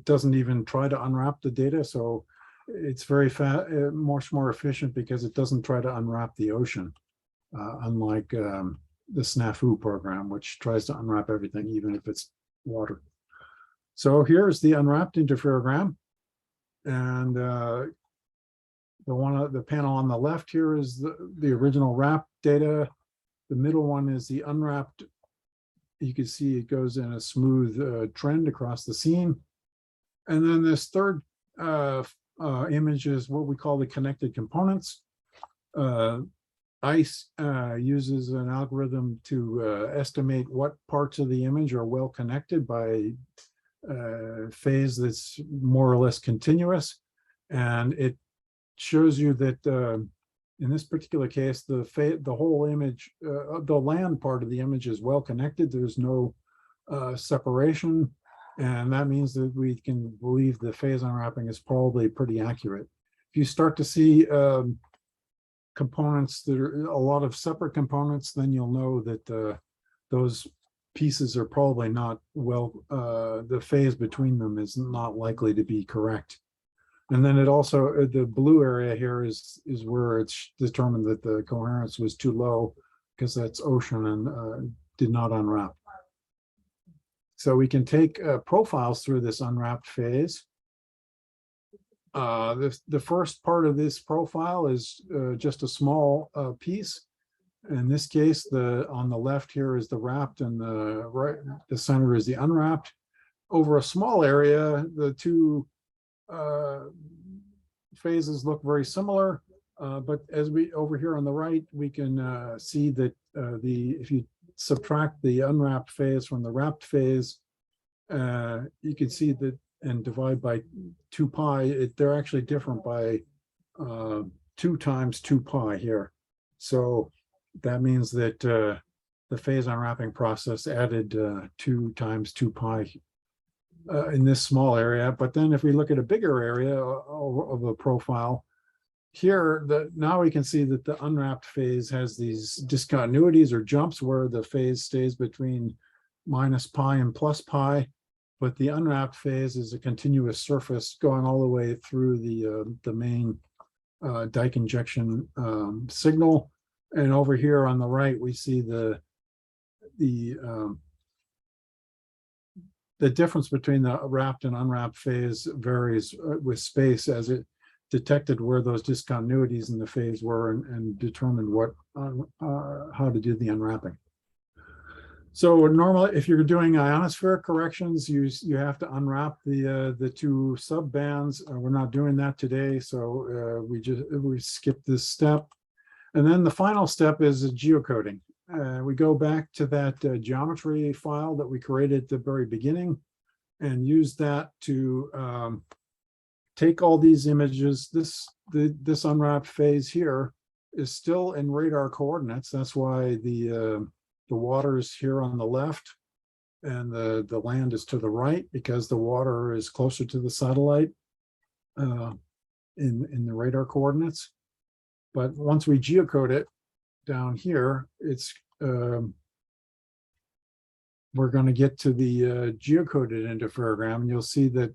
doesn't even try to unwrap the data. So it's very much more efficient because it doesn't try to unwrap the ocean, unlike the SNAFU program, which tries to unwrap everything, even if it's water. So here's the unwrapped interferogram, and the panel on the left here is the original wrapped data. The middle one is the unwrapped. You can see it goes in a smooth trend across the scene. And then this third image is what we call the connected components. ISCE uses an algorithm to estimate what parts of the image are well connected by phase that's more or less continuous. And it shows you that in this particular case, the whole image, the land part of the image is well connected. There's no separation. And that means that we can believe the phase unwrapping is probably pretty accurate. If you start to see components that are a lot of separate components, then you'll know that those pieces are probably not well, the phase between them is not likely to be correct. And then it also, the blue area here is where it's determined that the coherence was too low because that's ocean and did not unwrap. So we can take profiles through this unwrapped phase. The first part of this profile is just a small piece. In this case, on the left here is the wrapped, and the center is the unwrapped. Over a small area, the two phases look very similar, but as over here on the right, we can see that if you subtract the unwrapped phase from the wrapped phase, you can see that and divide by 2 pi, they're actually different by 2 times 2 pi here. So that means that the phase unwrapping process added 2 times 2 pi in this small area. But then if we look at a bigger area of a profile, here, now we can see that the unwrapped phase has these discontinuities or jumps where the phase stays between minus pi and plus pi. But the unwrapped phase is a continuous surface going all the way through the main dike injection signal. And over here on the right, we see the difference between the wrapped and unwrapped phase varies with space as it detected where those discontinuities in the phase were and determined how to do the unwrapping. So normally, if you're doing ionospheric corrections, you have to unwrap the 2 sub bands. We're not doing that today, so we skip this step. And then the final step is geocoding. We go back to that geometry file that we created at the very beginning and use that to take all these images. This unwrapped phase here is still in radar coordinates. That's why the water is here on the left and the land is to the right, because the water is closer to the satellite in the radar coordinates. But once we geocode it down here, we're going to get to the geocoded interferogram, and you'll see that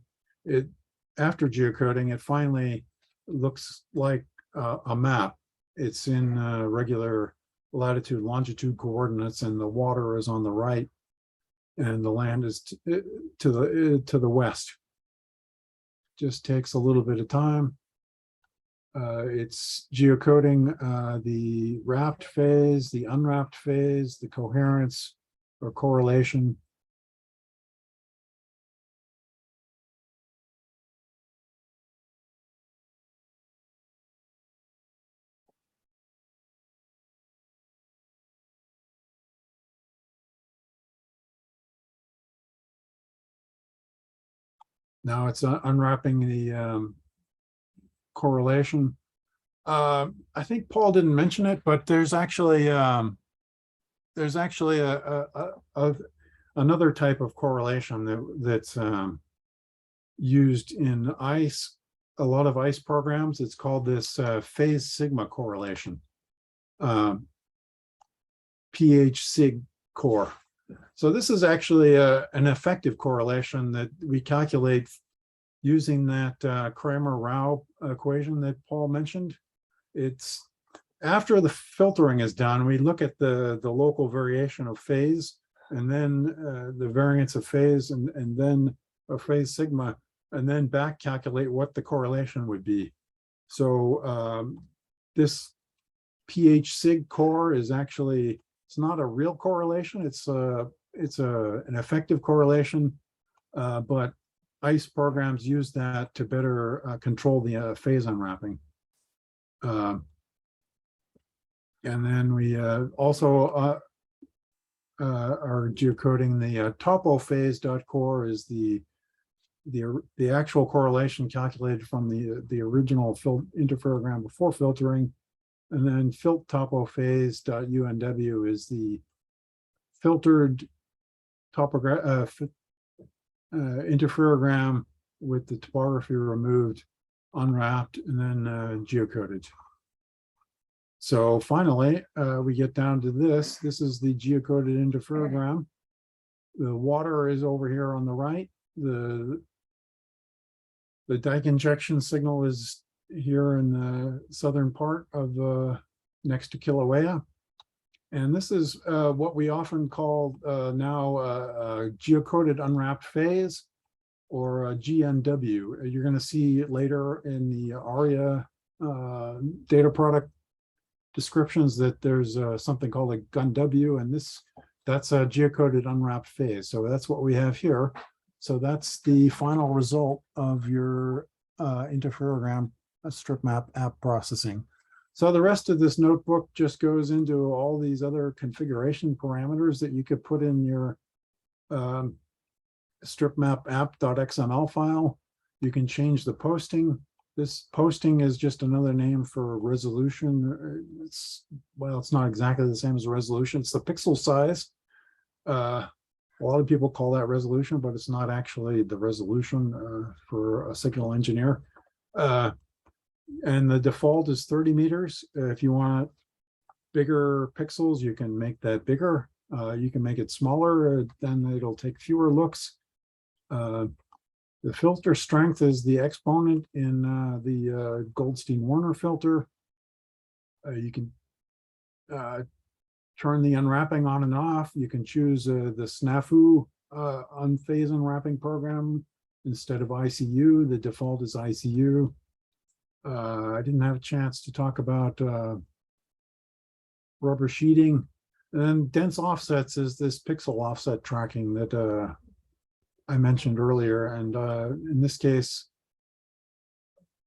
after geocoding, it finally looks like a map. It's in regular latitude, longitude coordinates, and the water is on the right, and the land is to the west. Just takes a little bit of time. It's geocoding the wrapped phase, the unwrapped phase, the coherence or correlation. Now it's unwrapping the correlation. I think Paul didn't mention it, but there's actually another type of correlation that's used in ISCE, a lot of ISCE programs. It's called this phase sigma correlation, PH sig core. So this is actually an effective correlation that we calculate using that Kramer-Rao equation that Paul mentioned. It's after the filtering is done, we look at the local variation of phase, and then the variance of phase, and then a phase sigma, and then back calculate what the correlation would be. So this pH sig core is actually, it's not a real correlation. It's an effective correlation, but ISCE programs use that to better control the phase unwrapping. And then we also are geocoding the topo phase.core is the actual correlation calculated from the original interferogram before filtering. And then filt topo phase.unw is the filtered interferogram with the topography removed, unwrapped, and then geocoded. So finally, we get down to this. This is the geocoded interferogram. The water is over here on the right. The dike injection signal is here in the southern part of next to Kilauea. And this is what we often call now geocoded unwrapped phase, or GNW. You're going to see later in the ARIA data product descriptions that there's something called a GUNW, and that's a geocoded unwrapped phase. So that's what we have here. So that's the final result of your interferogram strip map app processing. So the rest of this notebook just goes into all these other configuration parameters that you could put in your strip map app.xml file. You can change the posting. This posting is just another name for resolution. Well, it's not exactly the same as resolution. It's the pixel size. A lot of people call that resolution, but it's not actually the resolution for a signal engineer. And the default is 30 meters. If you want bigger pixels, you can make that bigger. You can make it smaller, then it'll take fewer looks. The filter strength is the exponent in the Goldstein-Warner filter. You can turn the unwrapping on and off. You can choose the SNAFU unphase unwrapping program instead of ICU. The default is ICU. I didn't have a chance to talk about rubber sheeting. And dense offsets is this pixel offset tracking that I mentioned earlier. And in this case,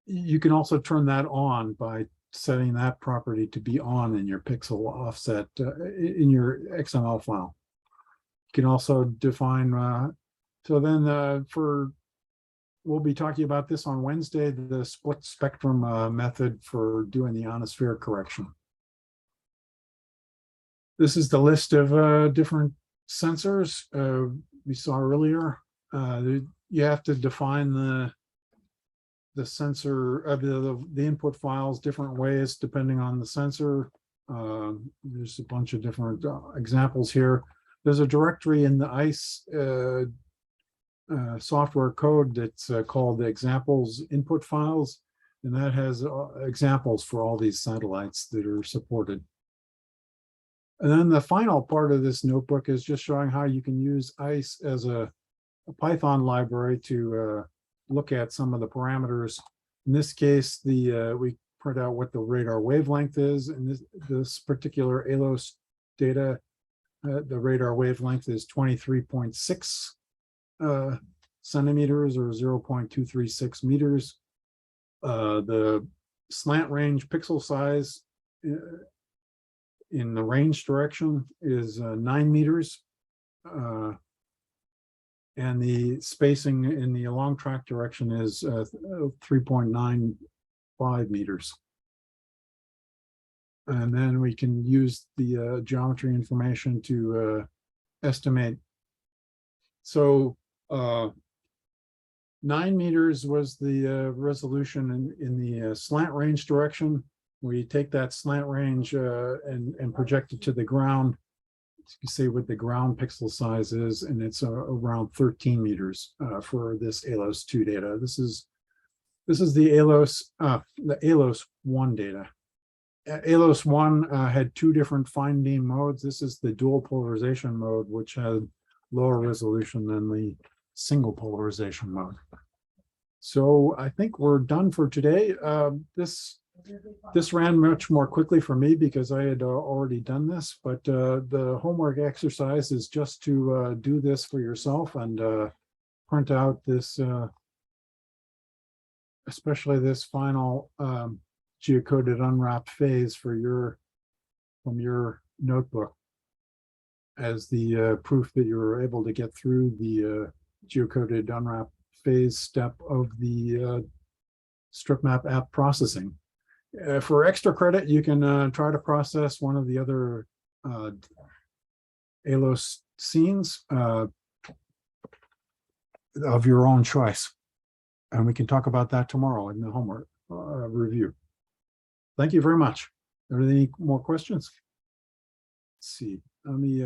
you can also turn that on by setting that property to be on in your pixel offset in your XML file. You can also define, so then we'll be talking about this on Wednesday, the split spectrum method for doing the ionosphere correction. This is the list of different sensors we saw earlier. You have to define the sensor of the input files different ways depending on the sensor. There's a bunch of different examples here. There's a directory in the ISCE software code that's called the examples input files, and that has examples for all these satellites that are supported. And then the final part of this notebook is just showing how you can use ISCE as a Python library to look at some of the parameters. In this case, we print out what the radar wavelength is. In this particular ALOS data, the radar wavelength is 23.6 centimeters or 0.236 meters. The slant range pixel size in the range direction is 9 meters. And the spacing in the along track direction is 3.95 meters. And then we can use the geometry information to estimate. So 9 meters was the resolution in the slant range direction. We take that slant range and project it to the ground. you say what the ground pixel size is, and it's around 13 meters for this ALOS 2 data. This is the ALOS 1 data. ALOS 1 had two different fine beam modes. This is the dual polarization mode, which had lower resolution than the single polarization mode. So I think we're done for today. This ran much more quickly for me because I had already done this, but the homework exercise is just to do this for yourself and print out this, especially this final geocoded unwrapped phase for from your notebook as the proof that you're able to get through the geocoded unwrapped phase step of the strip map app processing. For extra credit, you can try to process one of the other ALOS scenes of your own choice. And we can talk about that tomorrow in the homework review. Thank you very much. Are there any more questions? Let's see. Let me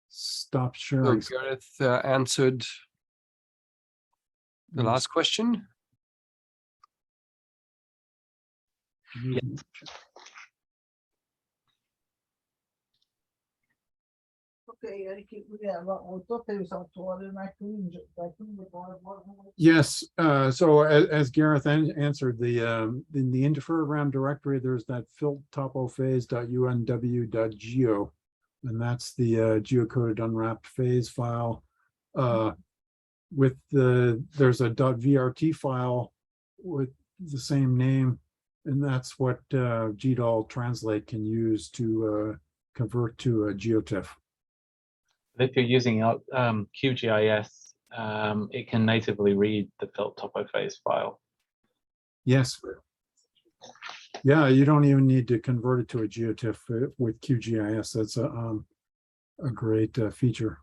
stop sharing. So Gareth answered the last question. Yeah. Yes, so as Gareth answered, in the interferogram directory, there's that filttopophase.unw.geo, and that's the geocoded unwrapped phase file. With there's a .vrt file with the same name, and that's what GDAL Translate can use to convert to a GeoTIFF. If you're using QGIS, it can natively read the filttopophase file. Yes. Yeah, you don't even need to convert it to a GeoTIFF with QGIS. That's a great feature.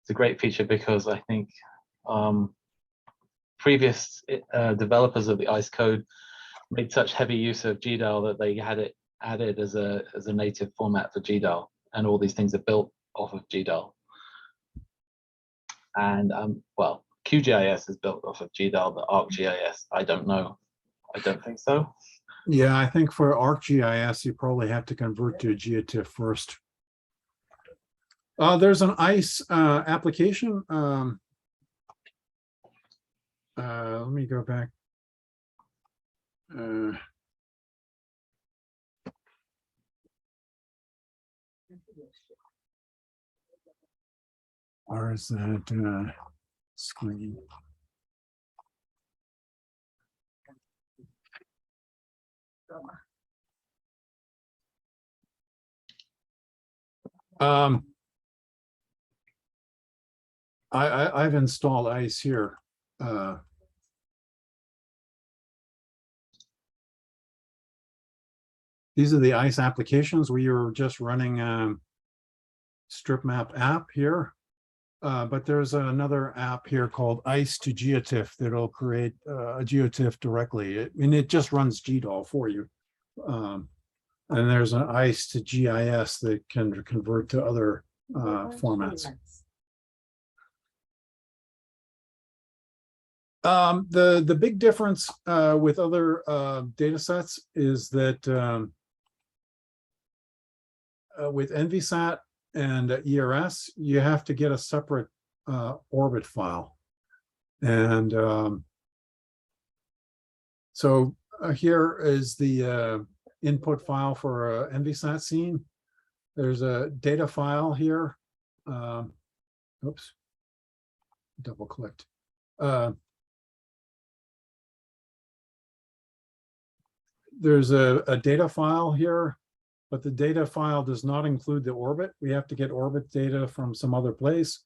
It's a great feature because I think previous developers of the ISCE code made such heavy use of GDAL that they had it added as a native format for GDAL, and all these things are built off of GDAL. And well, QGIS is built off of GDAL, but ArcGIS, I don't know. I don't think so. Yeah, I think for ArcGIS, you probably have to convert to a GeoTIFF first. There's an ISCE application. Let me go back. Or is that screen? I've installed ISCE here. These are the ISCE applications. We are just running strip map app here, but there's another app here called ISCE to GeoTIFF that'll create a GeoTIFF directly, and it just runs GDAL for you. And there's an ISCE to GIS that can convert to other formats. The big difference with other data sets is that with NVSAT and ERS, you have to get a separate orbit file. And so here is the input file for a NVSAT scene. There's a data file here. Oops, double clicked. There's a data file here, but the data file does not include the orbit. We have to get orbit data from some other place.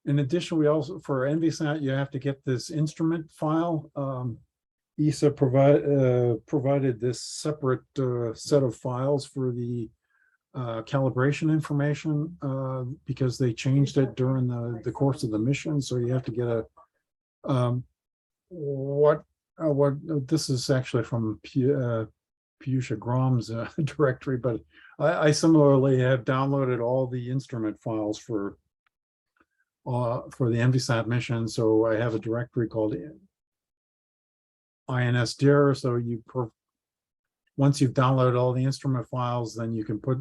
In addition, we also, for NVSAT, you have to get this instrument file. ESA provided this separate set of files for the calibration information because they changed it during the course of the mission. So you have to get a what this is actually from Piyusha Gram's directory, but I similarly have downloaded all the instrument files for the Envisat mission. So I have a directory called INSDIR. So once you've downloaded all the instrument files, then you can put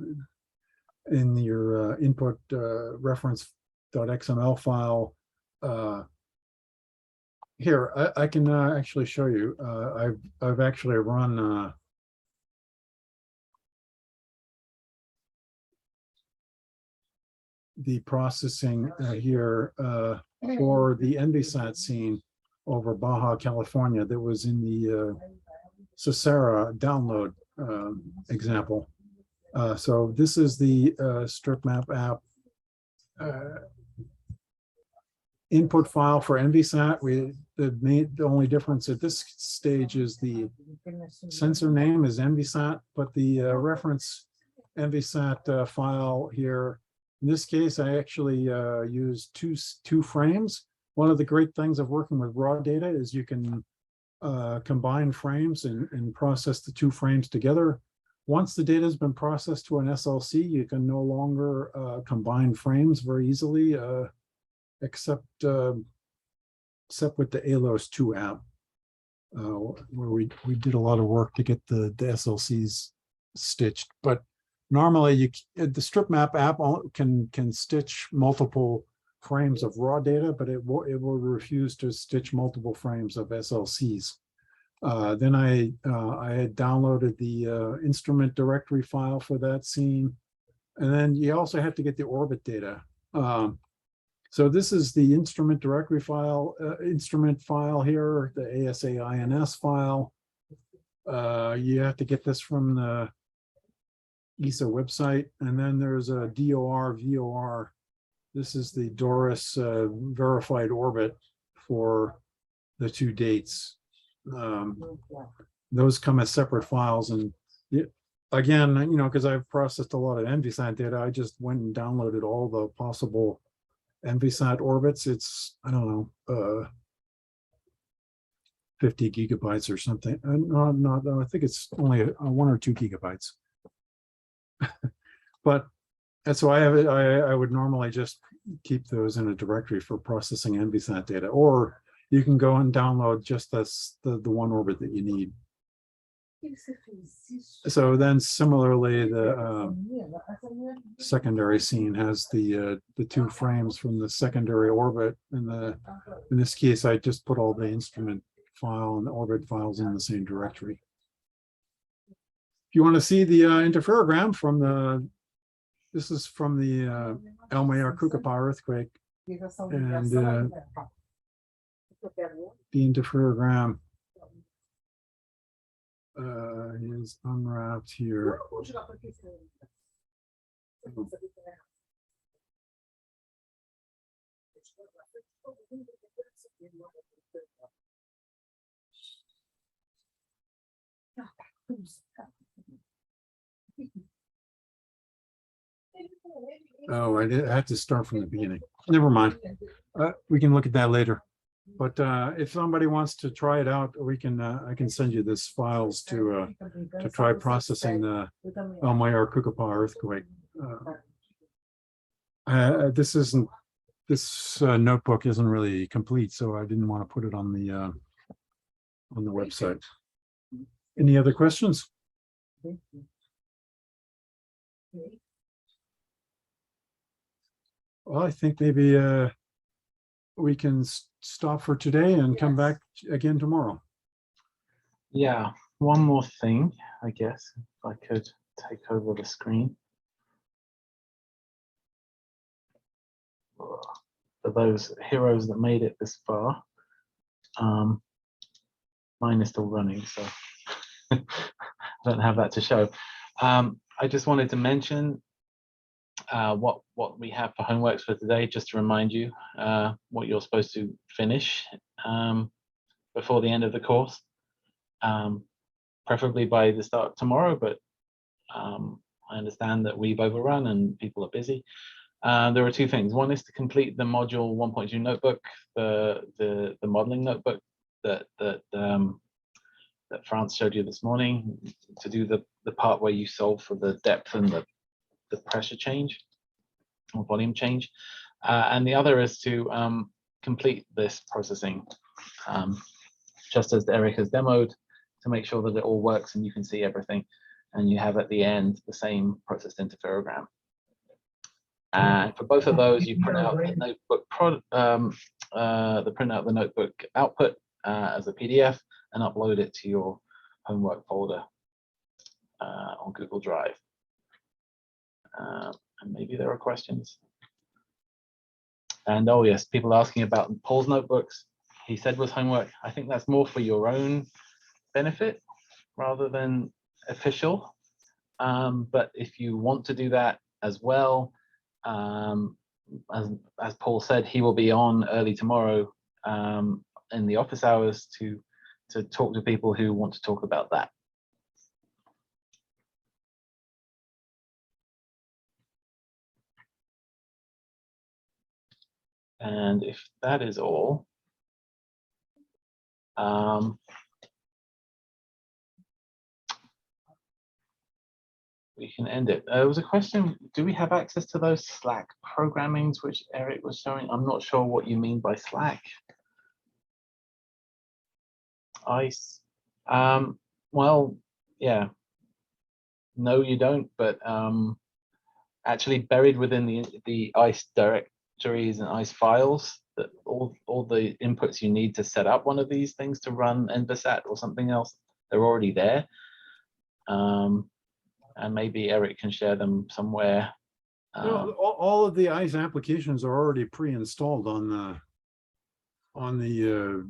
in your input reference.xml file. Here, I can actually show you. I've actually run the processing here for the Envisat scene over Baja California that was in the Cicera download example. So this is the strip map app input file for Envisat. The only difference at this stage is the sensor name is Envisat, but the reference Envisat file here, in this case, I actually use two frames. One of the great things of working with raw data is you can combine frames and process the two frames together. Once the data has been processed to an SLC, you can no longer combine frames very easily, except with the ALOS 2 app, where we did a lot of work to get the SLCs stitched. But normally, the strip map app can stitch multiple frames of raw data, but it will refuse to stitch multiple frames of SLCs. Then I had downloaded the instrument directory file for that scene, and then you also have to get the orbit data. So this is the instrument directory file, instrument file here, the ASAINS file. You have to get this from the ISCE website, and then there's a DOR, VOR. This is the Doris verified orbit for the two dates. Those come as separate files, and again, because I've processed a lot of Envisat data, I just went and downloaded all the possible Envisat orbits. It's, I don't know, 50 gigabytes or something. I think it's only 1 or 2 gigabytes. But and so I would normally just keep those in a directory for processing Envisat data, or you can go and download just the one orbit that you need. So then similarly, the secondary scene has the two frames from the secondary orbit, and in this case, I just put all the instrument file and the orbit files in the same directory. If you want to see the interferogram from this is from the Elmayer-Kukapa earthquake, and the interferogram is unwrapped here. Oh, I had to start from the beginning. Never mind. We can look at that later. But if somebody wants to try it out, we can. I can send you this files to try processing the Elmayer-Kukapa earthquake. This notebook isn't really complete, so I didn't want to put it on the website. Any other questions? Well, I think maybe we can stop for today and come back again tomorrow. Yeah, one more thing, I guess, if I could take over the screen. For those heroes that made it this far, mine is still running, so I don't have that to show. I just wanted to mention what we have for homeworks for today, just to remind you what you're supposed to finish before the end of the course, preferably by the start of tomorrow, but I understand that we've overrun and people are busy. There are two things. One is to complete the module 1.2 notebook, the modeling notebook that Franz showed you this morning, to do the part where you solve for the depth and the pressure change or volume change. And the other is to complete this processing, just as Eric has demoed, to make sure that it all works and you can see everything. And you have at the end the same processed interferogram. And for both of those, you print out the notebook the notebook output as a PDF and upload it to your homework folder on Google Drive. And maybe there are questions. And oh yes, people asking about Paul's notebooks. He said was homework. I think that's more for your own benefit rather than official. But if you want to do that as well, as Paul said, he will be on early tomorrow in the office hours to talk to people who want to talk about that. And if that is all, we can end it. There was a question, do we have access to those Slack programmings which Eric was showing? I'm not sure what you mean by Slack. ICE. Well, yeah. No, you don't, but actually buried within the ICE directories and ICE files, that all the inputs you need to set up one of these things to run NBSAT or something else, they're already there. And maybe Eric can share them somewhere. All of the ICE applications are already pre-installed on the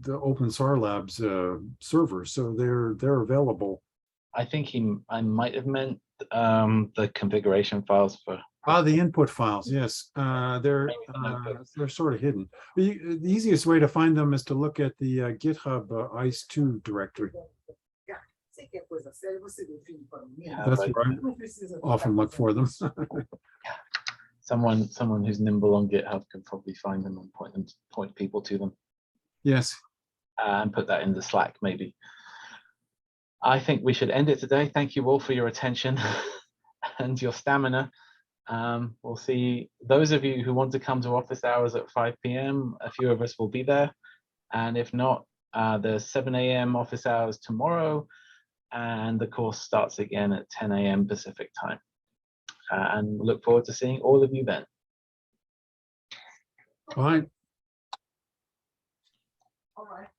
Openstar Lab's server, so they're available. I think I might have meant the configuration files for. The input files, yes, they're sort of hidden. The easiest way to find them is to look at the GitHub ICE2 directory. That's where I often look for them. Someone who's nimble on GitHub can probably find them and point people to them. Yes. And put that in the Slack maybe. I think we should end it today. Thank you all for your attention and your stamina. We'll see those of you who want to come to office hours at 5 p.m. A few of us will be there. And if not, there's 7 a.m. office hours tomorrow. And the course starts again at 10 a.m. Pacific time. And look forward to seeing all of you then. Bye.